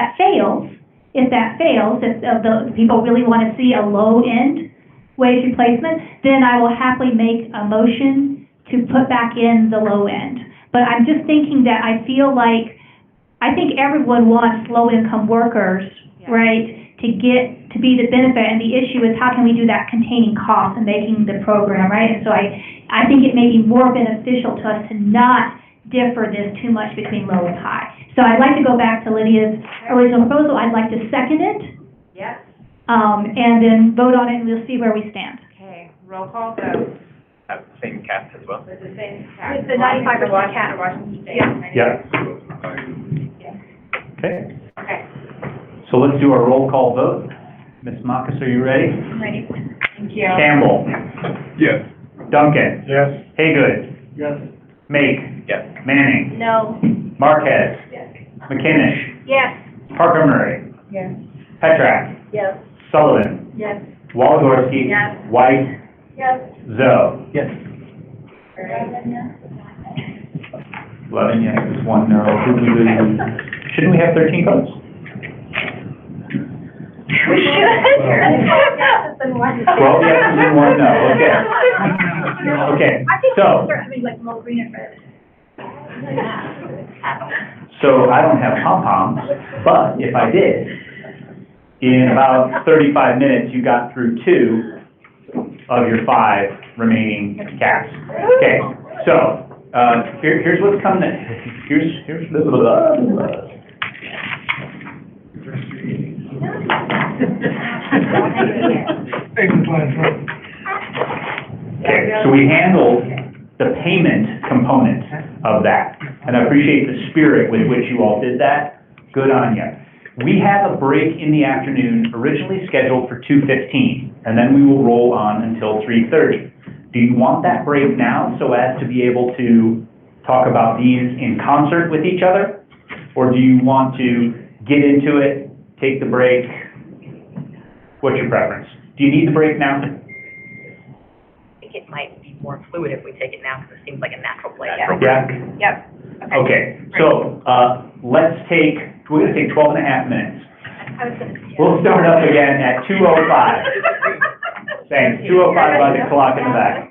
Speaker 1: people really want to see a low end wage replacement, then I will happily make a motion to put back in the low end. But I'm just thinking that I feel like, I think everyone wants low-income workers, right, to be the benefit, and the issue is how can we do that containing costs and making the program, right? And so I think it may be more beneficial to us to not differ this too much between low and high. So I'd like to go back to Lydia's original proposal. I'd like to second it.
Speaker 3: Yes.
Speaker 1: And then vote on it, and we'll see where we stand.
Speaker 3: Okay, roll call vote.
Speaker 12: Have the same cap as well.
Speaker 3: With the same.
Speaker 19: With the 95% cap.
Speaker 3: Washington State.
Speaker 2: Yeah. Okay,
Speaker 3: Okay.
Speaker 2: so let's do our roll call vote. Ms. Marcus, are you ready?
Speaker 19: I'm ready.
Speaker 3: Thank you.
Speaker 2: Campbell.
Speaker 11: Yes.
Speaker 2: Duncan.
Speaker 4: Yes.
Speaker 2: Haygood.
Speaker 7: Yes.
Speaker 2: Make.
Speaker 12: Yes.
Speaker 2: Manning.
Speaker 19: No.
Speaker 2: Marquez.
Speaker 19: Yes.
Speaker 2: McKinnish.
Speaker 19: Yes.
Speaker 2: Parker Murray.
Speaker 3: Yes.
Speaker 2: Petrak.
Speaker 19: Yes.
Speaker 2: Sullivan.
Speaker 19: Yes.
Speaker 2: Walagorski.
Speaker 19: Yes.
Speaker 2: White.
Speaker 19: Yes.
Speaker 2: Zoe.
Speaker 11: Yes.
Speaker 2: 11 yeses, 1 no. Shouldn't we have 13 votes?
Speaker 19: We should.
Speaker 2: 12 yeses and 1 no, okay. Okay,
Speaker 19: I think we
Speaker 2: so,
Speaker 19: should start having like more green and red.
Speaker 2: so I don't have pom-poms, but if I did, in about 35 minutes, you got through 2 of your 5 remaining caps. Okay, so, here's what's coming, here's blah, blah, blah, blah. Okay, so we handled the payment component of that, and I appreciate the spirit with which you all did that. Good on you. We have a break in the afternoon originally scheduled for 2:15, and then we will roll on until 3:30. Do you want that break now so as to be able to talk about these in concert with each other? Or do you want to get into it, take the break? What's your preference? Do you need the break now?
Speaker 13: I think it might be more fluid if we take it now, because it seems like a natural play.
Speaker 2: Yeah?
Speaker 3: Yep.
Speaker 2: Okay, so, we're gonna take 12 and a half minutes.
Speaker 19: I was gonna.
Speaker 2: We'll start up again at 2:05. Thanks, 2:05 by the clock in the back.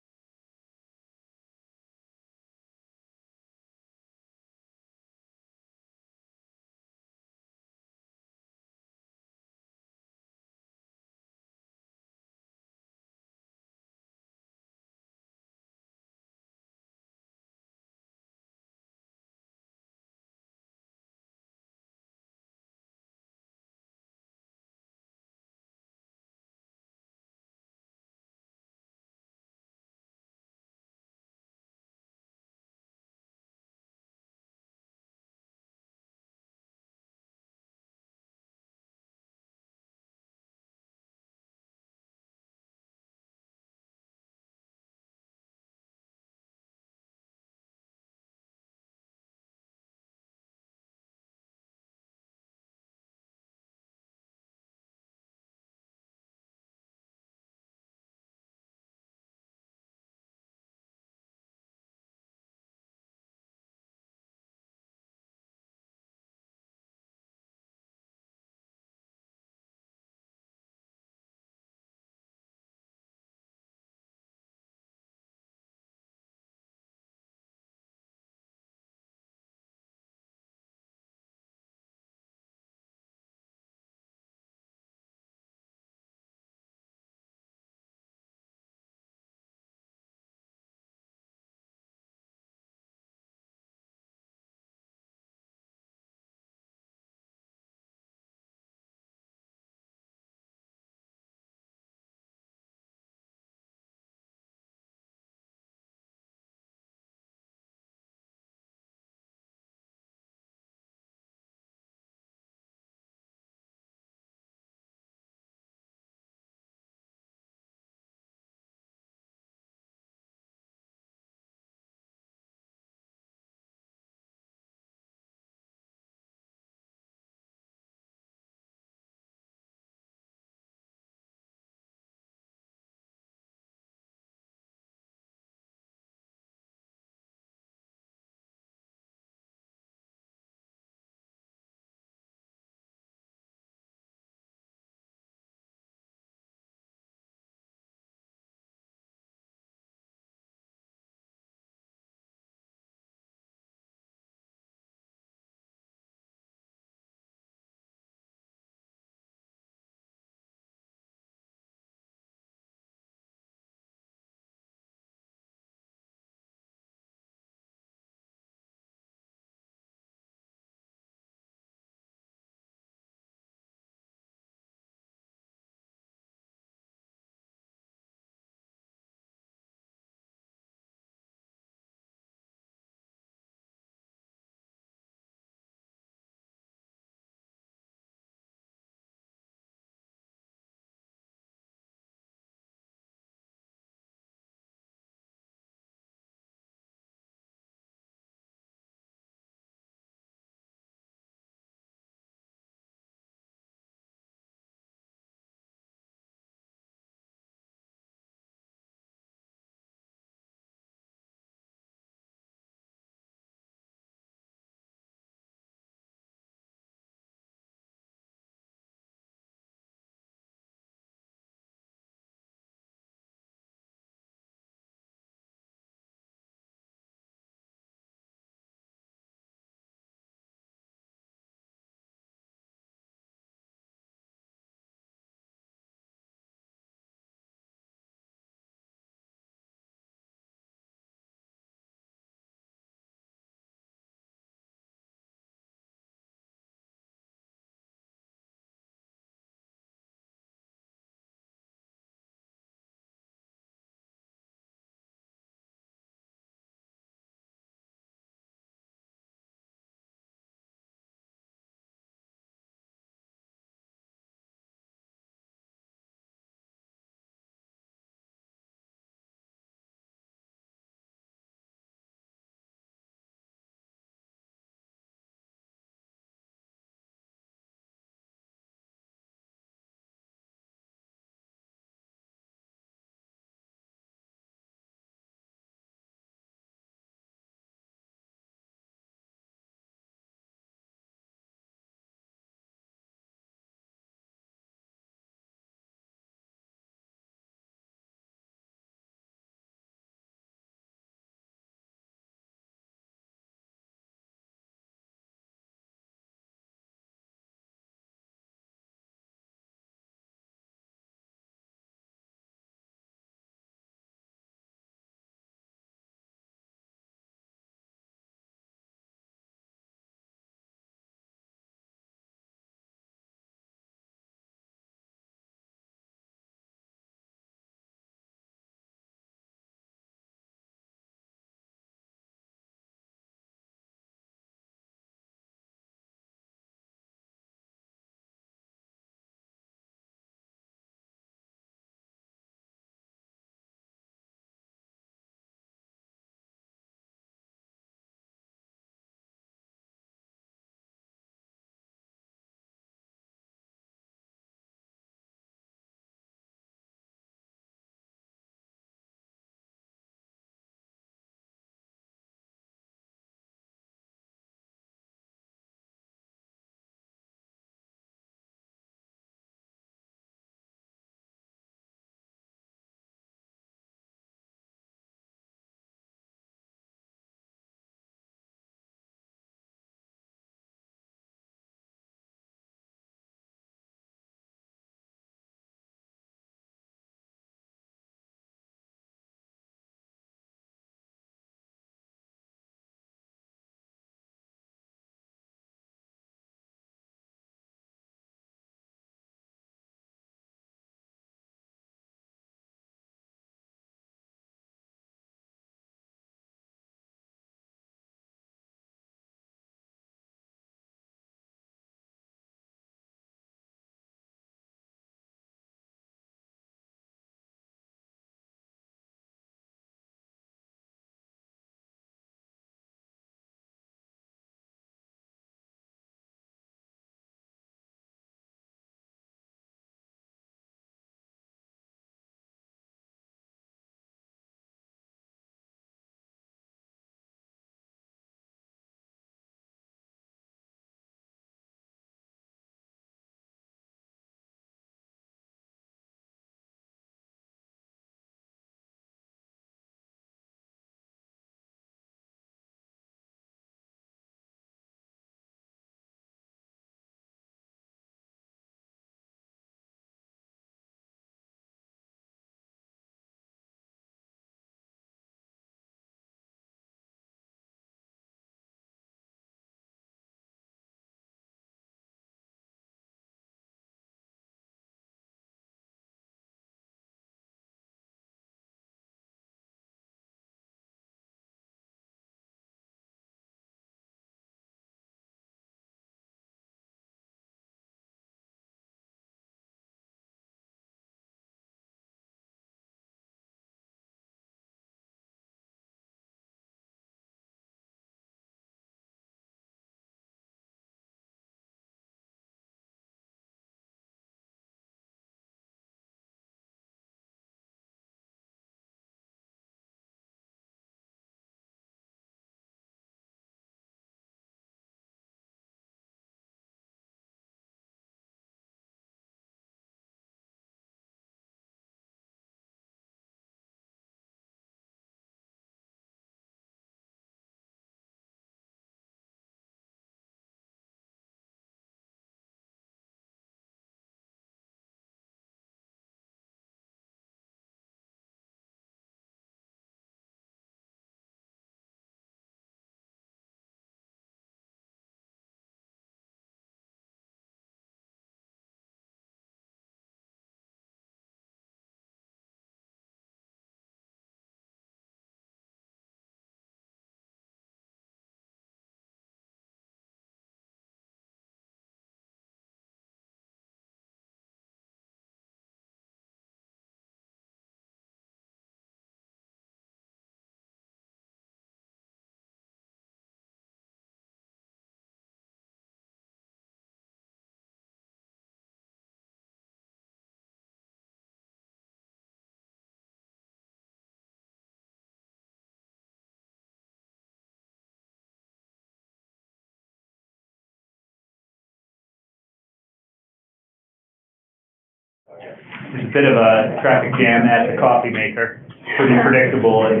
Speaker 2: There's a bit of a traffic jam at the coffee maker. Pretty predictable at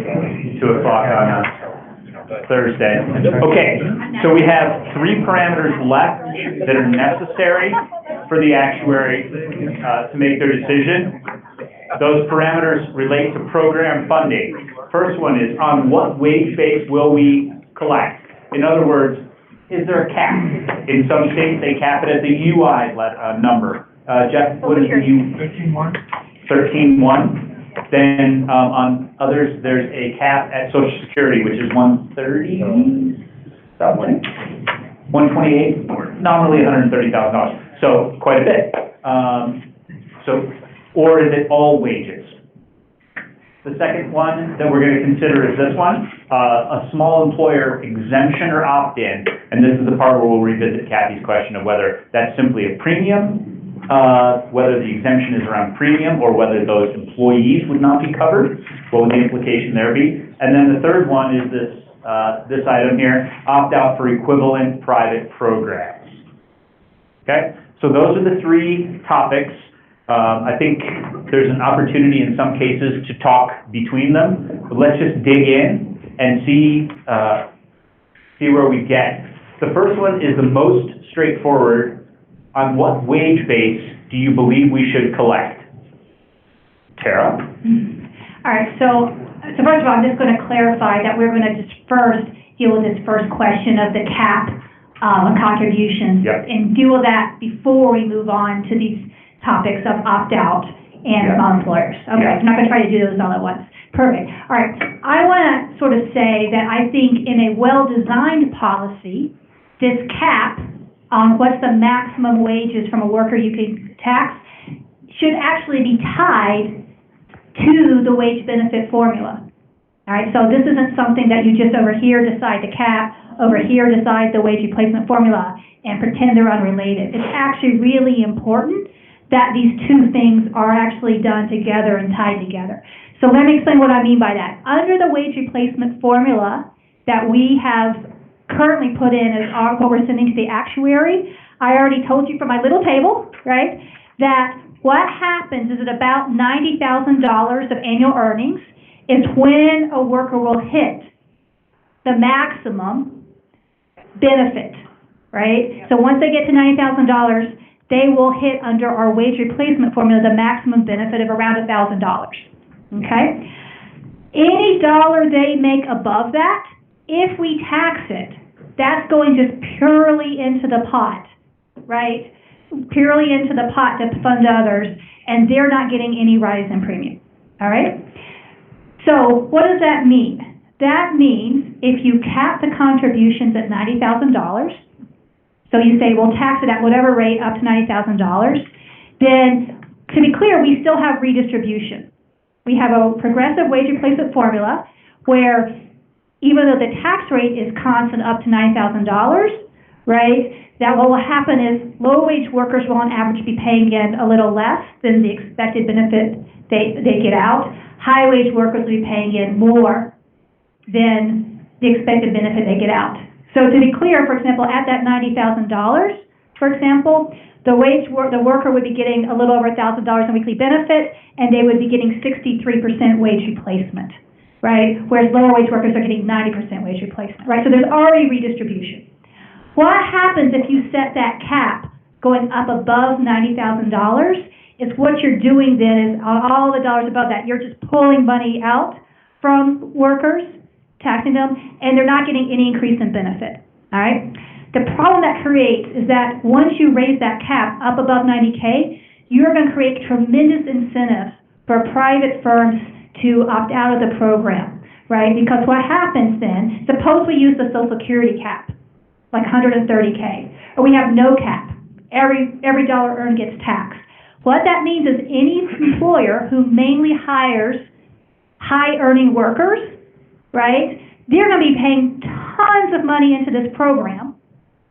Speaker 2: 2 o'clock on Thursday. Okay, so we have 3 parameters left that are necessary for the actuary to make their decision. Those parameters relate to program funding. First one is, on what wage base will we collect? In other words, is there a cap? In some states, they cap it at the UI number. Jeff, what is the U? 13.1. 13.1. Then on others, there's a cap at Social Security, which is 130 something, 128, nominally $130,000. So quite a bit. Or is it all wages? The second one that we're going to consider is this one, a small employer exemption or opt-in. And this is the part where we'll revisit Kathy's question of whether that's simply a premium, whether the exemption is around premium, or whether those employees would not be covered. What would the implication there be? And then the third one is this item here, opt-out for equivalent private programs. Okay, so those are the 3 topics. I think there's an opportunity in some cases to talk between them, but let's just dig in and see where we get. The first one is the most straightforward. On what wage base do you believe we should collect? Tara?
Speaker 1: All right, so first of all, I'm just going to clarify that we're going to just first deal with this first question of the cap on contributions, and deal with that before we move on to these topics of opt-out and small employers. Okay, I'm not going to try to do those all at once. Perfect. All right, I want to sort of say that I think in a well-designed policy, this cap on what's the maximum wages from a worker you can tax should actually be tied to the wage benefit formula. All right, so this isn't something that you just over here decide the cap, over here decide the wage replacement formula, and pretend they're unrelated. It's actually really important that these 2 things are actually done together and tied together. So let me explain what I mean by that. Under the wage replacement formula that we have currently put in as what we're sending to the actuary, I already told you from my little table, right, that what happens is at about $90,000 of annual earnings is when a worker will hit the maximum benefit, right? So once they get to $90,000, they will hit under our wage replacement formula the maximum benefit of around $1,000, okay? Any dollar they make above that, if we tax it, that's going just purely into the pot, right? Purely into the pot to fund others, and they're not getting any rise in premium, all right? So what does that mean? That means if you cap the contributions at $90,000, so you say, we'll tax it at whatever rate up to $90,000, then to be clear, we still have redistribution. We have a progressive wage replacement formula where even though the tax rate is constant up to $9,000, right, that what will happen is low-wage workers will on average be paying in a little less than the expected benefit they get out. High-wage workers will be paying in more than the expected benefit they get out. So to be clear, for example, at that $90,000, for example, the worker would be getting a little over $1,000 in weekly benefit, and they would be getting 63% wage replacement, right? Whereas lower wage workers are getting 90% wage replacement, right? So there's already redistribution. What happens if you set that cap going up above $90,000 is what you're doing then is all the dollars above that, you're just pulling money out from workers, taxing them, and they're not getting any increase in benefit, all right? The problem that creates is that once you raise that cap up above 90K, you're going to create tremendous incentives for private firms to opt out of the program, right? Because what happens then, suppose we use the Social Security cap, like 130K, or we have no cap. Every dollar earned gets taxed. What that means is any employer who mainly hires high-earning workers, right, they're going to be paying tons of money into this program,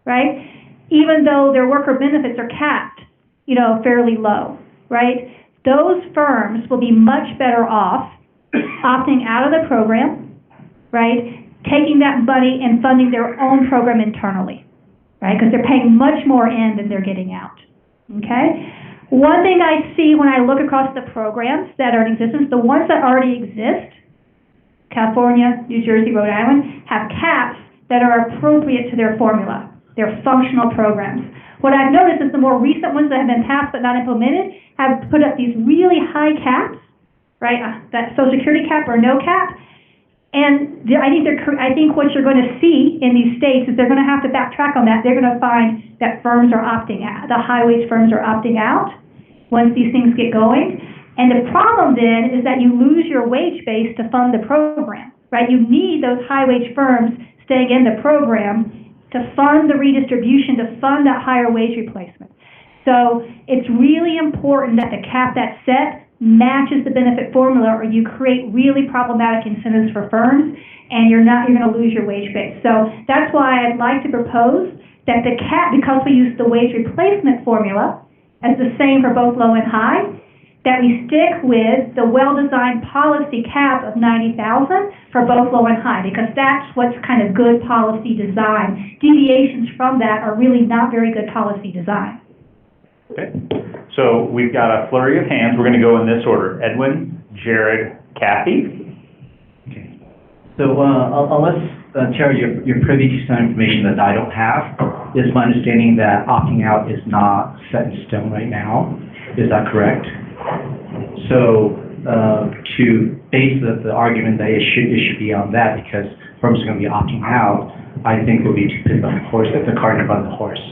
Speaker 1: right, even though their worker benefits are capped, fairly low, right? Those firms will be much better off opting out of the program, right, taking that money and funding their own program internally, right, because they're paying much more in than they're getting out, okay? One thing I see when I look across the programs that are in existence, the ones that already exist, California, New Jersey, Rhode Island, have caps that are appropriate to their formula, their functional programs. What I've noticed is the more recent ones that have been passed but not implemented have put up these really high caps, right? That Social Security cap or no cap. And I think what you're going to see in these states is they're going to have to backtrack on that. They're going to find that firms are opting out, the high-wage firms are opting out once these things get going. And the problem then is that you lose your wage base to fund the program, right? You need those high-wage firms staying in the program to fund the redistribution, to fund that higher wage replacement. So it's really important that the cap that's set matches the benefit formula, or you create really problematic incentives for firms, and you're going to lose your wage base. So that's why I'd like to propose that the cap, because we use the wage replacement formula as the same for both low and high, that we stick with the well-designed policy cap of $90,000 for both low and high, because that's what's kind of good policy design. Deviations from that are really not very good policy design.
Speaker 2: Okay, so we've got a flurry of hands. We're going to go in this order: Edwin, Jared, Kathy.
Speaker 16: Okay. So unless, Terry, you're privy to some information that I don't have, it's my understanding that opting out is not set in stone right now. Is that correct? So to base the argument that it should be on that because firms are going to be opting out, I think would be to put the cart in front of the horse.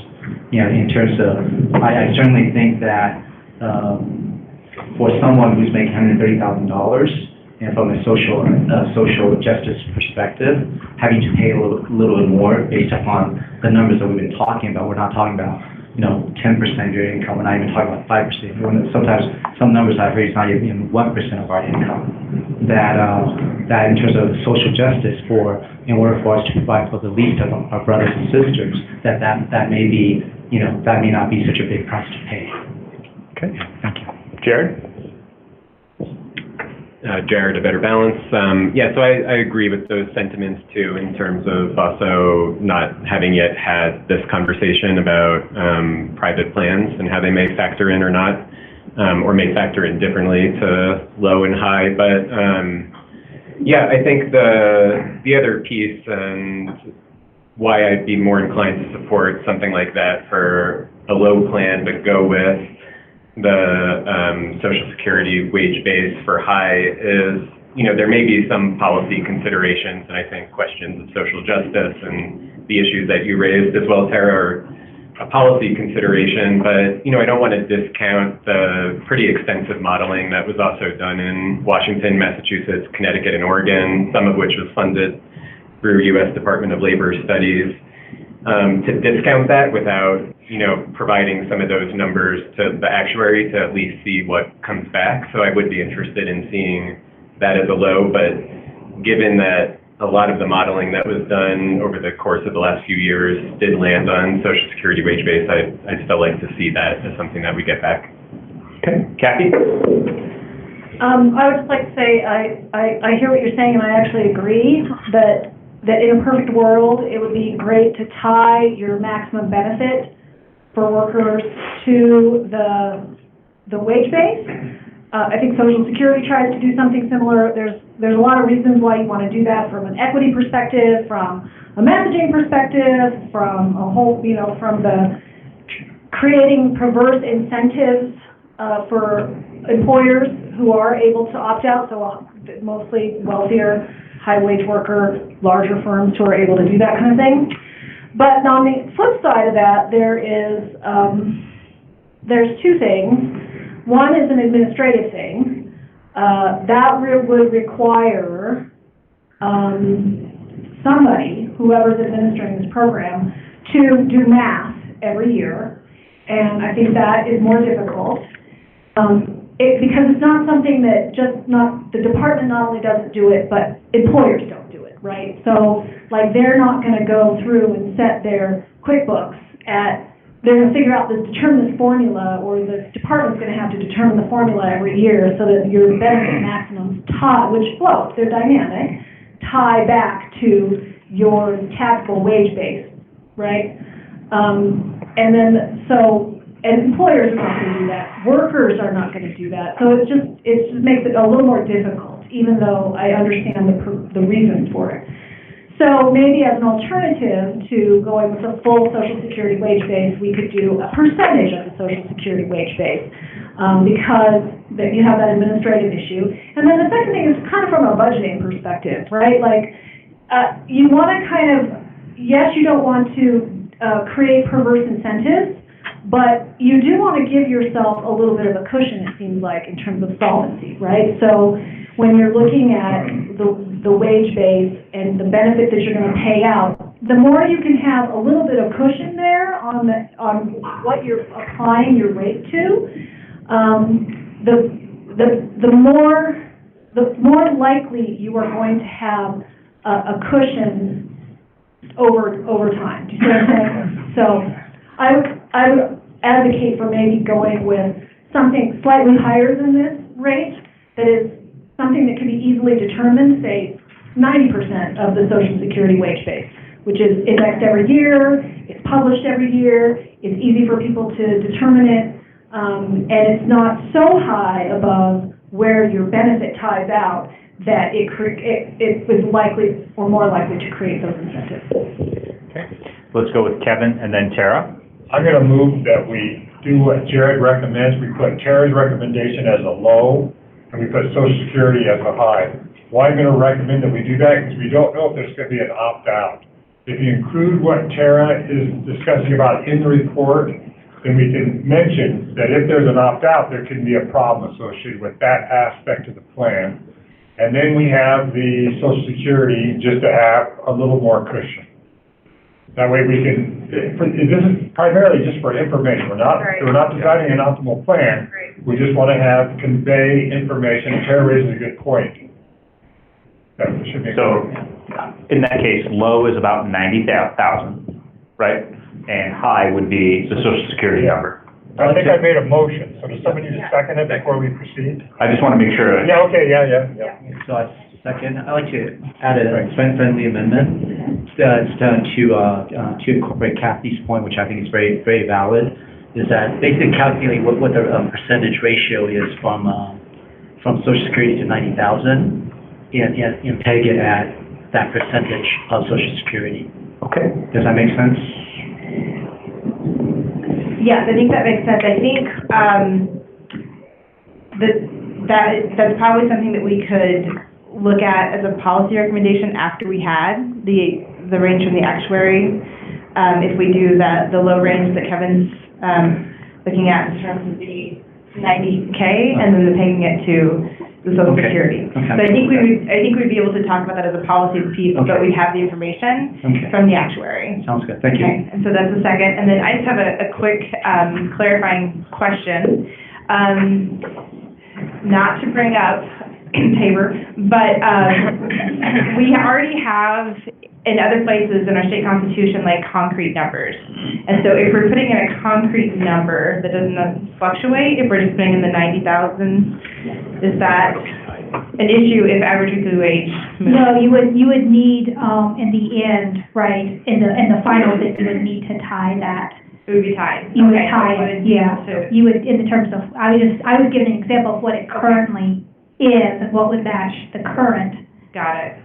Speaker 16: You know, in terms of, I certainly think that for someone who's making $130,000, and from a social justice perspective, having to pay a little bit more based upon the numbers that we've been talking about. We're not talking about 10% of your income. We're not even talking about 5%. Sometimes some numbers I've heard is not even 1% of our income. That in terms of social justice, in order for us to provide for the least of our brothers and sisters, that may be, that may not be such a big price to pay.
Speaker 2: Okay, thank you. Jared?
Speaker 12: Jared, A Better Balance. Yeah, so I agree with those sentiments too, in terms of also not having yet had this conversation about private plans and how they may factor in or not, or may factor in differently to low and high. But yeah, I think the other piece and why I'd be more inclined to support something like that for a low plan, but go with the Social Security wage base for high is, there may be some policy considerations, and I think questions of social justice and the issues that you raised as well, Tara, are a policy consideration, but, I don't want to discount the pretty extensive modeling that was also done in Washington, Massachusetts, Connecticut, and Oregon, some of which was funded through U.S. Department of Labor studies, to discount that without, providing some of those numbers to the actuary to at least see what comes back. So I would be interested in seeing that as a low, but given that a lot of the modeling that was done over the course of the last few years did land on Social Security wage base, I'd still like to see that as something that we get back.
Speaker 2: Okay, Kathy?
Speaker 6: I would just like to say, I hear what you're saying, and I actually agree that in a perfect world, it would be great to tie your maximum benefit for workers to the wage base. I think Social Security tries to do something similar. There's a lot of reasons why you want to do that, from an equity perspective, from a messaging perspective, from a whole, from the creating perverse incentives for employers who are able to opt out, so mostly wealthier, high-wage worker, larger firms who are able to do that kind of thing. But on the flip side of that, there's two things. One is an administrative thing. That would require somebody, whoever's administering this program, to do math every year, and I think that is more difficult. Because it's not something that the department not only doesn't do it, but employers don't do it, right? So, they're not going to go through and set their QuickBooks they're going to figure out determine this formula, or the department's going to have to determine the formula every year so that your benefit maximums which float, they're dynamic, tie back to your taxable wage base, right? And then, so and employers are not gonna do that, workers are not gonna do that, so it just makes it a little more difficult, even though I understand the reasons for it. So maybe as an alternative to going with a full Social Security wage base, we could do a percentage of the Social Security wage base, because that you have that administrative issue. And then the second thing is kind of from a budgeting perspective, right? Like, you want to kind of, yes, you don't want to create perverse incentives, but you do want to give yourself a little bit of a cushion, it seems like, in terms of solvency, right? So when you're looking at the wage base and the benefit that you're going to pay out, the more you can have a little bit of cushion there on what you're applying your rate to, the more likely you are going to have a cushion over time. Do you see what I'm saying? So I would advocate for maybe going with something slightly higher than this rate, that is something that can be easily determined, say 90% of the Social Security wage base, which is indexed every year, it's published every year, it's easy for people to determine it, and it's not so high above where your benefit ties out that it was likely or more likely to create those incentives.
Speaker 2: Okay, let's go with Kevin and then Tara.
Speaker 4: I'm gonna move that we do what Jared recommends. We put Tara's recommendation as a low, and we put Social Security as a high. Why I'm gonna recommend that we do that? Because we don't know if there's gonna be an opt-out. If you include what Tara is discussing about in the report, then we can mention that if there's an opt-out, there can be a problem associated with that aspect of the plan. And then we have the Social Security just to have a little more cushion. That way we can, this is primarily just for information. We're not designing an optimal plan. We just want to convey information. Tara raises a good point. That should be.
Speaker 2: So, in that case, low is about 90,000, right? And high would be the Social Security number.
Speaker 4: I think I made a motion, so does somebody need to second it before we proceed?
Speaker 2: I just want to make sure.
Speaker 4: Yeah, okay, yeah.
Speaker 16: So I second, I'd like to add a friendly amendment to incorporate Kathy's point, which I think is very, very valid, is that basically calculate what the percentage ratio is from Social Security to 90,000 and peg it at that percentage of Social Security.
Speaker 2: Okay.
Speaker 16: Does that make sense?
Speaker 3: Yes, I think that makes sense. I think that's probably something that we could look at as a policy recommendation after we had the range from the actuary. If we do the low range that Kevin's looking at in terms of the 90K and then pegging it to the Social Security.
Speaker 16: Okay.
Speaker 3: So I think we'd be able to talk about that as a policy piece, but we have the information from the actuary.
Speaker 16: Sounds good. Thank you.
Speaker 3: Okay, and so that's the second. And then I just have a quick clarifying question. Not to bring up Tabor, but we already have in other places in our state constitution like concrete numbers. And so if we're putting in a concrete number that doesn't fluctuate, if we're just putting in the 90,000, is that an issue if average weekly wage moves?
Speaker 1: No, you would need, in the end, right, in the final bit, you would need to tie that.
Speaker 3: It would be tied.
Speaker 1: You would tie it, yeah. You would, in terms of, I was giving an example of what it currently is, and what would match the current.
Speaker 3: Got it.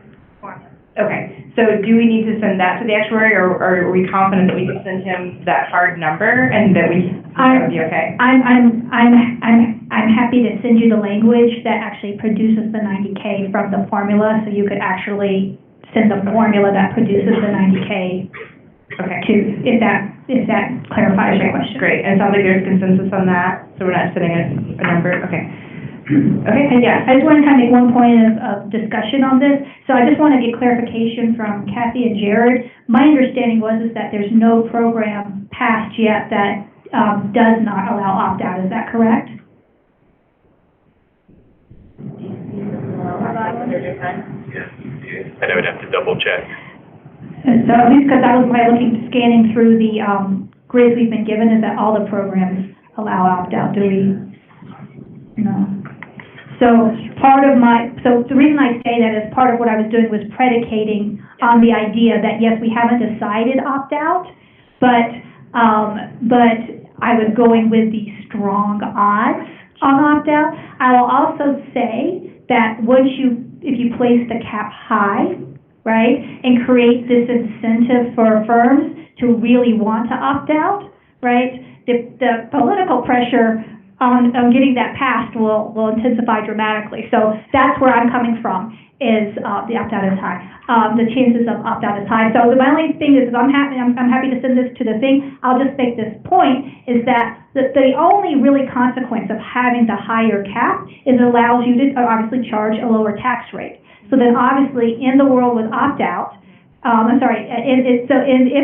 Speaker 3: Okay, so do we need to send that to the actuary, or are we confident that we can send him that hard number and that that would be okay?
Speaker 1: I'm happy to send you the language that actually produces the 90K from the formula, so you could actually send the formula that produces the 90K.
Speaker 3: Okay.
Speaker 1: If that clarifies your question.
Speaker 3: Great, and it sounds like there's consensus on that, so we're not setting a number, okay. Okay,
Speaker 1: And yeah, I just want to kind of make one point of discussion on this. So I just want to get clarification from Kathy and Jared. My understanding was that there's no program passed yet that does not allow opt-out. Is that correct?
Speaker 12: And I would have to double check.
Speaker 1: So at least because I was scanning through the grids we've been given, is that all the programs allow opt-out? Do we? No. So the reason I say that is part of what I was doing was predicating on the idea that yes, we haven't decided opt-out, but I was going with the strong odds on opt-out. I will also say that if you place the cap high, right, and create this incentive for firms to really want to opt out, right, the political pressure on getting that passed will intensify dramatically. So that's where I'm coming from, is the opt-out is high. The chances of opt-out is high. So my only thing is, I'm happy to send this to the thing. I'll just make this point, is that the only really consequence of having the higher cap is it allows you to obviously charge a lower tax rate. So then obviously in the world with opt-out, if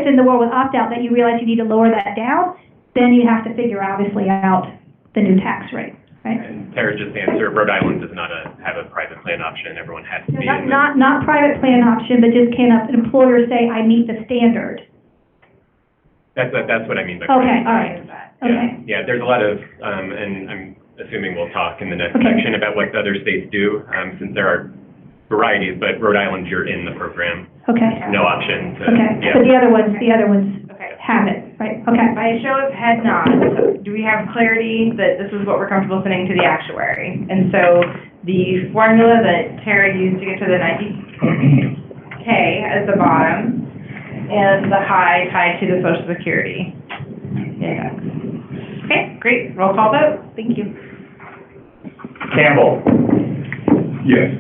Speaker 1: in the world with opt-out that you realize you need to lower that down, then you have to figure obviously out the new tax rate, right?
Speaker 12: And Tara just answered, Rhode Island does not have a private plan option. Everyone has to be in the...
Speaker 1: Not private plan option, but just can an employer say, I meet the standard?
Speaker 12: That's what I mean by...
Speaker 1: Okay, all right. Okay.
Speaker 12: Yeah, there's a lot of, and I'm assuming we'll talk in the next section about what other states do, since there are varieties, but Rhode Island, you're in the program.
Speaker 1: Okay.
Speaker 12: No option to...
Speaker 1: Okay,
Speaker 12: Yeah.
Speaker 1: but the other ones have it, right? Okay.
Speaker 3: By a show of head nods, do we have clarity that this is what we're comfortable sending to the actuary? And so the formula that Tara used to get to the 90K as the bottom, and the high tied to the Social Security index. Okay, great. Roll call vote. Thank you.
Speaker 2: Campbell.
Speaker 11: Yes.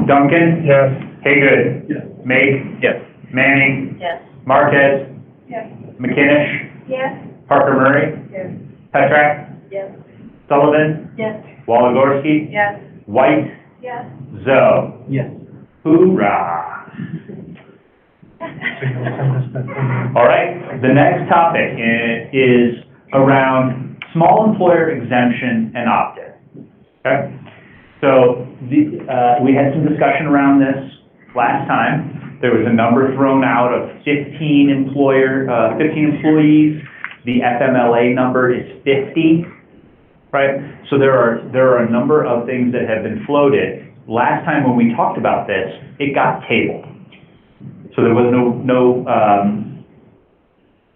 Speaker 2: Duncan.
Speaker 4: Yes.
Speaker 2: Haygood.
Speaker 11: Yes.
Speaker 2: Meg.
Speaker 12: Yes.
Speaker 2: Manning.
Speaker 13: Yes.
Speaker 2: Marquez.
Speaker 17: Yes.
Speaker 2: McKinnish.
Speaker 17: Yes.
Speaker 2: Parker Murray.
Speaker 17: Yes.
Speaker 2: Petrak.
Speaker 17: Yes.
Speaker 2: Sullivan.
Speaker 17: Yes.
Speaker 2: Walagorski.
Speaker 17: Yes.
Speaker 2: White.
Speaker 17: Yes.
Speaker 2: Zoe.
Speaker 16: Yes.
Speaker 2: Hoorah. All right, the next topic is around small employer exemption and opt-in. Okay? So we had some discussion around this last time. There was a number thrown out of 15 employees. The FMLA number is 50, right? So there are a number of things that have been floated. Last time when we talked about this, it got tabled. So there was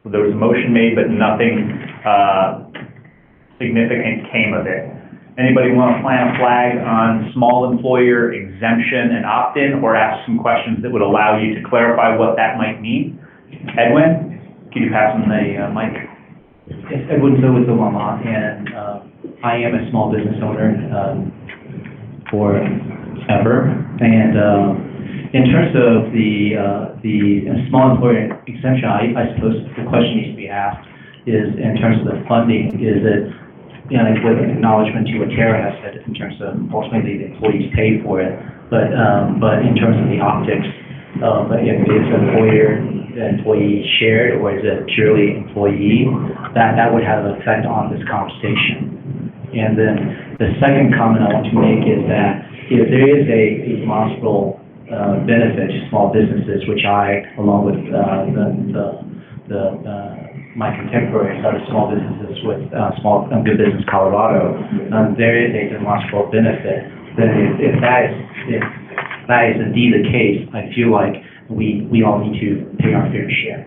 Speaker 2: there was a motion made, but nothing significant came of it. Anybody want to plant a flag on small employer exemption and opt-in, or ask some questions that would allow you to clarify what that might mean? Edwin, can you pass him the mic?
Speaker 16: Yes, Edwin Zowizawama, and I am a small business owner forever. And in terms of the small employer exemption, I suppose the question needs to be asked is, in terms of the funding, is it, with acknowledgement to what Tara has said in terms of ultimately the employees pay for it, but in terms of the optics, if it's employee shared, or is it purely employee, that would have an effect on this conversation. And then the second comment I want to make is that if there is a demonstrable benefit to small businesses, which I, along with my contemporaries, other small businesses with Good Business Colorado, there is a demonstrable benefit. Then if that is indeed the case, I feel like we all need to pay our fair share.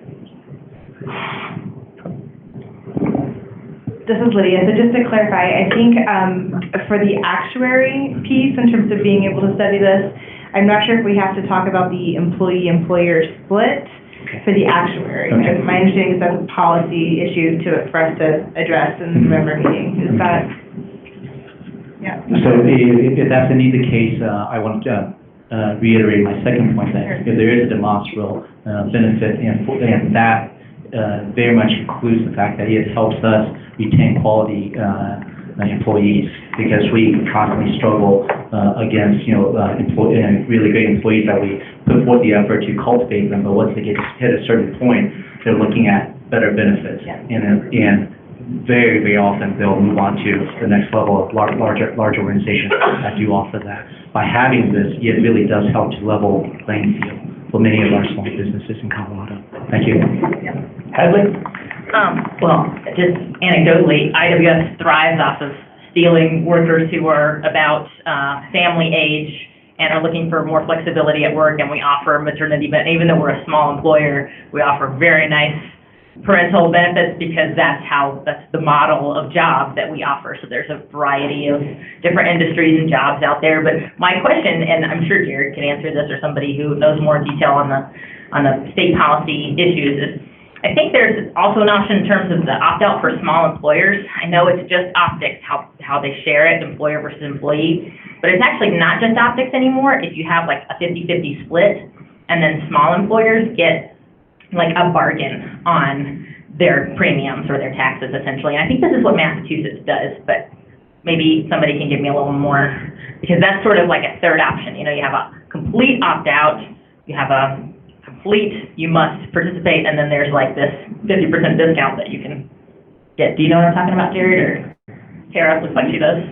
Speaker 3: This is Lydia. So just to clarify, I think for the actuary piece, in terms of being able to study this, I'm not sure if we have to talk about the employee-employer split for the actuary.
Speaker 16: Okay.
Speaker 3: My understanding is that's a policy issue for us to address in the November meeting. Is that? Yeah.
Speaker 16: So if that's indeed the case, I want to reiterate my second point, that if there is a demonstrable benefit, and that very much includes the fact that it helps us retain quality employees, because we constantly struggle against really great employees that we put forth the effort to cultivate them, but once they hit a certain point, they're looking at better benefits, and very, very often they'll move on to the next level of larger organizations that do offer that. By having this, it really does help to level the playing field for many of our small businesses in Colorado. Thank you.
Speaker 2: Hadley?
Speaker 13: Well, just anecdotally, IWS thrives off of stealing workers who are about family age and are looking for more flexibility at work, and we offer maternity, but even though we're a small employer, we offer very nice parental benefits because that's the model of jobs that we offer. So there's a variety of different industries and jobs out there. But my question, and I'm sure Jared can answer this or somebody who knows more detail on the state policy issues, is I think there's also an option in terms of the opt-out for small employers. I know it's just optics, how they share it, employer versus employee, but it's actually not just optics anymore. If you have like a 50-50 split, and then small employers get like a bargain on their premiums or their taxes, essentially. And I think this is what Massachusetts does, but maybe somebody can give me a little more, because that's sort of like a third option. You know, you have a complete opt-out, you have a complete, you must participate, and then there's like this 50% discount that you can get. Do you know what I'm talking about, Jared, or Tara? Looks like she does.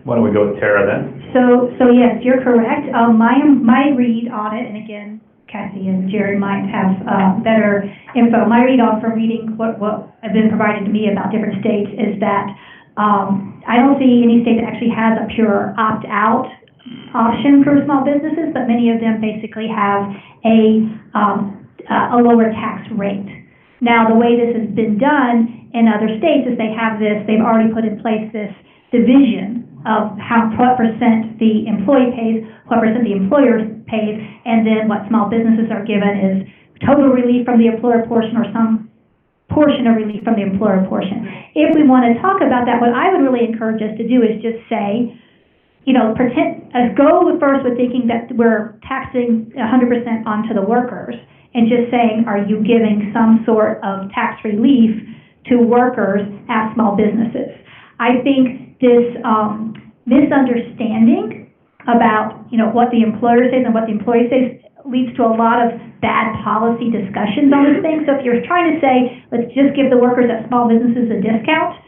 Speaker 2: Why don't we go with Tara then?
Speaker 1: So yes, you're correct. My read on it, and again, Kathy and Jared might have better info. My read on from reading what has been provided to me about different states is that I don't see any state that actually has a pure opt-out option for small businesses, but many of them basically have a lower tax rate. Now, the way this has been done in other states is they've already put in place this division of what percent the employee pays, what percent the employer pays, and then what small businesses are given is total relief from the employer portion or some portion of relief from the employer portion. If we want to talk about that, what I would really encourage us to do is just say, go first with thinking that we're taxing 100% onto the workers, and just saying, are you giving some sort of tax relief to workers at small businesses? I think this misunderstanding about, what the employer says and what the employee says leads to a lot of bad policy discussions on this thing. So if you're trying to say, let's just give the workers at small businesses a discount,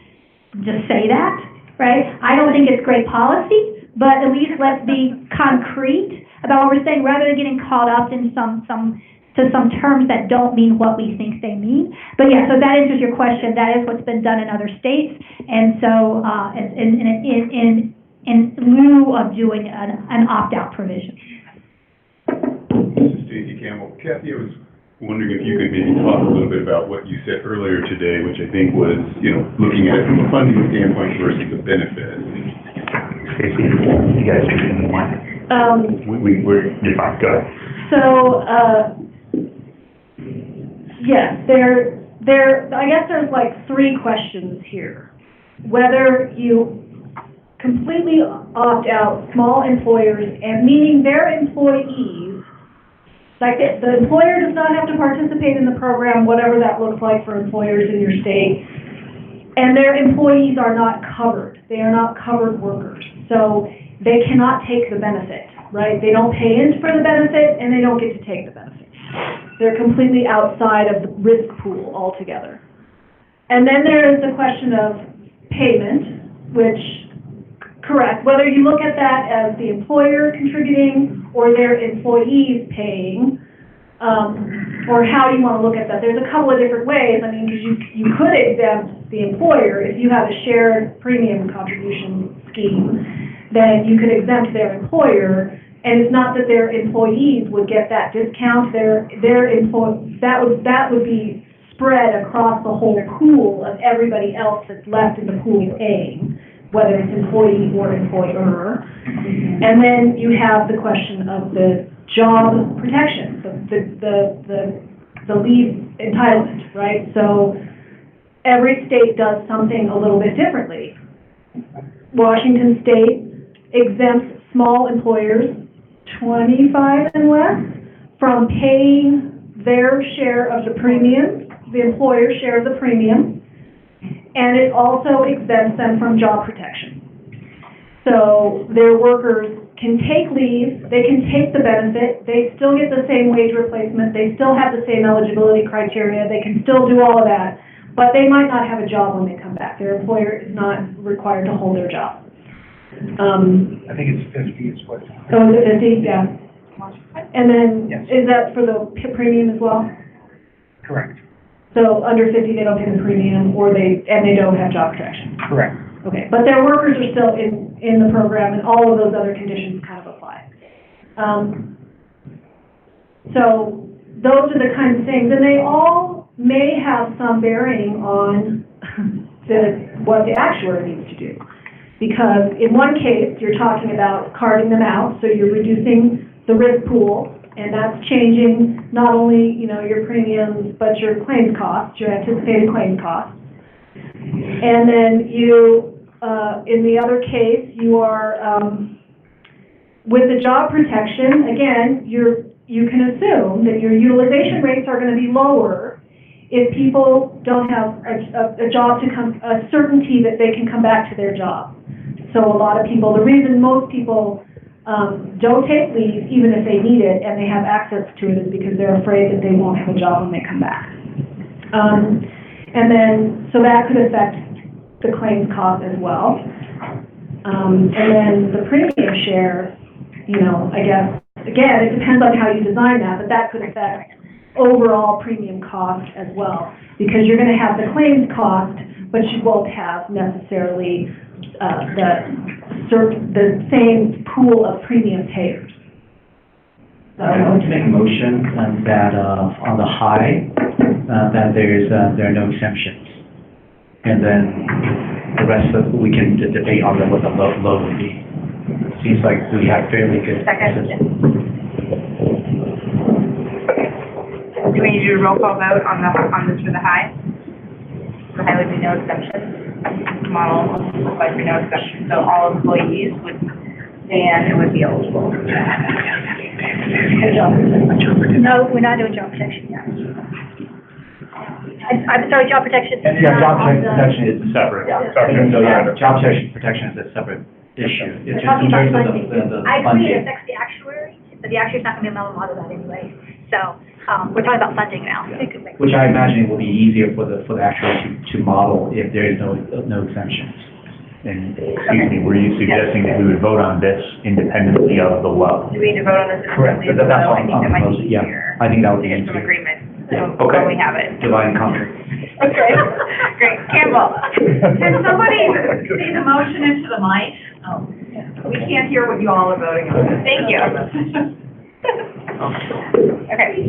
Speaker 1: just say that, right? I don't think it's great policy, but at least let's be concrete about what we're saying rather than getting caught up in some terms that don't mean what we think they mean. But yeah, so that answers your question. That is what's been done in other states. And so in lieu of doing an opt-out provision.
Speaker 11: This is Stacy Campbell. Kathy, I was wondering if you could maybe talk a little bit about what you said earlier today, which I think was, looking at it from a funding standpoint versus a benefit.
Speaker 2: Stacy, you guys are in the mic. You're fine, go ahead.
Speaker 6: So, yes, I guess there's like three questions here. Whether you completely opt out small employers, and meaning their employees, like the employer does not have to participate in the program, whatever that looks like for employers in your state, and their employees are not covered. They are not covered workers, so they cannot take the benefit, right? They don't pay in for the benefit, and they don't get to take the benefit. They're completely outside of the risk pool altogether. And then there is the question of payment, which, correct, whether you look at that as the employer contributing or their employees paying, or how you want to look at that. There's a couple of different ways. I mean, because you could exempt the employer if you have a shared premium contribution scheme, then you could exempt their employer, and it's not that their employees would get that discount. That would be spread across the whole pool of everybody else that's left in the pool paying, whether it's employee or employer. And then you have the question of the job protection, the leave entitlement, right? So every state does something a little bit differently. Washington State exempts small employers, 25 and less, from paying their share of the premium, the employer's share of the premium, and it also exempts them from job protection. So their workers can take leave, they can take the benefit, they still get the same wage replacement, they still have the same eligibility criteria, they can still do all of that, but they might not have a job when they come back. Their employer is not required to hold their job.
Speaker 7: I think it's 50 is what.
Speaker 6: Oh, is it 50? Yeah. And then, is that for the premium as well?
Speaker 7: Correct.
Speaker 6: So under 50, they don't pay the premium, or they don't have job protection?
Speaker 7: Correct.
Speaker 6: Okay, but their workers are still in the program, and all of those other conditions kind of apply. So those are the kinds of things, and they all may have some bearing on what the actuary needs to do. Because in one case, you're talking about carving them out, so you're reducing the risk pool, and that's changing not only, your premiums, but your claims costs, your anticipated claims costs. And then in the other case, you are, with the job protection, again, you can assume that your utilization rates are going to be lower if people don't have a certainty that they can come back to their job. So a lot of people, the reason most people don't take leave, even if they need it, and they have access to it, is because they're afraid that they won't have a job when they come back. And then, so that could affect the claims cost as well. And then the premium share, I guess, again, it depends on how you design that, but that could affect overall premium cost as well, because you're going to have the claims cost, but you won't have necessarily the same pool of premium payers.
Speaker 16: I'm going to make a motion that on the high, that there are no exemptions. And then the rest of, we can debate on what the low would be. Seems like we have fairly good.
Speaker 3: Second. Do we need to do a roll call vote on this for the high? The high would be no exceptions. Model looks like no exceptions. So all employees would, and it would be eligible.
Speaker 19: No, we're not doing job protection yet. I'm sorry, job protection.
Speaker 16: Yeah, job protection is
Speaker 2: Separate.
Speaker 16: Job protection is a separate issue.
Speaker 19: We're
Speaker 16: It's just
Speaker 19: talking
Speaker 16: in terms
Speaker 19: about
Speaker 16: of
Speaker 19: funding.
Speaker 16: the
Speaker 19: I agree
Speaker 16: funding.
Speaker 19: it affects the actuary, but the actuary's not going to be able to model that anyway. So, we're talking about funding now.
Speaker 16: Which I imagine will be easier for the actuary to model if there is no exemptions.
Speaker 2: And, excuse me, were you suggesting that we would vote on this independently of the low?
Speaker 3: Do we need to vote on this?
Speaker 16: Correct.
Speaker 3: independently?
Speaker 16: That's
Speaker 3: So
Speaker 16: what
Speaker 3: I think that might be
Speaker 16: yeah.
Speaker 3: easier.
Speaker 16: I think that would
Speaker 3: To
Speaker 16: be
Speaker 3: get some
Speaker 16: easier.
Speaker 3: agreement.
Speaker 16: Yeah.
Speaker 3: So
Speaker 2: Okay.
Speaker 3: we have it.
Speaker 16: Divide and conquer.
Speaker 3: Okay, great. Campbell?
Speaker 13: Can somebody say the motion into the mic? Oh, we can't hear what you all are voting on.
Speaker 3: Thank you. Okay,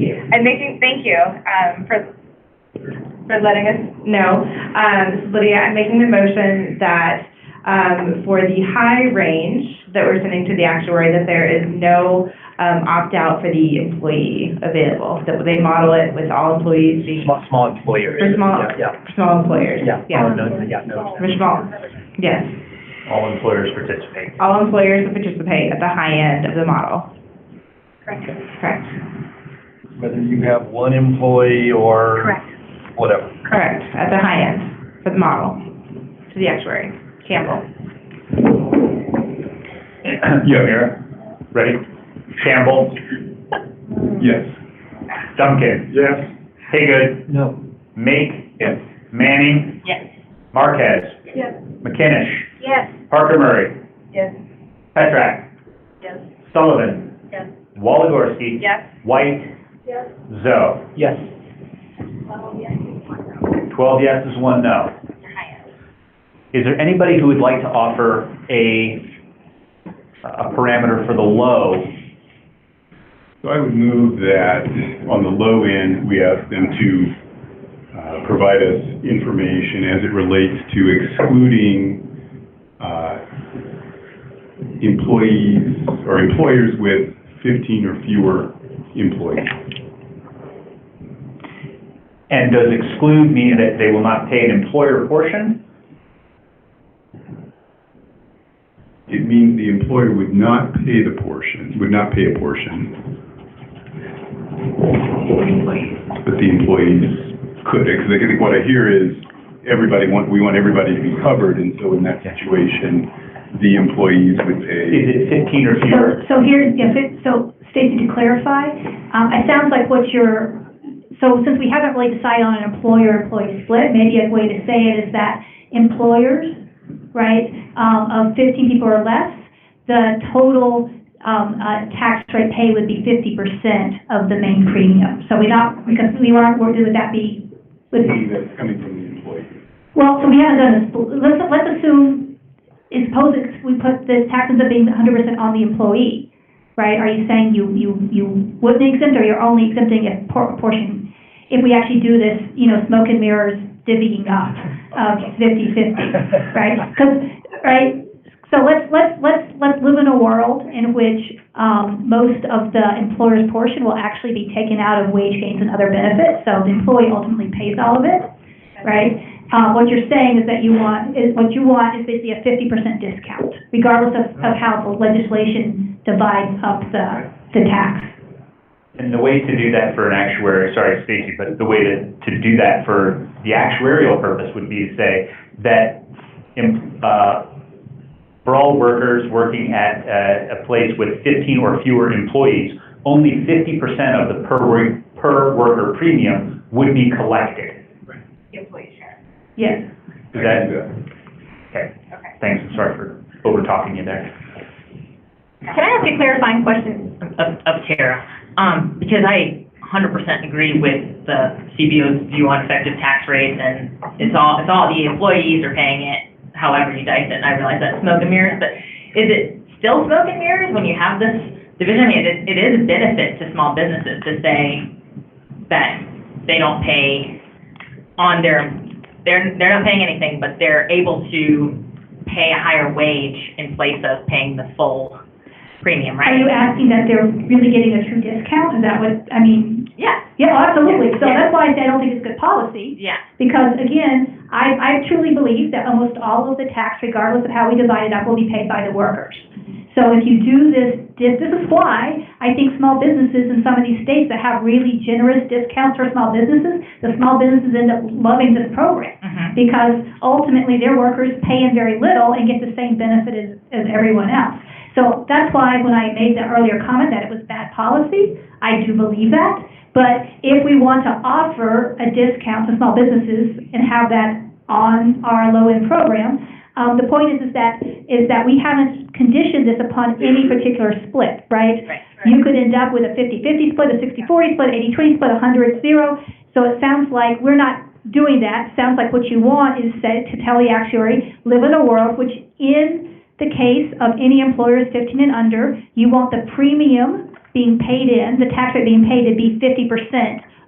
Speaker 3: thank you, for letting us know. This is Lydia. I'm making the motion that, for the high range that we're sending to the actuary, that there is no, opt-out for the employee available, that they model it with all employees being.
Speaker 10: Small employers.
Speaker 3: For small,
Speaker 10: Yeah.
Speaker 3: for small employers.
Speaker 10: Yeah.
Speaker 3: Yeah.
Speaker 10: Oh, no, yeah, no.
Speaker 3: For small, yes.
Speaker 2: All employers participate.
Speaker 3: All employers will participate at the high end of the model. Correct.
Speaker 7: Whether you have one employee or
Speaker 19: Correct.
Speaker 7: whatever.
Speaker 3: Correct, at the high end for the model, to the actuary. Campbell?
Speaker 2: Yeah, Mira, ready? Shamble,
Speaker 11: Yes.
Speaker 2: Duncan,
Speaker 4: Yes.
Speaker 2: Haygood,
Speaker 16: No.
Speaker 2: Make,
Speaker 7: Yes.
Speaker 2: Manning,
Speaker 13: Yes.
Speaker 2: Marquez,
Speaker 19: Yes.
Speaker 2: McKinnish,
Speaker 19: Yes.
Speaker 2: Parker Murray,
Speaker 3: Yes.
Speaker 2: Petrak,
Speaker 3: Yes.
Speaker 2: Sullivan,
Speaker 19: Yes.
Speaker 2: Walagorski,
Speaker 3: Yes.
Speaker 2: White,
Speaker 19: Yes.
Speaker 2: Zoe.
Speaker 16: Yes.
Speaker 2: 12 yeses, 1 no. Is there anybody who would like to offer a parameter for the low?
Speaker 11: So I would move that on the low end, we ask them to provide us information as it relates to excluding employees or employers with 15 or fewer employees.
Speaker 2: And does exclude mean that they will not pay an employer portion?
Speaker 11: It means the employer would not pay the portion, would not pay a portion. But the employees could, because I think what I hear is we want everybody to be covered, and so in that situation, the employees would pay.
Speaker 2: Is it 15 or fewer?
Speaker 1: So here's, so Stacy, to clarify, it sounds like so since we haven't really decided on an employer-employee split, maybe a way to say it is that employers, right, of 15 people or less, the total tax rate pay would be 50% of the main premium. So because we weren't, would that be?
Speaker 11: That's coming from the employee.
Speaker 1: Well, so we haven't done a split. Let's assume, suppose we put the tax ends up being 100% on the employee, right? Are you saying you wouldn't exempt, or you're only exempting a portion? if we actually do this, smoke and mirrors divvying up of 50-50, right? Right? So let's live in a world in which most of the employer's portion will actually be taken out of wage gains and other benefits, so the employee ultimately pays all of it, right? What you're saying is that what you want is basically a 50% discount, regardless of how the legislation divides up the tax.
Speaker 2: And the way to do that for an actuary, sorry, Stacy, but the way to do that for the actuarial purpose would be to say that for all workers working at a place with 15 or fewer employees, only 50% of the per worker premium would be collected.
Speaker 3: Employee share.
Speaker 1: Yes.
Speaker 2: Is that? Okay. Thanks. Sorry for over talking you there.
Speaker 13: Can I ask a clarifying question of Tara? Because I 100% agree with the CBO's view on effective tax rates, and it's all the employees are paying it, however you dice it. And I realize that's smoke and mirrors, but is it still smoke and mirrors when you have this division? I mean, it is a benefit to small businesses to say that they don't pay on they're not paying anything, but they're able to pay a higher wage in place of paying the full premium, right?
Speaker 1: Are you asking that they're really getting a true discount? Is that what, I mean?
Speaker 13: Yeah.
Speaker 1: Yeah, absolutely. So
Speaker 13: Yeah.
Speaker 1: that's why I say I don't think it's good policy.
Speaker 13: Yeah. Because,
Speaker 1: again, I truly believe that almost all of the tax, regardless of how we divide it up, will be paid by the workers. So if you do this is why I think small businesses in some of these states that have really generous discounts for small businesses, the small businesses end up loving this program. Because ultimately their workers pay in very little and get the same benefit as everyone else. So that's why when I made the earlier comment that it was bad policy, I do believe that. But if we want to offer a discount to small businesses and have that on our low-end program, the point is that we haven't conditioned this upon any particular split, right? You could end up with a 50-50 split, a 60-40 split, 80-20 split, 100-0. So it sounds like we're not doing that. It sounds like what you want is to tell the actuary, live in a world which in the case of any employers 15 and under, you want the premium being paid in, the tax rate being paid to be 50%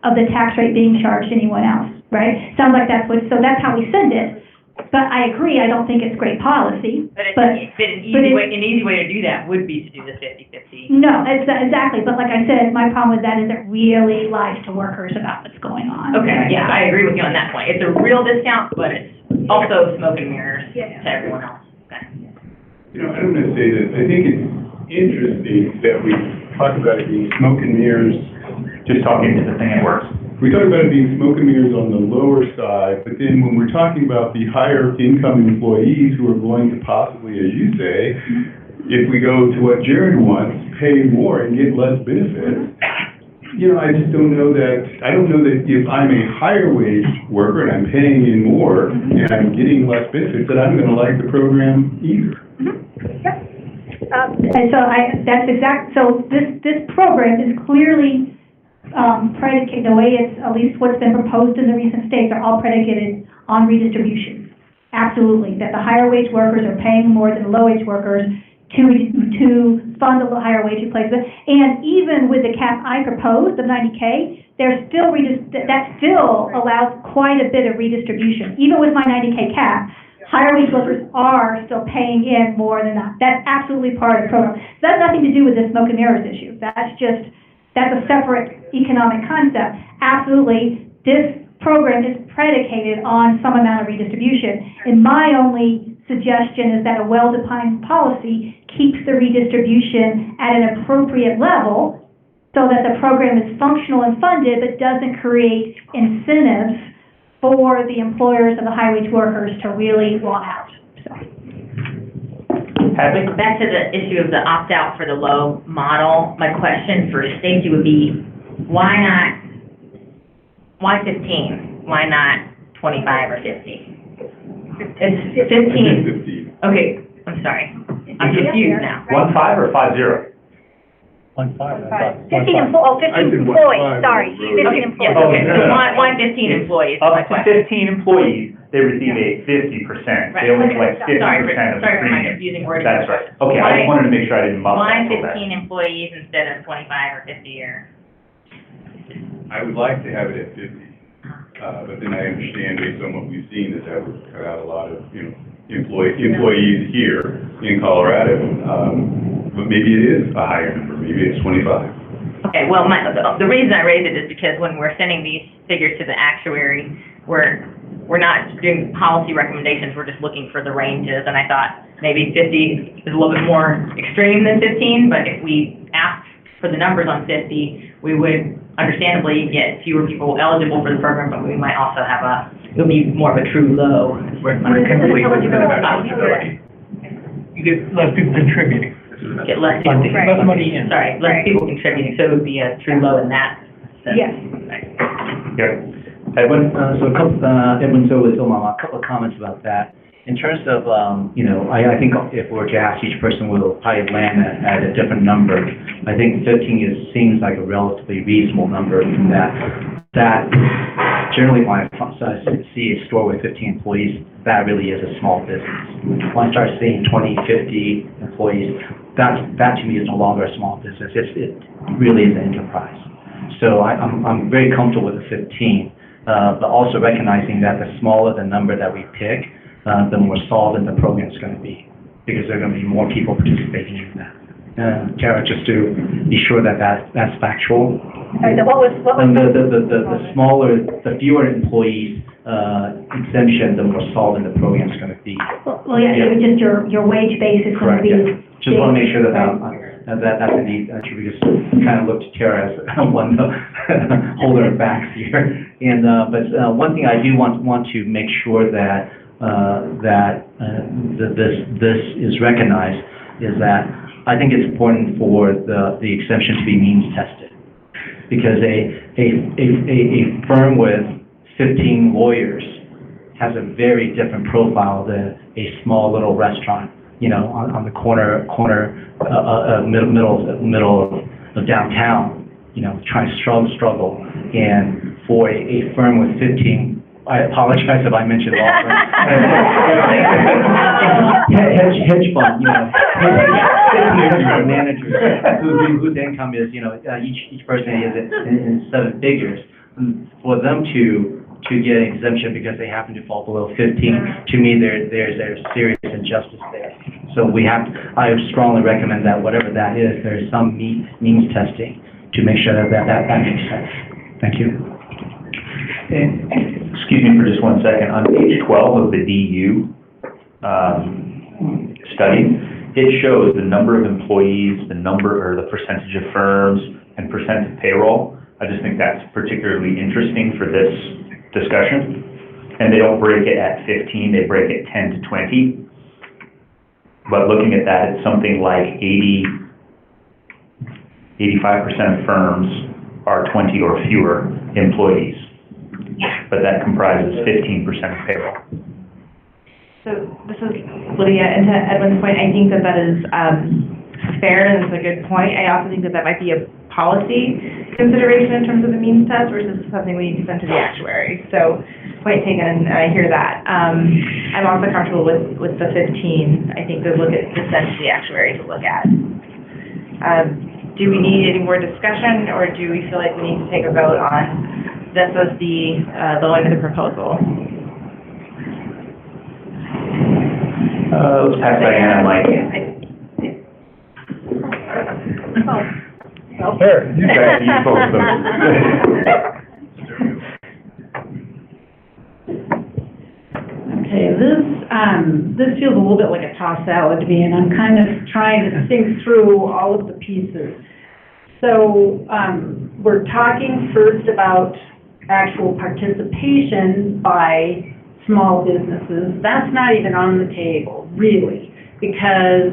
Speaker 1: of the tax rate being charged to anyone else, right? Sounds like that's that's how we send it. But I agree, I don't think it's great policy.
Speaker 13: But an easy way to do that would be to do the 50-50.
Speaker 1: No, exactly. But like I said, my problem with that is it really lies to workers about what's going on.
Speaker 13: Okay, yeah, I agree with you on that point. It's a real discount, but it's also smoke and mirrors to everyone else. Okay.
Speaker 11: I'm going to say that I think it's interesting that we talk about it being smoke and mirrors.
Speaker 2: Just talking to the thing it works.
Speaker 11: We talk about it being smoke and mirrors on the lower side, but then when we're talking about the higher income employees who are going to possibly, as you say, if we go to what Jared wants, pay more and get less benefits, I just don't know that if I'm a higher wage worker and I'm paying in more and I'm getting less benefits, that I'm going to like the program either.
Speaker 1: And so this program is clearly predicated, the way it's, at least what's been proposed in the recent states, are all predicated on redistribution. Absolutely, that the higher wage workers are paying more than the low wage workers to fund the higher wage places. And even with the cap I proposed of 90K, there's still that still allows quite a bit of redistribution. Even with my 90K cap, higher wage workers are still paying in more than that. That's absolutely part of the program. So that has nothing to do with the smoke and mirrors issue. That's a separate economic concept. Absolutely, this program is predicated on some amount of redistribution. And my only suggestion is that a well-defined policy keeps the redistribution at an appropriate level so that the program is functional and funded, but doesn't create incentives for the employers and the high-wage workers to really want out.
Speaker 13: Back to the issue of the opt-out for the low model, my question for Stacy would be, why 15? Why not 25 or 50? It's 15. Okay, I'm sorry. I'm confused now.
Speaker 2: 15 or 50?
Speaker 19: 15 employees, sorry, 15 employees.
Speaker 13: Yes, okay, so why 15 employees?
Speaker 2: Up to 15 employees, they receive a 50%. They only collect 50% of the premium.
Speaker 13: Sorry for my confusing wording.
Speaker 2: That's right. Okay, I just wanted to make sure I didn't muffle
Speaker 13: Why
Speaker 2: that.
Speaker 13: 15 employees instead of 25 or 50 or?
Speaker 11: I would like to have it at 50, but then I understand based on what we've seen that would cut out a lot of, employees here in Colorado. But maybe it is a higher number, maybe it's 25.
Speaker 13: Okay, well, the reason I raise it is because when we're sending these figures to the actuary, we're not doing policy recommendations, we're just looking for the ranges, and I thought maybe 50 is a little bit more extreme than 15, but if we asked for the numbers on 50, we would understandably get fewer people eligible for the program, but we might also have it'll be more of a true low.
Speaker 7: We're completely about eligibility. You get less people contributing.
Speaker 13: Get less people,
Speaker 7: Less money in.
Speaker 13: sorry, less people contributing, so it would be a true low in that sense.
Speaker 6: Yes.
Speaker 2: Yeah. Edwin?
Speaker 10: So a couple, Edwin, so with Ilma, a couple of comments about that. In terms of, I think if we were to ask each person, we'll probably land at a different number. I think 15 seems like a relatively reasonable number from that generally when I see a store with 15 employees, that really is a small business. When I start seeing 20, 50 employees, that to me is no longer a small business. It really is an enterprise. So I'm very comfortable with the 15, but also recognizing that the smaller the number that we pick, the more solvent the program is going to be, because there are going to be more people participating in that. Tara, just to be sure that that's factual.
Speaker 19: Sorry, what was?
Speaker 10: The fewer employees exemption, the more solvent the program is going to be.
Speaker 1: Well, yeah, even just your wage base is going to be.
Speaker 10: Just want to make sure that's indeed true, because I kind of looked at Tara as one holder of facts here. And but one thing I do want to make sure that this is recognized is that I think it's important for the exemption to be means tested, because a firm with 15 lawyers has a very different profile than a small little restaurant, on the corner middle of downtown, trying to struggle. And for a firm with 15, I apologize if I mentioned law firm. hedge fund, managers whose income is, each person is in seven figures. For them to get an exemption because they happen to fall below 15, to me, there's a serious injustice there. So I strongly recommend that whatever that is, there is some means testing to make sure that makes sense. Thank you.
Speaker 2: Excuse me for just 1 second. On page 12 of the DU study, it shows the number of employees, the percentage of firms, and percent of payroll. I just think that's particularly interesting for this discussion. And they don't break it at 15, they break it 10 to 20. But looking at that, it's something like 85% of firms are 20 or fewer employees. But that comprises 15% of payroll.
Speaker 3: So this is Lydia, and to Edwin's point, I think that is fair and it's a good point. I also think that might be a policy consideration in terms of the means test versus something we need to send to the actuary. So point taken, and I hear that. I'm also comfortable with the 15. I think to send to the actuary to look at. Do we need any more discussion, or do we feel like we need to take a vote on this as the low end of the proposal?
Speaker 2: Let's pass Diana and Mike.
Speaker 7: There.
Speaker 2: You guys, you folks.
Speaker 5: Okay, this feels a little bit like a tossed salad to me, and I'm kind of trying to think through all of the pieces. So we're talking first about actual participation by small businesses. That's not even on the table, really, because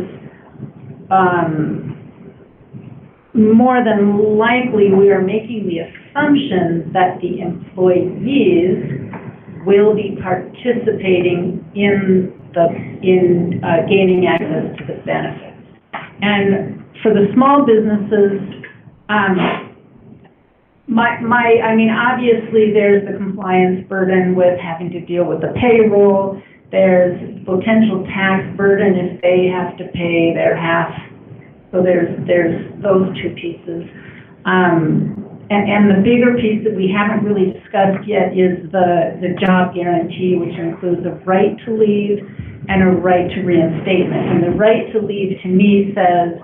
Speaker 5: more than likely we are making the assumption that the employees will be participating in gaining access to the benefits. And for the small businesses, obviously there's the compliance burden with having to deal with the payroll. There's potential tax burden if they have to pay their half. So there's those two pieces. and the bigger piece that we haven't really discussed yet is the job guarantee, which includes a right to leave and a right to reinstatement. And the right to leave, to me, says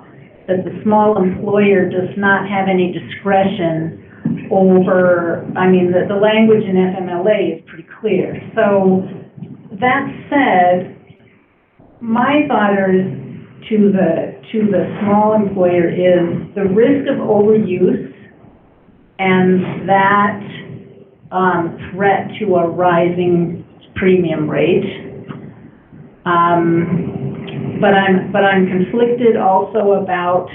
Speaker 5: that the small employer does not have any discretion over, the language in FMLA is pretty clear. So, that said, my thought is to the small employer is the risk of overuse and that threat to a rising premium rate. But I'm conflicted also about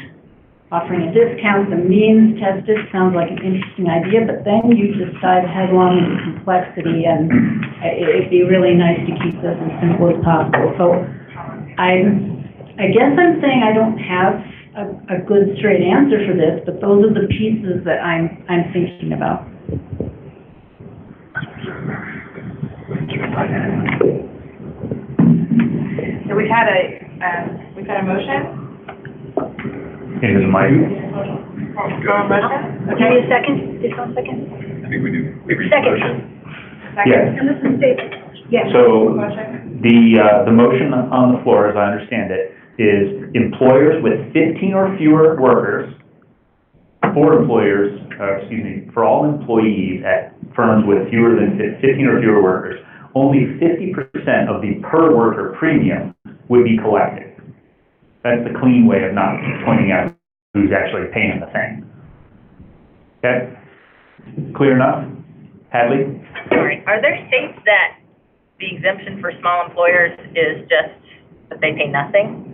Speaker 5: offering a discount. The means tested sounds like an interesting idea, but then you just dive headlong into complexity, and it'd be really nice to keep this as simple as possible. So I guess I'm saying I don't have a good straight answer for this, but those are the pieces that I'm thinking about.
Speaker 3: So we've had a motion.
Speaker 2: Here's the mic.
Speaker 3: Motion?
Speaker 19: Give me a second, just 1 second.
Speaker 11: I think we do.
Speaker 19: Second.
Speaker 2: Yes.
Speaker 19: And this is David. Yes.
Speaker 2: So, the motion on the floor, as I understand it, is employers with 15 or fewer workers, for all employees at firms with fewer than 15 or fewer workers, only 50% of the per worker premium would be collected. That's the clean way of not pointing out who's actually paying the thing. Okay? Clear enough? Hadley?
Speaker 13: Sorry, are there states that the exemption for small employers is just that they pay nothing?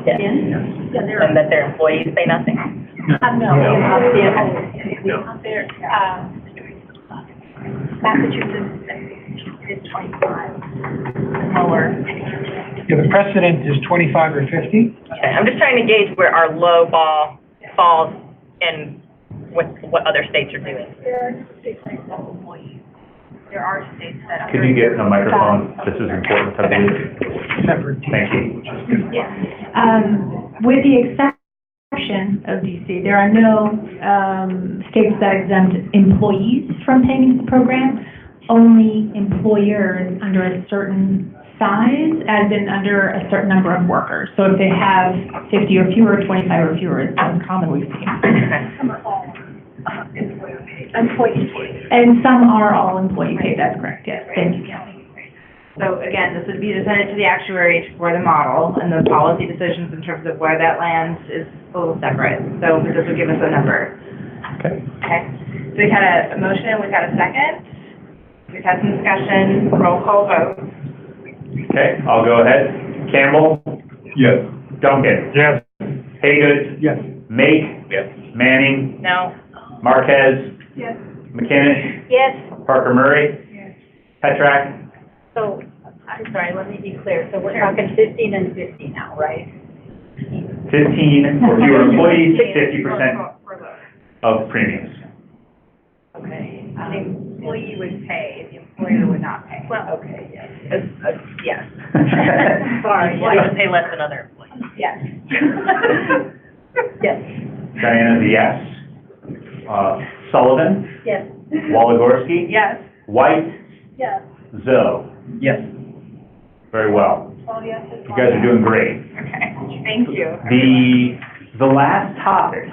Speaker 13: Yes. And that their employees pay nothing?
Speaker 19: Massachusetts is 25, lower.
Speaker 18: Yeah, the precedent is 25 or 50.
Speaker 13: Okay, I'm just trying to gauge where our low ball falls in with what other states are doing.
Speaker 19: There are states that have employees. There are states that.
Speaker 2: Could you get a microphone? This is important, I believe.
Speaker 18: Separate.
Speaker 2: Thank you.
Speaker 1: Yes. With the exception of DC, there are no states that exempt employees from paying into the program, only employers under a certain size, as in under a certain number of workers. So if they have 50 or fewer, 25 or fewer, it's most commonly seen.
Speaker 19: Some are all employer paid, employee paid.
Speaker 1: And some are all employee paid, that's correct, yes. Thank you, Kathy.
Speaker 3: So again, this would be presented to the actuary for the model, and the policy decisions in terms of where that lands is a little separate. So this would give us a number.
Speaker 2: Okay.
Speaker 3: Okay. So we've had a motion, we've had a second, we've had some discussion, roll call vote.
Speaker 2: Okay, I'll go ahead. Campbell?
Speaker 11: Yes.
Speaker 2: Duncan?
Speaker 18: Yes.
Speaker 2: Haygood?
Speaker 18: Yes.
Speaker 2: Make?
Speaker 11: Yes.
Speaker 2: Manning?
Speaker 13: No.
Speaker 2: Marquez?
Speaker 19: Yes.
Speaker 2: McKinnon?
Speaker 19: Yes.
Speaker 2: Parker Murray?
Speaker 19: Yes.
Speaker 2: Petrak?
Speaker 20: So, I'm sorry, let me be clear. So we're talking 15 and 50 now, right?
Speaker 2: 15 or fewer employees, 50% of premiums.
Speaker 20: Okay.
Speaker 3: The employee would pay, the employer would not pay.
Speaker 20: Well, okay, yes.
Speaker 3: Yes.
Speaker 20: Sorry.
Speaker 13: Employees would pay less than other employees.
Speaker 3: Yes.
Speaker 20: Yes.
Speaker 2: Diana's a yes. Sullivan?
Speaker 20: Yes.
Speaker 2: Waligorski?
Speaker 3: Yes.
Speaker 2: White?
Speaker 19: Yes.
Speaker 2: Zoe?
Speaker 18: Yes.
Speaker 2: Very well.
Speaker 19: 12 yeses.
Speaker 2: You guys are doing great.
Speaker 3: Okay, thank you.
Speaker 2: The last topic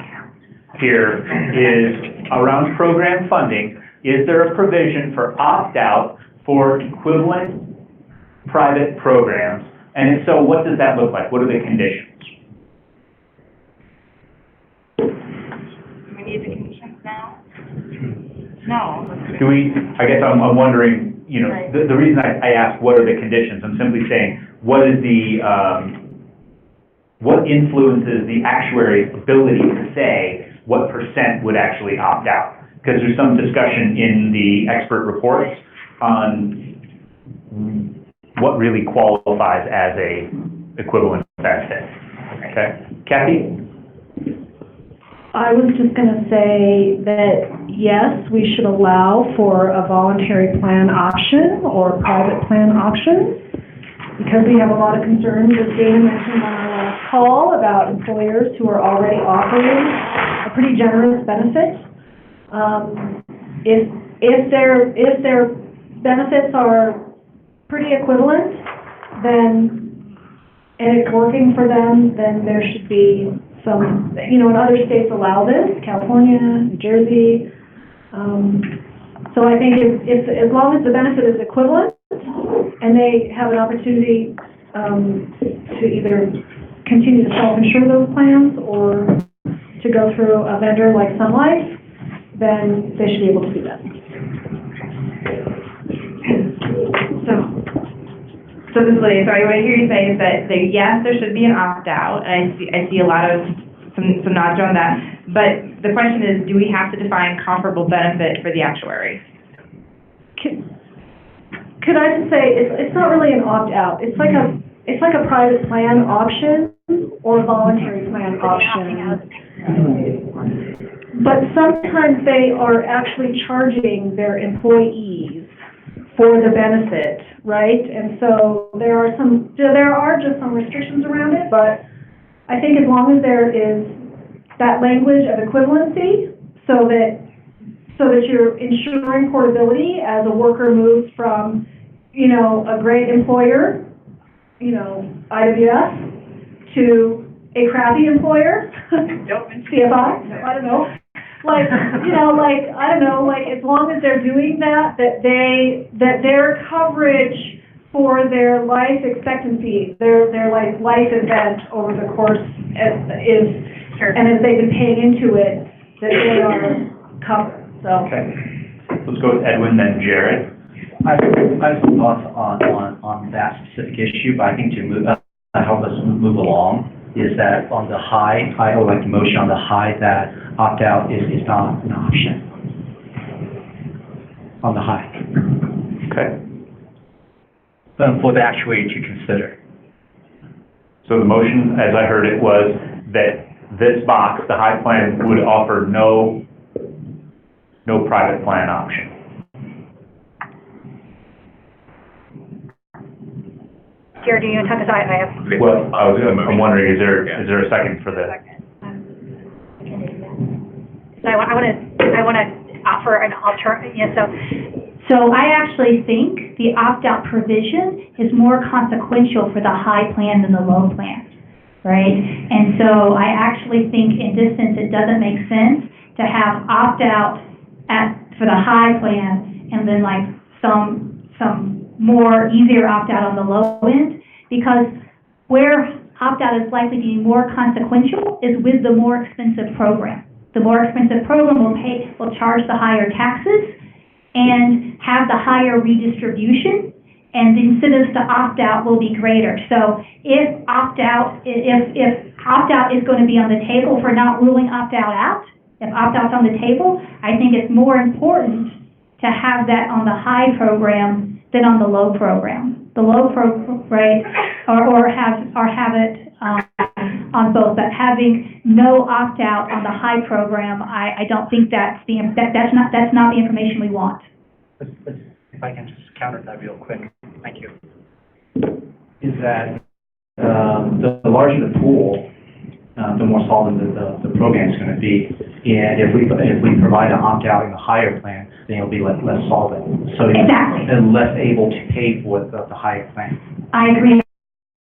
Speaker 2: here is around program funding. Is there a provision for opt-out for equivalent private programs? And if so, what does that look like? What are the conditions?
Speaker 3: Do we need the conditions now? No.
Speaker 2: Do we, I guess I'm wondering, you know, the reason I ask what are the conditions, I'm simply saying, what is what influences the actuary's ability to say what percent would actually opt out? Because there's some discussion in the expert reports on what really qualifies as a equivalent benefit. Okay, Kathy?
Speaker 6: I was just going to say that, yes, we should allow for a voluntary plan option or private plan option. because we have a lot of concerns, as Dana mentioned on our last call, about employers who are already offering a pretty generous benefit. If their benefits are pretty equivalent, then, and it's working for them, then there should be some, and other states allow this, California, New Jersey. So I think if as long as the benefit is equivalent, and they have an opportunity to either continue to self-insure those plans or to go through a vendor like Sun Life, then they should be able to do that.
Speaker 3: So this is Lydia. Sorry, what I hear you say is that yes, there should be an opt-out, and I see a lot of some nods on that. But the question is, do we have to define comparable benefit for the actuary?
Speaker 6: Could I just say, it's not really an opt-out. It's like a private plan option or a voluntary plan option. But sometimes they are actually charging their employees for the benefit, right? And so there are just some restrictions around it, but I think as long as there is that language of equivalency, so that you're ensuring portability as a worker moves from, a great employer, IWS, to a crappy employer, CFI, I don't know. As long as they're doing that their coverage for their life expectancy, their life event over the course is, and as they've been paying into it, that they are covered, so.
Speaker 2: Okay. Let's go with Edwin, then Jared.
Speaker 10: I have some thoughts on that specific issue, but I think to help us move along is that on the high, I would like to motion on the high that opt-out is not an option. On the high.
Speaker 2: Okay.
Speaker 10: For the actuary to consider.
Speaker 2: So the motion, as I heard it, was that this box, the high plan, would offer no private plan option.
Speaker 19: Jared, do you want to talk, because I have...
Speaker 2: Well, I'm wondering, is there a second for the?
Speaker 19: So I want to offer an alternative,
Speaker 1: So I actually think the opt-out provision is more consequential for the high plan than the low plan, right? And so I actually think in this sense, it doesn't make sense to have opt-out for the high plan and then like some more easier opt-out on the low end, because where opt-out is likely to be more consequential is with the more expensive program. The more expensive program will charge the higher taxes and have the higher redistribution, and the incentives to opt out will be greater. So if opt-out is going to be on the table for not ruling opt-out out, if opt-out's on the table, I think it's more important to have that on the high program than on the low program. The low program, right, or have it on both, but having no opt-out on the high program, I don't think that's not the information we want.
Speaker 16: If I can just counter that real quick, thank you. Is that the larger the pool, the more solid the program is going to be, and if we provide an opt-out in the higher plan, then it'll be less solid. So
Speaker 1: exactly.
Speaker 16: And less able to pay for the higher plan.
Speaker 1: I agree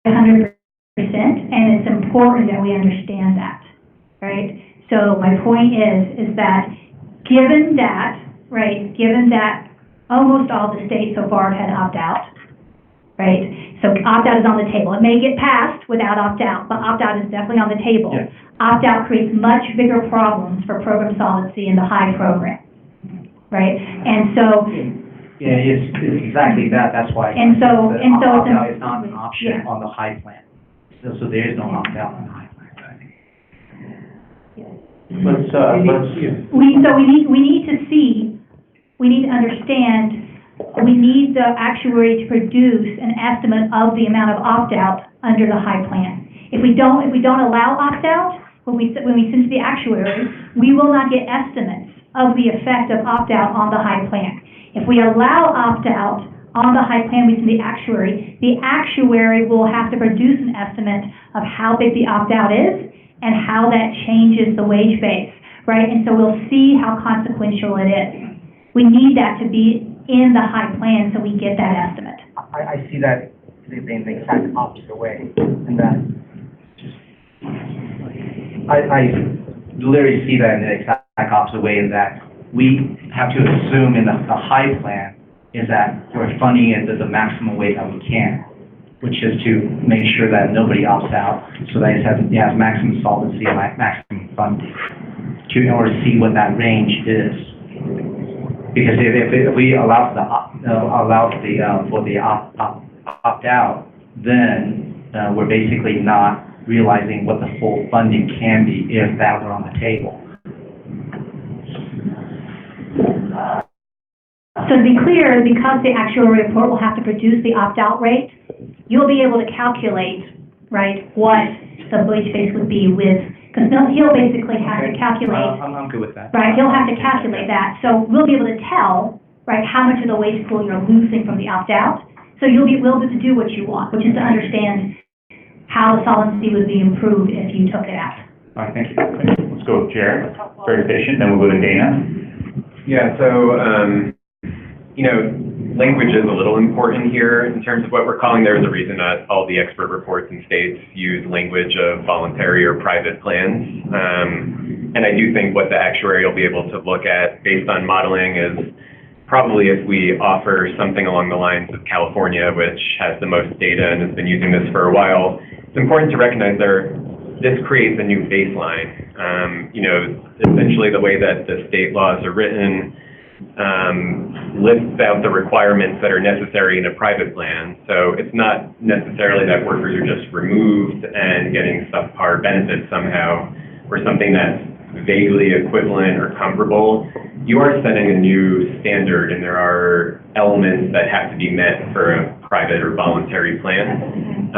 Speaker 1: 100%, and it's important that we understand that, right? So my point is that given that almost all the states so far have had opt-out, right? So opt-out is on the table. It may get passed without opt-out, but opt-out is definitely on the table.
Speaker 16: Yes.
Speaker 1: Opt-out creates much bigger problems for program solvency in the high program, right? And so...
Speaker 16: Yeah, it's exactly that. That's why. Opt-out is not an option on the high plan. So there is no opt-out on the high plan.
Speaker 1: We need to understand, we need the actuary to produce an estimate of the amount of opt-out under the high plan. If we don't allow opt-out, when we send to the actuary, we will not get estimates of the effect of opt-out on the high plan. If we allow opt-out on the high plan, we send the actuary. The actuary will have to produce an estimate of how big the opt-out is and how that changes the wage base, right? And so we'll see how consequential it is. We need that to be in the high plan so we get that estimate.
Speaker 15: I see that being the exact opposite way, in that
Speaker 16: I literally see that in the exact opposite way, in that we have to assume in the high plan is that we're funding it the maximum way that we can, which is to make sure that nobody opts out, so that it has maximum solvency and maximum funding, in order to see what that range is. Because if we allow for the opt out, then we're basically not realizing what the full funding can be if that were on the table.
Speaker 1: So to be clear, because the actuary report will have to produce the opt-out rate, you'll be able to calculate, right, what the wage base would be with, because he'll basically have to calculate.
Speaker 16: I'm good with that.
Speaker 1: Right, he'll have to calculate that. So we'll be able to tell, right, how much of the wage pool you're losing from the opt-out. So you'll be able to do what you want, which is to understand how the solvency would be improved if you took it out.
Speaker 16: All right, thank you.
Speaker 2: Let's go with Jared, very efficient, then we'll go to Dana.
Speaker 12: Yeah, so, language is a little important here in terms of what we're calling. There's a reason that all the expert reports in states use language of voluntary or private plans. And I do think what the actuary will be able to look at based on modeling is probably if we offer something along the lines of California, which has the most data and has been using this for a while. It's important to recognize this creates a new baseline. Essentially the way that the state laws are written lists out the requirements that are necessary in a private plan. So it's not necessarily that workers are just removed and getting subpar benefits somehow, or something that's vaguely equivalent or comparable. You are setting a new standard, and there are elements that have to be met for a private or voluntary plan.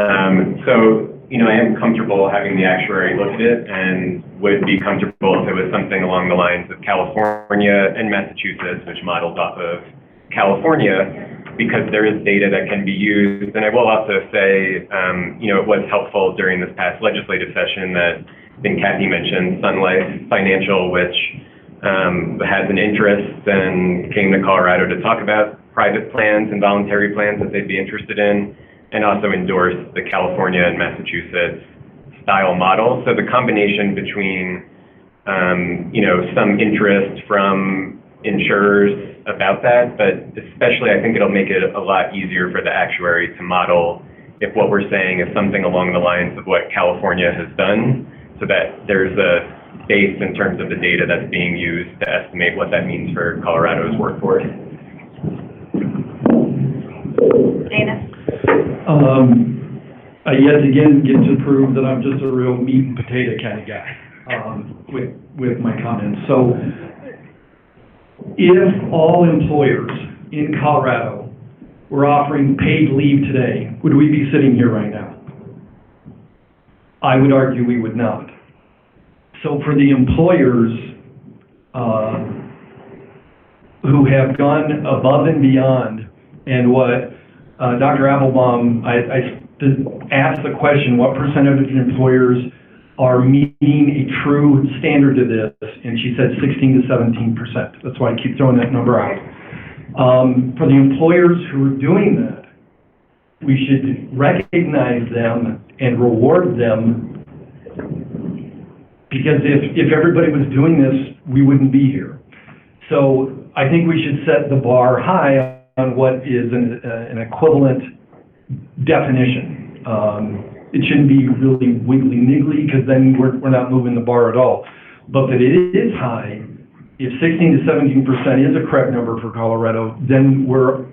Speaker 12: I am comfortable having the actuary look at it, and would be comfortable if it was something along the lines of California and Massachusetts, which modeled off of California, because there is data that can be used. And I will also say, it was helpful during this past legislative session that I think Kathy mentioned, Sun Life Financial, which has an interest and came to Colorado to talk about private plans and voluntary plans that they'd be interested in, and also endorsed the California and Massachusetts style model. So the combination between, some interest from insurers about that, but especially I think it'll make it a lot easier for the actuary to model if what we're saying is something along the lines of what California has done, so that there's a base in terms of the data that's being used to estimate what that means for Colorado's workforce.
Speaker 13: Dana?
Speaker 22: I yet again get to prove that I'm just a real meat and potato kind of guy with my comments. So if all employers in Colorado were offering paid leave today, would we be sitting here right now? I would argue we would not. So for the employers who have gone above and beyond, and what Dr. Applebaum, I asked the question, what percentage of employers are meeting a true standard to this? And she said 16 to 17%. That's why I keep throwing that number out. For the employers who are doing that, we should recognize them and reward them, because if everybody was doing this, we wouldn't be here. So I think we should set the bar high on what is an equivalent definition. It shouldn't be really wiggly-niggly, because then we're not moving the bar at all. But that it is high, if 16 to 17% is a correct number for Colorado, then we're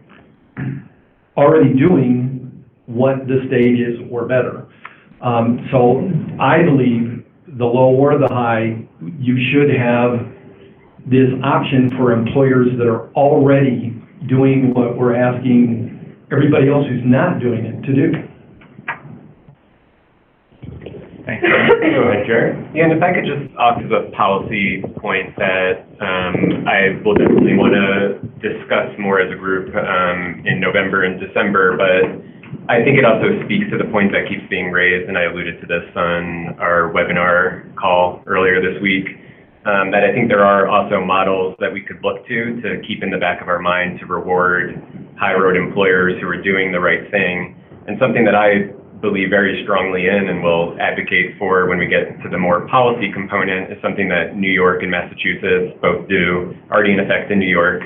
Speaker 22: already doing what the state is or better. So I believe the low or the high, you should have this option for employers that are already doing what we're asking everybody else who's not doing it to do.
Speaker 2: Thanks. Go ahead, Jared?
Speaker 12: Yeah, and if I could just offer the policy point that I will definitely want to discuss more as a group in November and December, but I think it also speaks to the point that keeps being raised, and I alluded to this on our webinar call earlier this week, that I think there are also models that we could look to keep in the back of our mind to reward high-road employers who are doing the right thing. And something that I believe very strongly in and will advocate for when we get to the more policy component is something that New York and Massachusetts both do, already in effect in New York,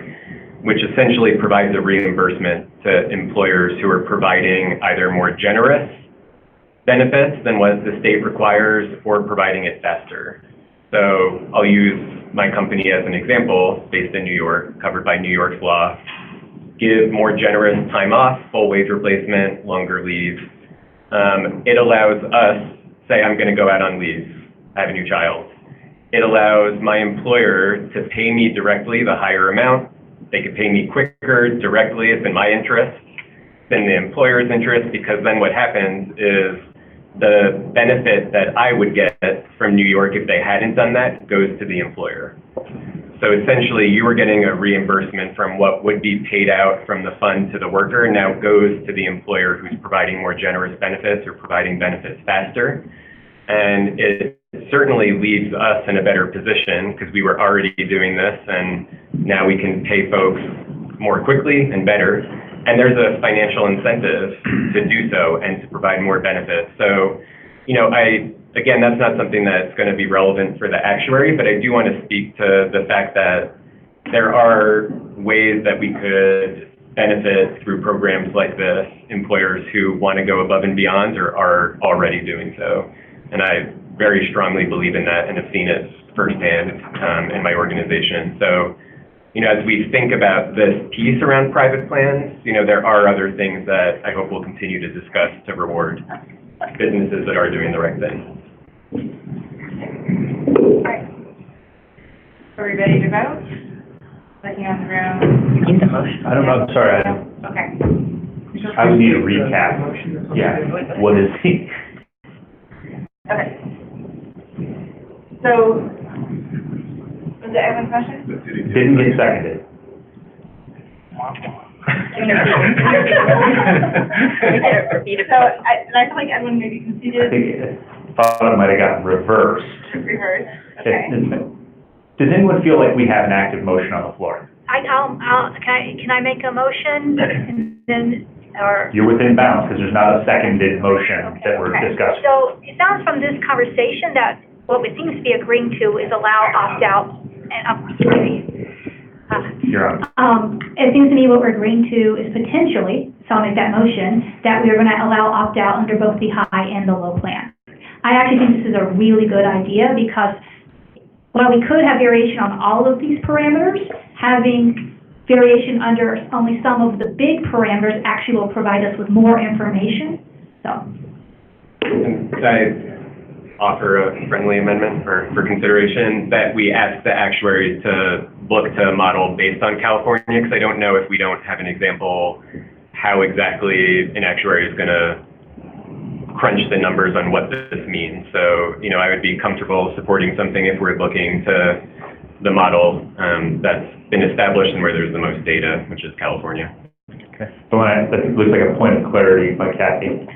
Speaker 12: which essentially provides a reimbursement to employers who are providing either more generous benefits than what the state requires or providing it faster. So I'll use my company as an example, based in New York, covered by New York's law. Give more generous time off, full wage replacement, longer leave. It allows us, say I'm going to go out on leave, I have a new child. It allows my employer to pay me directly the higher amount. They could pay me quicker directly. It's in my interest, it's in the employer's interest, because then what happens is the benefit that I would get from New York if they hadn't done that goes to the employer. So essentially, you were getting a reimbursement from what would be paid out from the fund to the worker, now goes to the employer who's providing more generous benefits or providing benefits faster. And it certainly leaves us in a better position because we were already doing this, and now we can pay folks more quickly and better. And there's a financial incentive to do so and to provide more benefits. So, you know, again, that's not something that's going to be relevant for the actuary, but I do want to speak to the fact that there are ways that we could benefit through programs like this, employers who want to go above and beyond or are already doing so. And I very strongly believe in that and have seen it firsthand in my organization. So, you know, as we think about this piece around private plans, you know, there are other things that I hope we'll continue to discuss to reward businesses that are doing the right thing.
Speaker 3: Are we ready to vote? Looking on the room.
Speaker 13: You need the motion.
Speaker 2: I don't know, I'm sorry,
Speaker 3: Okay.
Speaker 2: I would need a recap. Yeah, what is he?
Speaker 3: Okay. So, was it everyone's motion?
Speaker 2: Didn't get seconded.
Speaker 3: So, I feel like Edwin maybe
Speaker 2: I
Speaker 3: conceded.
Speaker 2: thought it might have gotten reversed.
Speaker 3: Reverse, okay.
Speaker 2: Does anyone feel like we have an active motion on the floor?
Speaker 19: Can I make a motion and then, or?
Speaker 2: You're within bounds, because there's not a seconded motion that we're discussing.
Speaker 19: So it sounds from this conversation that what we seem to be agreeing to is allow opt-out and,
Speaker 2: You're on.
Speaker 1: It seems to me what we're agreeing to is potentially, so I'll make that motion, that we are going to allow opt-out under both the high and the low plan. I actually think this is a really good idea because while we could have variation on all of these parameters, having variation under only some of the big parameters actually will provide us with more information, so.
Speaker 12: Could I offer a friendly amendment for consideration that we ask the actuary to look to a model based on California, because I don't know if we don't have an example how exactly an actuary is going to crunch the numbers on what this means. So, you know, I would be comfortable supporting something if we're looking to the model that's been established and where there's the most data, which is California.
Speaker 2: Okay. So that looks like a point of clarity by Kathy.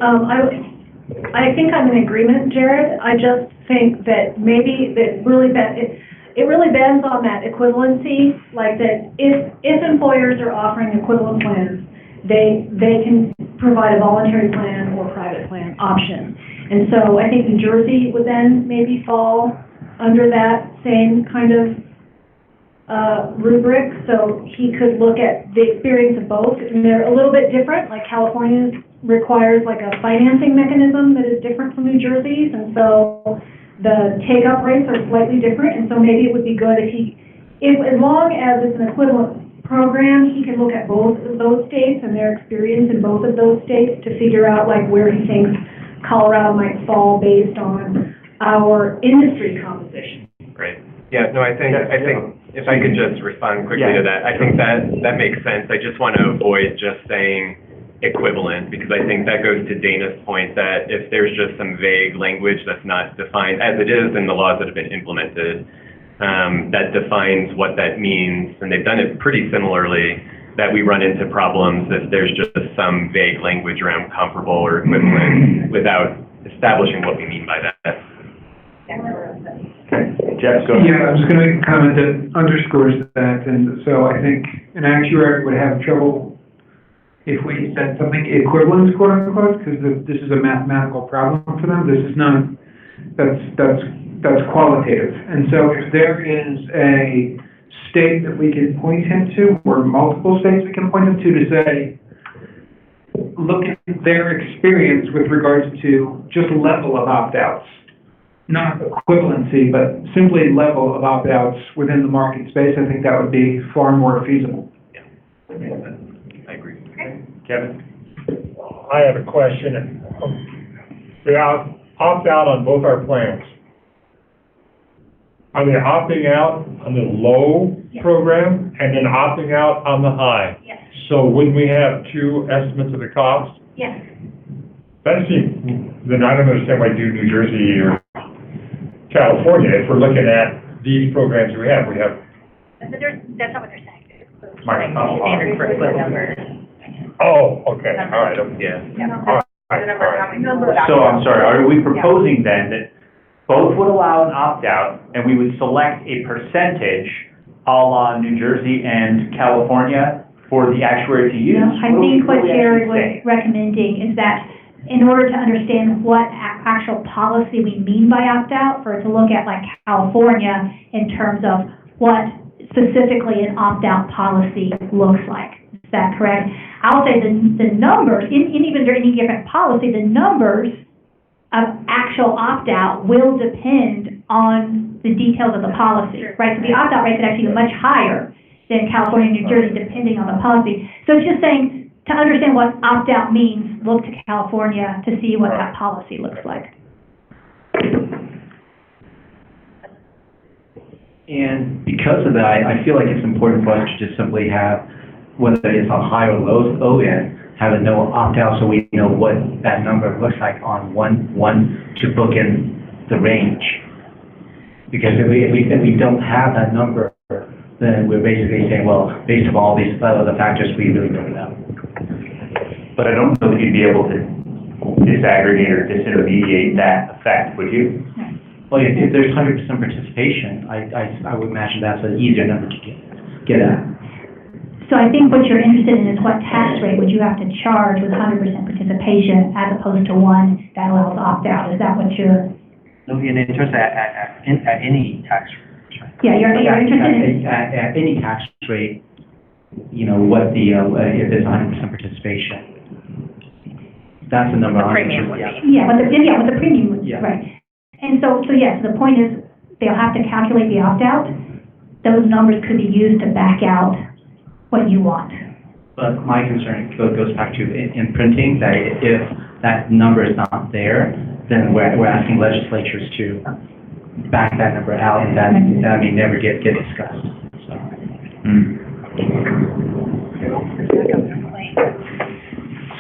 Speaker 6: I think I'm in agreement, Jared. I just think that maybe that it really bends on that equivalency, like that if employers are offering equivalent plans, they can provide a voluntary plan or private plan option. And so I think New Jersey would then maybe fall under that same kind of rubric, so he could look at the experience of both. And they're a little bit different, like California requires like a financing mechanism that is different from New Jersey's, and so the take-up rates are slightly different, and so maybe it would be good if as long as it's an equivalent program, he can look at both of those states and their experience in both of those states to figure out like where he thinks Colorado might fall based on our industry composition.
Speaker 12: Right. Yeah, no, I think if I could just respond quickly to that, I think that makes sense. I just want to avoid just saying equivalent, because I think that goes to Dana's point that if there's just some vague language that's not defined, as it is in the laws that have been implemented, that defines what that means, and they've done it pretty similarly, that we run into problems if there's just some vague language around comparable or equivalent without establishing what we mean by that.
Speaker 2: Jeff, go ahead.
Speaker 8: Yeah, I was going to make a comment that underscores that, and so I think an actuary would have trouble if we said something equivalent, quote unquote, because this is a mathematical problem for them. This is not, that's qualitative. And so if there is a state that we can point him to, or multiple states we can point him to say, look at their experience with regards to just level of opt-outs. Not equivalency, but simply level of opt-outs within the market space, I think that would be far more feasible.
Speaker 12: Yeah. I agree.
Speaker 2: Kevin?
Speaker 4: I have a question. We opt out on both our plans. Are they opting out on the low program and then opting out on the high?
Speaker 19: Yes.
Speaker 4: So wouldn't we have two estimates of the cost?
Speaker 19: Yes.
Speaker 4: That seems, then I don't understand why do New Jersey or California, if we're looking at these programs we have.
Speaker 19: But that's not what they're saying.
Speaker 13: Standard for equivalent.
Speaker 4: Oh, okay, all right,
Speaker 12: Yeah.
Speaker 4: all right.
Speaker 2: So I'm sorry, are we proposing then that both would allow an opt-out and we would select a percentage a la New Jersey and California for the actuary to use?
Speaker 1: I think what Jerry was recommending is that in order to understand what actual policy we mean by opt-out, for it to look at like California in terms of what specifically an opt-out policy looks like. Is that correct? I'll say the numbers, even during any given policy, the numbers of actual opt-out will depend on the details of the policy, right? So the opt-out rate could actually be much higher than California and New Jersey, depending on the policy. So it's just saying, to understand what opt-out means, look to California to see what that policy looks like.
Speaker 10: And because of that, I feel like it's important for us to just simply have, whether it's on high or low end, have a no opt-out so we know what that number looks like on one to book in the range. Because if we don't have that number, then we're basically saying, well, based on all these other factors, we really don't know.
Speaker 2: But I don't know that you'd be able to disaggregate or disintermediate that effect, would you?
Speaker 10: Well, if there's 100% participation, I would imagine that's an easier number to get at.
Speaker 1: So I think what you're interested in is what tax rate would you have to charge with 100% participation as opposed to one that allows opt-out? Is that what you're?
Speaker 16: Looking at interest at any tax rate.
Speaker 1: Yeah, you're interested in.
Speaker 10: At any tax rate, you know, what the, if it's 100% participation. That's the number.
Speaker 13: The premium would be.
Speaker 1: Yeah, what the premium would be,
Speaker 10: Yeah.
Speaker 1: right. And so yes, the point is they'll have to calculate the opt-out. Those numbers could be used to back out what you want.
Speaker 10: But my concern goes back to in printing, that if that number is not there, then we're asking legislatures to back that number out, and that may never get discussed, so.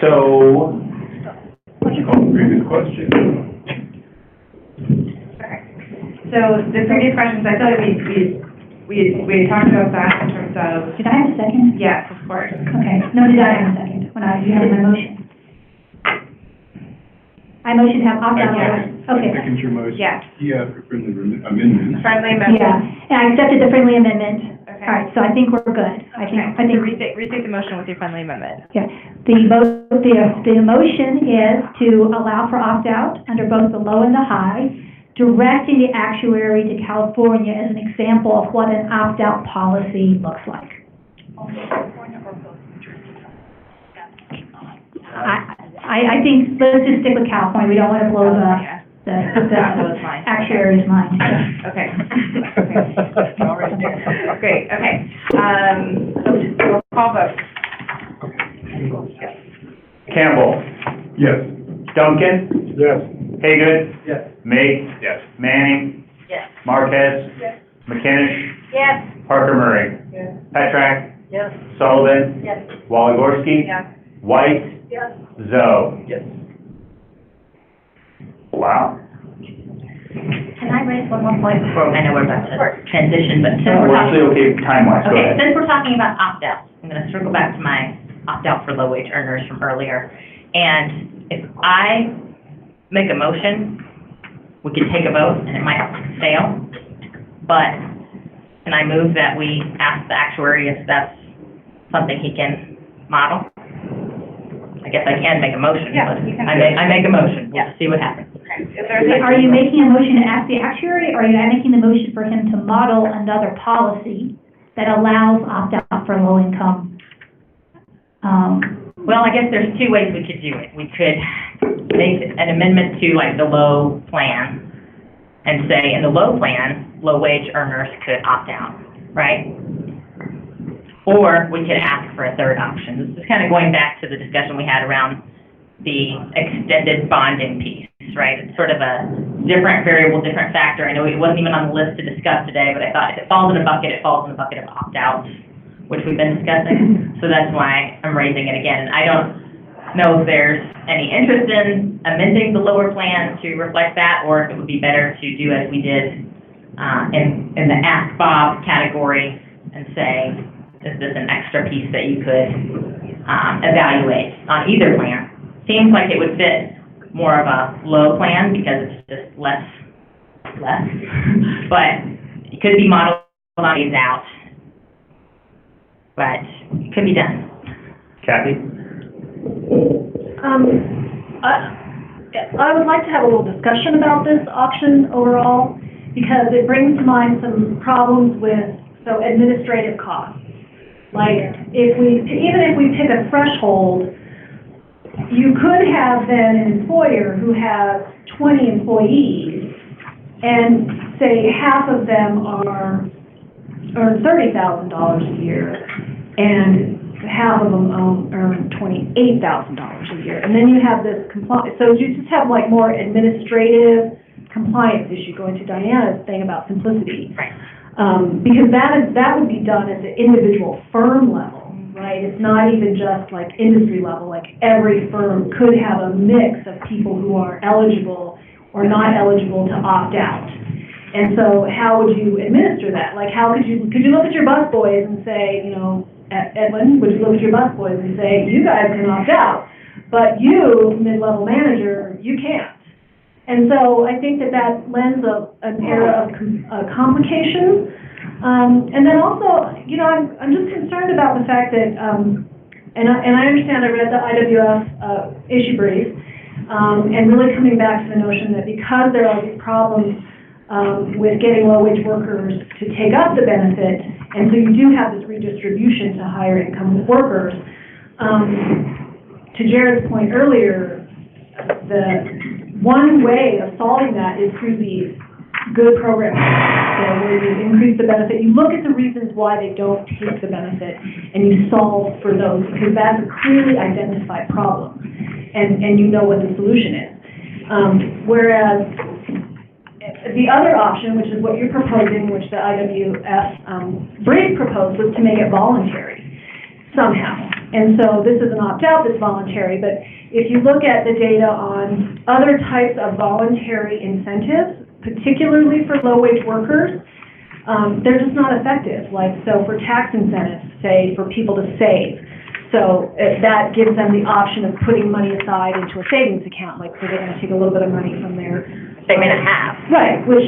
Speaker 2: So,
Speaker 4: Previous question.
Speaker 3: So the previous questions, I feel like we had talked about that in terms of.
Speaker 1: Did I have a second?
Speaker 3: Yes, of course.
Speaker 1: Okay, no, did I have a second when you had my motion? I motion to have opt-out. Okay.
Speaker 11: Second your motion.
Speaker 3: Yes.
Speaker 11: Yeah, for friendly amendment.
Speaker 3: Friendly amendment.
Speaker 1: Yeah, and I accepted the friendly amendment.
Speaker 3: Okay.
Speaker 1: All right, so I think we're good. I think.
Speaker 3: Restate the motion with your friendly amendment.
Speaker 1: Yeah, the motion is to allow for opt-out under both the low and the high, directing the actuary to California as an example of what an opt-out policy looks like. I think, let's just stick with California, we don't want to blow the actuary's mind.
Speaker 3: Okay. Great, okay. Roll call vote.
Speaker 2: Campbell.
Speaker 11: Yes.
Speaker 2: Duncan.
Speaker 4: Yes.
Speaker 2: Hagan.
Speaker 11: Yes.
Speaker 2: May.
Speaker 4: Yes.
Speaker 2: Manning.
Speaker 19: Yes.
Speaker 2: Marquez.
Speaker 19: Yes.
Speaker 2: McKinnish.
Speaker 19: Yes.
Speaker 2: Parker Murray.
Speaker 19: Yes.
Speaker 2: Petrak.
Speaker 19: Yes.
Speaker 2: Sullivan.
Speaker 19: Yes.
Speaker 2: Walagorski.
Speaker 19: Yes.
Speaker 2: White.
Speaker 17: Yes.
Speaker 2: Zoe?
Speaker 7: Yes.
Speaker 2: Wow.
Speaker 13: Can I raise one more point before, I know we're about to transition, but since we're
Speaker 2: We're
Speaker 13: talking.
Speaker 2: actually okay time-wise, go
Speaker 13: Okay,
Speaker 2: ahead.
Speaker 13: since we're talking about opt-outs, I'm gonna circle back to my opt-out for low-wage earners from earlier. And if I make a motion, we could take a vote and it might fail, but can I move that we ask the actuary if that's something he can model? I guess I can make a motion,
Speaker 3: Yeah,
Speaker 13: but
Speaker 3: you can.
Speaker 13: I make a motion, we'll just see what happens.
Speaker 1: Are you making a motion to ask the actuary, or are you making the motion for him to model another policy that allows opt-out for low-income?
Speaker 13: Well, I guess there's two ways we could do it. We could make an amendment to like the low plan and say in the low plan, low-wage earners could opt out, right? Or we could ask for a third option. This is kind of going back to the discussion we had around the extended bonding piece, right? It's sort of a different variable, different factor. I know it wasn't even on the list to discuss today, but I thought if it falls in a bucket, it falls in the bucket of opt-outs, which we've been discussing. So that's why I'm raising it again. And I don't know if there's any interest in amending the lower plan to reflect that, or if it would be better to do as we did in the Ask Bob category and say, is this an extra piece that you could evaluate on either plan? Seems like it would fit more of a low plan because it's just less, but it could be modeled on these out, but it could be done.
Speaker 2: Kathy?
Speaker 6: I would like to have a little discussion about this option overall, because it brings to mind some problems with, administrative costs. Like, even if we pick a threshold, you could have then an employer who has 20 employees, and say half of them earn $30,000 a year, and half of them earn $28,000 a year. And then you have this compliance, so you just have like more administrative compliance issue, going to Diana's thing about simplicity.
Speaker 13: Right.
Speaker 6: Because that would be done at the individual firm level, right? It's not even just like industry level, like every firm could have a mix of people who are eligible or not eligible to opt out. And so how would you administer that? Like, could you look at your busboys and say, Edwin, would you look at your busboys and say, you guys can opt out, but you, mid-level manager, you can't. And so I think that lends an era of complication. And then also, I'm just concerned about the fact that, and I understand, I read the IWF issue brief, and really coming back to the notion that because there are these problems with getting low-wage workers to take up the benefit, and so you do have this redistribution to higher income workers. To Jared's point earlier, the one way of solving that is through these good programs, where you increase the benefit. You look at the reasons why they don't take the benefit, and you solve for those, because that's a clearly identified problem, and you know what the solution is. Whereas the other option, which is what you're proposing, which the IWF brief proposed, was to make it voluntary somehow. And so this is an opt-out that's voluntary, but if you look at the data on other types of voluntary incentives, particularly for low-wage workers, they're just not effective. Like, so for tax incentives, say, for people to save, so that gives them the option of putting money aside into a savings account, like, so they're going to take a little bit of money from their...
Speaker 13: They may not have.
Speaker 6: Right, which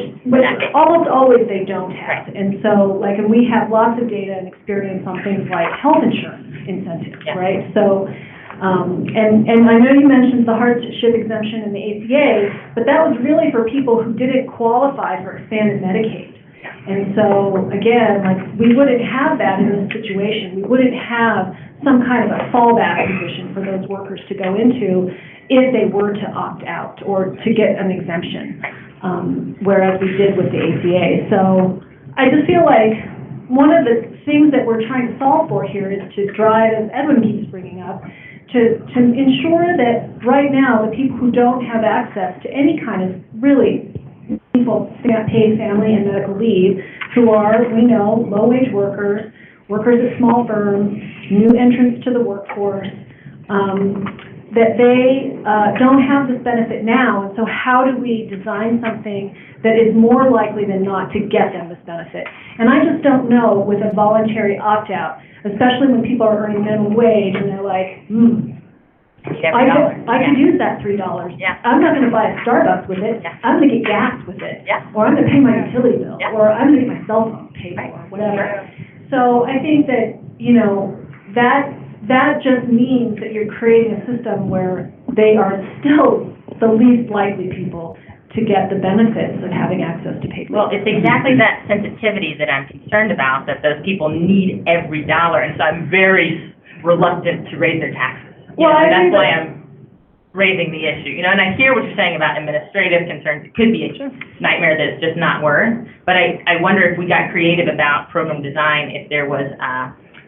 Speaker 6: almost always they don't have. And so, like, and we have lots of data and experience on things like health insurance incentives, right? So, and I know you mentioned the hardship exemption in the ACA, but that was really for people who didn't qualify for expanded Medicaid. And so, again, like, we wouldn't have that in this situation. We wouldn't have some kind of a fallback position for those workers to go into if they were to opt out or to get an exemption, whereas we did with the ACA. So I just feel like one of the things that we're trying to solve for here is to drive, as Edwin keeps bringing up, to ensure that right now the people who don't have access to any kind of really meaningful paid family and medical leave, who are, we know, low-wage workers, workers at small firms, new entrants to the workforce, that they don't have this benefit now, and so how do we design something that is more likely than not to get them this benefit? And I just don't know with a voluntary opt-out, especially when people are earning minimum wage and they're like, I could use that $3.
Speaker 13: Yeah.
Speaker 6: I'm not gonna buy a Starbucks with it.
Speaker 13: Yeah.
Speaker 6: I'm gonna get gas with it.
Speaker 13: Yeah.
Speaker 6: Or I'm gonna pay my utility bill.
Speaker 13: Yeah.
Speaker 6: Or I'm gonna get my cell phone paid for, or whatever. So I think that, that just means that you're creating a system where they are still the least likely people to get the benefits of having access to paid leave.
Speaker 13: Well, it's exactly that sensitivity that I'm concerned about, that those people need every dollar, and so I'm very reluctant to raise their taxes. And that's why I'm raising the issue, and I hear what you're saying about administrative concerns. It could be a nightmare that it's just not worth, but I wonder if we got creative about program design, if there was,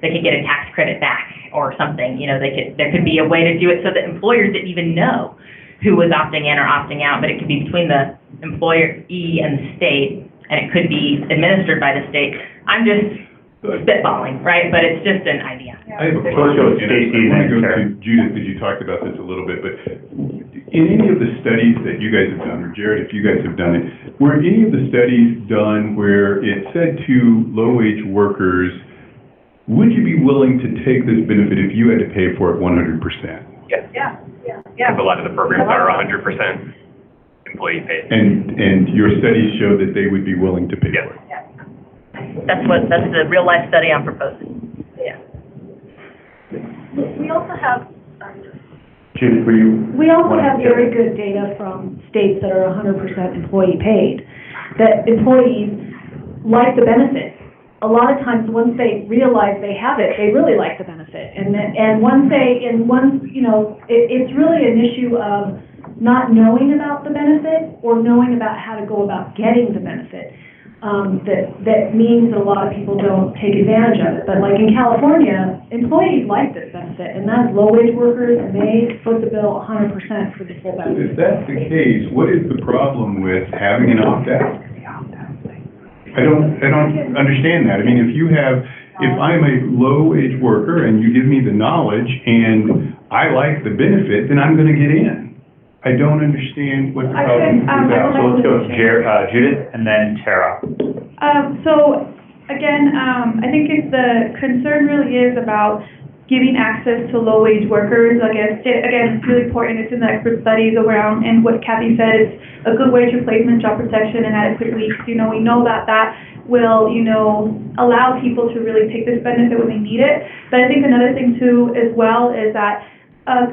Speaker 13: they could get a tax credit back or something, there could be a way to do it so that employers didn't even know who was opting in or opting out, but it could be between the employee and the state, and it could be administered by the state. I'm just spitballing, right, but it's just an idea.
Speaker 11: I have a question, and I want to go to Judith, because you talked about this a little bit, but in any of the studies that you guys have done, or Jared, if you guys have done it, were any of the studies done where it said to low-wage workers, would you be willing to take this benefit if you had to pay for it 100%?
Speaker 12: Yes.
Speaker 19: Yeah.
Speaker 12: Because a lot of the programs are 100% employee paid.
Speaker 11: And your studies show that they would be willing to pay for it?
Speaker 13: That's the real life study I'm proposing. Yeah.
Speaker 17: We also have,
Speaker 2: Judith, were you?
Speaker 6: We also have very good data from states that are 100% employee paid, that employees like the benefit. A lot of times, once they realize they have it, they really like the benefit. And once it's really an issue of not knowing about the benefit or knowing about how to go about getting the benefit. That means that a lot of people don't take advantage of it. But like in California, employees like this benefit, and that's low-wage workers, and they foot the bill 100% for the full benefit.
Speaker 11: If that's the case, what is the problem with having an opt-out? I don't understand that. I mean, if I'm a low-wage worker and you give me the knowledge and I like the benefit, then I'm gonna get in. I don't understand what the problem is about.
Speaker 2: So let's go with Judith and then Tara.
Speaker 14: So, again, I think the concern really is about giving access to low-wage workers. Again, it's really important. It's in the expert studies around, and what Kathy said, it's a good wage replacement, job protection, and adequate leave. We know that will, allow people to really take this benefit when they need it. But I think another thing too, as well, is that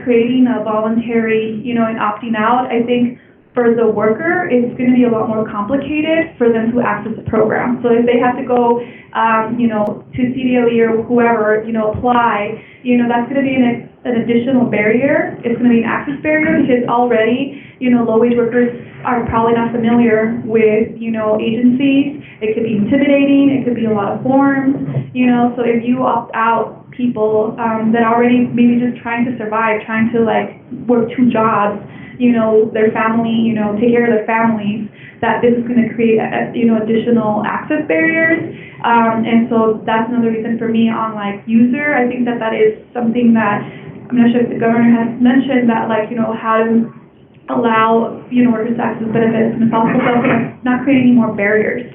Speaker 14: creating a voluntary, and opting out, I think for the worker, it's going to be a lot more complicated for them to access the program. So if they have to go, to CDLE or whoever, apply, that's going to be an additional barrier. It's going to be an access barrier because already, low-wage workers are probably not familiar with, agencies. It could be intimidating. It could be a lot of forms, so if you opt out people that already maybe just trying to survive, trying to work 2 jobs, their family, take care of their families, that this is going to create, additional access barriers. And so that's another reason for me on user. I think that is something that, I'm not sure if the governor has mentioned that how to allow, workers to access benefits and also not create any more barriers.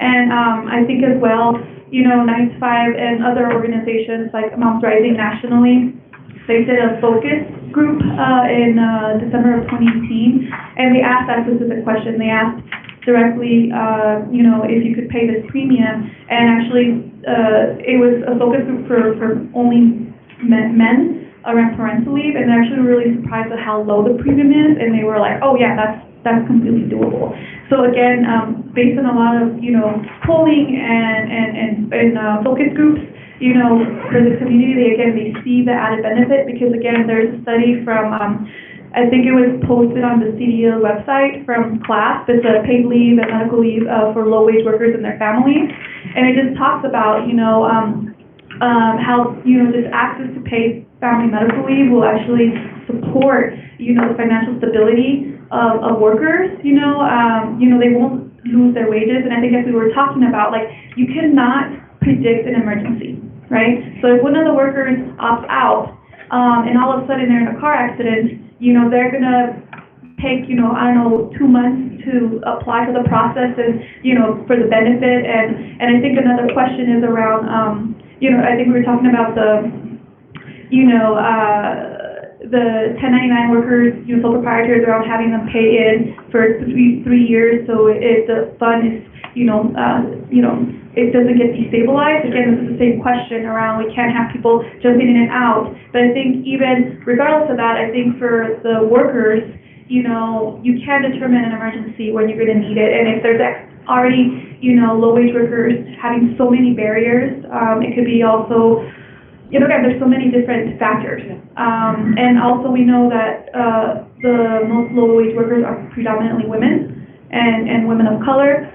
Speaker 14: And I think as well, 9to5 and other organizations like Moms Rising nationally, they did a focus group in December of 2018, and they asked that specific question. They asked directly, if you could pay this premium, and actually it was a focus group for only men around parental leave, and they're actually really surprised at how low the premium is, and they were like, oh yeah, that's completely doable. So again, based on a lot of, polling and focus groups, for the community, they see the added benefit because, again, there's a study from, I think it was posted on the CDL website from CLASP. It's a paid leave and medical leave for low-wage workers and their families. And it just talks about, how, this access to paid family medical leave will actually support, the financial stability of workers. They won't lose their wages. And I think as we were talking about, you cannot predict an emergency, right? So if one of the workers opts out, and all of a sudden they're in a car accident, you know, they're gonna take, you know, I don't know, 2 months to apply for the process and, you know, for the benefit. And I think another question is around, you know, I think we were talking about the, you know, the 1099 workers, you know, sole proprietors, around having them pay in for three years, so if the fund is, you know, it doesn't get destabilized. Again, this is the same question around, we can't have people jumping in and out. But I think even regardless of that, I think for the workers, you know, you can determine an emergency when you're gonna need it. And if there's already, you know, low-wage workers having so many barriers, it could be also, you know, again, there's so many different factors. And also we know that the most low-wage workers are predominantly women and women of color.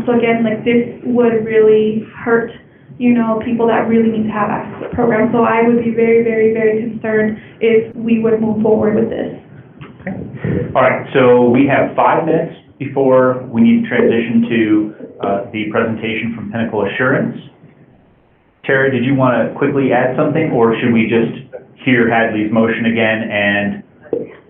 Speaker 14: So again, like, this would really hurt, you know, people that really need to have access to the program. So I would be very, very, very concerned if we would move forward with this.
Speaker 2: All right, so we have 5 minutes before we need to transition to the presentation from Pinnacle Assurance. Tara, did you want to quickly add something, or should we just hear Hadley's motion again and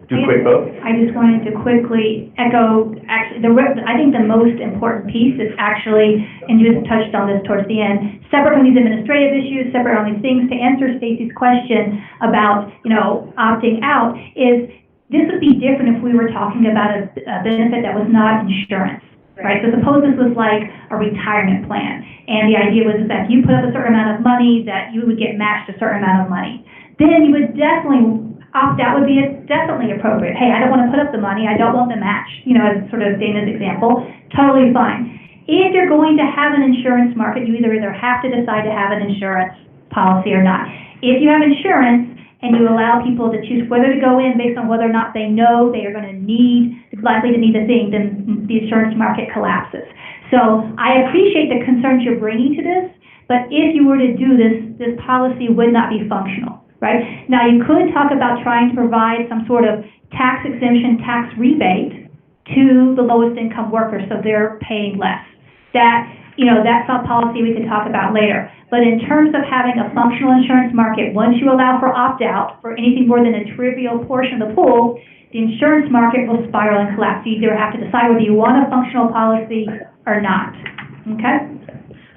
Speaker 2: do a quick vote?
Speaker 1: I just wanted to quickly echo, actually, I think the most important piece is actually, and you just touched on this towards the end, separate from these administrative issues, separate on these things, to answer Stacy's question about, you know, opting out, is this would be different if we were talking about a benefit that was not insurance. Right, so suppose this was like a retirement plan, and the idea was that if you put up a certain amount of money, that you would get matched a certain amount of money. Then you would definitely opt out, would be definitely appropriate. Hey, I don't want to put up the money, I don't want the match, you know, as sort of Dana's example, totally fine. If you're going to have an insurance market, you either have to decide to have an insurance policy or not. If you have insurance, and you allow people to choose whether to go in based on whether or not they know they are going to likely to need the thing, then the insurance market collapses. So I appreciate the concerns you're bringing to this, but if you were to do this policy would not be functional, right? Now, you could talk about trying to provide some sort of tax exemption, tax rebate to the lowest income workers, so they're paying less. That, you know, that's a policy we can talk about later. But in terms of having a functional insurance market, once you allow for opt-out for anything more than a trivial portion of the pool, the insurance market will spiral and collapse. You either have to decide whether you want a functional policy or not. Okay?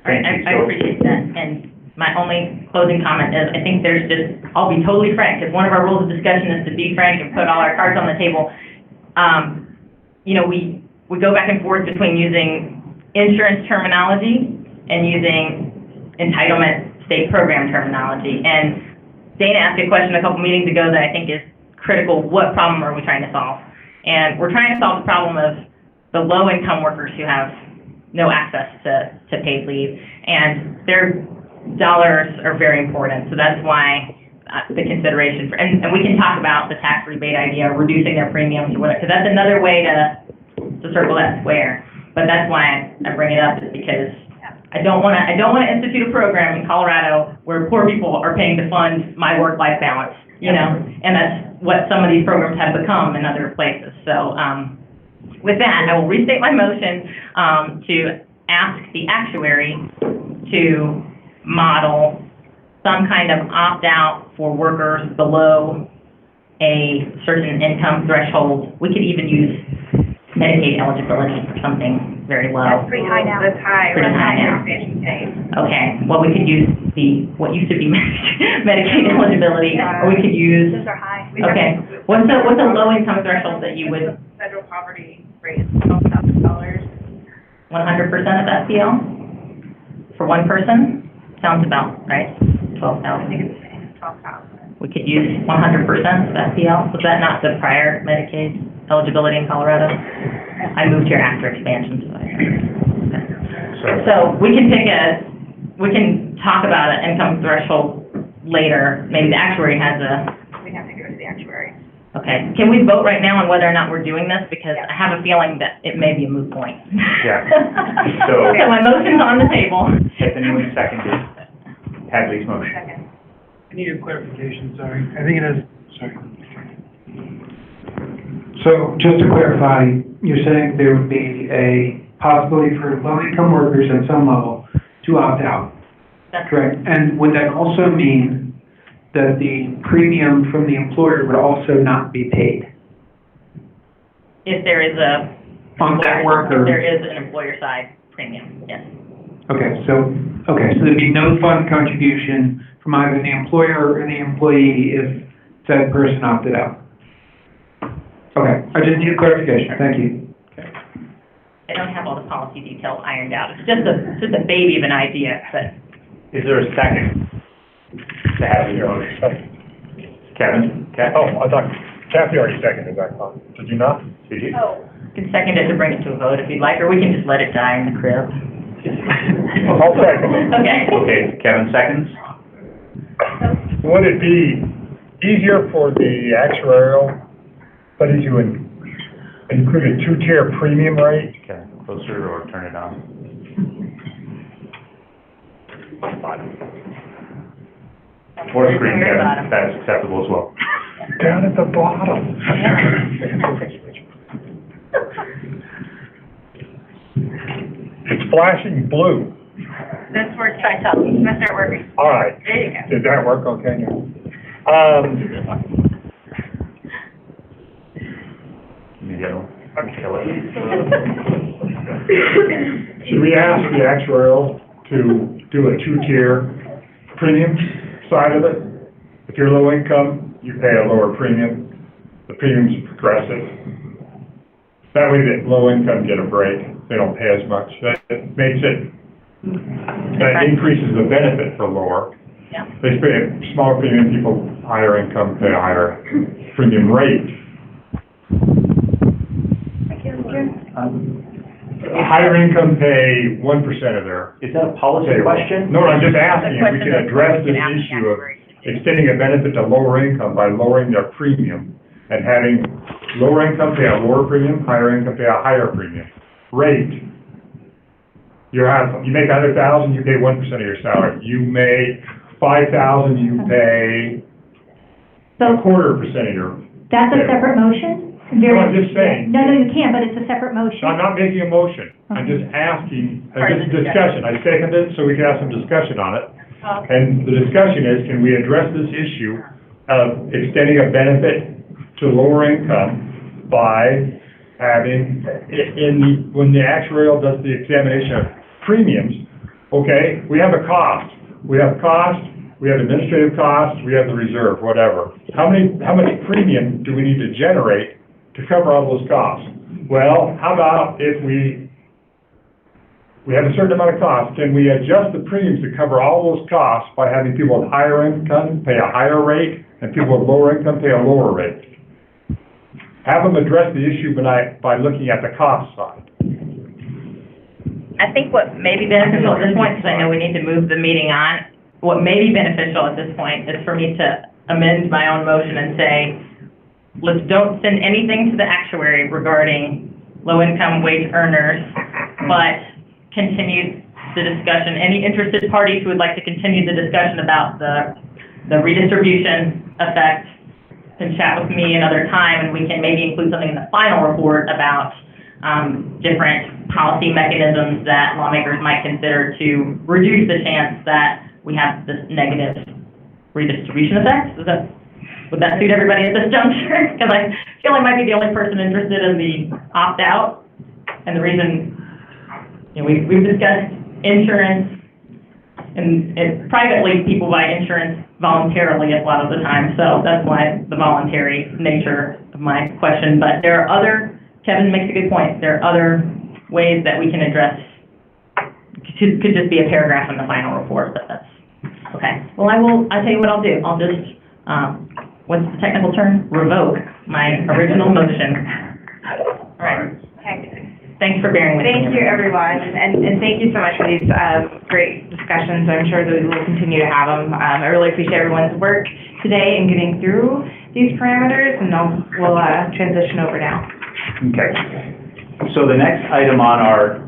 Speaker 13: All right, I appreciate that. And my only closing comment is, I think there's just, I'll be totally frank, because one of our rules of discussion is to be frank and put all our cards on the table. You know, we go back and forth between using insurance terminology and using entitlement state program terminology. And Dana asked a question a couple meetings ago that I think is critical. What problem are we trying to solve? And we're trying to solve the problem of the low-income workers who have no access to paid leave. And their dollars are very important. So that's why the consideration for, and we can talk about the tax rebate idea, reducing their premiums or whatever, because that's another way to circle that square. But that's why I bring it up, is because I don't want to institute a program in Colorado where poor people are paying to fund my work-life balance, you know, and that's what some of these programs have become in other places. So with that, I will restate my motion to ask the actuary to model some kind of opt-out for workers below a certain income threshold. We could even use Medicaid eligibility for something very low.
Speaker 3: That's pretty high now. That's high.
Speaker 13: Pretty high now. Okay, well, we could use what used to be Medicaid eligibility, or we could use.
Speaker 3: Those are high.
Speaker 13: Okay, what's a low income threshold that you would?
Speaker 3: Federal poverty rate is $12,000.
Speaker 13: 100% of that PL? For one person? Sounds about right, 12,000.
Speaker 3: I think it's 12,000.
Speaker 13: We could use 100% of that PL. Was that not the prior Medicaid eligibility in Colorado? I moved here after expansion, so we can talk about an income threshold later. Maybe the actuary has
Speaker 3: We'd have to go to the actuary.
Speaker 13: Okay, can we vote right now on whether or not we're doing this? Because I have a feeling that it may be a moot point.
Speaker 2: Yeah. So
Speaker 13: my motion's on the table.
Speaker 2: Tiffany seconded Hadley's motion.
Speaker 3: Second.
Speaker 18: I need a clarification, sorry. I think it is, sorry.
Speaker 8: So just to clarify, you're saying there would be a possibility for low-income workers at some level to opt out,
Speaker 13: That's
Speaker 8: correct? And would that also mean that the premium from the employer would also not be paid.
Speaker 13: If there is a.
Speaker 8: On that worker.
Speaker 13: If there is an employer side premium, yes.
Speaker 8: Okay, so there'd be no fund contribution from either the employer or the employee if said person opted out. Okay, I just need clarification, thank you.
Speaker 13: I don't have all the policy details ironed out. It's just a baby of an idea, but.
Speaker 2: Is there a second to have your motion? Kevin?
Speaker 4: Oh, I thought Kathy already seconded that, did you not?
Speaker 2: Did you?
Speaker 19: Oh.
Speaker 13: You can second it to bring it to a vote if you'd like, or we can just let it die in the crib.
Speaker 4: I'll second it.
Speaker 13: Okay.
Speaker 2: Okay, Kevin seconds.
Speaker 4: Would it be easier for the actuarial study to include a two-tier premium rate?
Speaker 2: Okay, closer or turn it on. Or screen, Kevin, that's acceptable as well.
Speaker 4: Down at the bottom. It's flashing blue.
Speaker 13: This works, try telling. It's gonna start working.
Speaker 4: All right.
Speaker 13: There you go.
Speaker 4: Did that work okay now? Should we ask the actuarial to do a two-tier premium side of it? If you're low income, you pay a lower premium. The premium's progressive. That way the low income get a break. They don't pay as much. That makes it, that increases the benefit for lower.
Speaker 13: Yeah.
Speaker 4: They pay a smaller premium, people higher income pay a higher premium rate. Higher income pay 1% of their.
Speaker 2: Is that a policy question?
Speaker 4: No, I'm just asking if we can address this issue of extending a benefit to lower income by lowering their premium and having lower income pay a lower premium, higher income pay a higher premium rate. You make $100,000, you pay 1% of your salary. You make $5,000, you pay a 1/4% of your.
Speaker 1: That's a separate motion?
Speaker 4: No, I'm just saying.
Speaker 1: No, you can't, but it's a separate motion.
Speaker 4: I'm not making a motion. I'm just asking,
Speaker 13: Part of
Speaker 4: this
Speaker 13: the
Speaker 4: discussion. I seconded it so we can have some discussion on it.
Speaker 13: Okay.
Speaker 4: And the discussion is, can we address this issue of extending a benefit to lower income by having, when the actuarial does the examination of premiums, okay, we have a cost. We have cost, we have administrative costs, we have the reserve, whatever. How much premium do we need to generate to cover all those costs? Well, how about if we have a certain amount of costs, can we adjust the premiums to cover all those costs by having people with higher income pay a higher rate and people with lower income pay a lower rate? Have them address the issue by looking at the cost side.
Speaker 13: I think what may be beneficial at this point, because I know we need to move the meeting on, what may be beneficial at this point is for me to amend my own motion and say, let's don't send anything to the actuary regarding low-income wage earners, but continue the discussion. Any interested parties who would like to continue the discussion about the redistribution effect can chat with me another time, and we can maybe include something in the final report about different policy mechanisms that lawmakers might consider to reduce the chance that we have this negative redistribution effect. Would that suit everybody at this juncture? Because I feel I might be the only person interested in the opt-out. And the reason, we've discussed insurance, and privately people buy insurance voluntarily a lot of the time, so that's why the voluntary nature of my question. But there are Kevin makes a good point, there are other ways that we can address, could just be a paragraph in the final report, but that's, okay. Well, I'll tell you what I'll do. I'll just, what's the technical term? Revoke my original motion. All right. Thanks for bearing with me.
Speaker 3: Thank you, everyone, and thank you so much for these great discussions. I'm sure that we will continue to have them. I really appreciate everyone's work today in getting through these parameters, and we'll transition over now.
Speaker 2: Okay. So the next item on our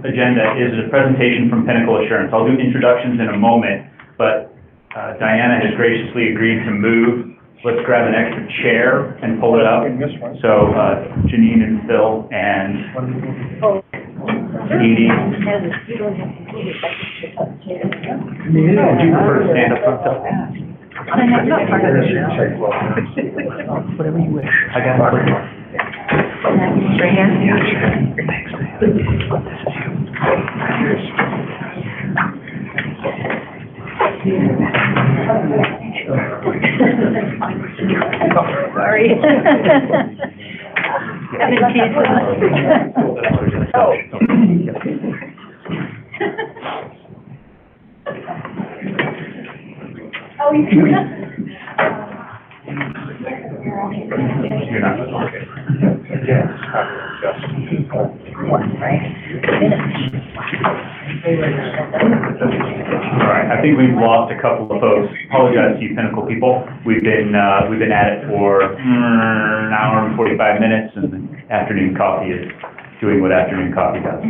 Speaker 2: agenda is a presentation from Pinnacle Assurance. I'll do introductions in a moment, but Diana has graciously agreed to move. Let's grab an extra chair and pull it up. So Janine and Phil and Edie. Would you prefer to stand up front though? Whatever you wish. I got it.
Speaker 13: Right here?
Speaker 2: Yeah, sure. Thanks. This is
Speaker 19: Sorry. I've been teased. Oh, you can.
Speaker 2: You're not, okay. All right, I think we've lost a couple of folks. Apologize to you Pinnacle people. We've been at it for an hour and 45 minutes, and the afternoon coffee is doing what afternoon coffee does.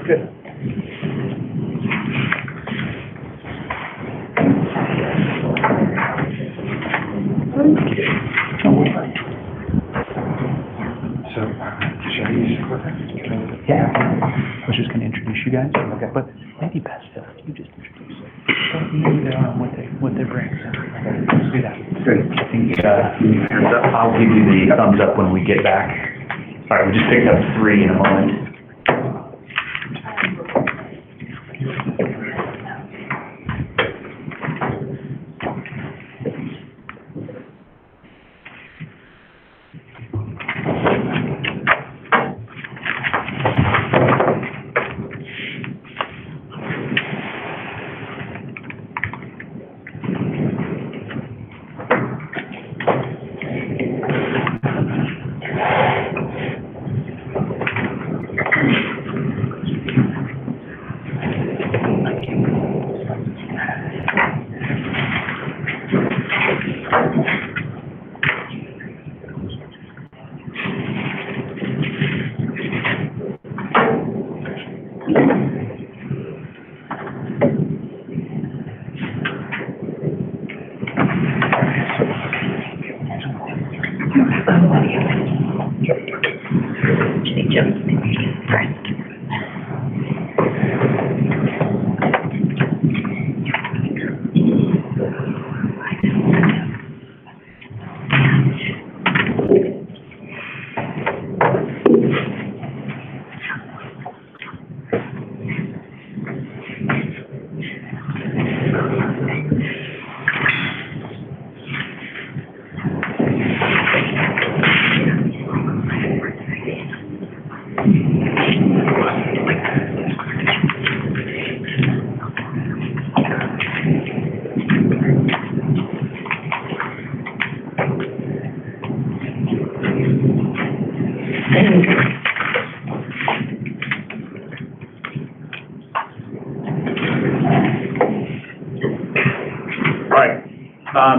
Speaker 7: Good.
Speaker 2: So, should I use Yeah. I was just going to introduce you guys, but maybe best if you just introduce them. What they bring. Let's do that.
Speaker 7: Good.
Speaker 2: I think I'll give you the thumbs up when we get back. All right, we just picked up 3 in a moment.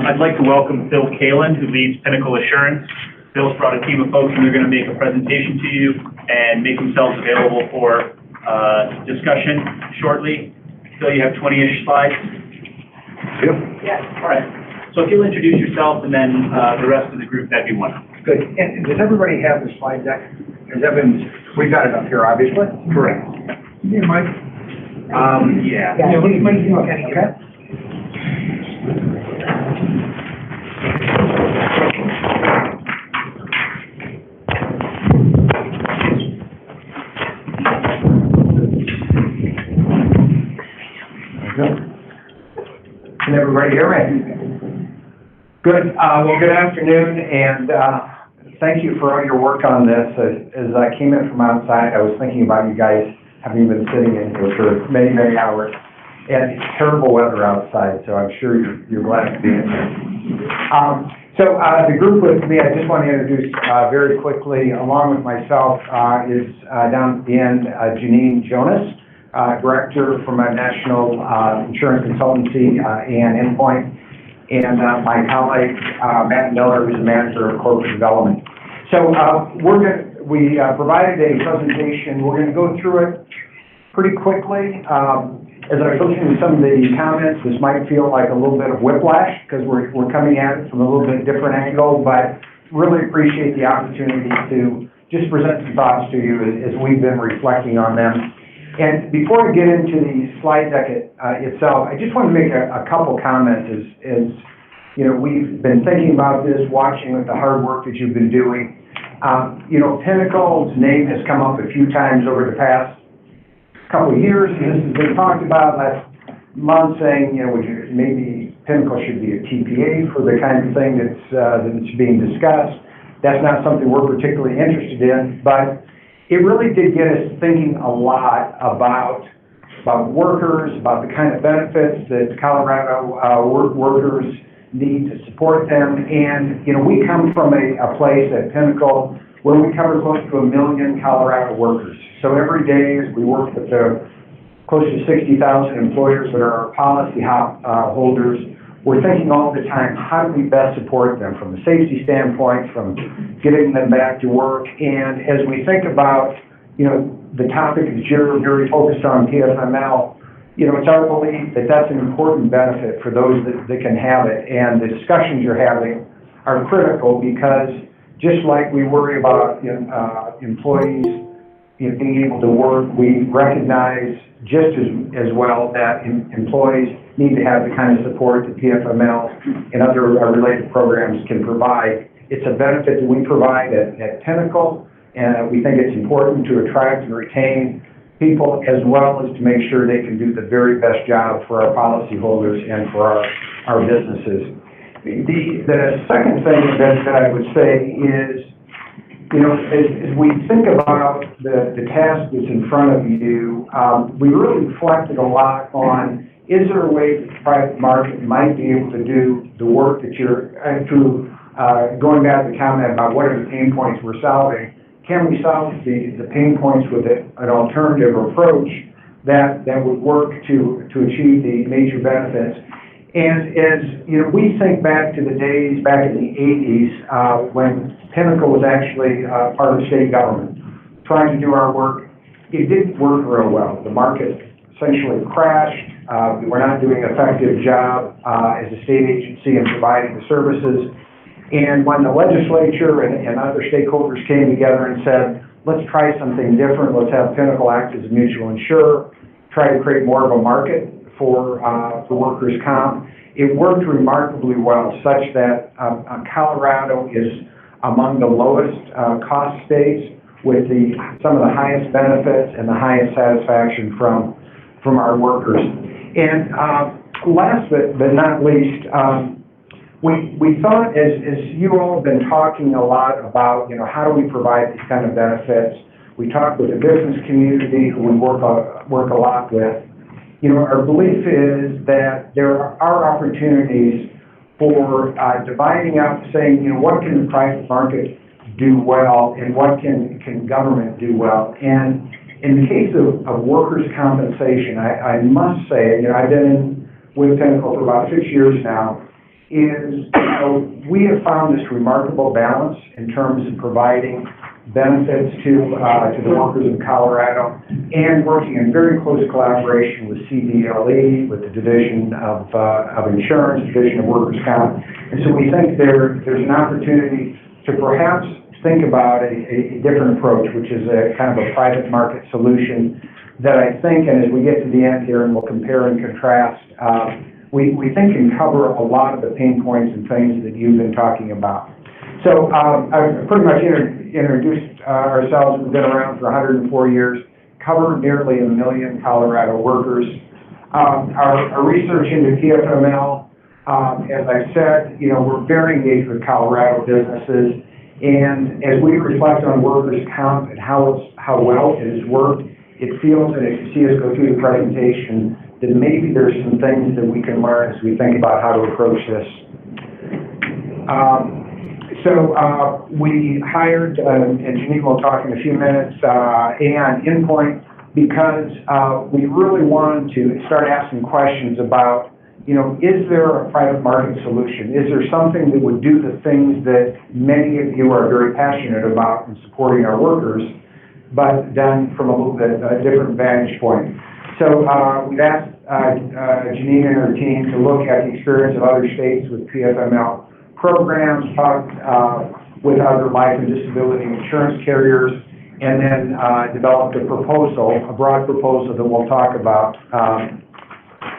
Speaker 9: I'd like to welcome Phil Kalin, who leads Pinnacle Assurance. Phil's brought a team of folks, and they're going to make a presentation to you and make themselves available for discussion shortly. Phil, you have 20-ish slides?
Speaker 7: Yep.
Speaker 9: Yeah. All right. So if you'll introduce yourself and then the rest of the group, that'd be wonderful.
Speaker 7: Good. And does everybody have the slide deck? Has that been, we've got it up here, obviously?
Speaker 9: Correct.
Speaker 7: Yeah, Mike?
Speaker 9: Yeah.
Speaker 7: Yeah, what do you think? Okay.
Speaker 21: Can everybody hear me? Good. Well, good afternoon, and thank you for all your work on this. As I came in from outside, I was thinking about you guys having been sitting in here for many, many hours. And it's terrible weather outside, so I'm sure you're glad to be in here. So the group with me, I just want to introduce very quickly, along with myself, is down at the end, Janine Jonas, Director from a National Insurance Consultancy and Endpoint, and my colleague, Matt Miller, who's the Manager of Corporate Development. So we provided a presentation. We're going to go through it pretty quickly. As I was listening to some of the comments, this might feel like a little bit of whiplash because we're coming at it from a little bit different angle, but really appreciate the opportunity to just present some thoughts to you as we've been reflecting on them. And before I get into the slide deck itself, I just want to make a couple comments as you know, we've been thinking about this, watching with the hard work that you've been doing. You know, Pinnacle's name has come up a few times over the past couple of years, and this has been talked about last month, saying, you know, maybe Pinnacle should be a TPA for the kind of thing that's being discussed. That's not something we're particularly interested in, but it really did get us thinking a lot about workers, about the kind of benefits that Colorado workers need to support them. And, you know, we come from a place at Pinnacle where we cover close to 1 million Colorado workers. So every day as we work with the close to 60,000 employers that are our policy holders, we're thinking all the time, how do we best support them from a safety standpoint, from getting them back to work? And as we think about, you know, the topic that you're very focused on, PFML, you know, it's our belief that that's an important benefit for those that can have it. And the discussions you're having are critical because just like we worry about employees being able to work, we recognize just as well that employees need to have the kind of support that PFML and other related programs can provide. It's a benefit that we provide at Pinnacle, and we think it's important to attract and retain people as well as to make sure they can do the very best job for our policyholders and for our businesses. The second thing that I would say is, you know, as we think about the task that's in front of you, we really reflected a lot on, is there a way that the private market might be able to do the work that you're, through going back to the comment about what are the pain points we're solving, can we solve the pain points with an alternative approach that would work to achieve the major benefits? And as, you know, we think back to the days back in the 80s when Pinnacle was actually part of state government, trying to do our work, it didn't work real well. The market essentially crashed. We were not doing an effective job as a state agency in providing the services. And when the legislature and other stakeholders came together and said, let's try something different, let's have Pinnacle act as a mutual insurer, try to create more of a market for workers' comp, it worked remarkably well, such that Colorado is among the lowest cost states with some of the highest benefits and the highest satisfaction from our workers. And last but not least, we thought, as you all have been talking a lot about, you know, how do we provide these kind of benefits? We talked with the business community who we work a lot with. You know, our belief is that there are opportunities for dividing up, saying, you know, what can the private market do well and what can government do well? And in the case of workers' compensation, I must say, you know, I've been with Pinnacle for about 6 years now, we have found this remarkable balance in terms of providing benefits to the workers of Colorado and working in very close collaboration with CDLE, with the Division of Insurance, Division of Workers' Comp. And so we think there's an opportunity to perhaps think about a different approach, which is a kind of a private market solution that I think, and as we get to the end here and we'll compare and contrast, we think can cover a lot of the pain points and things that you've been talking about. So I've pretty much introduced ourselves. We've been around for 104 years, cover nearly 1 million Colorado workers. Our research into PFML, as I said, you know, we're very engaged with Colorado businesses. And as we reflect on workers' comp and how well it has worked, it feels, and if you see us go through the presentation, that maybe there's some things that we can learn as we think about how to approach this. So we hired, and Janine will talk in a few minutes, Aon Endpoint, because we really wanted to start asking questions about, you know, is there a private market solution? Is there something that would do the things that many of you are very passionate about in supporting our workers, but done from a little bit different vantage point? So we've asked Janine and her team to look at the experience of other states with PFML programs, talked with other life and disability insurance carriers, and then developed a proposal, a broad proposal that we'll talk about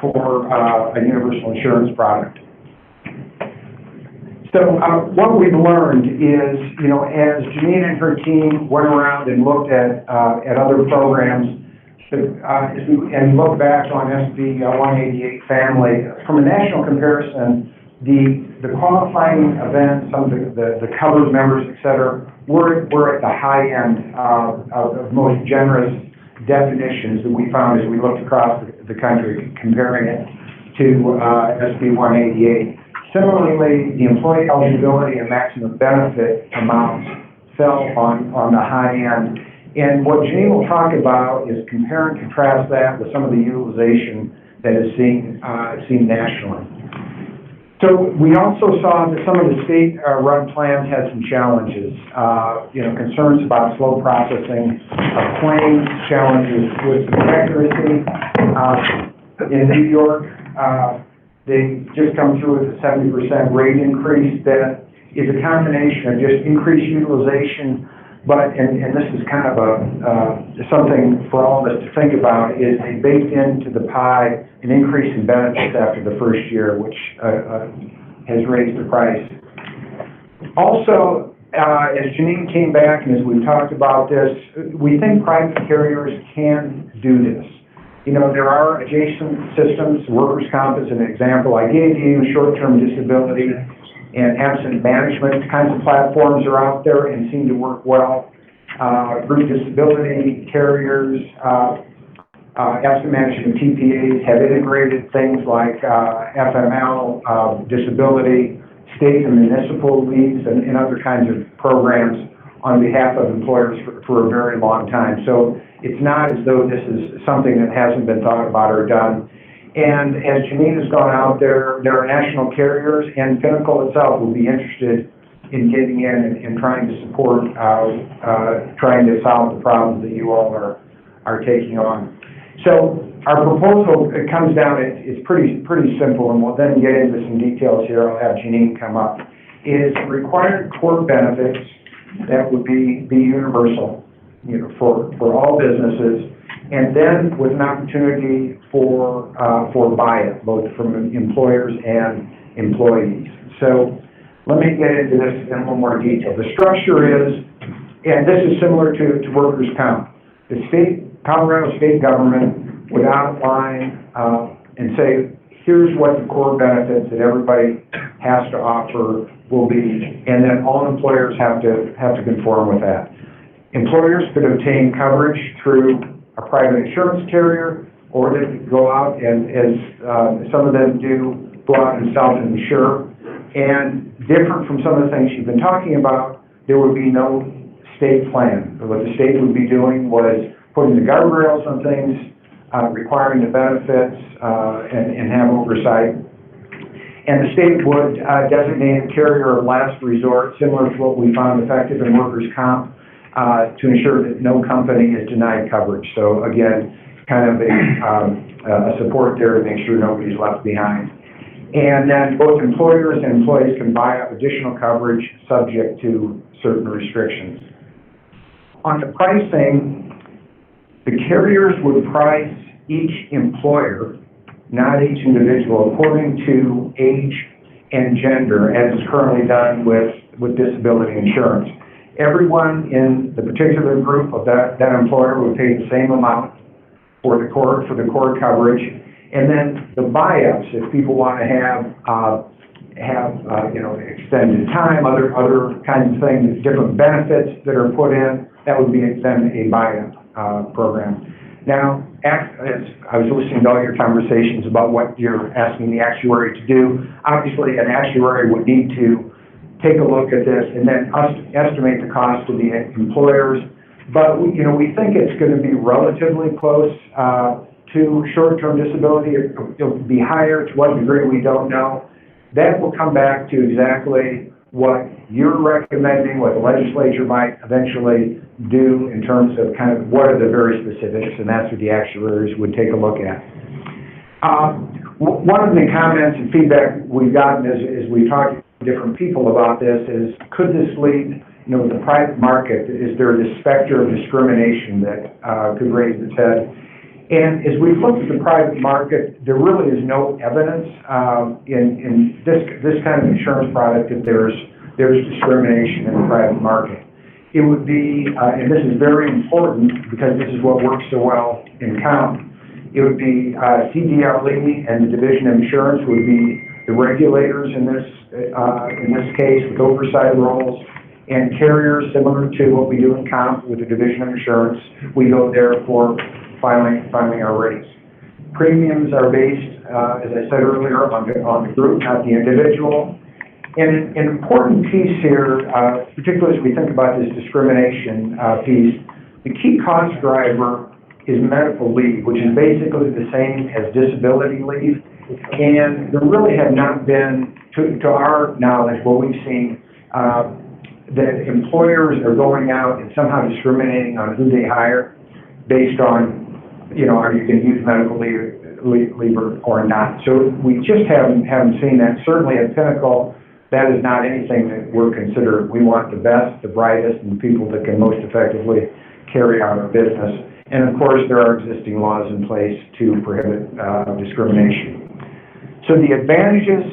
Speaker 21: for a universal insurance product. So what we've learned is, as Janine and her team went around and looked at other programs, and look back on SB 188 FAMLI, from a national comparison, the qualifying events, some of the covered members, et cetera, we're at the high end of most generous definitions that we found as we looked across the country, comparing it to SB 188. Similarly, the employee eligibility and maximum benefit amounts fell on the high end. And what Janine will talk about is compare and contrast that with some of the utilization that is seen nationally. So we also saw that some of the state-run plans had some challenges, concerns about slow processing of claims, challenges with accuracy. In New York, they just come through with a 70% rate increase that is a combination of just increased utilization, but, and this is kind of something for all of us to think about, is they baked into the pie an increase in benefits after the first year, which has raised the price. Also, as Janine came back and as we've talked about this, we think private carriers can do this. There are adjacent systems, workers' comp is an example I gave you, short-term disability and absent management kinds of platforms are out there and seem to work well. Group disability carriers, absent management TPAs have integrated things like FML, disability, state and municipal leaves, and other kinds of programs on behalf of employers for a very long time. So it's not as though this is something that hasn't been thought about or done. And as Janine has gone out there, there are national carriers, and Pinnacle itself will be interested in getting in and trying to support, trying to solve the problems that you all are taking on. So our proposal, it comes down, it's pretty simple, and we'll then get into some details here. I'll have Janine come up. Is required core benefits that would be universal, for all businesses, and then with an opportunity for buy-in, both from employers and employees. So let me get into this in a little more detail. The structure is, and this is similar to workers' comp. The Colorado state government would outline and say, here's what the core benefits that everybody has to offer will be, and then all employers have to conform with that. Employers could obtain coverage through a private insurance carrier, or they could go out and, as some of them do, go out and self-insure. And different from some of the things you've been talking about, there would be no state plan. What the state would be doing was putting the guardrails on things, requiring the benefits, and have oversight. And the state would designate a carrier of last resort, similar to what we found effective in workers' comp, to ensure that no company is denied coverage. So again, kind of a support there to make sure nobody's left behind. And then both employers and employees can buy up additional coverage subject to certain restrictions. On the pricing, the carriers would price each employer, not each individual, according to age and gender, as is currently done with disability insurance. Everyone in the particular group of that employer would pay the same amount for the core coverage, and then the buy-ups, if people want to have extended time, other kinds of things, different benefits that are put in, that would be then a buy-up program. Now, as I was listening to all your conversations about what you're asking the actuary to do, obviously an actuary would need to take a look at this and then estimate the cost to the employers. But we think it's going to be relatively close to short-term disability. It'll be higher. To what degree, we don't know. That will come back to exactly what you're recommending, what the legislature might eventually do in terms of kind of what are the very specifics, and that's what the actuaries would take a look at. One of the comments and feedback we've gotten as we talked different people about this is, could this lead, the private market, is there this specter of discrimination that could raise its head? And as we've looked at the private market, there really is no evidence in this kind of insurance product that there's discrimination in the private market. It would be, and this is very important because this is what works so well in COUNT, it would be CDLE and the Division of Insurance would be the regulators in this case with oversight roles, and carriers, similar to what we do in COUNT with the Division of Insurance, we go there for filing our rates. Premiums are based, as I said earlier, on the group, not the individual. And an important piece here, particularly as we think about this discrimination piece, the key cost driver is medical leave, which is basically the same as disability leave. And there really have not been, to our knowledge, what we've seen, that employers are going out and somehow discriminating on who they hire based on, are you going to use medical leave or not. So we just haven't seen that. Certainly at Pinnacle, that is not anything that we're considering. We want the best, the brightest, and the people that can most effectively carry out our business. And of course, there are existing laws in place to prohibit discrimination. So the advantages,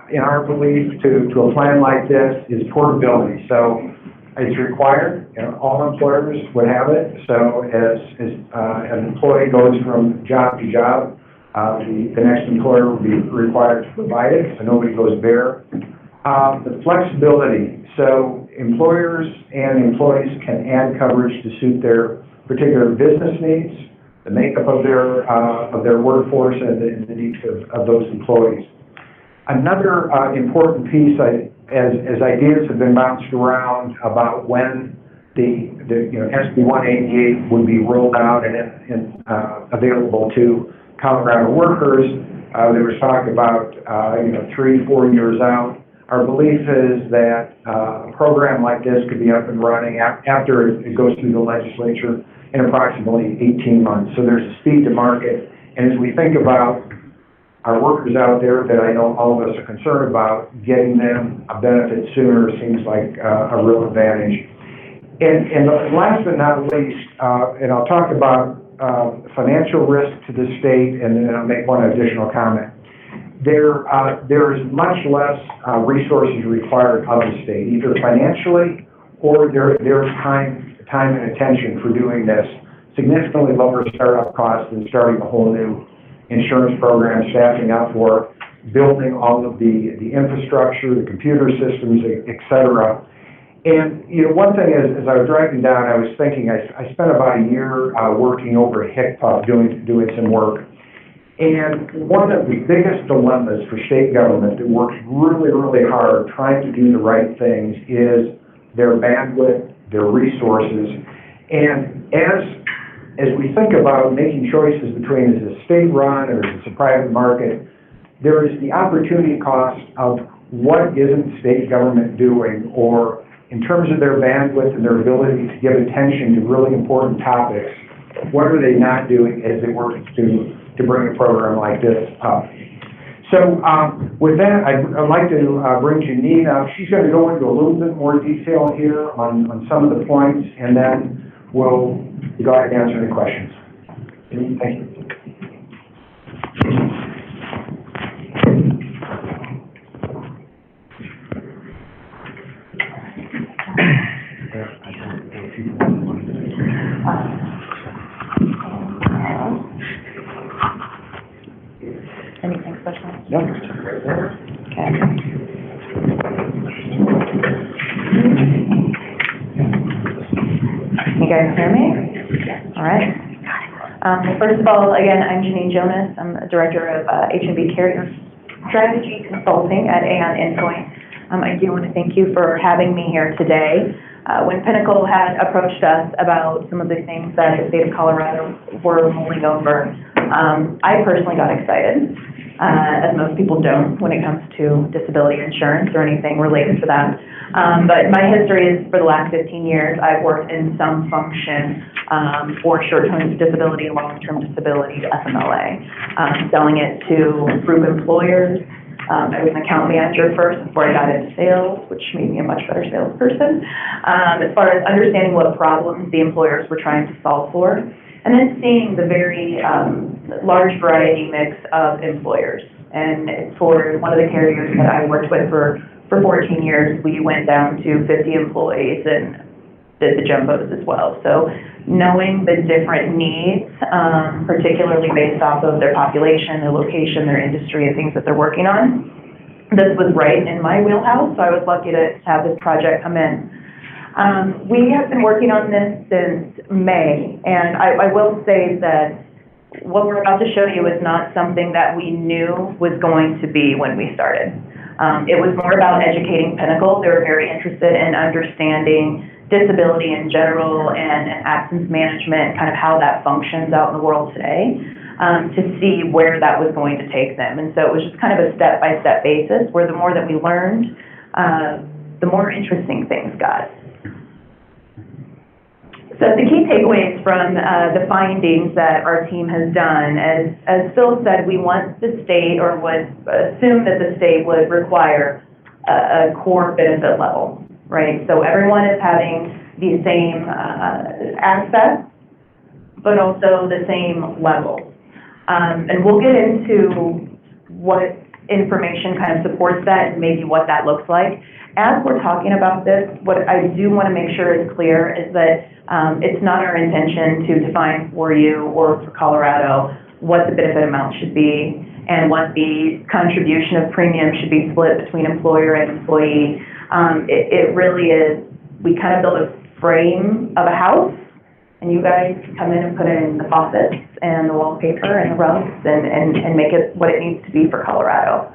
Speaker 21: in our belief, to a plan like this is portability. So it's required, all employers would have it. So as an employee goes from job to job, the next employer will be required to provide it, so nobody goes bare. The flexibility, so employers and employees can add coverage to suit their particular business needs, the makeup of their workforce, and the needs of those employees. Another important piece, as ideas have been bounced around about when the SB 188 would be rolled out and available to Colorado workers, there was talk about 3-4 years out. Our belief is that a program like this could be up and running after it goes through the legislature in approximately 18 months. So there's a speed to market. And as we think about our workers out there that I know all of us are concerned about, getting them a benefit sooner seems like a real advantage. And last but not least, and I'll talk about financial risk to the state, and then I'll make one additional comment. There is much less resources required of the state, either financially or there's time and attention for doing this. Significantly lower startup costs than starting a whole new insurance program, staffing up for building all of the infrastructure, the computer systems, et cetera. And one thing is, as I was driving down, I was thinking, I spent about a year working over at HICPUB doing some work. And one of the biggest dilemmas for state government that works really, really hard trying to do the right things is their bandwidth, their resources. And as we think about making choices between is it state-run or is it a private market, there is the opportunity cost of what isn't state government doing, or in terms of their bandwidth and their ability to give attention to really important topics, what are they not doing as they work to bring a program like this up? So with that, I'd like to bring Janine up. She's going to go into a little bit more detail here on some of the points, and then we'll go ahead and answer any questions. Janine, thank you.
Speaker 3: Anything special?
Speaker 21: No.
Speaker 3: Okay. You guys hear me? All right. First of all, again, I'm Janine Jonas. I'm the Director of H&B Carrier Strategy Consulting at Aon Endpoint. I do want to thank you for having me here today. When Pinnacle had approached us about some of the things that the state of Colorado were mulling over, I personally got excited, as most people don't when it comes to disability insurance or anything related to that. But my history is, for the last 15 years, I've worked in some function for short-term disability, long-term disability, FMLA, selling it to group employers, I was an account manager first before I got into sales, which made me a much better salesperson, as far as understanding what problems the employers were trying to solve for, and then seeing the very large variety mix of employers. And for one of the carriers that I worked with for 14 years, we went down to 50 employees and did the jumbos as well. So knowing the different needs, particularly based off of their population, their location, their industry, and things that they're working on, this was right in my wheelhouse, so I was lucky to have this project come in. We have been working on this since May, and I will say that what we're about to show you is not something that we knew was going to be when we started. It was more about educating Pinnacle. They were very interested in understanding disability in general and absence management, kind of how that functions out in the world today, to see where that was going to take them. And so it was just kind of a step-by-step basis where the more that we learned, the more interesting things got. So the key takeaways from the findings that our team has done, as Phil said, we want the state, or would assume that the state would require a core benefit level, right? So everyone is having the same access, but also the same level. And we'll get into what information kind of supports that and maybe what that looks like. As we're talking about this, what I do want to make sure is clear is that it's not our intention to define for you or for Colorado what the benefit amount should be and what the contribution of premium should be split between employer and employee. It really is, we kind of build a frame of a house, and you guys come in and put in the faucets and the wallpaper and the rugs and make it what it needs to be for Colorado.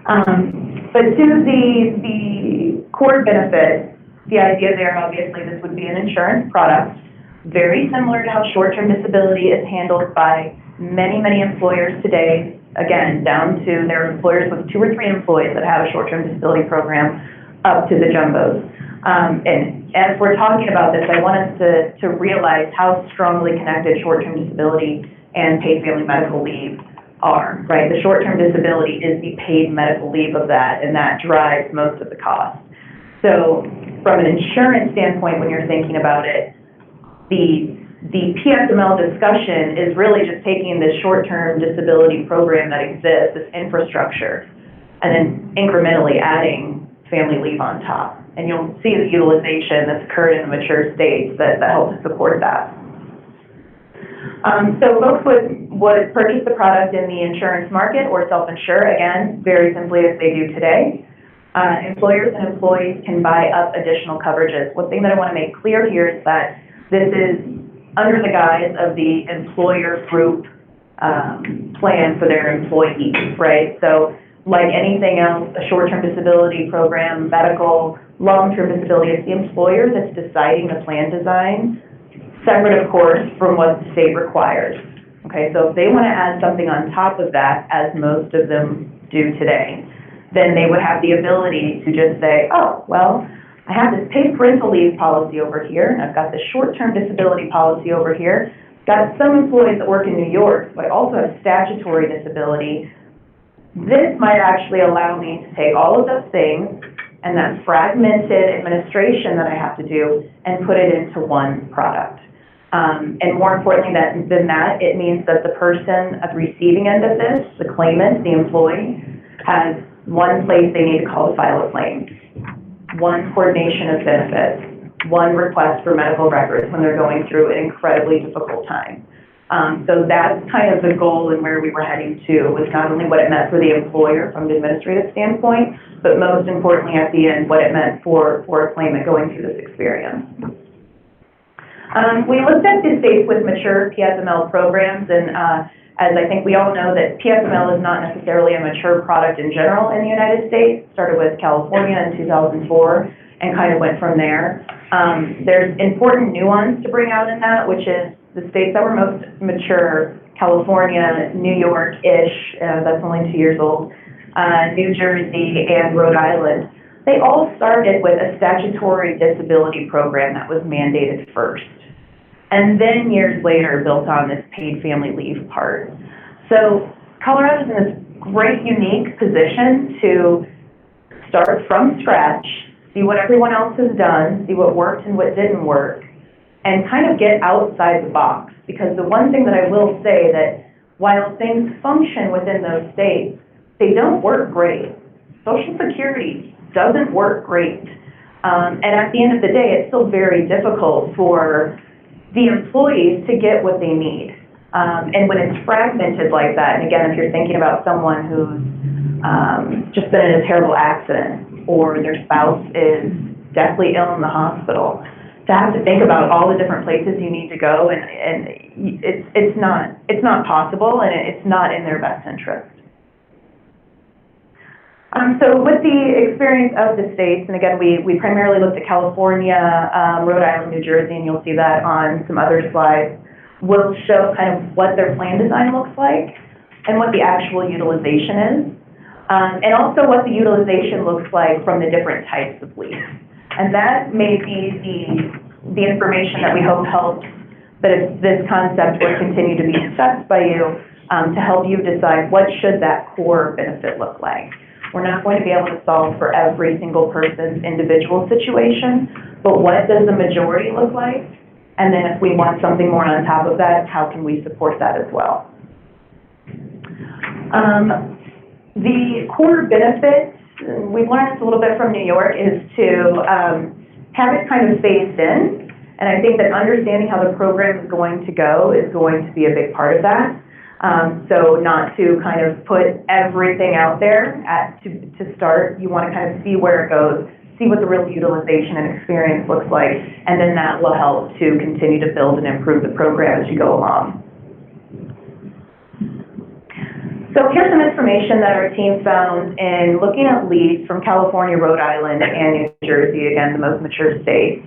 Speaker 3: But to the core benefit, the idea there, obviously, this would be an insurance product, very similar to how short-term disability is handled by many, many employers today, again, down to their employers with 2 or 3 employees that have a short-term disability program, up to the jumbos. And as we're talking about this, I want us to realize how strongly connected short-term disability and paid family medical leave are, right? The short-term disability is the paid medical leave of that, and that drives most of the cost. So from an insurance standpoint, when you're thinking about it, the PFML discussion is really just taking this short-term disability program that exists, this infrastructure, and then incrementally adding family leave on top. And you'll see the utilization that's occurred in the mature states that helps support that. So folks would purchase the product in the insurance market or self-insure, again, very simply as they do today. Employers and employees can buy up additional coverages. One thing that I want to make clear here is that this is under the guise of the employer group plan for their employees, right? So like anything else, a short-term disability program, medical, long-term disability, it's the employer that's deciding the plan design, separate, of course, from what the state requires. Okay, so if they want to add something on top of that, as most of them do today, then they would have the ability to just say, oh, well, I have this paid parental leave policy over here, and I've got this short-term disability policy over here. Got some employees that work in New York, but I also have statutory disability. This might actually allow me to take all of those things and that fragmented administration that I have to do and put it into one product. And more importantly than that, it means that the person at the receiving end of this, the claimant, the employee, has one place they need to call to file a claim, one coordination of benefits, one request for medical records when they're going through an incredibly difficult time. So that's kind of the goal and where we were heading to, was not only what it meant for the employer from the administrative standpoint, but most importantly at the end, what it meant for a claimant going through this experience. We looked at the states with mature PFML programs, and as I think we all know, that PFML is not necessarily a mature product in general in the United States. Started with California in 2004 and kind of went from there. There's important nuance to bring out in that, which is the states that were most mature, California, New York-ish, that's only 2 years old, New Jersey, and Rhode Island. They all started with a statutory disability program that was mandated first, and then years later built on this paid family leave part. So Colorado's in this great, unique position to start from scratch, see what everyone else has done, see what worked and what didn't work, and kind of get outside the box. Because the one thing that I will say that while things function within those states, they don't work great. Social Security doesn't work great. And at the end of the day, it's still very difficult for the employees to get what they need. And when it's fragmented like that, and again, if you're thinking about someone who's just been in a terrible accident, or their spouse is deathly ill in the hospital, to have to think about all the different places you need to go, and it's not possible, and it's not in their best interest. So with the experience of the states, and again, we primarily looked at California, Rhode Island, New Jersey, and you'll see that on some other slides, we'll show kind of what their plan design looks like and what the actual utilization is, and also what the utilization looks like from the different types of leave. And that may be the information that we hope helps, that if this concept will continue to be discussed by you, to help you decide what should that core benefit look like. We're not going to be able to solve for every single person's individual situation, but what does the majority look like? And then if we want something more on top of that, how can we support that as well? The core benefits, we've learned this a little bit from New York, is to have it kind of phased in. And I think that understanding how the program is going to go is going to be a big part of that. So not to kind of put everything out there to start. You want to kind of see where it goes, see what the real utilization and experience looks like, and then that will help to continue to build and improve the program as you go along. So here's some information that our team found in looking at leads from California, Rhode Island, and New Jersey, again, the most mature states.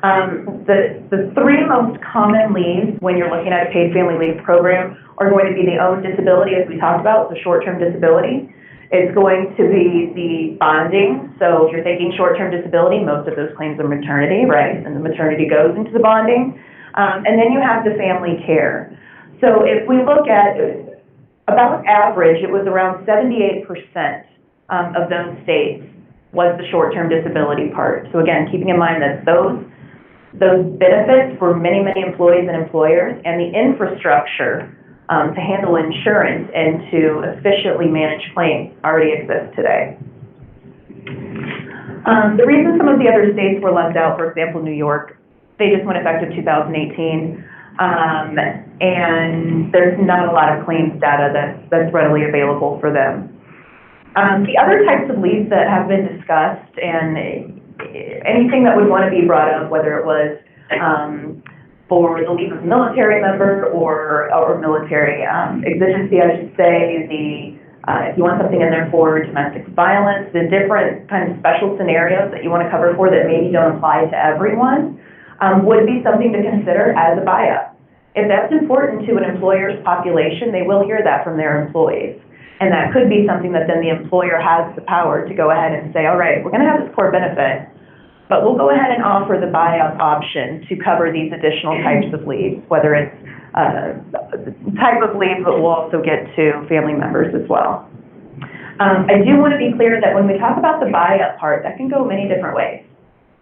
Speaker 3: The three most common leaves when you're looking at a paid family leave program are going to be the owned disability, as we talked about, the short-term disability. It's going to be the bonding. So if you're thinking short-term disability, most of those claims are maternity, right? And the maternity goes into the bonding. And then you have the family care. So if we look at about average, it was around 78% of those states was the short-term disability part. So again, keeping in mind that those benefits for many, many employees and employers, and the infrastructure to handle insurance and to efficiently manage claims already exists today. The reason some of the other states were left out, for example, New York, they just went effective 2018, and there's not a lot of claims data that's readily available for them. The other types of leaves that have been discussed, and anything that would want to be brought up, whether it was for the leave of military member or military exigency, I should say, if you want something in there for domestic violence, the different kind of special scenarios that you want to cover for that maybe don't apply to everyone, would be something to consider as a buy-up. If that's important to an employer's population, they will hear that from their employees. And that could be something that then the employer has the power to go ahead and say, all right, we're going to have this core benefit, but we'll go ahead and offer the buy-up option to cover these additional types of leaves, whether it's type of leave, but we'll also get to family members as well. I do want to be clear that when we talk about the buy-up part, that can go many different ways.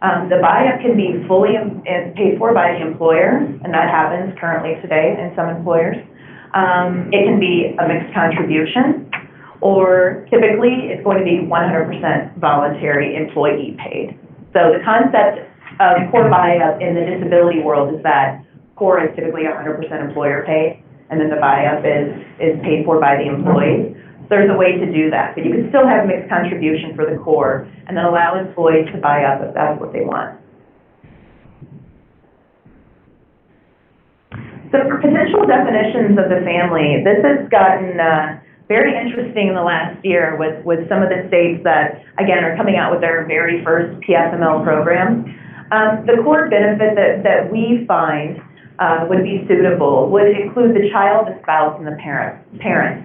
Speaker 3: The buy-up can be fully paid for by the employer, and that happens currently today in some employers. It can be a mixed contribution, or typically it's going to be 100% voluntary employee paid. So the concept of core buy-up in the disability world is that core is typically 100% employer paid, and then the buy-up is paid for by the employee. So there's a way to do that, but you can still have mixed contribution for the core, and then allow employees to buy up if that's what they want. So for potential definitions of the family, this has gotten very interesting in the last year with some of the states that, again, are coming out with their very first PFML program. The core benefit that we find would be suitable would include the child, the spouse, and the parent,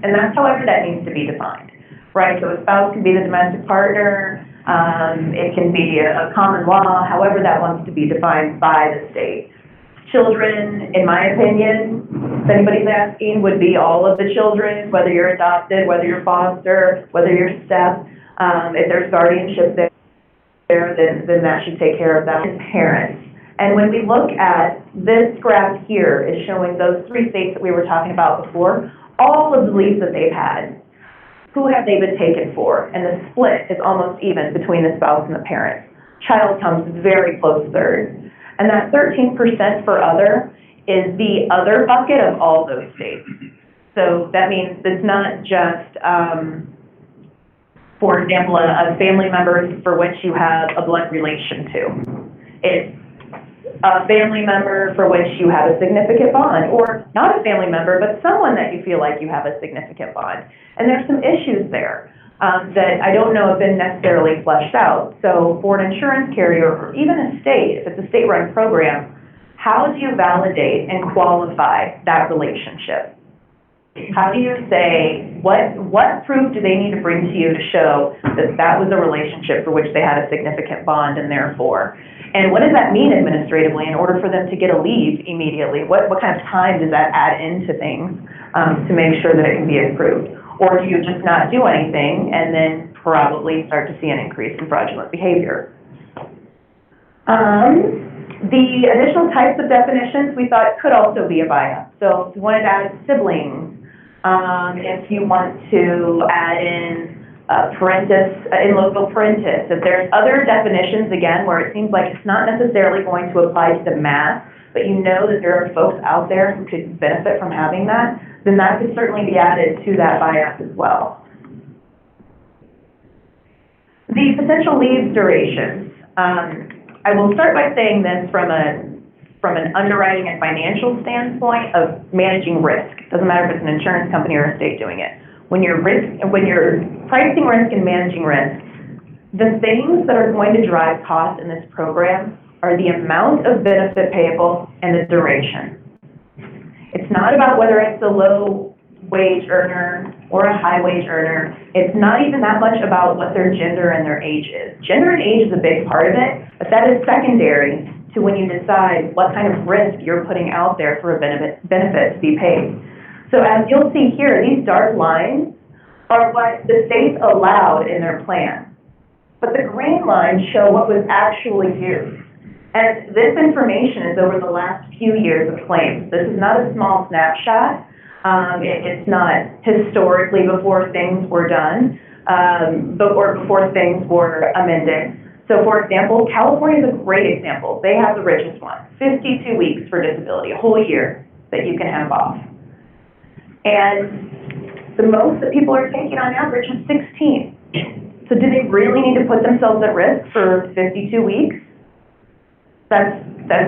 Speaker 3: and that's however that needs to be defined, right? So a spouse can be the domestic partner, it can be a common law, however that wants to be defined by the state. Children, in my opinion, if anybody's asking, would be all of the children, whether you're adopted, whether you're foster, whether you're step. If there's guardianship there, then that should take care of that. And parents. And when we look at this graph here is showing those 3 states that we were talking about before, all of the leaves that they've had, who have they been taken for? And the split is almost even between the spouse and the parent. Child comes very close third. And that 13% for other is the other bucket of all those states. So that means it's not just, for example, a family member for which you have a blood relation to. It's a family member for which you have a significant bond, or not a family member, but someone that you feel like you have a significant bond. And there's some issues there that I don't know have been necessarily fleshed out. So for an insurance carrier, or even a state, if it's a state-run program, how do you validate and qualify that relationship? How do you say, what proof do they need to bring to you to show that that was a relationship for which they had a significant bond and therefore? And what does that mean administratively in order for them to get a leave immediately? What kind of time does that add into things to make sure that it can be approved? Or do you just not do anything and then probably start to see an increase in fraudulent behavior? The additional types of definitions we thought could also be a buy-up. So if you wanted to add siblings, if you want to add in parentis, in loco parentis, if there's other definitions, again, where it seems like it's not necessarily going to apply to the math, but you know that there are folks out there who could benefit from having that, then that could certainly be added to that buy-up as well. The potential leave durations. I will start by saying this from an underwriting and financial standpoint of managing risk. It doesn't matter if it's an insurance company or a state doing it. When you're pricing risk and managing risk, the things that are going to drive cost in this program are the amount of benefit payable and the duration. It's not about whether it's a low wage earner or a high wage earner. It's not even that much about what their gender and their age is. Gender and age is a big part of it, but that is secondary to when you decide what kind of risk you're putting out there for a benefit to be paid. So as you'll see here, these dark lines are what the states allowed in their plan. But the green lines show what was actually used. And this information is over the last few years of claims. This is not a small snapshot. It's not historically before things were done, or before things were amended. So for example, California is a great example. They have the richest one, 52 weeks for disability, a whole year that you can have off. And the most that people are taking on average is 16. So do they really need to put themselves at risk for 52 weeks? That's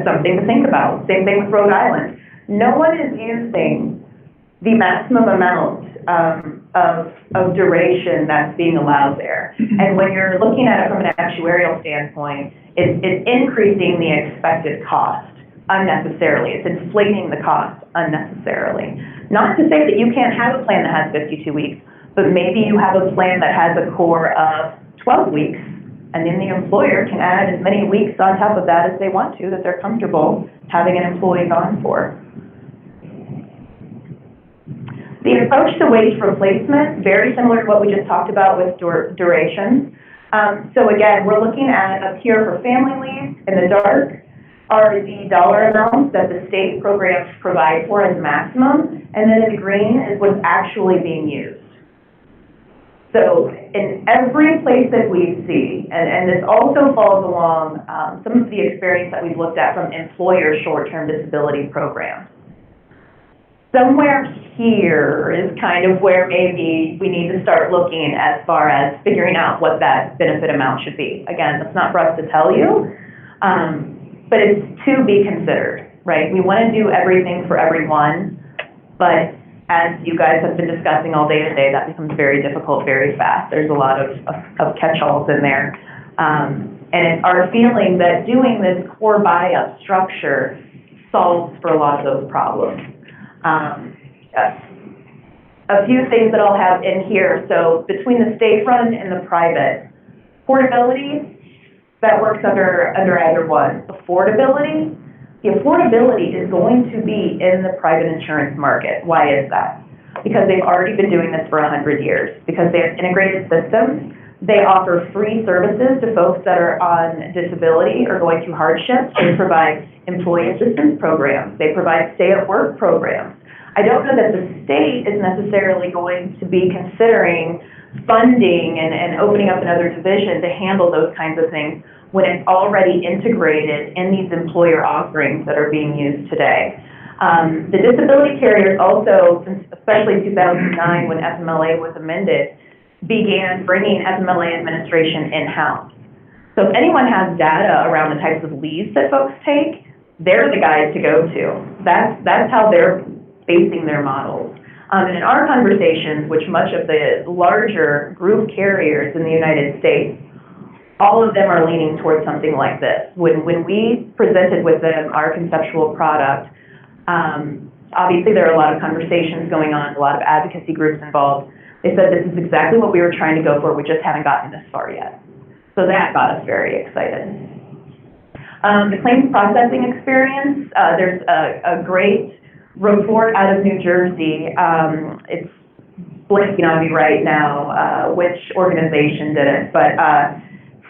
Speaker 3: something to think about. Same thing with Rhode Island. No one is using the maximum amount of duration that's being allowed there. And when you're looking at it from an actuarial standpoint, it's increasing the expected cost unnecessarily. It's inflating the cost unnecessarily. Not to say that you can't have a plan that has 52 weeks, but maybe you have a plan that has a core of 12 weeks, and then the employer can add as many weeks on top of that as they want to, that they're comfortable having an employee gone for. The approach to wage replacement, very similar to what we just talked about with durations. So again, we're looking at up here for family leave in the dark are the dollar amounts that the state programs provide for as maximum, and then in the green is what's actually being used. So in every place that we see, and this also falls along some of the experience that we've looked at from employer short-term disability programs. Somewhere here is kind of where maybe we need to start looking as far as figuring out what that benefit amount should be. Again, that's not for us to tell you, but it's to be considered, right? We want to do everything for everyone, but as you guys have been discussing all day today, that becomes very difficult very fast. There's a lot of catch-alls in there. And it's our feeling that doing this core buy-up structure solves for a lot of those problems. A few things that I'll have in here. So between the state-run and the private, portability, that works under either one. Affordability, The affordability is going to be in the private insurance market. Why is that? Because they've already been doing this for 100 years. Because they have integrated systems. They offer free services to folks that are on disability or going through hardship. They provide employee assistance programs. They provide stay-at-work programs. I don't know that the state is necessarily going to be considering funding and opening up another division to handle those kinds of things when it's already integrated in these employer offerings that are being used today. The disability carriers also, especially in 2009 when FMLA was amended, began bringing FMLA administration in-house. So if anyone has data around the types of leaves that folks take, they're the guys to go to. That's how they're basing their models. And in our conversations, which much of the larger group carriers in the United States, all of them are leaning towards something like this. When we presented with them our conceptual product, obviously there are a lot of conversations going on, a lot of advocacy groups involved. They said this is exactly what we were trying to go for, we just haven't gotten this far yet. So that got us very excited. The claims processing experience, there's a great report out of New Jersey. It's blanking on me right now which organization did it, but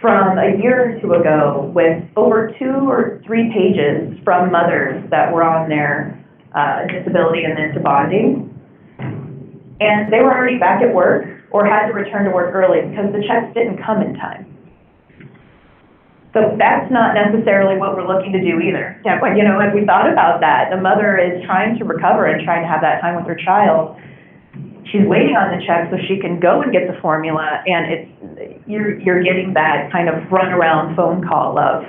Speaker 3: from a year or two ago with over 2 or 3 pages from mothers that were on their disability and into bonding. And they were already back at work or had to return to work early because the checks didn't come in time. So that's not necessarily what we're looking to do either. You know, if we thought about that, the mother is trying to recover and trying to have that time with her child. She's waiting on the check so she can go and get the formula, and you're getting that kind of runaround phone call of,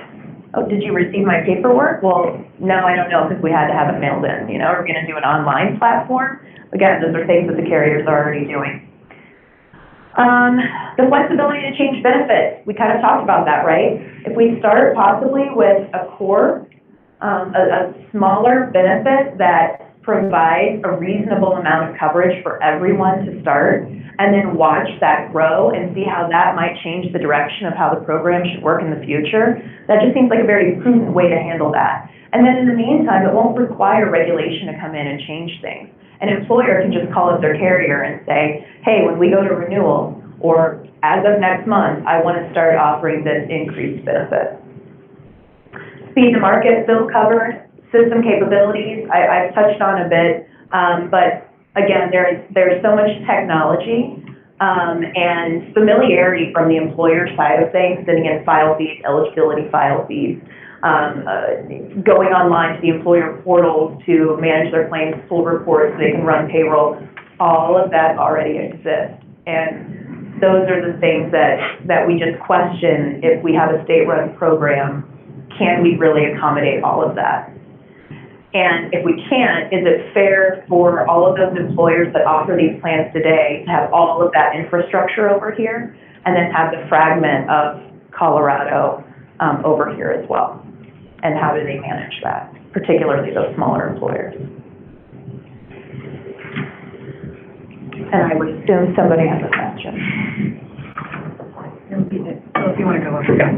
Speaker 3: oh, did you receive my paperwork? Well, no, I don't know because we had to have it mailed in. You know, we're going to do an online platform. Again, those are things that the carriers are already doing. The flexibility to change benefits, we kind of talked about that, right? If we start possibly with a core, a smaller benefit that provides a reasonable amount of coverage for everyone to start, and then watch that grow and see how that might change the direction of how the program should work in the future, that just seems like a very prudent way to handle that. And then in the meantime, it won't require regulation to come in and change things. An employer can just call up their carrier and say, hey, when we go to renewal, or as of next month, I want to start offering this increased benefit. Speed to market, still covered. System capabilities, I've touched on a bit, but again, there's so much technology and familiarity from the employer side of things, sending in file fees, eligibility file fees, going online to the employer portal to manage their claims, pull reports, so they can run payroll. All of that already exists. And those are the things that we just question if we have a state-run program. Can we really accommodate all of that? And if we can't, is it fair for all of those employers that offer these plans today to have all of that infrastructure over here and then have the fragment of Colorado over here as well? And how do they manage that, particularly those smaller employers? And I would assume somebody has a question.
Speaker 15: If you want to go over that.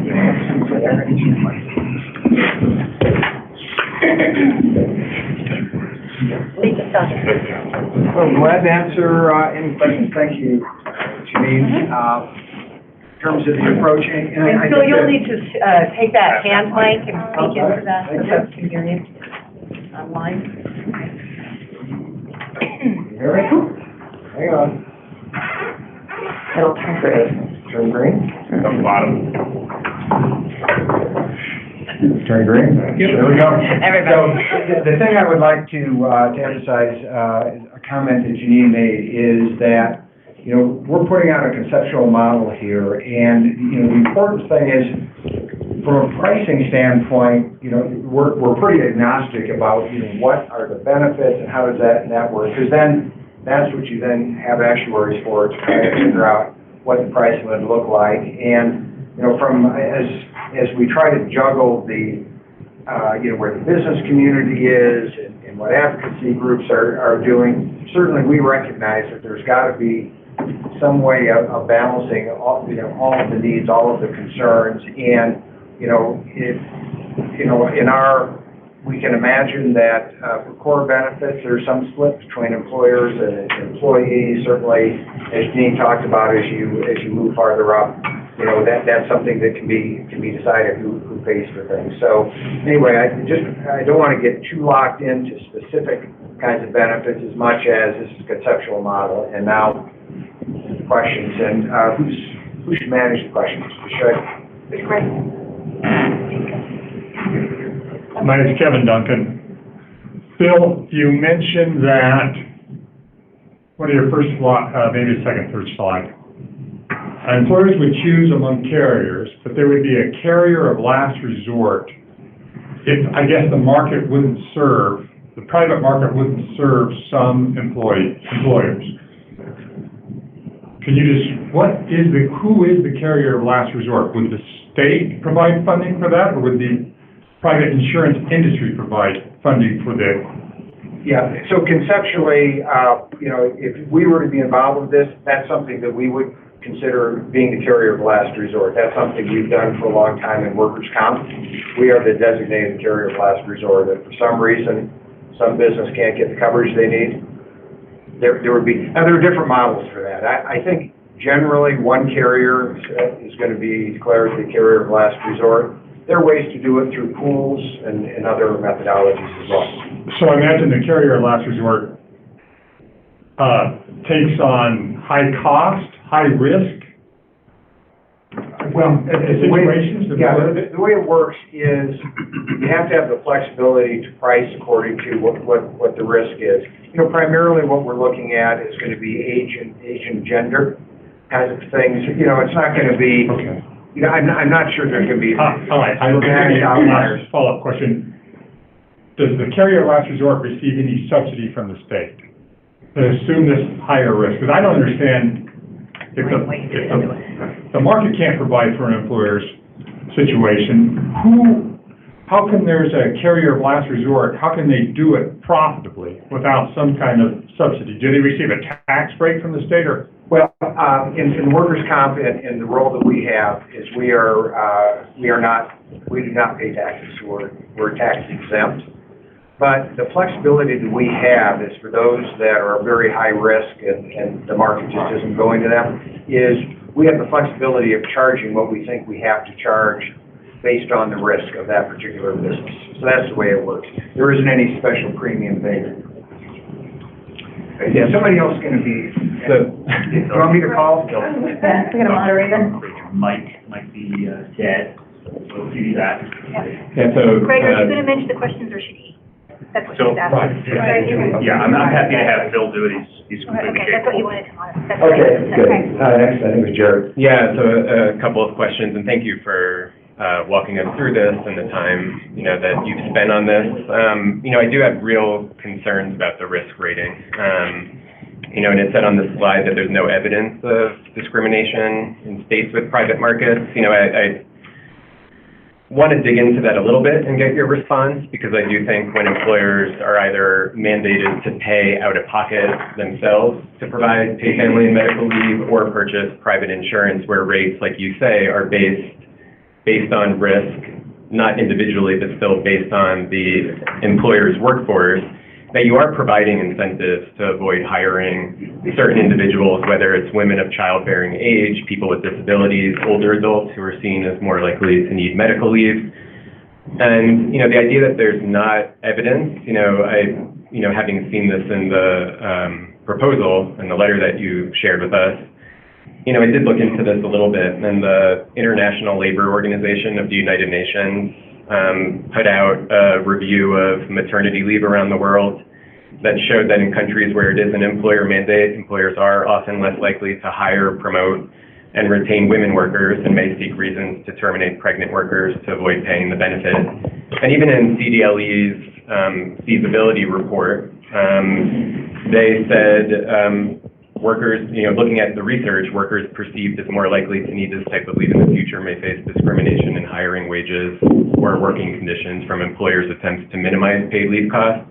Speaker 21: Well, glad to answer any questions. Thank you, Janine. In terms of the approach,
Speaker 15: And so you'll need to take that hand mic and speak into that, so folks can hear you online.
Speaker 21: Hear me? Hang on.
Speaker 3: It'll turn green.
Speaker 21: Turn green?
Speaker 2: On the bottom.
Speaker 21: Turn green? There we go.
Speaker 13: Everybody.
Speaker 21: So the thing I would like to emphasize, a comment that Janine made, is that, you know, we're putting out a conceptual model here, and, you know, the important thing is, from a pricing standpoint, you know, we're pretty agnostic about, you know, what are the benefits and how does that work, because then that's what you then have actuaries for, to try to figure out what the pricing would look like. And, you know, as we try to juggle the, you know, where the business community is and what advocacy groups are doing, certainly we recognize that there's got to be some way of balancing all, you know, all of the needs, all of the concerns. And, you know, if, you know, in our We can imagine that for core benefits, there's some split between employers and employees. Certainly, as Dean talked about, as you move farther up, that's something that can be decided who pays for things. So anyway, I don't want to get too locked into specific kinds of benefits as much as this is a conceptual model. And now questions, and who should manage the questions? Mr. Craig?
Speaker 4: My name is Kevin Duncan. Phil, you mentioned that one of your first slide, maybe the second, third slide, employers would choose among carriers, but there would be a carrier of last resort if, I guess, the market wouldn't serve, the private market wouldn't serve some employers. Can you just, who is the carrier of last resort? Would the state provide funding for that, or would the private insurance industry provide funding for the?
Speaker 21: Yeah, so conceptually, if we were to be involved with this, that's something that we would consider being the carrier of last resort. That's something we've done for a long time in workers' comp. We are the designated carrier of last resort. If for some reason some business can't get the coverage they need, there would be, now there are different models for that. I think generally one carrier is going to be declared the carrier of last resort. There are ways to do it through pools and other methodologies as well.
Speaker 4: So I imagine the carrier of last resort takes on high cost, high risk situations?
Speaker 21: The way it works is you have to have the flexibility to price according to what the risk is. Primarily what we're looking at is going to be age and gender kinds of things. It's not going to be, I'm not sure there's going to be.
Speaker 4: All right, follow-up question. Does the carrier of last resort receive any subsidy from the state to assume this higher risk? Because I don't understand if the market can't provide for an employer's situation, how can there's a carrier of last resort, how can they do it profitably without some kind of subsidy? Do they receive a tax break from the state, or?
Speaker 21: Well, in workers' comp, and the role that we have is we do not pay taxes. We're tax exempt. But the flexibility that we have is for those that are very high risk and the market just isn't going to them, is we have the flexibility of charging what we think we have to charge based on the risk of that particular business. So that's the way it works. There isn't any special premium paid. Yeah, somebody else is going to be, you want me to call?
Speaker 3: Yeah, we got a moderator.
Speaker 9: Mike might be dead, so we'll do that.
Speaker 2: Yeah, so.
Speaker 19: Greg, are you going to mention the questions, or should he? That's what he's asking.
Speaker 9: Yeah, I'm happy to have Phil do it. He's completely
Speaker 19: Okay, that's what you
Speaker 9: capable.
Speaker 19: wanted to monitor.
Speaker 21: Okay, good. Next, I think it was Jared.
Speaker 12: Yeah, so a couple of questions, and thank you for walking us through this and the time, that you've spent on this. I do have real concerns about the risk rating. And it said on the slide that there's no evidence of discrimination in states with private markets. I want to dig into that a little bit and get your response, because I do think when employers are either mandated to pay out of pocket themselves to provide paid family and medical leave, or purchase private insurance where rates, like you say, are based on risk, not individually, but still based on the employer's workforce, that you are providing incentives to avoid hiring certain individuals, whether it's women of childbearing age, people with disabilities, older adults who are seen as more likely to need medical leave. And, the idea that there's not evidence, having seen this in the proposal and the letter that you shared with us, I did look into this a little bit, and the International Labor Organization of the United Nations put out a review of maternity leave around the world that showed that in countries where it is an employer mandate, employers are often less likely to hire, promote, and retain women workers, and may seek reasons to terminate pregnant workers to avoid paying the benefit. And even in CDLE's feasibility report, they said workers, looking at the research, workers perceived as more likely to need this type of leave in the future may face discrimination in hiring wages or working conditions from employers' attempts to minimize paid leave costs.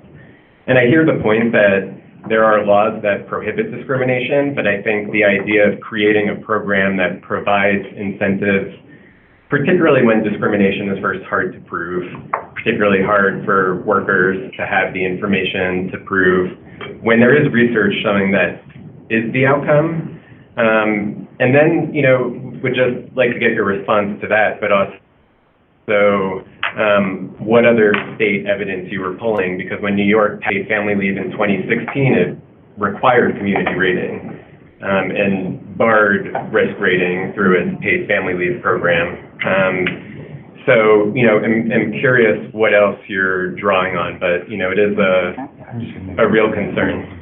Speaker 12: And I hear the point that there are laws that prohibit discrimination, but I think the idea of creating a program that provides incentives, particularly when discrimination is first hard to prove, particularly hard for workers to have the information to prove when there is research showing that is the outcome. And then, would just like to get your response to that, but also what other state evidence you were pulling, because when New York paid family leave in 2016, it required community rating and barred risk rating through its paid family leave program. So, I'm curious what else you're drawing on, but, it is a real concern.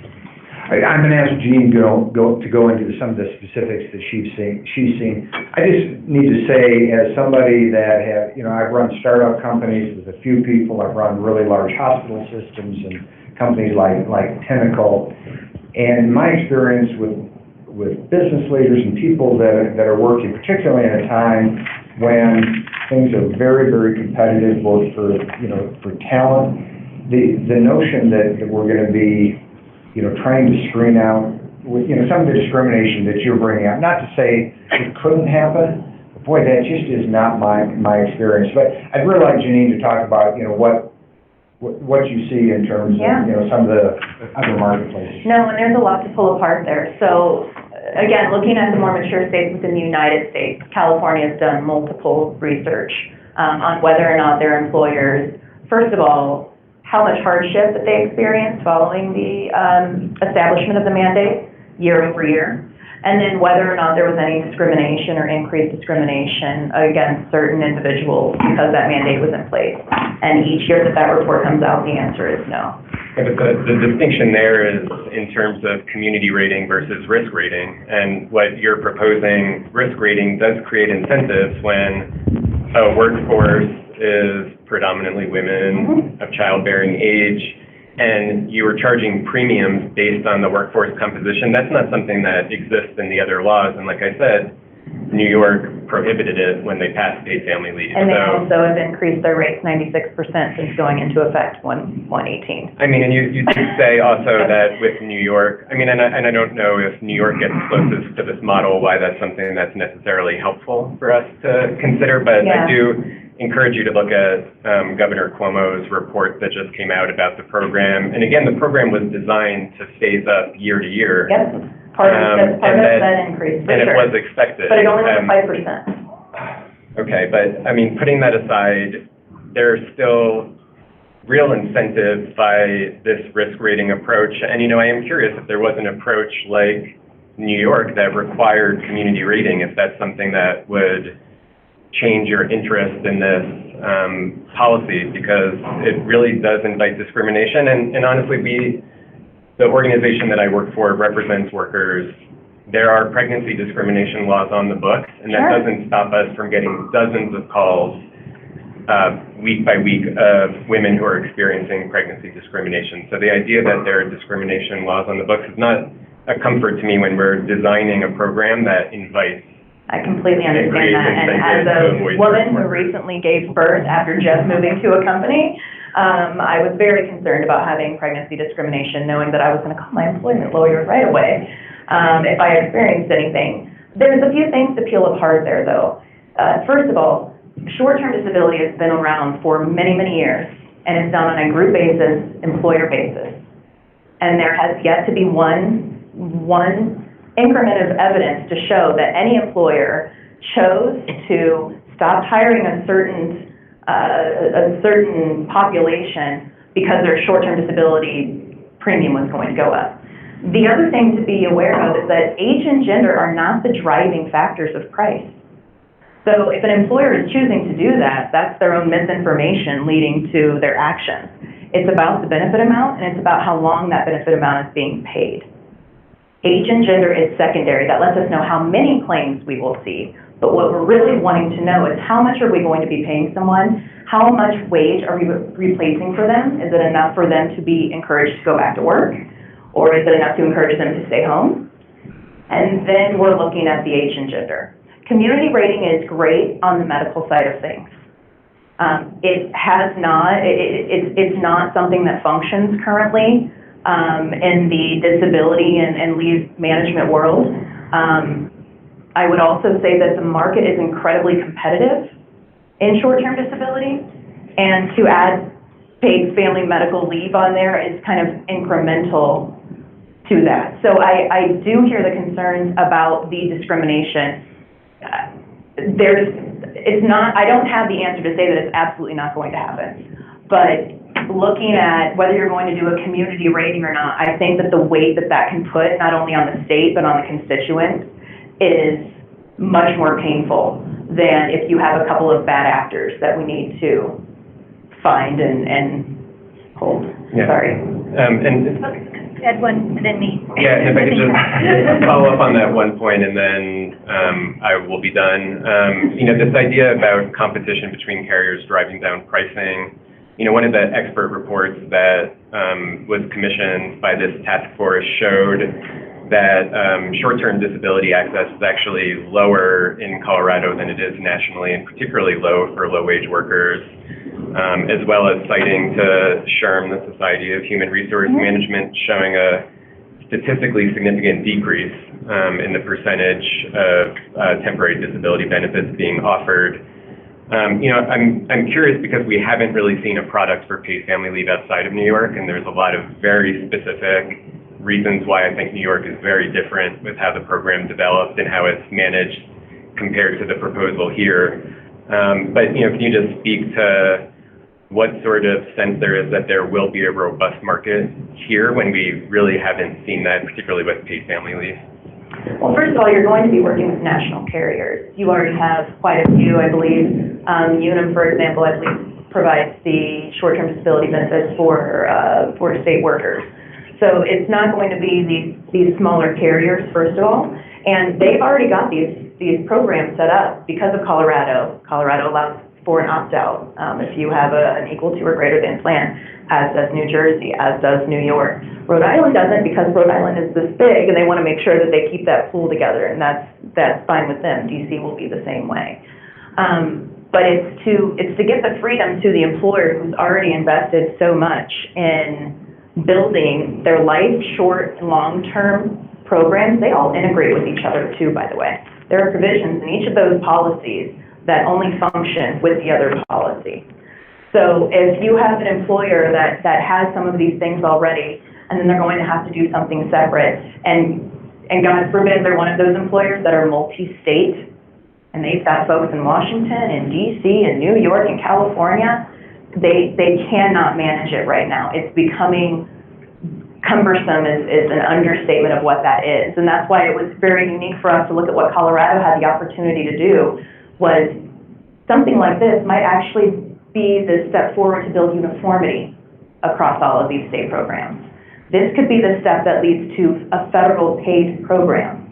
Speaker 21: I'm going to ask Jean to go into some of the specifics that she's seen. I just need to say, as somebody that I've run startup companies with a few people, I've run really large hospital systems and companies like Pinnacle, and my experience with business leaders and people that are working, particularly in a time when things are very, very competitive, both for talent, the notion that we're going to be trying to screen out some of the discrimination that you're bringing up. Not to say it couldn't happen, but boy, that just is not my experience. But I'd really like Janine to talk about what you see in terms of some of the other marketplaces.
Speaker 3: No, and there's a lot to pull apart there. So again, looking at the more mature states within the United States, California has done multiple research on whether or not their employers, first of all, how much hardship that they experienced following the establishment of the mandate year over year, and then whether or not there was any discrimination or increased discrimination against certain individuals because that mandate was in place. And each year that report comes out, the answer is no.
Speaker 12: Yeah, but the distinction there is in terms of community rating versus risk rating, and what you're proposing, risk rating does create incentives when a workforce is predominantly women of childbearing age, and you were charging premiums based on the workforce composition. That's not something that exists in the other laws, and like I said, New York prohibited it when they passed paid family leave.
Speaker 3: And they also have increased their rates 96% since going into effect 1/18.
Speaker 12: I mean, and you did say also that with New York, I mean, and I don't know if New York gets closest to this model, why that's something that's necessarily helpful for us to consider, but I do encourage you to look at Governor Cuomo's report that just came out about the program. And again, the program was designed to phase up year to year.
Speaker 3: Yep, part of that increase, for
Speaker 12: and
Speaker 3: sure.
Speaker 12: it was expected.
Speaker 3: But it only went 5%.
Speaker 12: Okay, but I mean, putting that aside, there's still real incentive by this risk rating approach. And I am curious if there was an approach like New York that required community rating, if that's something that would change your interest in this policy, because it really does invite discrimination. And honestly, the organization that I work for represents workers. There are pregnancy discrimination laws on the books, and that doesn't stop us from getting dozens of calls week by week of women who are experiencing pregnancy discrimination. So the idea that there are discrimination laws on the books is not a comfort to me when we're designing a program that invites.
Speaker 3: I completely understand that, and as a woman who recently gave birth after just moving to a company, I was very concerned about having pregnancy discrimination, knowing that I was going to call my employment lawyer right away if I experienced anything. There's a few things to peel apart there, though. First of all, short-term disability has been around for many, many years, and it's done on a group basis, employer basis. And there has yet to be one increment of evidence to show that any employer chose to stop hiring a certain population because their short-term disability premium was going to go up. The other thing to be aware of is that age and gender are not the driving factors of price. So if an employer is choosing to do that, that's their own misinformation leading to their actions. It's about the benefit amount, and it's about how long that benefit amount is being paid. Age and gender is secondary. That lets us know how many claims we will see. But what we're really wanting to know is how much are we going to be paying someone? How much wage are we replacing for them? Is it enough for them to be encouraged to go back to work? Or is it enough to encourage them to stay home? And then we're looking at the age and gender. Community rating is great on the medical side of things. It's not something that functions currently in the disability and leave management world. I would also say that the market is incredibly competitive in short-term disability, And to add paid family medical leave on there is kind of incremental to that. So I do hear the concerns about the discrimination. I don't have the answer to say that it's absolutely not going to happen. But looking at whether you're going to do a community rating or not, I think that the weight that that can put, not only on the state, but on the constituents, is much more painful than if you have a couple of bad actors that we need to find and hold.
Speaker 12: Yeah.
Speaker 3: Sorry.
Speaker 19: Edwin, and then me.
Speaker 12: Yeah, if I could just follow up on that one point, and then I will be done. This idea about competition between carriers driving down pricing, one of the expert reports that was commissioned by this task force showed that short-term disability access is actually lower in Colorado than it is nationally, and particularly low for low-wage workers, as well as citing to SHRM, the Society of Human Resource Management, showing a statistically significant decrease in the percentage of temporary disability benefits being offered. I'm curious because we haven't really seen a product for paid family leave outside of New York, and there's a lot of very specific reasons why I think New York is very different with how the program developed and how it's managed compared to the proposal here. But can you just speak to what sort of sense there is that there will be a robust market here when we really haven't seen that, particularly with paid family leave?
Speaker 3: Well, first of all, you're going to be working with national carriers. You already have quite a few, I believe. Unum, for example, I believe provides the short-term disability benefits for state workers. So it's not going to be these smaller carriers, first of all, and they've already got these programs set up because of Colorado. Colorado allows for an opt-out if you have an equal to or greater than plan, as does New Jersey, as does New York. Rhode Island doesn't because Rhode Island is this big and they want to make sure that they keep that pool together, and that's fine with them. DC will be the same way. But it's to get the freedom to the employer who's already invested so much in building their life, short and long-term programs. They all integrate with each other too, by the way. There are provisions in each of those policies that only function with the other policy. So if you have an employer that has some of these things already, and then they're going to have to do something separate, and God forbid they're one of those employers that are multi-state, and they've got folks in Washington and DC and New York and California, they cannot manage it right now. It's becoming cumbersome is an understatement of what that is. And that's why it was very unique for us to look at what Colorado had the opportunity to do, was something like this might actually be the step forward to build uniformity across all of these state programs. This could be the step that leads to a federal paid program.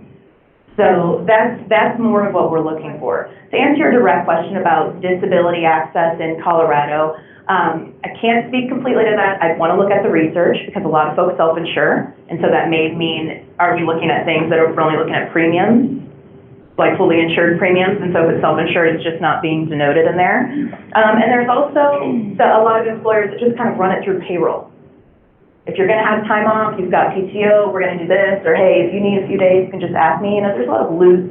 Speaker 3: So that's more of what we're looking for. To answer your direct question about disability access in Colorado, I can't speak completely to that. I want to look at the research because a lot of folks self-insure, and so that may mean, are we looking at things that are only looking at premiums, like fully insured premiums, and so if it's self-insured, it's just not being denoted in there. And there's also a lot of employers that just kind of run it through payroll. If you're going to have time off, you've got PTO, we're going to do this, or hey, if you need a few days, you can just ask me. There's a lot of loose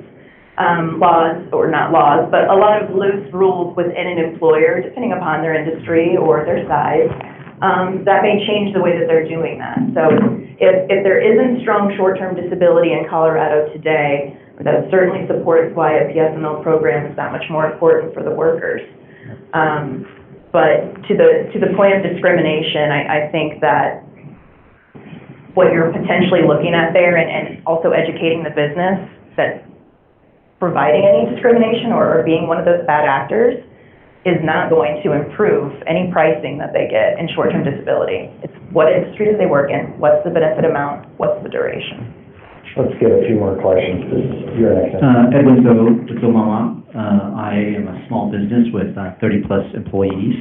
Speaker 3: laws, or not laws, but a lot of loose rules within an employer, depending upon their industry or their size, that may change the way that they're doing that. So if there isn't strong short-term disability in Colorado today, that certainly supports why a PSML program is that much more important for the workers. But to the point of discrimination, I think that what you're potentially looking at there, and also educating the business that providing any discrimination or being one of those bad actors is not going to improve any pricing that they get in short-term disability. It's what industry do they work in, what's the benefit amount, what's the duration.
Speaker 21: Let's get a few more questions. You're next.
Speaker 16: Edwin Zomama. I am a small business with 30-plus employees,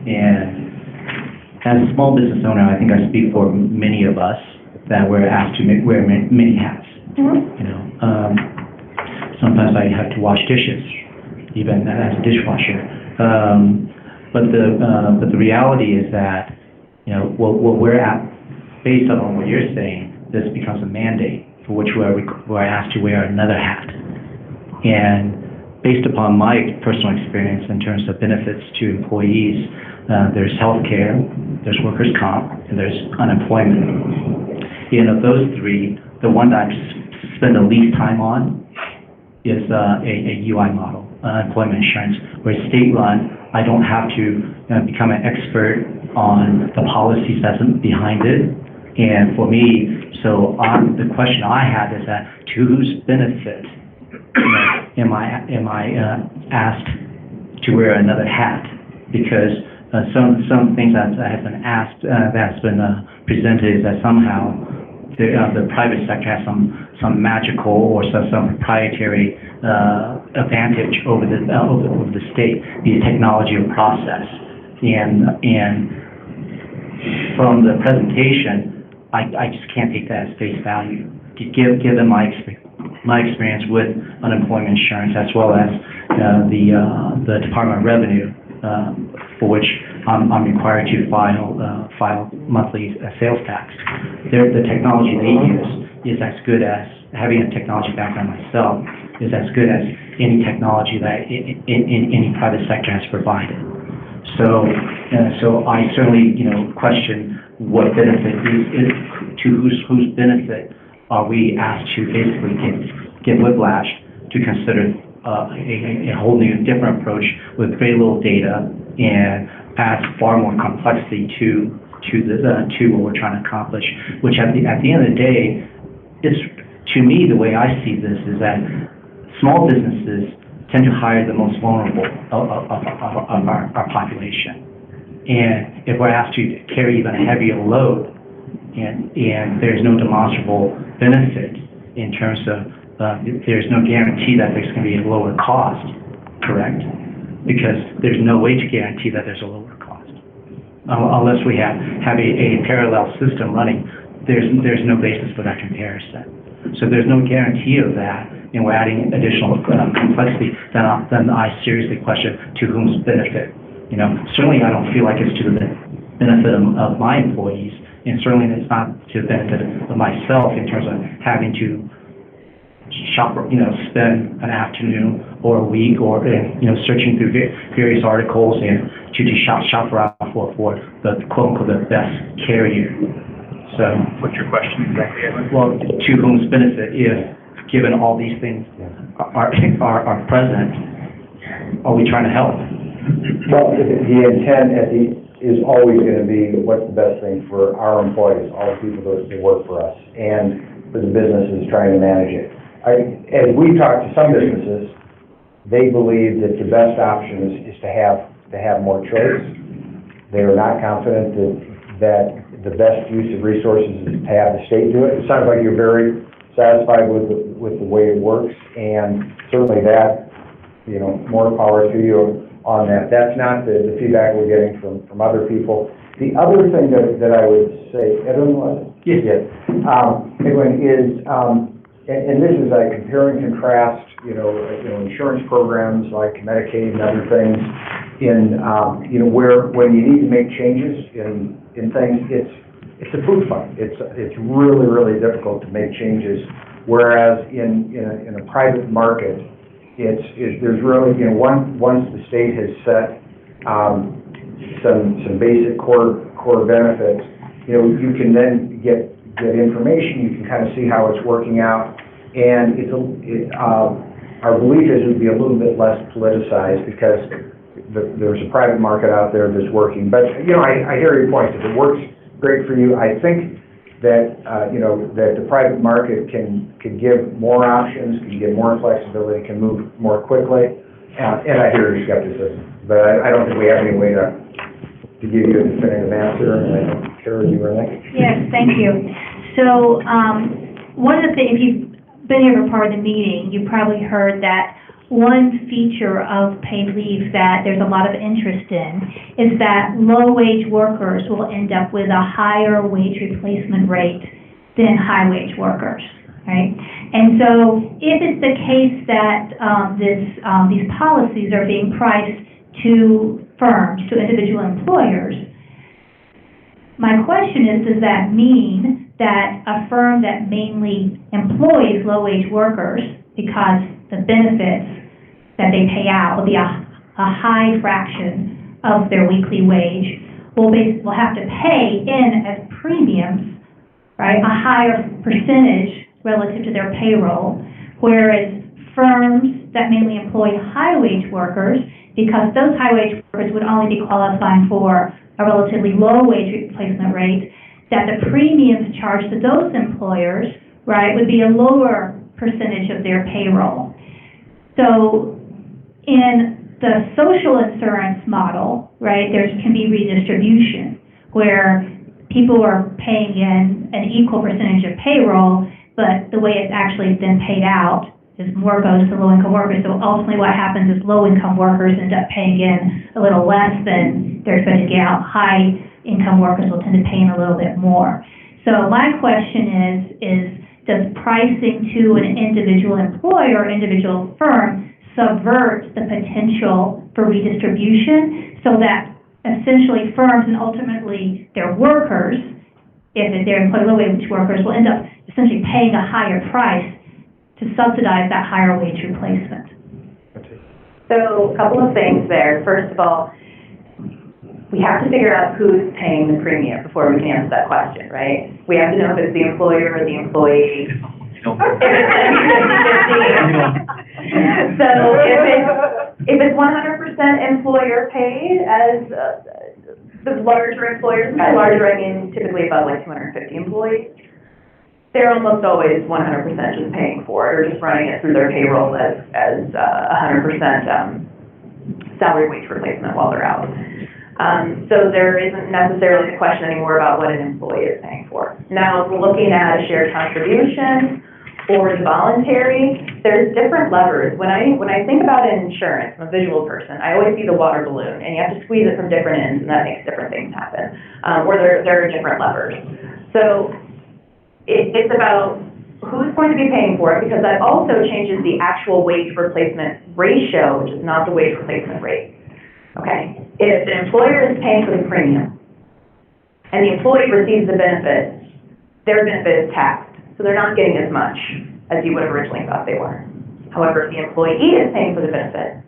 Speaker 16: and as a small business owner, I think I speak for many of us that we're asked to wear many hats. Sometimes I have to wash dishes, even as a dishwasher. But the reality is that what we're at, based on what you're saying, this becomes a mandate for which we're asked to wear another hat. And
Speaker 10: based upon my personal experience in terms of benefits to employees, there's healthcare, there's workers' comp, and there's unemployment. And of those three, the one that I spend the least time on is a UI model, employment insurance, where it's state-run. I don't have to become an expert on the policies that's behind it. And for me, the question I have is that to whose benefit am I asked to wear another hat? Because some things that have been asked, that's been presented is that somehow the private sector has some magical or some proprietary advantage over the state, the technology or process. And from the presentation, I just can't take that as face value. Given my experience with unemployment insurance, as well as the Department of Revenue, for which I'm required to file monthly sales tax. The technology they use is as good as, having a technology background myself, is as good as any technology that any private sector has provided. So I certainly, question what benefit is to whose benefit are we asked to basically get whiplash to consider a whole new different approach with very little data and adds far more complexity to what we're trying to accomplish, which at the end of the day, it's, to me, the way I see this is that small businesses tend to hire the most vulnerable of our population. And if we're asked to carry even a heavier load and there's no demonstrable benefit in terms of there's no guarantee that there's going to be a lower cost, correct? Because there's no way to guarantee that there's a lower cost. Unless we have a parallel system running, there's no basis for that comparison. So there's no guarantee of that, and we're adding additional complexity, then I seriously question to whom's benefit. Certainly I don't feel like it's to the benefit of my employees, and certainly it's not to the benefit of myself in terms of having to shop, spend an afternoon or a week or, searching through various articles and to shop around for the quote-unquote the best carrier. So,
Speaker 9: what's your question exactly, Edwin?
Speaker 10: Well, to whom's benefit, if given all these things are present, are we trying to help?
Speaker 21: Well, the intent is always going to be what's the best thing for our employees, all the people that work for us, and for the businesses trying to manage it. As we talk to some businesses, they believe that the best option is to have more choice. They are not confident that the best use of resources is to have the state do it. It sounds like you're very satisfied with the way it works, and certainly that, more power to you on that. That's not the feedback we're getting from other people. The other thing that I would say, Edwin, was it? Yes. Edwin, is, and this is like compare and contrast, insurance programs like Medicaid and other things where when you need to make changes in things, it's a food fight. It's really, really difficult to make changes. Whereas in a private market, there's really, once the state has set some basic core benefits, you can then get information, you can kind of see how it's working out, and our belief is it would be a little bit less politicized because there's a private market out there that's working. But, I hear your point. If it works great for you, I think that, that the private market can give more options, can give more flexibility, can move more quickly, and I hear your skepticism. But I don't think we have any way to give you a definitive answer, and I think, Carol, you were next.
Speaker 1: Yes, thank you. So, one of the things, if you've been here for part of the meeting, you probably heard that one feature of paid leave that there's a lot of interest in is that low-wage workers will end up with a higher wage replacement rate than high-wage workers, right? And so if it's the case that these policies are being priced to firms, to individual employers, my question is, does that mean that a firm that mainly employs low-wage workers because the benefits that they pay out will be a high fraction of their weekly wage. Will have to pay in as premiums, right, a higher percentage relative to their payroll, whereas firms that mainly employ high-wage workers, because those high-wage workers would only be qualifying for a relatively low-wage replacement rate, that the premiums charged to those employers, right, would be a lower percentage of their payroll. So in the social insurance model, right, there can be redistribution where people are paying in an equal percentage of payroll, but the way it's actually been paid out is more goes to low-income workers. So ultimately what happens is low-income workers end up paying in a little less than they're expected to get out. High-income workers will tend to pay in a little bit more. So my question is does pricing to an individual employer or individual firm subvert the potential for redistribution so that essentially firms and ultimately their workers, if they're employed low-wage workers, will end up essentially paying a higher price to subsidize that higher wage replacement?
Speaker 3: So a couple of things there. First of all, we have to figure out who's paying the premium before we can answer that question, right? We have to know if it's the employer or the employee. So if it's 100% employer paid, as the larger employers, by larger I mean typically above like 250 employees, they're almost always 100% just paying for it or just running it through their payroll as 100% salary wage replacement while they're out. So there isn't necessarily a question anymore about what an employee is paying for. Now, if we're looking at a shared contribution or the voluntary, there's different levers. When I think about insurance, I'm a visual person, I always see the water balloon, and you have to squeeze it from different ends, and that makes different things happen, or there are different levers. So it's about who's going to be paying for it, because that also changes the actual wage replacement ratio, which is not the wage replacement rate. Okay, if the employer is paying for the premium, and the employee receives the benefit, their benefit is taxed. So they're not getting as much as you would have originally thought they were. However, if the employee is paying for the benefit,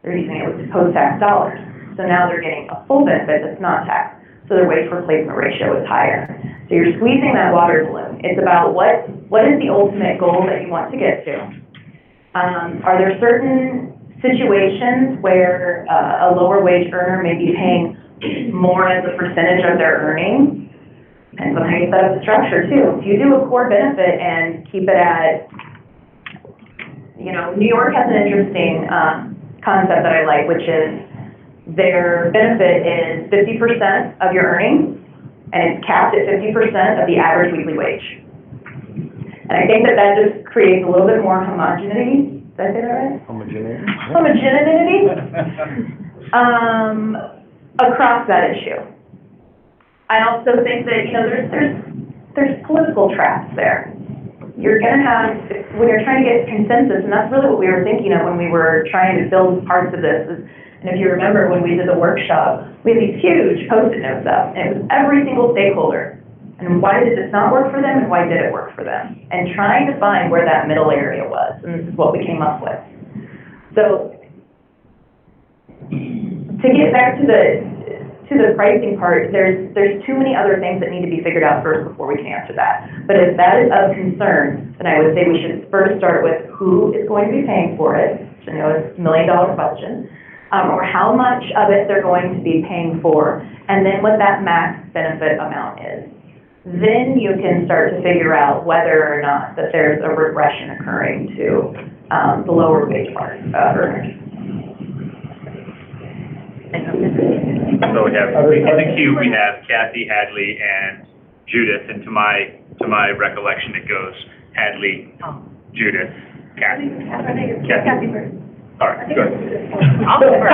Speaker 3: they're using it with post-tax dollars. So now they're getting a full benefit that's not taxed. So their wage replacement ratio is higher. So you're squeezing that water balloon. It's about what is the ultimate goal that you want to get to? Are there certain situations where a lower wage earner may be paying more as a percentage of their earnings? Depends on how you set up the structure too. If you do a core benefit and keep it at, New York has an interesting concept that I like, which is their benefit is 50% of your earnings, and it's capped at 50% of the average weekly wage. And I think that just creates a little bit more homogeneity. Did I say that right?
Speaker 21: Homogeneity.
Speaker 3: Homogeneity across that issue. I also think that, there's political traps there. You're going to have, when you're trying to get consensus, and that's really what we were thinking of when we were trying to build parts of this, and if you remember when we did the workshop, we had these huge Post-it notes up, and it was every single stakeholder. And why did this not work for them, and why did it work for them? And trying to find where that middle area was, and this is what we came up with. So, to get back to the pricing part, there's too many other things that need to be figured out first before we can answer that. But if that is of concern, then I would say we should first start with who is going to be paying for it, which I know is a $1 million question, or how much of it they're going to be paying for, and then what that max benefit amount is. Then you can start to figure out whether or not that there's a regression occurring to the lower wage part earners.
Speaker 9: So we have, in the queue, we have Kathy, Hadley, and Judith, and to my recollection, it goes Hadley, Judith, Kathy. Kathy first. All right, good.
Speaker 13: I'll go first.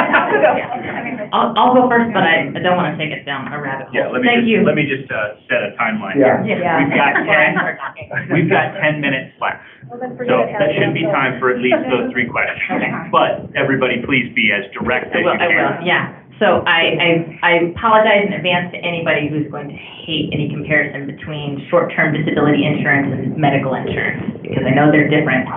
Speaker 13: I'll go first, but I don't want to take it down a rabbit hole.
Speaker 9: Yeah, let me just set a timeline
Speaker 21: Yeah.
Speaker 9: here.
Speaker 3: Yeah.
Speaker 9: We've got 10 minutes left. So that should be time for at least those 3 questions.
Speaker 13: Okay.
Speaker 9: But everybody, please be as direct as you
Speaker 13: I will,
Speaker 9: can.
Speaker 13: yeah. So I apologize in advance to anybody who's going to hate any comparison between short-term disability insurance and medical insurance, because I know they're different.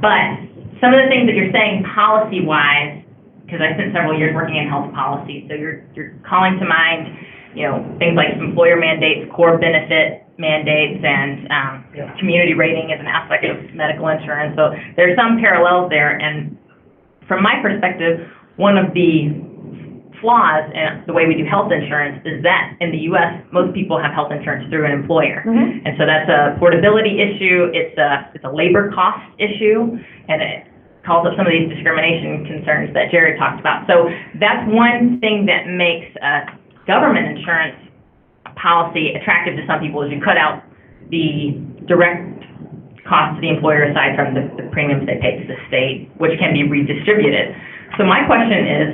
Speaker 13: But some of the things that you're saying policy-wise, because I spent several years working in health policy, so you're calling to mind, things like employer mandates, core benefit mandates, and community rating as an aspect of medical insurance. So there's some parallels there, and from my perspective, one of the flaws in the way we do health insurance is that in the U.S., most people have health insurance through an employer. And so that's a portability issue, it's a labor cost issue, and it calls up some of these discrimination concerns that Jared talked about. So that's one thing that makes government insurance policy attractive to some people, is you cut out the direct cost to the employer aside from the premiums they pay to the state, which can be redistributed. So my question is,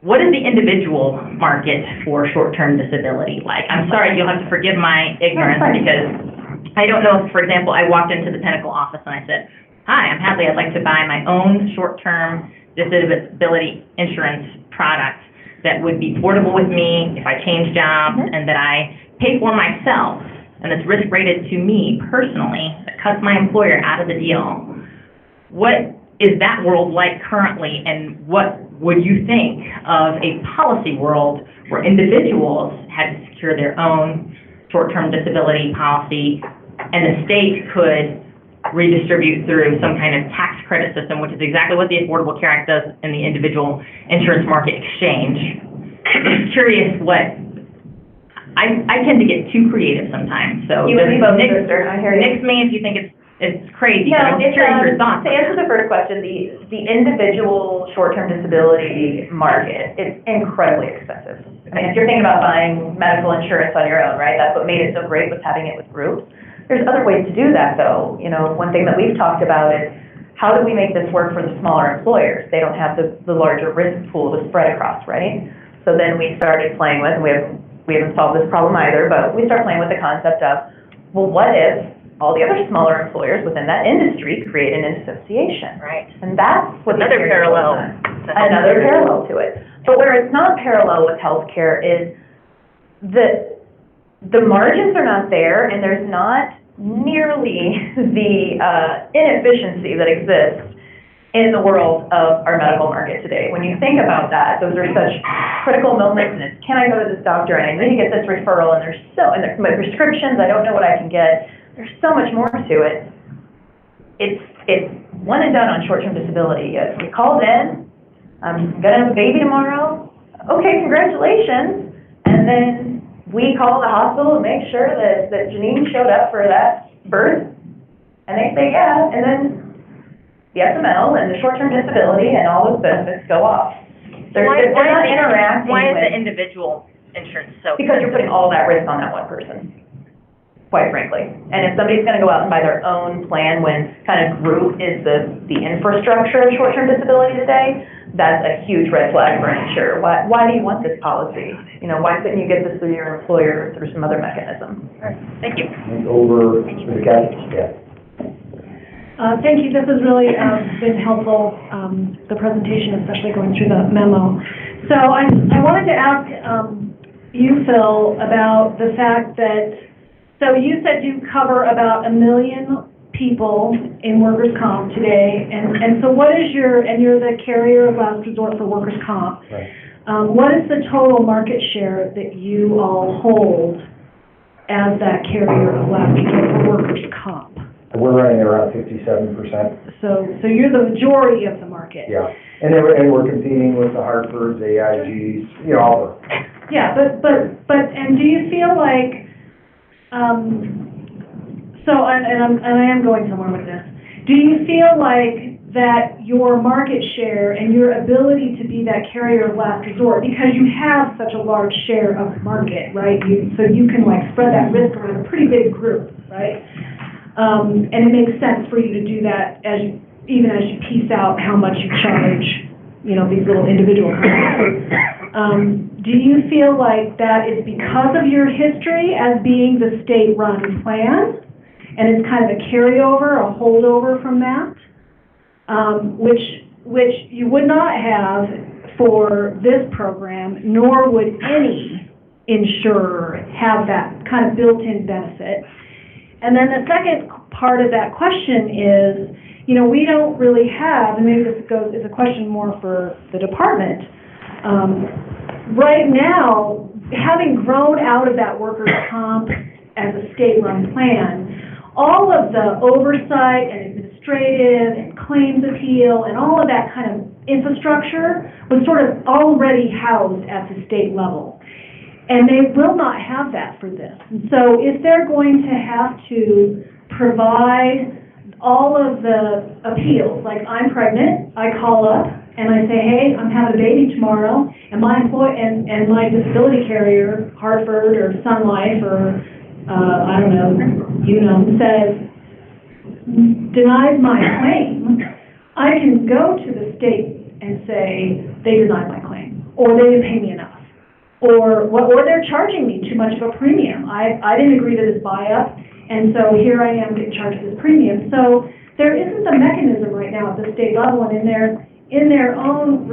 Speaker 13: what is the individual market for short-term disability like? I'm sorry, you'll have to forgive my ignorance, because I don't know if, for example, I walked into the Pinnacle office and I said, "Hi, I'm Hadley, I'd like to buy my own short-term disability insurance product that would be portable with me if I change jobs and that I pay for myself, and that's risk rated to me personally, that cuts my employer out of the deal." What is that world like currently, and what would you think of a policy world where individuals had to secure their own short-term disability policy and the state could redistribute through some kind of tax credit system, which is exactly what the Affordable Care Act does in the individual insurance market exchange? I'm curious what, I tend to get too creative sometimes, so.
Speaker 3: You and me both,
Speaker 13: nix
Speaker 3: sister, I hear you.
Speaker 13: Nix me if you think it's crazy,
Speaker 3: No,
Speaker 13: but I'm
Speaker 3: it's,
Speaker 13: curious your thoughts.
Speaker 3: to answer the first question, the individual short-term disability market is incredibly expensive. I mean, if you're thinking about buying medical insurance on your own, right, that's what made it so great, was having it with groups. There's other ways to do that, though. One thing that we've talked about is, how do we make this work for the smaller employers? They don't have the larger risk pool to spread across, right? So then we started playing with, we haven't solved this problem either, but we started playing with the concept of, well, what if all the other smaller employers within that industry create an association?
Speaker 13: Right.
Speaker 3: And that's what
Speaker 13: Another parallel.
Speaker 3: Another parallel to it. But where it's not parallel with healthcare is the margins are not there, and there's not nearly the inefficiency that exists in the world of our medical market today. When you think about that, those are such critical moments, and it's, can I go to this doctor, and I need to get this referral, and there's my prescriptions, I don't know what I can get. There's so much more to it. It's one and done on short-term disability. You called in, I'm gonna have a baby tomorrow, okay, congratulations, and then we call the hospital to make sure that Janine showed up for that birth, and they say yeah, and then the SML and the short-term disability and all those benefits go off. They're not interacting
Speaker 13: Why is
Speaker 3: with,
Speaker 13: the individual insurance so?
Speaker 3: because you're putting all that risk on that one person, quite frankly. And if somebody's gonna go out and buy their own plan when kind of group is the infrastructure of short-term disability today, that's a huge red flag for an insurer. Why do you want this policy? Why couldn't you get this through your employer or through some other mechanism?
Speaker 13: All right, thank you.
Speaker 21: Over to the guy, yeah.
Speaker 6: Thank you, this has really been helpful, the presentation, especially going through the memo. So I wanted to ask you, Phil, about the fact that, so you said you cover about 1 million people in workers' comp today, and so what is and you're the carrier of last resort for workers' comp.
Speaker 21: Right.
Speaker 6: What is the total market share that you all hold as that carrier of last resort for workers' comp?
Speaker 21: We're running around 57%.
Speaker 6: So you're the majority of the market.
Speaker 21: Yeah, and we're competing with the Hartfords, AIGs, all of them.
Speaker 6: Yeah, and do you feel like, I am going somewhere with this. Do you feel like that your market share and your ability to be that carrier of last resort, because you have such a large share of the market, right? So you can spread that risk around a pretty big group, right? And it makes sense for you to do that even as you piece out how much you charge, these little individual companies. Do you feel like that is because of your history as being the state-run plan, and it's kind of a carryover, a holdover from that, which you would not have for this program, nor would any insurer have that kind of built-in benefit? And then the second part of that question is, you know, we don't really have, and maybe this is a question more for the department. Right now, having grown out of that workers' comp as a state-run plan, all of the oversight and administrative and claims appeal and all of that kind of infrastructure was sort of already housed at the state level. And they will not have that for this. And so if they're going to have to provide all of the appeals, like I'm pregnant, I call up and I say, hey, I'm having a baby tomorrow, and my and my disability carrier, Hartford or Sun Life or I don't know, says, denies my claim, I can go to the state and say, they denied my claim, or they didn't pay me enough, or they're charging me too much of a premium. I didn't agree to this buy-up, and so here I am getting charged this premium. So there isn't a mechanism right now at the state level, and in their own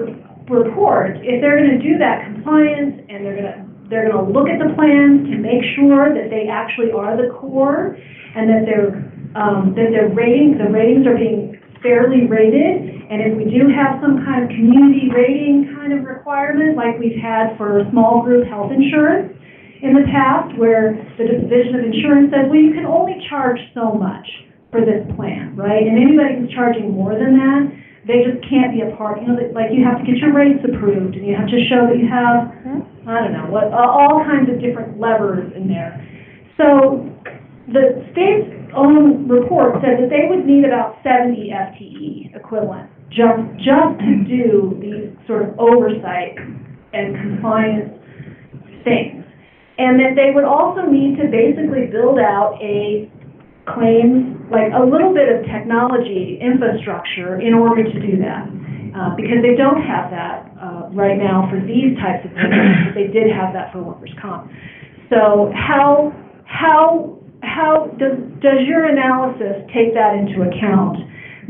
Speaker 6: report, if they're going to do that compliance, and they're going to look at the plans to make sure that they actually are the core, and that the ratings are being fairly rated. And if we do have some kind of community rating kind of requirement, like we've had for small group health insurance in the past, where the Division of Insurance says, well, you can only charge so much for this plan, right? And anybody who's charging more than that, they just can't be a part, you know, like you have to get your rates approved, and you have to show that you have, I don't know, all kinds of different levers in there. So the state's own report said that they would need about 70 FTE equivalent just to do these sort of oversight and compliance things. And that they would also need to basically build out a claims, like a little bit of technology infrastructure in order to do that. Because they don't have that right now for these types of things, but they did have that for workers' comp. So how does your analysis take that into account,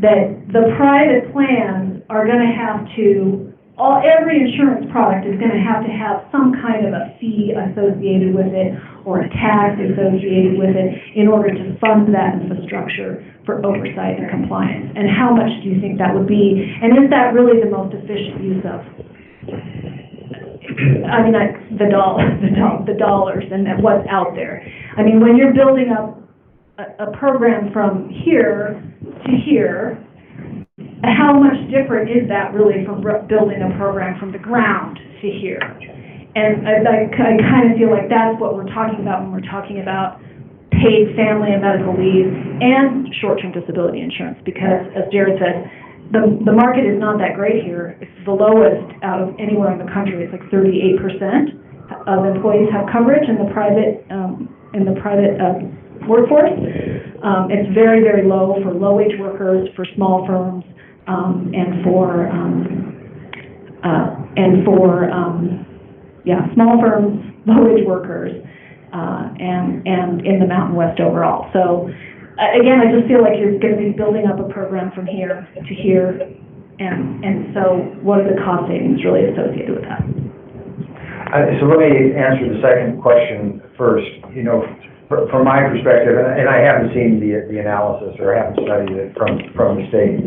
Speaker 6: that the private plans are going to have to, every insurance product is going to have some kind of a fee associated with it or a tax associated with it in order to fund that infrastructure for oversight and compliance? And how much do you think that would be? And is that really the most efficient use of, the dollars and what's out there? I mean, when you're building up a program from here to here, how much different is that really from building a program from the ground to here? And I kind of feel like that's what we're talking about when we're talking about paid family and medical leave and short-term disability insurance, because, as Jared said, the market is not that great here. It's the lowest out of anywhere in the country. It's like 38% of employees have coverage in the private workforce. It's very, very low for low-wage workers, for small firms, and for small firms, low-wage workers, and in the Mountain West overall. So again, I just feel like you're going to be building up a program from here to here, and so what are the cost savings really associated with that?
Speaker 21: So let me answer the second question first. You know, from my perspective, and I haven't seen the analysis or I haven't studied it from the state,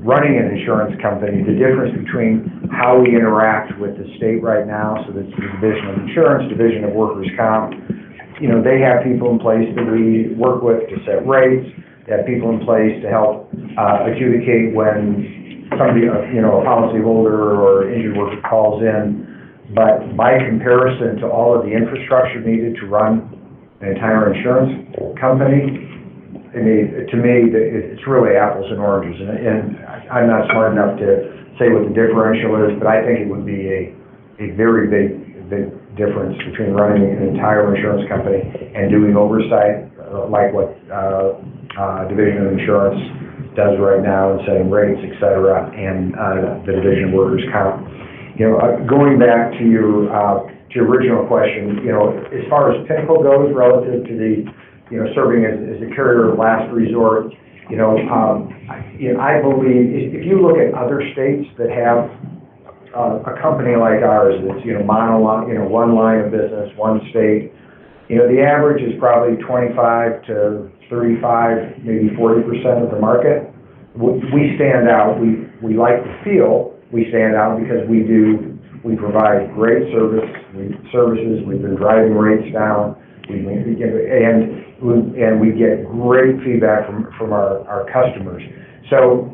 Speaker 21: running an insurance company, the difference between how we interact with the state right now, so that's the Division of Insurance, Division of Workers' Comp, you know, they have people in place that we work with to set rates. They have people in place to help adjudicate when somebody, you know, a policyholder or injured worker calls in. But by comparison to all of the infrastructure needed to run an entire insurance company, I mean, to me, it's really apples and oranges. And I'm not smart enough to say what the differential is, but I think it would be a very big difference between running an entire insurance company and doing oversight, like what Division of Insurance does right now, and setting rates, et cetera, and the Division of Workers' Comp. You know, going back to your original question, you know, as far as Pinnacle goes relative to the, you know, serving as a carrier of last resort, you know, I believe if you look at other states that have a company like ours that's, you know, one line of business, one state, You know, the average is probably 25 to 35, maybe 40% of the market. We stand out. We like to feel we stand out because we provide great services. We've been driving rates down. And we get great feedback from our customers. So,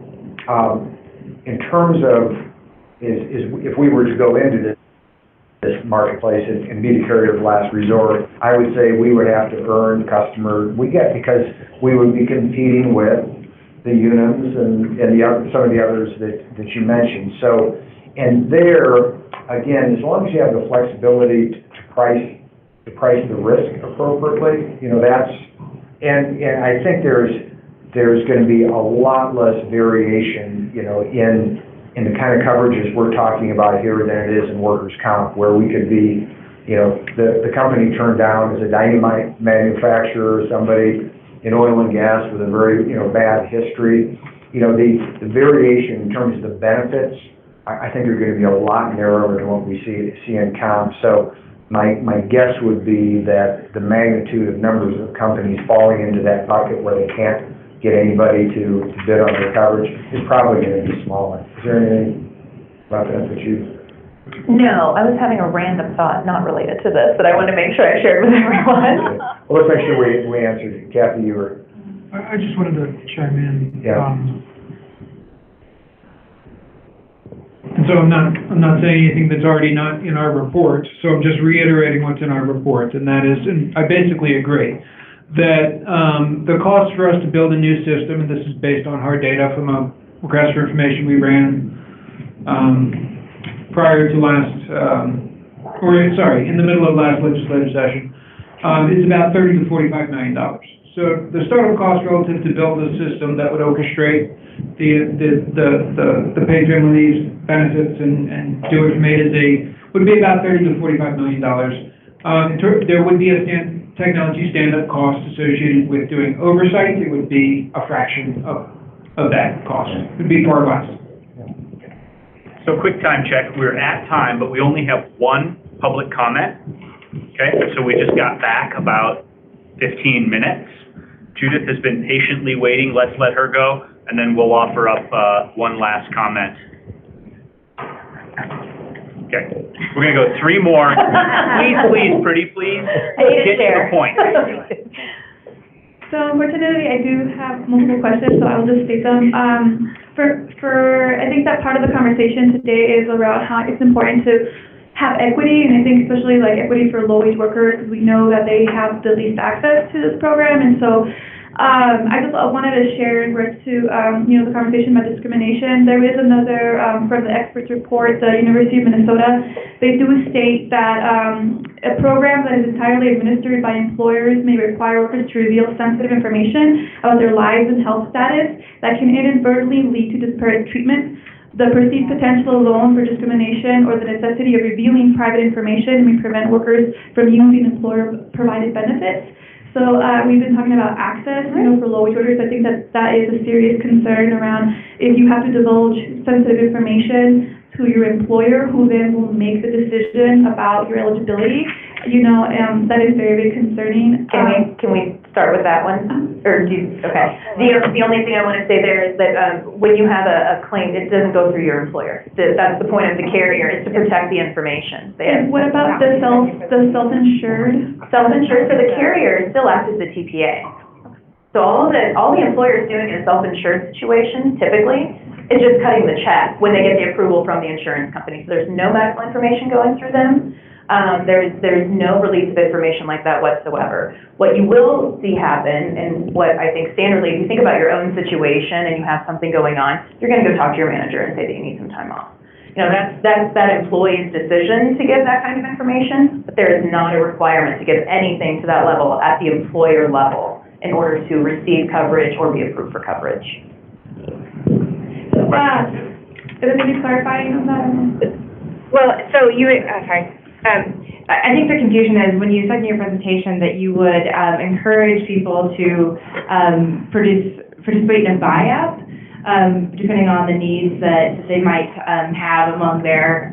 Speaker 21: in terms of, if we were to go into this marketplace and be the carrier of last resort, I would say we would have to earn because we would be competing with the Unums and some of the others that you mentioned. So, and there, again, as long as you have the flexibility to price the risk appropriately, you know, and I think there's going to be a lot less variation, you know, in the kind of coverages we're talking about here than it is in workers' comp, where we could be, you know, the company turned down as a dynamite manufacturer, somebody in oil and gas with a very, you know, bad history. You know, the variation in terms of the benefits, I think are going to be a lot narrower than what we see in comp. So my guess would be that the magnitude of numbers of companies falling into that bucket where they can't get anybody to bid on their coverage is probably going to be smaller. Is there anything about that you?
Speaker 3: No, I was having a random thought not related to this, but I wanted to make sure I shared with everyone.
Speaker 21: Well, let's make sure we answered. Kathy, you were.
Speaker 18: I just wanted to chime in.
Speaker 21: Yeah.
Speaker 8: And so I'm not saying anything that's already not in our report, so I'm just reiterating what's in our report, and that is, and I basically agree, that the cost for us to build a new system, and this is based on hard data from a request for information we ran prior to in the middle of last legislative session, is about $30 to $45 million. So the startup cost relative to build a system that would orchestrate the paid family leave benefits and do it from A to Z would be about $30 to $45 million. There would be a technology stand-up cost associated with doing oversight. It would be a fraction of that cost. It would be far less.
Speaker 9: So quick time check, we're at time, but we only have one public comment. Okay, so we just got back about 15 minutes. Judith has been patiently waiting. Let's let her go, and then we'll offer up one last comment. Okay, we're gonna go 3 more. Please, pretty please, get to the point.
Speaker 14: So unfortunately, I do have multiple questions, so I'll just state them. I think that part of the conversation today is around how it's important to have equity, and I think especially like equity for low-wage workers, because we know that they have the least access to this program, and so I just wanted to share in regards to the conversation about discrimination. There is another from the experts report, the University of Minnesota. They do state that a program that is entirely administered by employers may require workers to reveal sensitive information about their lives and health status that can inadvertently lead to disparate treatment. The perceived potential alone for discrimination or the necessity of revealing private information may prevent workers from using employer-provided benefits. So we've been talking about access, for low-wage workers. I think that is a serious concern around if you have to divulge sensitive information to your employer, who then will make the decision about your eligibility. That is very, very concerning.
Speaker 3: Can we start with that one? Or okay. The only thing I want to say there is that when you have a claim, it doesn't go through your employer. That's the point of the carrier, is to protect the information.
Speaker 14: And what about the self-insured?
Speaker 3: Self-insured for the carrier still acts as the TPA. So all the employer is doing in a self-insured situation, typically, is just cutting the check when they get the approval from the insurance company. So there's no medical information going through them. There's no release of information like that whatsoever. What you will see happen, and what I think standardly, if you think about your own situation and you have something going on, you're going to go talk to your manager and say that you need some time off. That's that employee's decision to give that kind of information, but there is not a requirement to give anything to that level at the employer level in order to receive coverage or be approved for coverage.
Speaker 14: Is there any clarifying on that?
Speaker 3: Well, so I think the confusion is when you said in your presentation that you would encourage people to participate in a buy-up, depending on the needs that they might have among their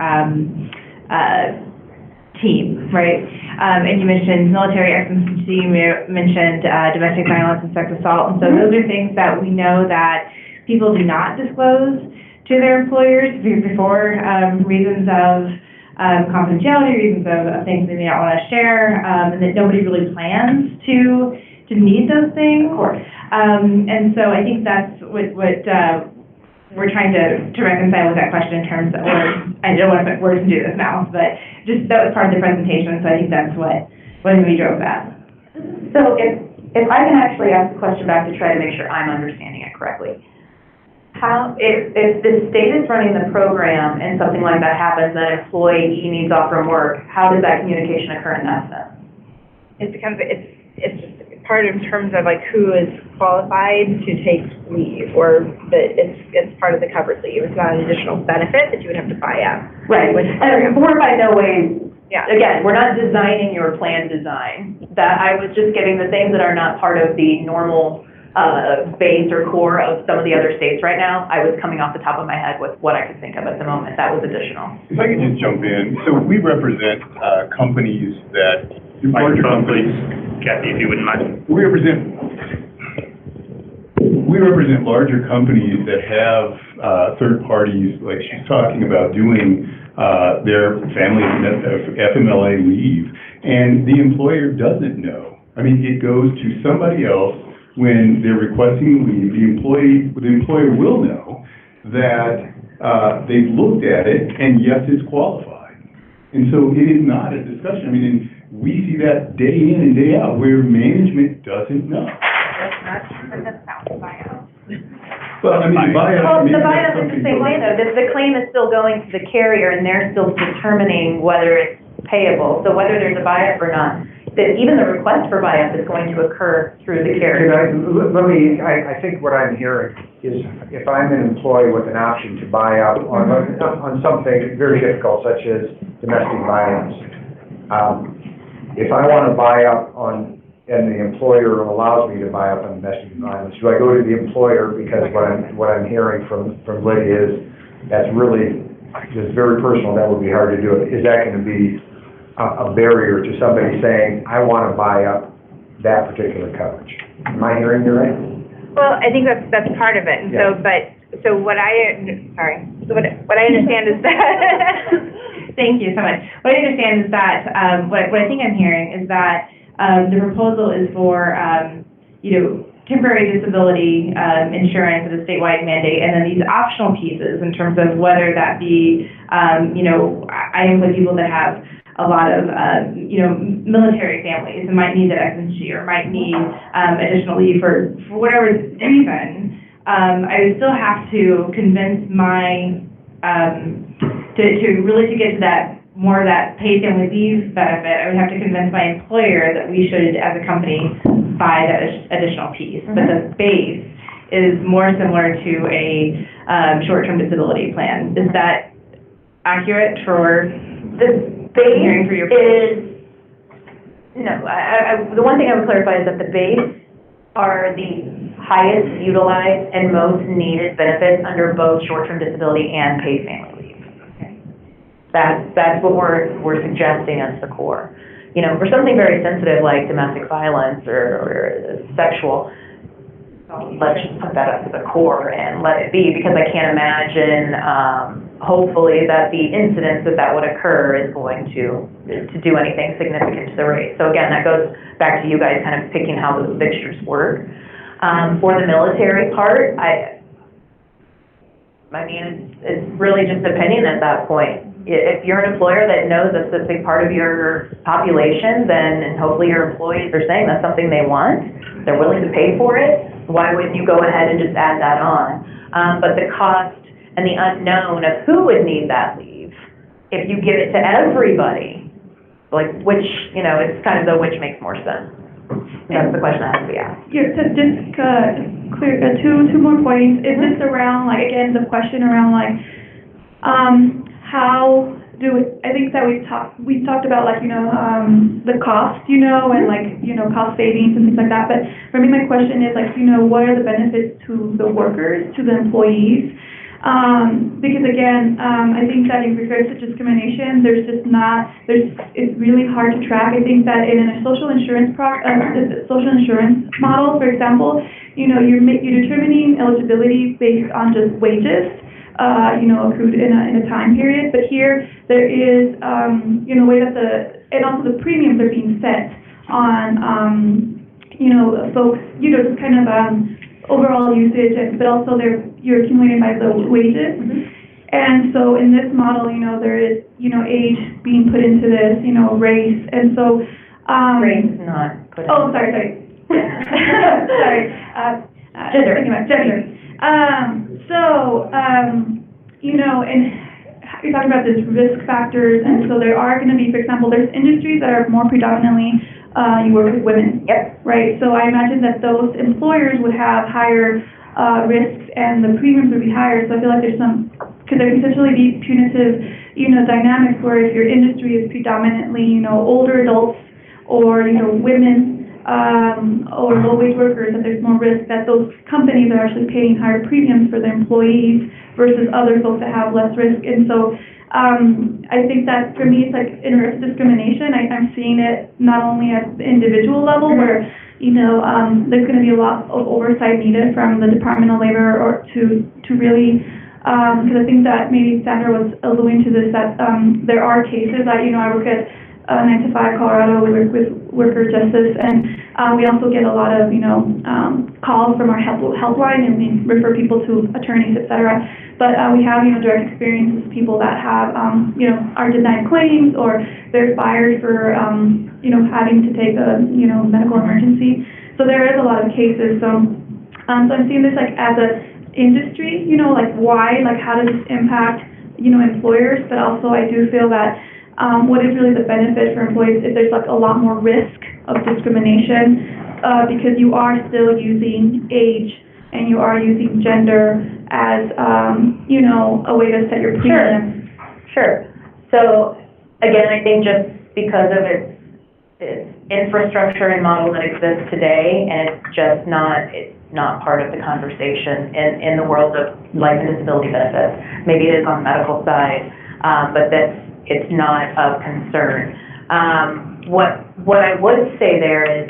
Speaker 3: team, right? And you mentioned military excellency, you mentioned domestic violence and sex assault, and so those are things that we know that people do not disclose to their employers for reasons of confidentiality, reasons of things they may not want to share, and that nobody really plans to need those things. And so I think that's what we're trying to reconcile with that question in terms of, I don't want to put words into this now, but just that was part of the presentation, so I think that's what we drove at.
Speaker 5: So if I can actually ask a question back to try to make sure I'm understanding it correctly. If the state is running the program and something like that happens, and an employee needs off from work, how does that communication occur in that sense?
Speaker 3: It's just part in terms of like who is qualified to take leave, or that it's part of the covered leave. It's not an additional benefit that you would have to buy out.
Speaker 5: Right, and we're by no way,
Speaker 3: Yeah.
Speaker 5: again, we're not designing your plan design. That I was just giving the things that are not part of the normal base or core of some of the other states right now. I was coming off the top of my head with what I could think of at the moment. That was additional.
Speaker 11: If I could just jump in, so we represent companies that, larger
Speaker 9: Microphone,
Speaker 11: companies.
Speaker 9: please, Kathy, if you wouldn't mind.
Speaker 11: We represent larger companies that have third parties, like she's talking about, doing their family FMLA leave, and the employer doesn't know. I mean, it goes to somebody else when they're requesting leave. The employer will know that they've looked at it, and yes, it's qualified. And so it is not a discussion. I mean, and we see that day in and day out where management doesn't know. Well, I mean, the buyout.
Speaker 5: Well, the buyout is the same way though. The claim is still going to the carrier, and they're still determining whether it's payable. So whether there's a buyout or not, that even the request for buyout is going to occur through the carrier.
Speaker 21: I think what I'm hearing is if I'm an employee with an option to buy out on something very difficult such as domestic violence, if I want to buy up on, and the employer allows me to buy up on domestic violence, do I go to the employer? Because what I'm hearing from Lydia is that's really just very personal. That would be hard to do. Is that going to be a barrier to somebody saying, I want to buy up that particular coverage? Am I hearing you right?
Speaker 3: Well, I think that's part of it, and so what I understand is that, thank you so much. What I understand is that, what I think I'm hearing is that, the proposal is for, temporary disability, insurance as a statewide mandate, and then these optional pieces in terms of whether that be, I employ people that have a lot of, military families and might need that extension or might need additional leave for whatever reason. I would still have to convince my, to get to that, more of that paid family leave benefit, I would have to convince my employer that we should, as a company, buy that additional piece. But the base is more similar to a short-term disability plan. Is that accurate for
Speaker 5: The base is, no, the one thing I would clarify is that the base are the highest utilized and most needed benefits under both short-term disability and paid family leave. Okay. That's what we're suggesting as the core. For something very sensitive like domestic violence or sexual, let's just put that up to the core and let it be, because I can't imagine, hopefully, that the incidence that would occur is going to do anything significant to the rate. So again, that goes back to you guys kind of picking how those fixtures work. For the military part, I mean, it's really just opinion at that point. If you're an employer that knows that's a big part of your population, then, and hopefully your employees are saying that's something they want, they're willing to pay for it, why wouldn't you go ahead and just add that on? But the cost and the unknown of who would need that leave, if you give it to everybody, like which, it's kind of the which makes more sense. That's the question that has to be asked.
Speaker 14: Yeah, so just clear, two more points. Is this around, again, the question around, how I think that we've talked about, the cost, and cost savings and things like that, but for me, my question is, what are the benefits to the workers, to the employees? Because again, I think that in regards to discrimination, it's really hard to track. I think that in a social insurance model, for example, you're determining eligibility based on just wages, accrued in a time period. But here, there is, way that and also the premiums are being set on, folks, just kind of, overall usage, but also you're accumulating by the wages. And so in this model, there is, age being put into this, race, and so,
Speaker 5: Race is not put in.
Speaker 14: Oh, sorry. Sorry.
Speaker 5: Gender.
Speaker 14: Thinking about gender. And you're talking about this risk factors, and so there are going to be, for example, there's industries that are more predominantly, you work with women.
Speaker 5: Yep.
Speaker 14: Right, so I imagine that those employers would have higher, risks, and the premiums would be higher, so I feel like could there potentially be punitive, dynamics where if your industry is predominantly, older adults, or, women, or low-wage workers, that there's more risk that those companies are actually paying higher premiums for their employees versus other folks that have less risk. And so I think that for me, it's like inverse discrimination. I'm seeing it not only at the individual level where, there's going to be a lot of oversight needed from the Department of Labor or to really, because I think that maybe Sandra was alluding to this, that there are cases that, I work at 9 to 5 Colorado, we work with worker justice, and we also get a lot of, calls from our helpline, and we refer people to attorneys, et cetera. But we have, direct experience with people that have, are denied claims, or they're fired for, having to take a, medical emergency. So there is a lot of cases. So I'm seeing this like as a industry, how does this impact, employers? But also I do feel that what is really the benefit for employees if there's like a lot more risk of discrimination, because you are still using age and you are using gender as, a way to set your premium.
Speaker 5: Sure. So, again, I think just because of its infrastructure and model that exists today, and it's not part of the conversation in the world of life and disability benefits. Maybe it is on the medical side, but it's not of concern. What I would say there is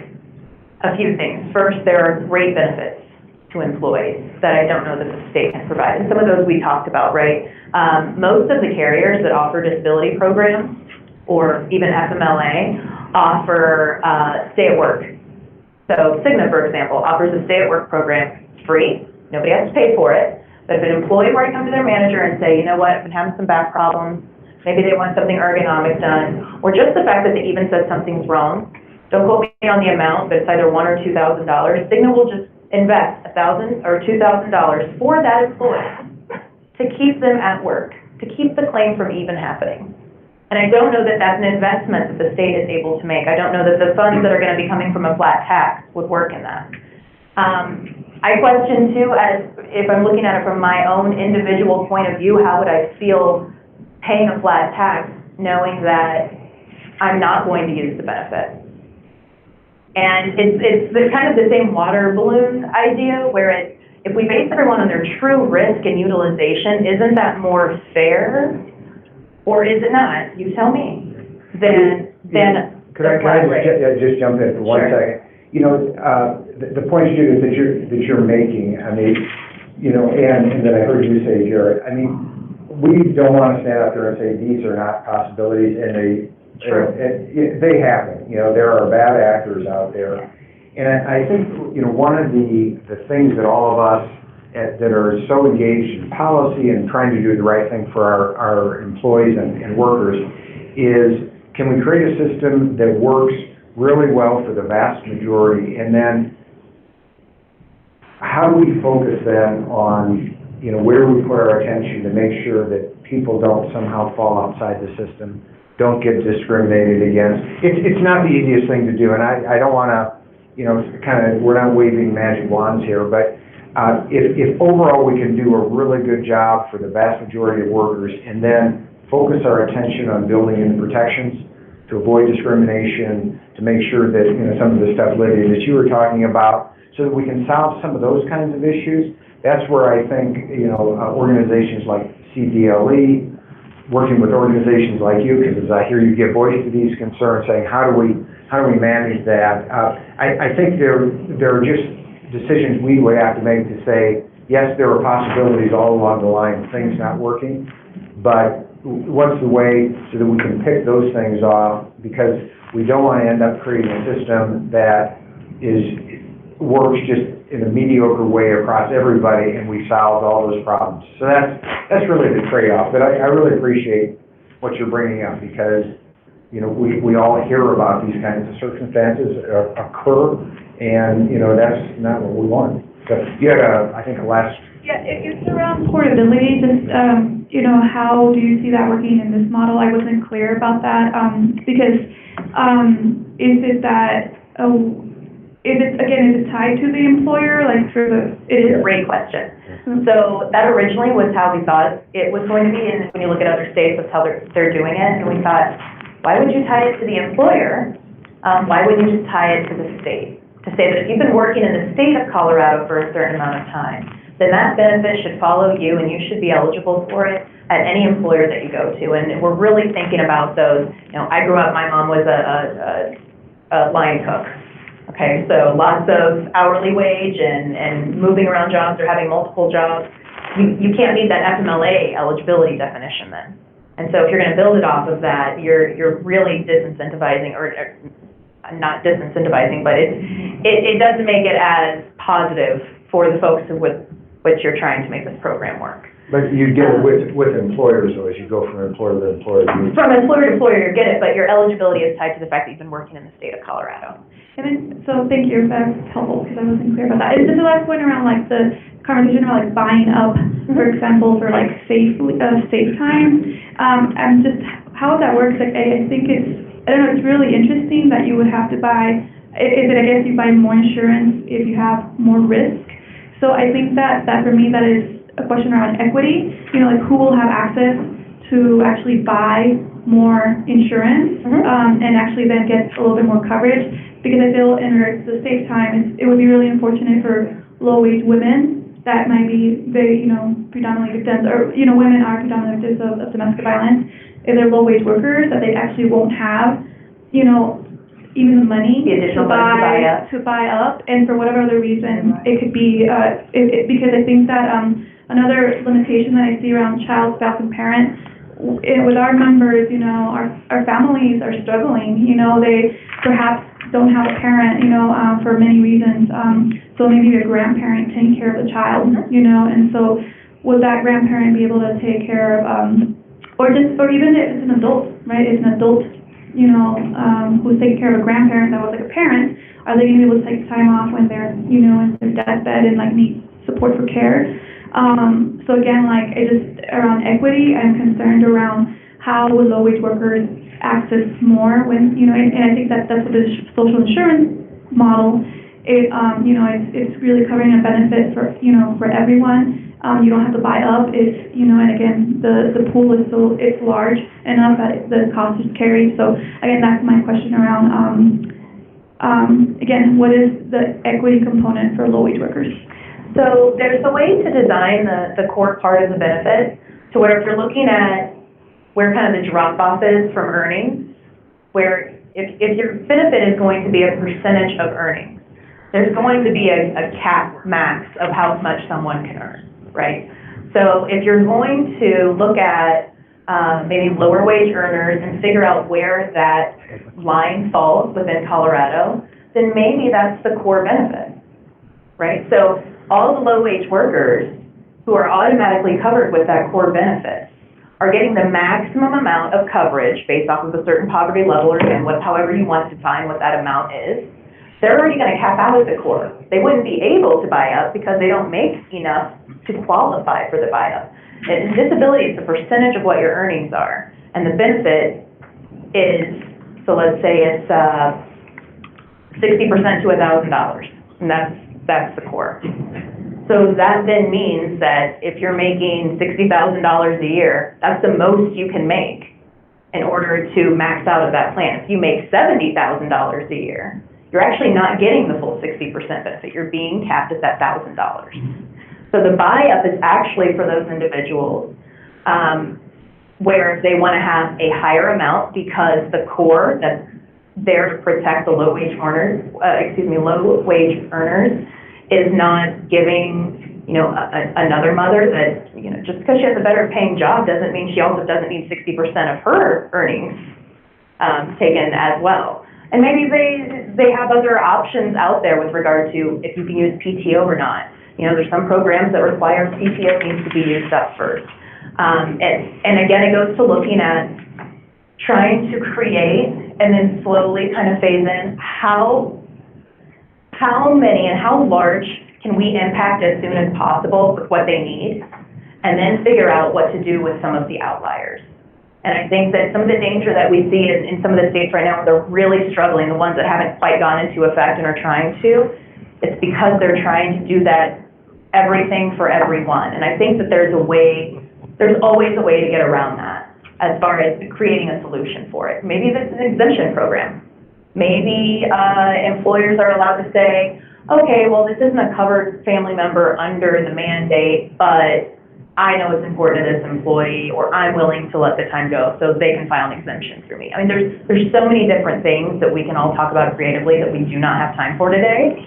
Speaker 5: a few things. First, there are great benefits to employees that I don't know that the state can provide. And some of those we talked about, right? Most of the carriers that offer disability programs, or even FMLA, offer stay at work. So Cigna, for example, offers a stay at work program. It's free. Nobody has to pay for it. But if an employee were to come to their manager and say, you know what, I've been having some back problems, maybe they want something ergonomic done, or just the fact that they even said something's wrong, don't quote me on the amount, but it's either $1,000 or $2,000, Cigna will just invest $1,000 or $2,000 for that employee to keep them at work, to keep the claim from even happening. And I don't know that that's an investment that the state is able to make. I don't know that the funds that are going to be coming from a flat tax would work in that. I question too, as if I'm looking at it from my own individual point of view, how would I feel paying a flat tax knowing that I'm not going to use the benefit? And it's kind of the same water balloon idea where if we base everyone on their true risk and utilization, isn't that more fair? Or is it not? You tell me. Then
Speaker 21: Could I just jump in for 1 second? The point, Judith, that you're making, I mean, and that I heard you say, Jared, I mean, we don't want to stand up there and say these are not possibilities, and they happen. There are bad actors out there. And I think, one of the things that all of us that are so engaged in policy and trying to do the right thing for our employees and workers is, can we create a system that works really well for the vast majority, and then how do we focus then on, where we put our attention to make sure that people don't somehow fall outside the system, don't get discriminated against. It's not the easiest thing to do, and I don't want to, we're not waving magic wands here, but if overall we can do a really good job for the vast majority of workers, and then focus our attention on building in the protections to avoid discrimination, to make sure that, some of the stuff, Lydia, that you were talking about, so that we can solve some of those kinds of issues, that's where I think, organizations like CDLE, working with organizations like you, because as I hear you give voice to these concerns, saying, how do we manage that? I think there are just decisions we would have to make to say, yes, there are possibilities all along the line of things not working, but what's the way so that we can pick those things off, because we don't want to end up creating a system that works just in a mediocre way across everybody and we solved all those problems. So that's really the trade-off. But I really appreciate what you're bringing up, because we all hear about these kinds of circumstances occur, and that's not what we want. So you had I think a last.
Speaker 14: Yeah, it's around portability. Just how do you see that working in this model? I wasn't clear about that because is it that is it tied to the employer, like for the, it is?
Speaker 5: Great question. So that originally was how we thought it was going to be, and when you look at other states, that's how they're doing it, and we thought, why would you tie it to the employer? Why wouldn't you just tie it to the state? To say that if you've been working in the state of Colorado for a certain amount of time, then that benefit should follow you and you should be eligible for it at any employer that you go to. And we're really thinking about those. I grew up, my mom was a line cook. Okay, so lots of hourly wage and moving around jobs or having multiple jobs. You can't meet that FMLA eligibility definition then. And so if you're going to build it off of that, you're really disincentivizing, or not disincentivizing, but it doesn't make it as positive for the folks with which you're trying to make this program work.
Speaker 21: But you get it with employers, though, as you go from employer to employer.
Speaker 5: From employer to employer, you get it, but your eligibility is tied to the fact that you've been working in the state of Colorado.
Speaker 14: And then, so thank you, that's helpful, because I wasn't clear about that. And just the last point around like the conversation about like buying up, for example, for like safe time. I'm just, how that works, like I think I don't know, it's really interesting that you would have to buy, I guess you buy more insurance if you have more risk. So I think that for me, that is a question around equity, like who will have access to actually buy more insurance, and actually then get a little bit more coverage, because I feel in regards to the safe time, it would be really unfortunate for low-wage women that might be very, predominantly victims, or, women are predominantly victims of domestic violence. If they're low-wage workers, that they actually won't have, even the money to buy up, and for whatever other reason, it could be, because I think that another limitation that I see around child, spouse, and parent, with our members, our families are struggling, they perhaps don't have a parent, for many reasons, so maybe a grandparent taking care of the child, and so would that grandparent be able to take care of, or even if it's an adult, right, it's an adult, who's taking care of a grandparent that was like a parent, are they going to be able to take time off when they're, in their deathbed and like need support for care? So again, like around equity, I'm concerned around how will low-wage workers access more when, and I think that's what the social insurance model, it's really covering a benefit for, for everyone. You don't have to buy up. It's, and again, the pool is it's large enough that the cost is carried. So again, that's my question around, again, what is the equity component for low-wage workers?
Speaker 5: So there's a way to design the core part of the benefit to where if you're looking at where kind of the drop-off is from earnings, where if your benefit is going to be a percentage of earnings, there's going to be a cap max of how much someone can earn, right? So if you're going to look at maybe lower wage earners and figure out where that line falls within Colorado, then maybe that's the core benefit, right? So all the low-wage workers who are automatically covered with that core benefit are getting the maximum amount of coverage based off of a certain poverty level, or again, however you want to define what that amount is. They're already going to cap out at the core. They wouldn't be able to buy up because they don't make enough to qualify for the buy-up. And disability is a percentage of what your earnings are, and the benefit is, so let's say it's 60% to $1,000, and that's the core. So that then means that if you're making $60,000 a year, that's the most you can make in order to max out of that plan. If you make $70,000 a year, you're actually not getting the full 60% benefit. You're being capped at that $1,000. So the buy-up is actually for those individuals, where they want to have a higher amount because the core that's there to protect the low-wage earners, low-wage earners is not giving, another mother that, just because she has a better paying job doesn't mean she also doesn't need 60% of her earnings taken as well. And maybe they have other options out there with regard to if you can use PTO or not. There's some programs that require PTO needs to be used up first. And again, it goes to looking at trying to create and then slowly kind of phase in how many and how large can we impact as soon as possible with what they need, and then figure out what to do with some of the outliers. And I think that some of the danger that we see in some of the states right now, they're really struggling, the ones that haven't quite gone into effect and are trying to, it's because they're trying to do that everything for everyone. And I think that there's always a way to get around that as far as creating a solution for it. Maybe this is an exemption program. Maybe employers are allowed to say, okay, well, this isn't a covered family member under the mandate, but I know it's important to this employee, or I'm willing to let the time go so they can file an exemption through me. I mean, there's so many different things that we can all talk about creatively that we do not have time for today.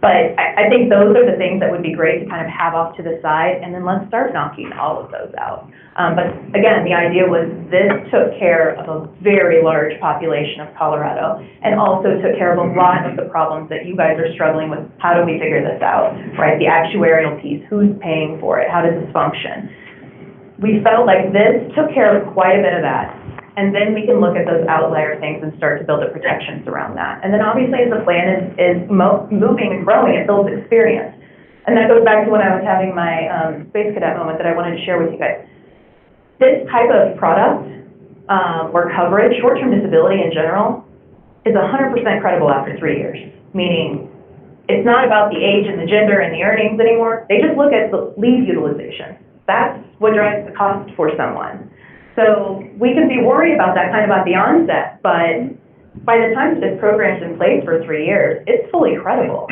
Speaker 5: But I think those are the things that would be great to kind of have off to the side, and then let's start knocking all of those out. But again, the idea was this took care of a very large population of Colorado, and also took care of a lot of the problems that you guys are struggling with. How do we figure this out, right? The actuarial piece, who's paying for it? How does this function? We felt like this took care of quite a bit of that. And then we can look at those outlier things and start to build the protections around that. And then obviously as the plan is moving and growing, it builds experience. And that goes back to when I was having my Space Cadet moment that I wanted to share with you guys. This type of product or coverage, short-term disability in general, is 100% credible after 3 years. Meaning it's not about the age and the gender and the earnings anymore. They just look at the leave utilization. That's what drives the cost for someone. So we can be worried about that kind of at the onset, but by the time this program's in place for 3 years, it's fully credible.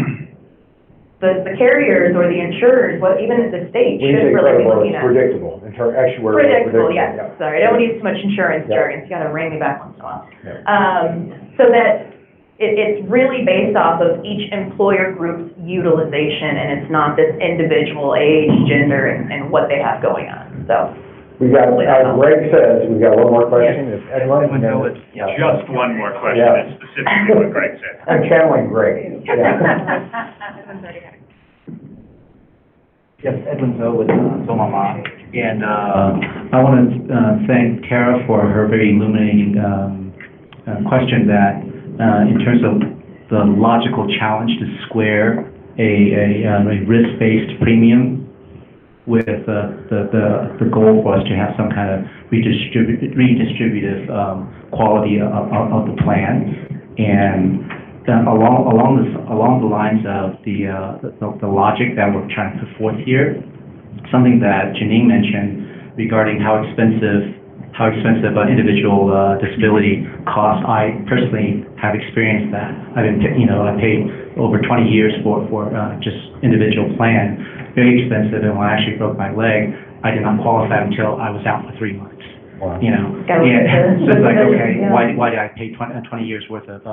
Speaker 5: The carriers or the insurers, even the state, should really be looking at.
Speaker 21: Predictable, actuarial
Speaker 5: predictable, yes. Yeah. Sorry, I don't want to use too much insurance jargon. You got to rein me back once in a while. So that it's really based off of each employer group's utilization, and it's not this individual age, gender, and what they have going on. So.
Speaker 21: We got, as Greg says, we got one more question. If Edwin can go with.
Speaker 9: Just one more question,
Speaker 21: Yeah.
Speaker 9: that's specifically what Greg said.
Speaker 21: I'm channeling Greg.
Speaker 16: Yes, Edwin Zoe with Zomama. And I want to thank Tara for her very illuminating question that in terms of the logical challenge to square a risk-based premium with the goal for us to have some kind of redistributive quality of the plan. And along the lines of the logic that we're trying to put forth here, something that Janine mentioned regarding how expensive individual disability costs. I personally have experienced that. I paid over 20 years for just individual plan, very expensive, and when I actually broke my leg, I did not qualify until I was out for 3 months.
Speaker 21: Wow.
Speaker 16: So it's like, okay, why did I pay 20 years worth of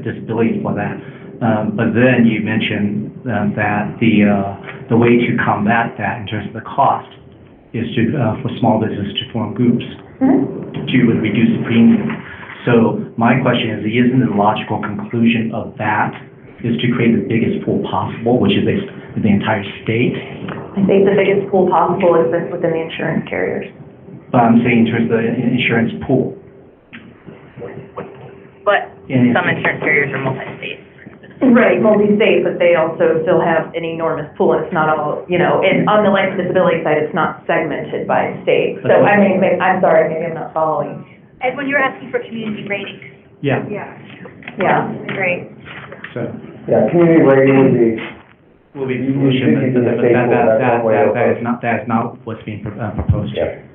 Speaker 16: disability for that? But then you mentioned that the way to combat that in terms of the cost is for small business to form groups to reduce the premium. So my question is, isn't the logical conclusion of that is to create the biggest pool possible, which is the entire state?
Speaker 5: I think the biggest pool possible is within the insurance carriers.
Speaker 16: But I'm saying in terms of the insurance pool.
Speaker 13: But some insurance carriers are multi-state.
Speaker 5: Right, multi-state, but they also still have an enormous pool, and it's not all, and on the life and disability side, it's not segmented by state. So, I mean, I'm sorry, maybe I'm not following.
Speaker 19: And when you're asking for community ratings.
Speaker 16: Yeah.
Speaker 5: Yeah.
Speaker 19: Great.
Speaker 16: So.
Speaker 21: Yeah, community rating
Speaker 16: will be the solution, but that is not what's being proposed here.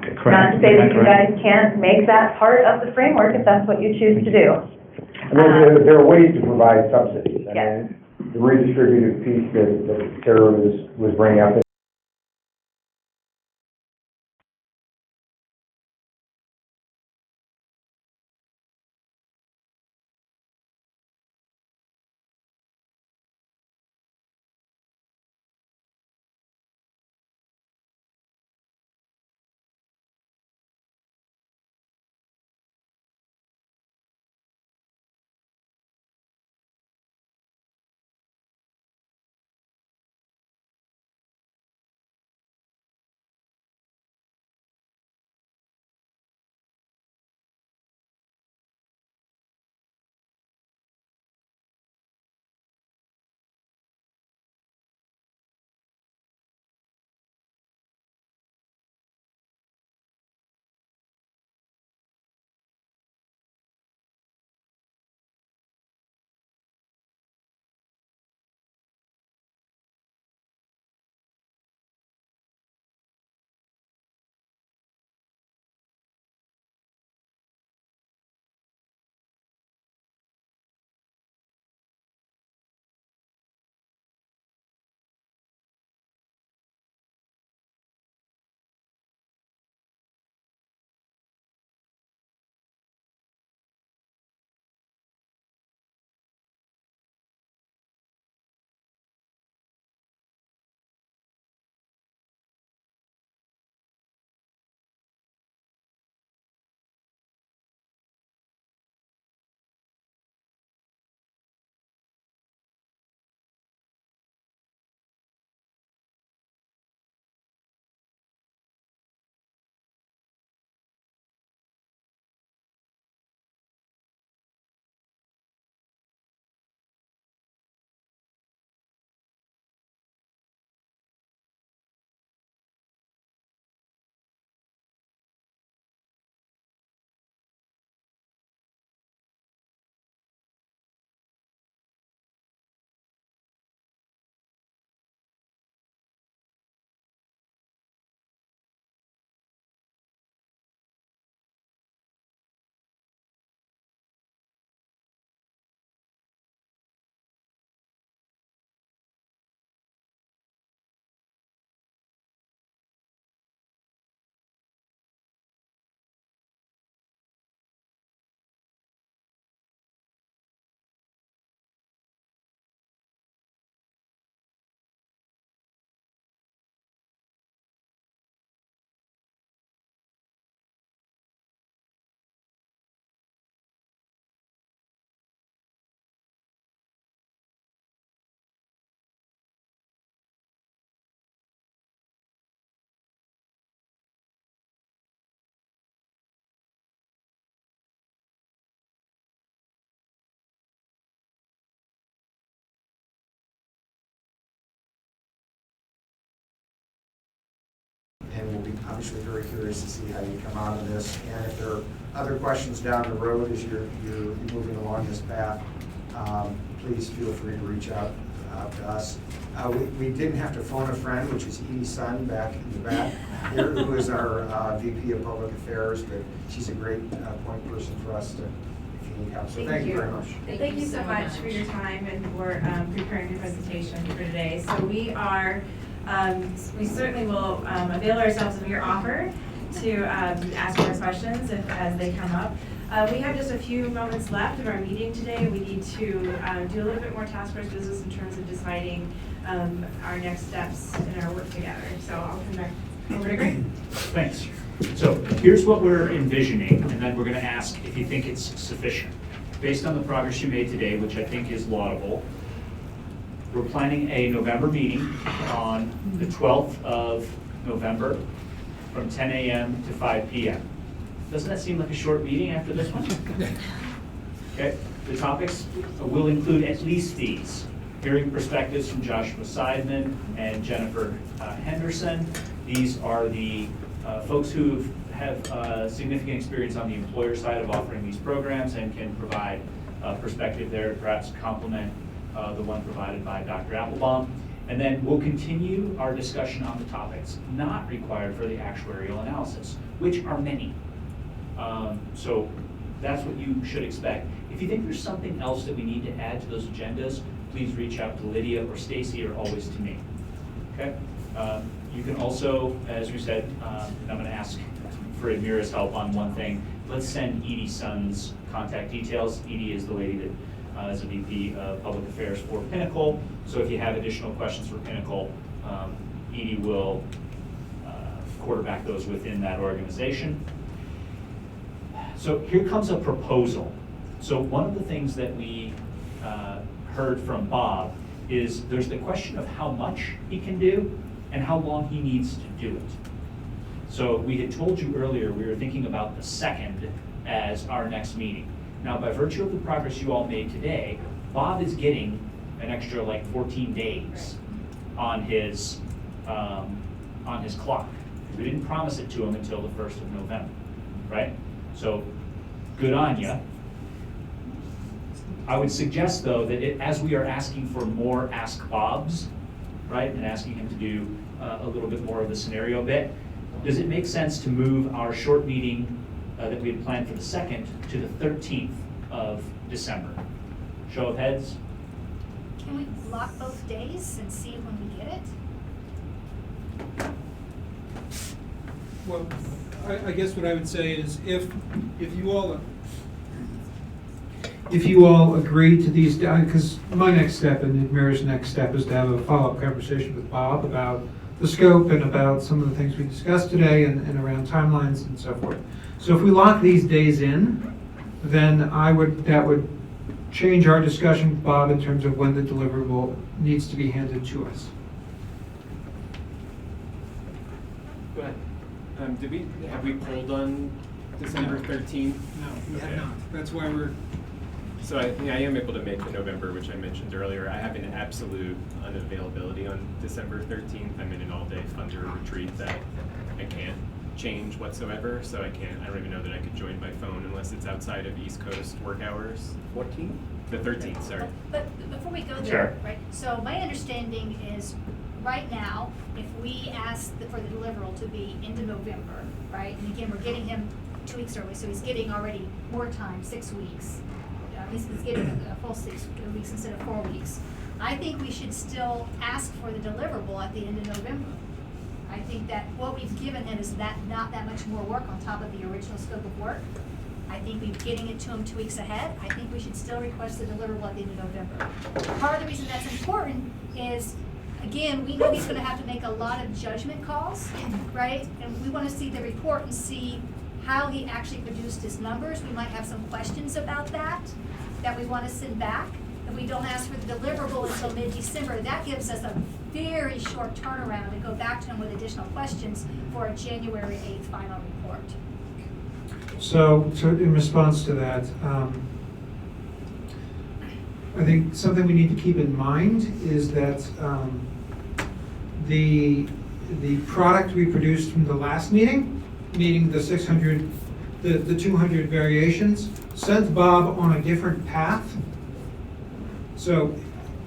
Speaker 21: Okay,
Speaker 5: Not to say that you guys can't make that part of the framework if that's what you choose to do.
Speaker 21: I mean, there are ways to provide subsidies. I mean, the redistributive piece that Sarah was bringing up.
Speaker 20: And we'll be obviously very curious to see how you come out of this. And if there are other questions down the road as you're moving along this path, please feel free to reach out to us. We didn't have to phone a friend, which is Edie's son back in the back here, who is our VP of Public Affairs, but she's a great point person for us to, if you need help. So thank you very much.
Speaker 22: Thank you so much for your time and for preparing the presentation for today. So we certainly will avail ourselves of your offer to ask more questions as they come up. We have just a few moments left of our meeting today. We need to do a little bit more task force business in terms of deciding our next steps in our work together. So I'll come back over to Greg.
Speaker 9: Thanks. So here's what we're envisioning, and then we're going to ask if you think it's sufficient. Based on the progress you made today, which I think is laudable, we're planning a November meeting on the 12th of November from 10 a.m. to 5 p.m. Doesn't that seem like a short meeting after this one? Okay. The topics will include at least these: hearing perspectives from Joshua Seidman and Jennifer Henderson. These are the folks who have significant experience on the employer side of offering these programs and can provide perspective there to perhaps complement the one provided by Dr. Applebaum. And then we'll continue our discussion on the topics not required for the actuarial analysis, which are many. So that's what you should expect. If you think there's something else that we need to add to those agendas, please reach out to Lydia or Stacy or always to me. Okay? You can also, as we said, and I'm going to ask for Admira's help on one thing. Let's send Edie Sun's contact details. Edie is the lady that is a VP of Public Affairs for Pinnacle. So if you have additional questions for Pinnacle, Edie will quarterback those within that organization. So here comes a proposal. So one of the things that we heard from Bob is there's the question of how much he can do and how long he needs to do it. So we had told you earlier, we were thinking about the 2nd as our next meeting. Now, by virtue of the progress you all made today, Bob is getting an extra like 14 days on his clock. We didn't promise it to him until the 1st of November, right? So good on you. I would suggest, though, that as we are asking for more Ask Bobs, right, and asking him to do a little bit more of the scenario bit, does it make sense to move our short meeting that we had planned for the 2nd to the 13th of December? Show of heads?
Speaker 19: Can we block both days and see when we get it?
Speaker 18: Well, I guess what I would say is if you all agree to these, because my next step and Admira's next step is to have a follow-up conversation with Bob about the scope and about some of the things we discussed today and around timelines and so forth. So if we lock these days in, then that would change our discussion with Bob in terms of when the deliverable needs to be handed to us.
Speaker 7: Go ahead. Have we polled on December 13th?
Speaker 18: No, we have not. That's why we're...
Speaker 7: So I am able to make the November, which I mentioned earlier. I have an absolute unavailability on December 13th. I'm in an all-day funder retreat that I can't change whatsoever, so I don't even know that I could join by phone unless it's outside of East Coast work hours.
Speaker 11: 14th?
Speaker 7: The 13th, sorry.
Speaker 19: But before we go
Speaker 7: Sure.
Speaker 19: there, right, so my understanding is, right now, if we ask for the deliverable to be into November, right, and again, we're getting him 2 weeks early, so he's getting already more time, 6 weeks. He's getting a full 6 weeks instead of 4 weeks. I think we should still ask for the deliverable at the end of November. I think that what we've given him is not that much more work on top of the original scope of work. I think we're getting it to him 2 weeks ahead. I think we should still request the deliverable at the end of November. Part of the reason that's important is, again, we know he's going to have to make a lot of judgment calls, right? And we want to see the report and see how he actually produced his numbers. We might have some questions about that we want to send back. If we don't ask for the deliverable until mid-December, that gives us a very short turnaround to go back to him with additional questions for a January 8th final report.
Speaker 8: So in response to that, I think something we need to keep in mind is that the product we produced from the last meeting, meaning the 600, the 200 variations, sent Bob on a different path. So,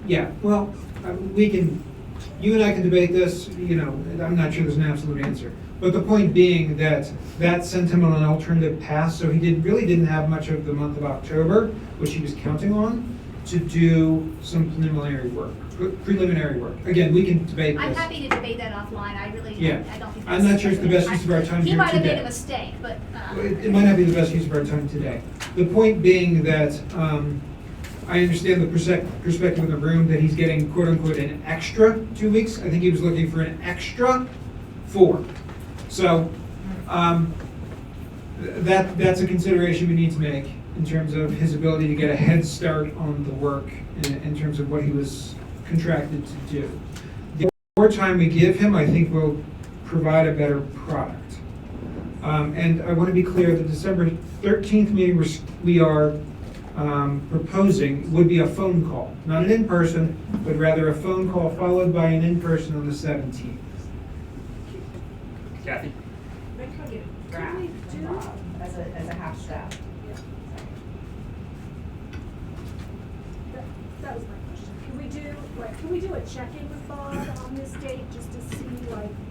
Speaker 8: yeah, well, you and I can debate this, I'm not sure there's an absolute answer. But the point being that sent him on an alternative path, so he really didn't have much of the month of October, which he was counting on, to do some preliminary work. Again, we can debate this.
Speaker 19: I'm happy to debate that offline. I don't think that's...
Speaker 8: I'm not sure it's the best use of our time here today.
Speaker 19: He might have made a mistake, but...
Speaker 8: It might not be the best use of our time today. The point being that I understand the perspective in the room that he's getting quote-unquote an extra 2 weeks. I think he was looking for an extra 4. So that's a consideration we need to make in terms of his ability to get a head start on the work in terms of what he was contracted to do. The more time we give him, I think will provide a better product. And I want to be clear, the December 13th meeting we are proposing would be a phone call, not an in-person, but rather a phone call followed by an in-person on the 17th.
Speaker 9: Kathy?
Speaker 3: Can we do as a half step?
Speaker 6: That was my question. Can we do a check-in with Bob on this date just to see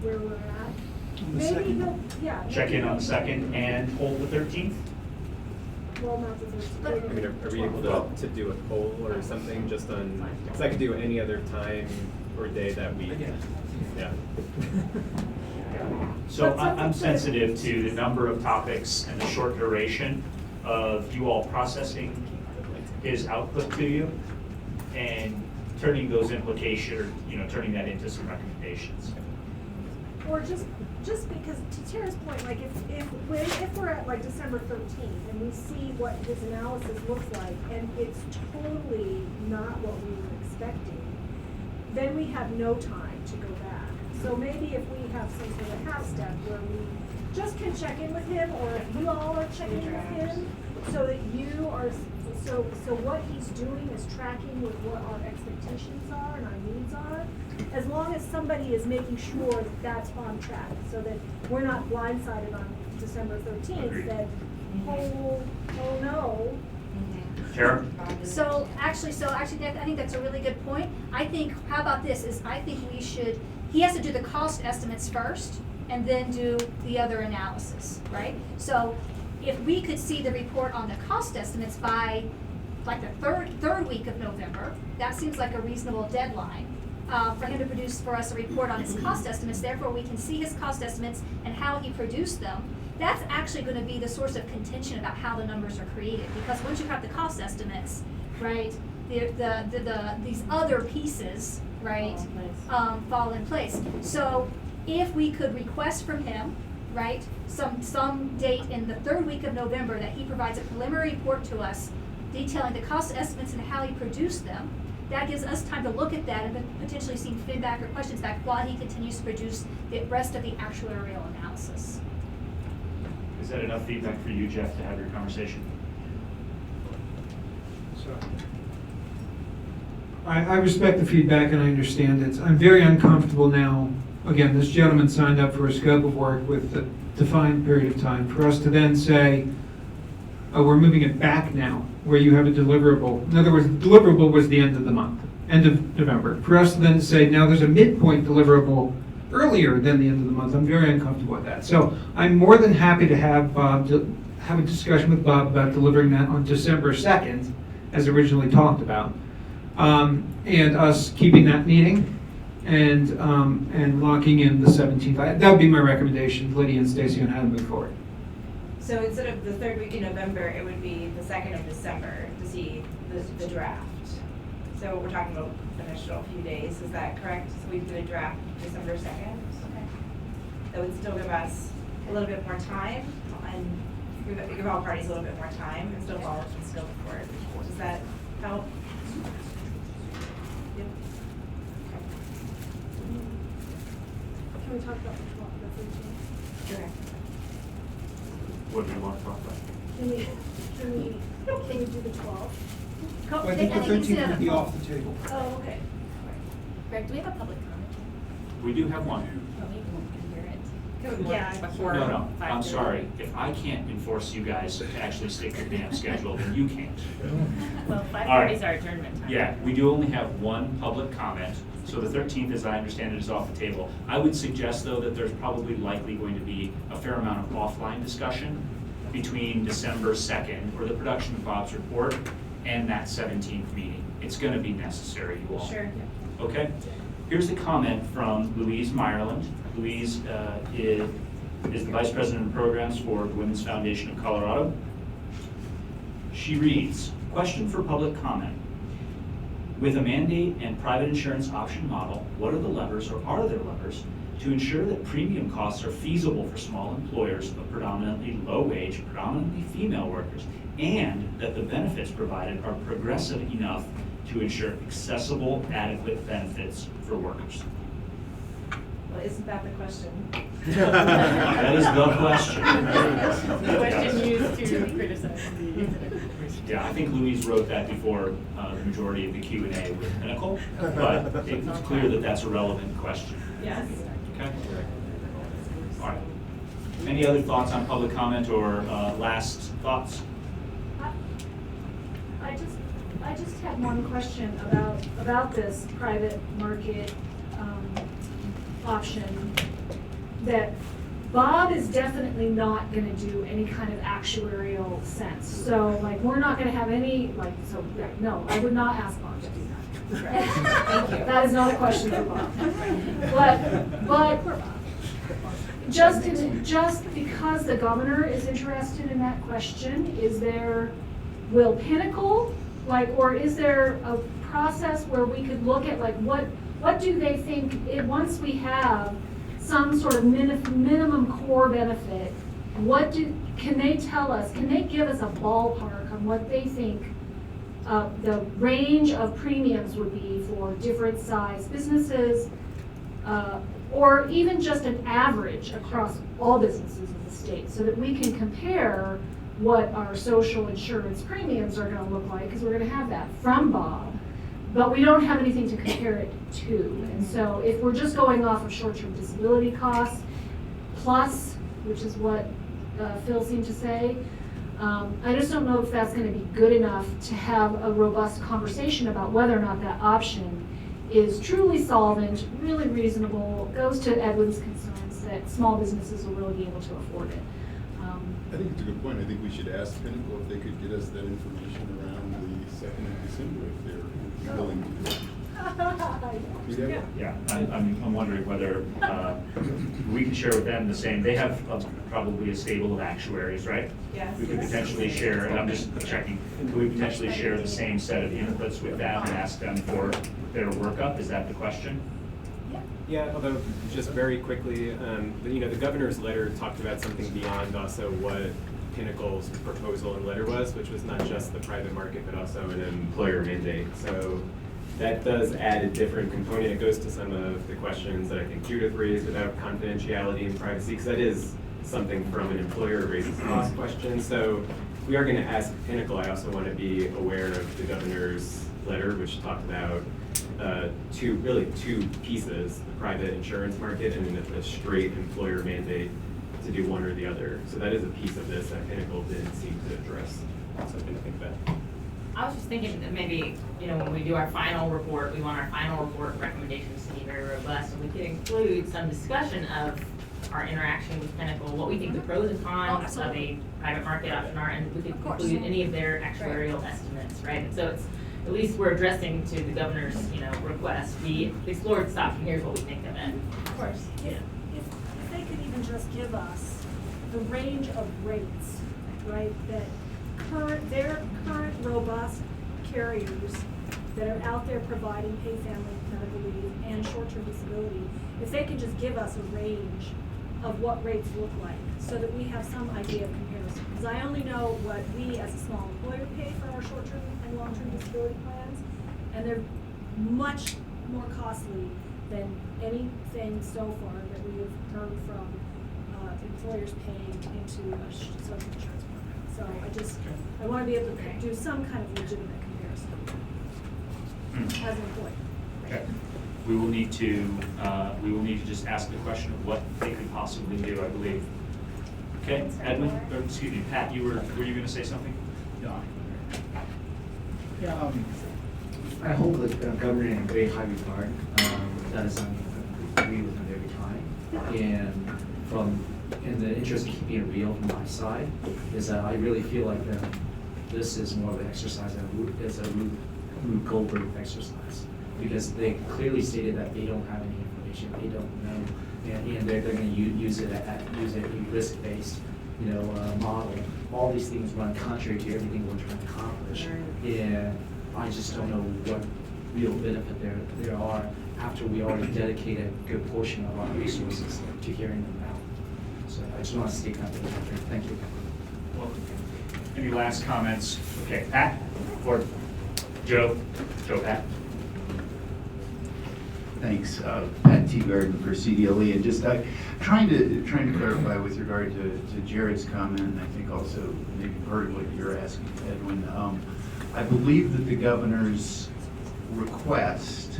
Speaker 6: where we're at? Maybe he'll, yeah.
Speaker 9: Check in on the 2nd and hold the 13th?
Speaker 6: well, not the 13th.
Speaker 7: I mean, are we able to do a poll or something just on, because I could do any other time or day that week. Yeah.
Speaker 9: So I'm sensitive to the number of topics and the short duration of you all processing his output to you and turning those implications, turning that into some recommendations.
Speaker 6: Or just because, to Tara's point, like if we're at like December 13th and we see what his analysis looks like and it's totally not what we were expecting, then we have no time to go back. So maybe if we have some sort of half step where we just can check in with him, or if you all are checking in with him, so that you are, so what he's doing is tracking with what our expectations are and our needs are, as long as somebody is making sure that that's on track, so that we're not blindsided on December 13th, that, oh no.
Speaker 9: Tara?
Speaker 19: So actually, I think that's a really good point. I think, how about this, I think we should, he has to do the cost estimates first, and then do the other analysis, right? So if we could see the report on the cost estimates by like the third week of November, that seems like a reasonable deadline for him to produce for us a report on his cost estimates. Therefore, we can see his cost estimates and how he produced them. That's actually going to be the source of contention about how the numbers are created, because once you have the cost estimates, right, these other pieces, right, fall in place. So if we could request from him, right, some date in the third week of November that he provides a preliminary report to us detailing the cost estimates and how he produced them, that gives us time to look at that and potentially see feedback or questions back while he continues to produce the rest of the actuarial analysis.
Speaker 9: Is that enough feedback for you, Jeff, to have your conversation?
Speaker 18: So, I respect the feedback and I understand it. I'm very uncomfortable now. Again, this gentleman signed up for a scope of work with a defined period of time. For us to then say, oh, we're moving it back now, where you have a deliverable. In other words, deliverable was the end of the month, end of November. For us to then say, now there's a midpoint deliverable earlier than the end of the month, I'm very uncomfortable with that. So I'm more than happy to have Bob, have a discussion with Bob about delivering that on December 2nd, as originally talked about. And us keeping that meeting and locking in the 17th. That would be my recommendation, Lydia and Stacy, on how to move forward.
Speaker 22: So instead of the third week in November, it would be the 2nd of December to see the draft. So we're talking about an additional few days, is that correct? So we do a draft December 2nd? Okay. That would still give us a little bit more time and give all parties a little bit more time and still follow the scope of work. Does that help? Yep.
Speaker 6: Can we talk about the 13th?
Speaker 22: Okay.
Speaker 9: What do you want to talk about?
Speaker 6: Can we do the 12th?
Speaker 18: I think the 13th would be off the table.
Speaker 6: Oh, okay.
Speaker 19: Greg, do we have a public comment?
Speaker 9: We do have one.
Speaker 19: Oh, maybe we can hear it.
Speaker 9: No, I'm sorry. If I can't enforce you guys to actually stick to the damn schedule, then you can't.
Speaker 13: Well,
Speaker 9: All
Speaker 13: 5:30
Speaker 9: right.
Speaker 13: is our adjournment time.
Speaker 9: Yeah, we do only have one public comment, so the 13th, as I understand it, is off the table. I would suggest, though, that there's probably likely going to be a fair amount of offline discussion between December 2nd, or the production of Bob's report, and that 17th meeting. It's going to be necessary, you all.
Speaker 22: Sure.
Speaker 9: Okay? Here's the comment from Louise Meyerland. Louise is the Vice President of Programs for the Women's Foundation of Colorado. She reads, question for public comment. With a mandate and private insurance option model, what are the levers, or are there levers, to ensure that premium costs are feasible for small employers of predominantly low-wage, predominantly female workers, and that the benefits provided are progressive enough to ensure accessible, adequate benefits for workers?
Speaker 22: Well, isn't that the question?
Speaker 9: That is the question.
Speaker 22: The question used to criticize the.
Speaker 9: Yeah, I think Louise wrote that before the majority of the Q&A with Pinnacle, but it's clear that that's a relevant question.
Speaker 22: Yes.
Speaker 9: Okay. All right. Any other thoughts on public comment or last thoughts?
Speaker 6: I just had one question about this private market option that
Speaker 15: Bob is definitely not gonna do any kind of actuarial sense. So like, we're not gonna have any, like, so, yeah, no, I would not ask Bob to do that. Thank you. That is not a question for Bob. But just because the governor is interested in that question, will Pinnacle, like, or is there a process where we could look at, like, what do they think, once we have some sort of minimum core benefit, can they tell us, can they give us a ballpark on what they think the range of premiums would be for different size businesses, or even just an average across all businesses in the state, so that we can compare what our social insurance premiums are gonna look like, because we're gonna have that from Bob, but we don't have anything to compare it to. And so if we're just going off of short-term disability costs, plus, which is what Phil seemed to say, I just don't know if that's gonna be good enough to have a robust conversation about whether or not that option is truly solvent, really reasonable, goes to Edwin's concerns that small businesses will really be able to afford it.
Speaker 17: I think it's a good point. I think we should ask Pinnacle if they could get us that information around the 2nd of December if they're willing to do it.
Speaker 2: Yeah, I'm wondering whether we can share with them the same, they have probably a stable of actuaries, right?
Speaker 15: Yes.
Speaker 2: We could potentially share, and I'm just checking, could we potentially share the same set of inputs with them and ask them for their workup? Is that the question?
Speaker 7: Yeah, although just very quickly, the governor's letter talked about something beyond also what Pinnacle's proposal and letter was, which was not just the private market, but also an employer mandate. So that does add a different component. It goes to some of the questions that I think Judith raised about confidentiality and privacy, because that is something from an employer raises cost question. So we are going to ask Pinnacle. I also want to be aware of the governor's letter, which talked about two pieces, the private insurance market and then a straight employer mandate to do one or the other. So that is a piece of this that Pinnacle didn't seem to address. Something to think about.
Speaker 13: I was just thinking that maybe, when we do our final report, we want our final report recommendations to be very robust, and we could include some discussion of our interaction with Pinnacle, what we think the pros and cons of a private market option are, and we could include any of their actuarial estimates, right? And so it's, at least we're addressing to the governor's, request. We explored stuff, and here's what we think of it.
Speaker 15: Of course. If they could even just give us the range of rates, right, that their current robust carriers that are out there providing paid family medical leave and short-term disability, if they can just give us a range of what rates look like, so that we have some idea of comparison. Because I only know what we as a small employer pay for our short-term and long-term disability plans, and they're much more costly than anything so far that we have heard from employers paying into a social insurance program. So I want to be able to do some kind of legitimate comparison as an employer.
Speaker 2: Okay. We will need to just ask the question of what they could possibly do, I believe. Okay, Edwin, or excuse me, Pat, were you going to say something?
Speaker 23: Yeah, I hope that the governor in very high regard, that is something I agree with him every time. And in the interest of keeping it real from my side, is that I really feel like this is more of an exercise, it's a Rube Goldberg exercise. Because they clearly stated that they don't have any information, they don't know, and they're going to use it a risk-based, model. All these things run contrary to everything we're trying to accomplish, and I just don't know what real benefit there are after we already dedicated a good portion of our resources to hearing them out. So I just want to state that. Thank you.
Speaker 2: Well, any last comments? Okay, Pat or Joe, Pat.
Speaker 17: Thanks, Pat Teagarden for CDLE, and just trying to clarify with regard to Jared's comment, and I think also maybe part of what you're asking, Edwin. I believe that the governor's request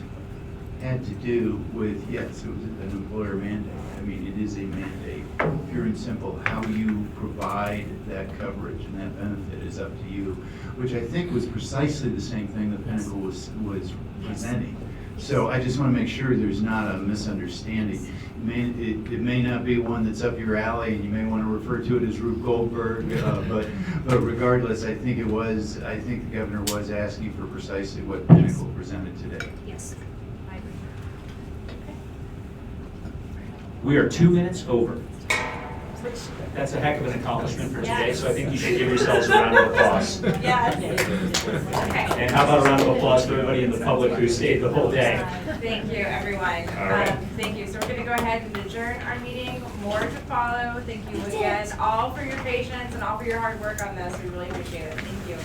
Speaker 17: had to do with, yes, it was an employer mandate. I mean, it is a mandate, pure and simple. How you provide that coverage and that benefit is up to you, which I think was precisely the same thing that Pinnacle was presenting. So I just want to make sure there's not a misunderstanding. It may not be one that's up your alley, and you may want to refer to it as Rube Goldberg, but regardless, I think the governor was asking for precisely what Pinnacle presented today.
Speaker 22: Yes. I agree.
Speaker 4: We are 2 minutes over. That's a heck of an accomplishment for today, so I think you should give yourselves a round of applause.
Speaker 22: Yes. Okay.
Speaker 4: And how about a round of applause for everybody in the public who stayed the whole day?
Speaker 22: Thank you, everyone.
Speaker 4: All right.
Speaker 22: Thank you. So we're going to go ahead and adjourn our meeting. More to follow. Thank you again, all for your patience and all for your hard work on this. We really appreciate it. Thank you.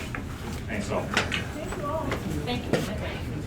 Speaker 4: Thanks all.
Speaker 22: Thank you all. Thank you.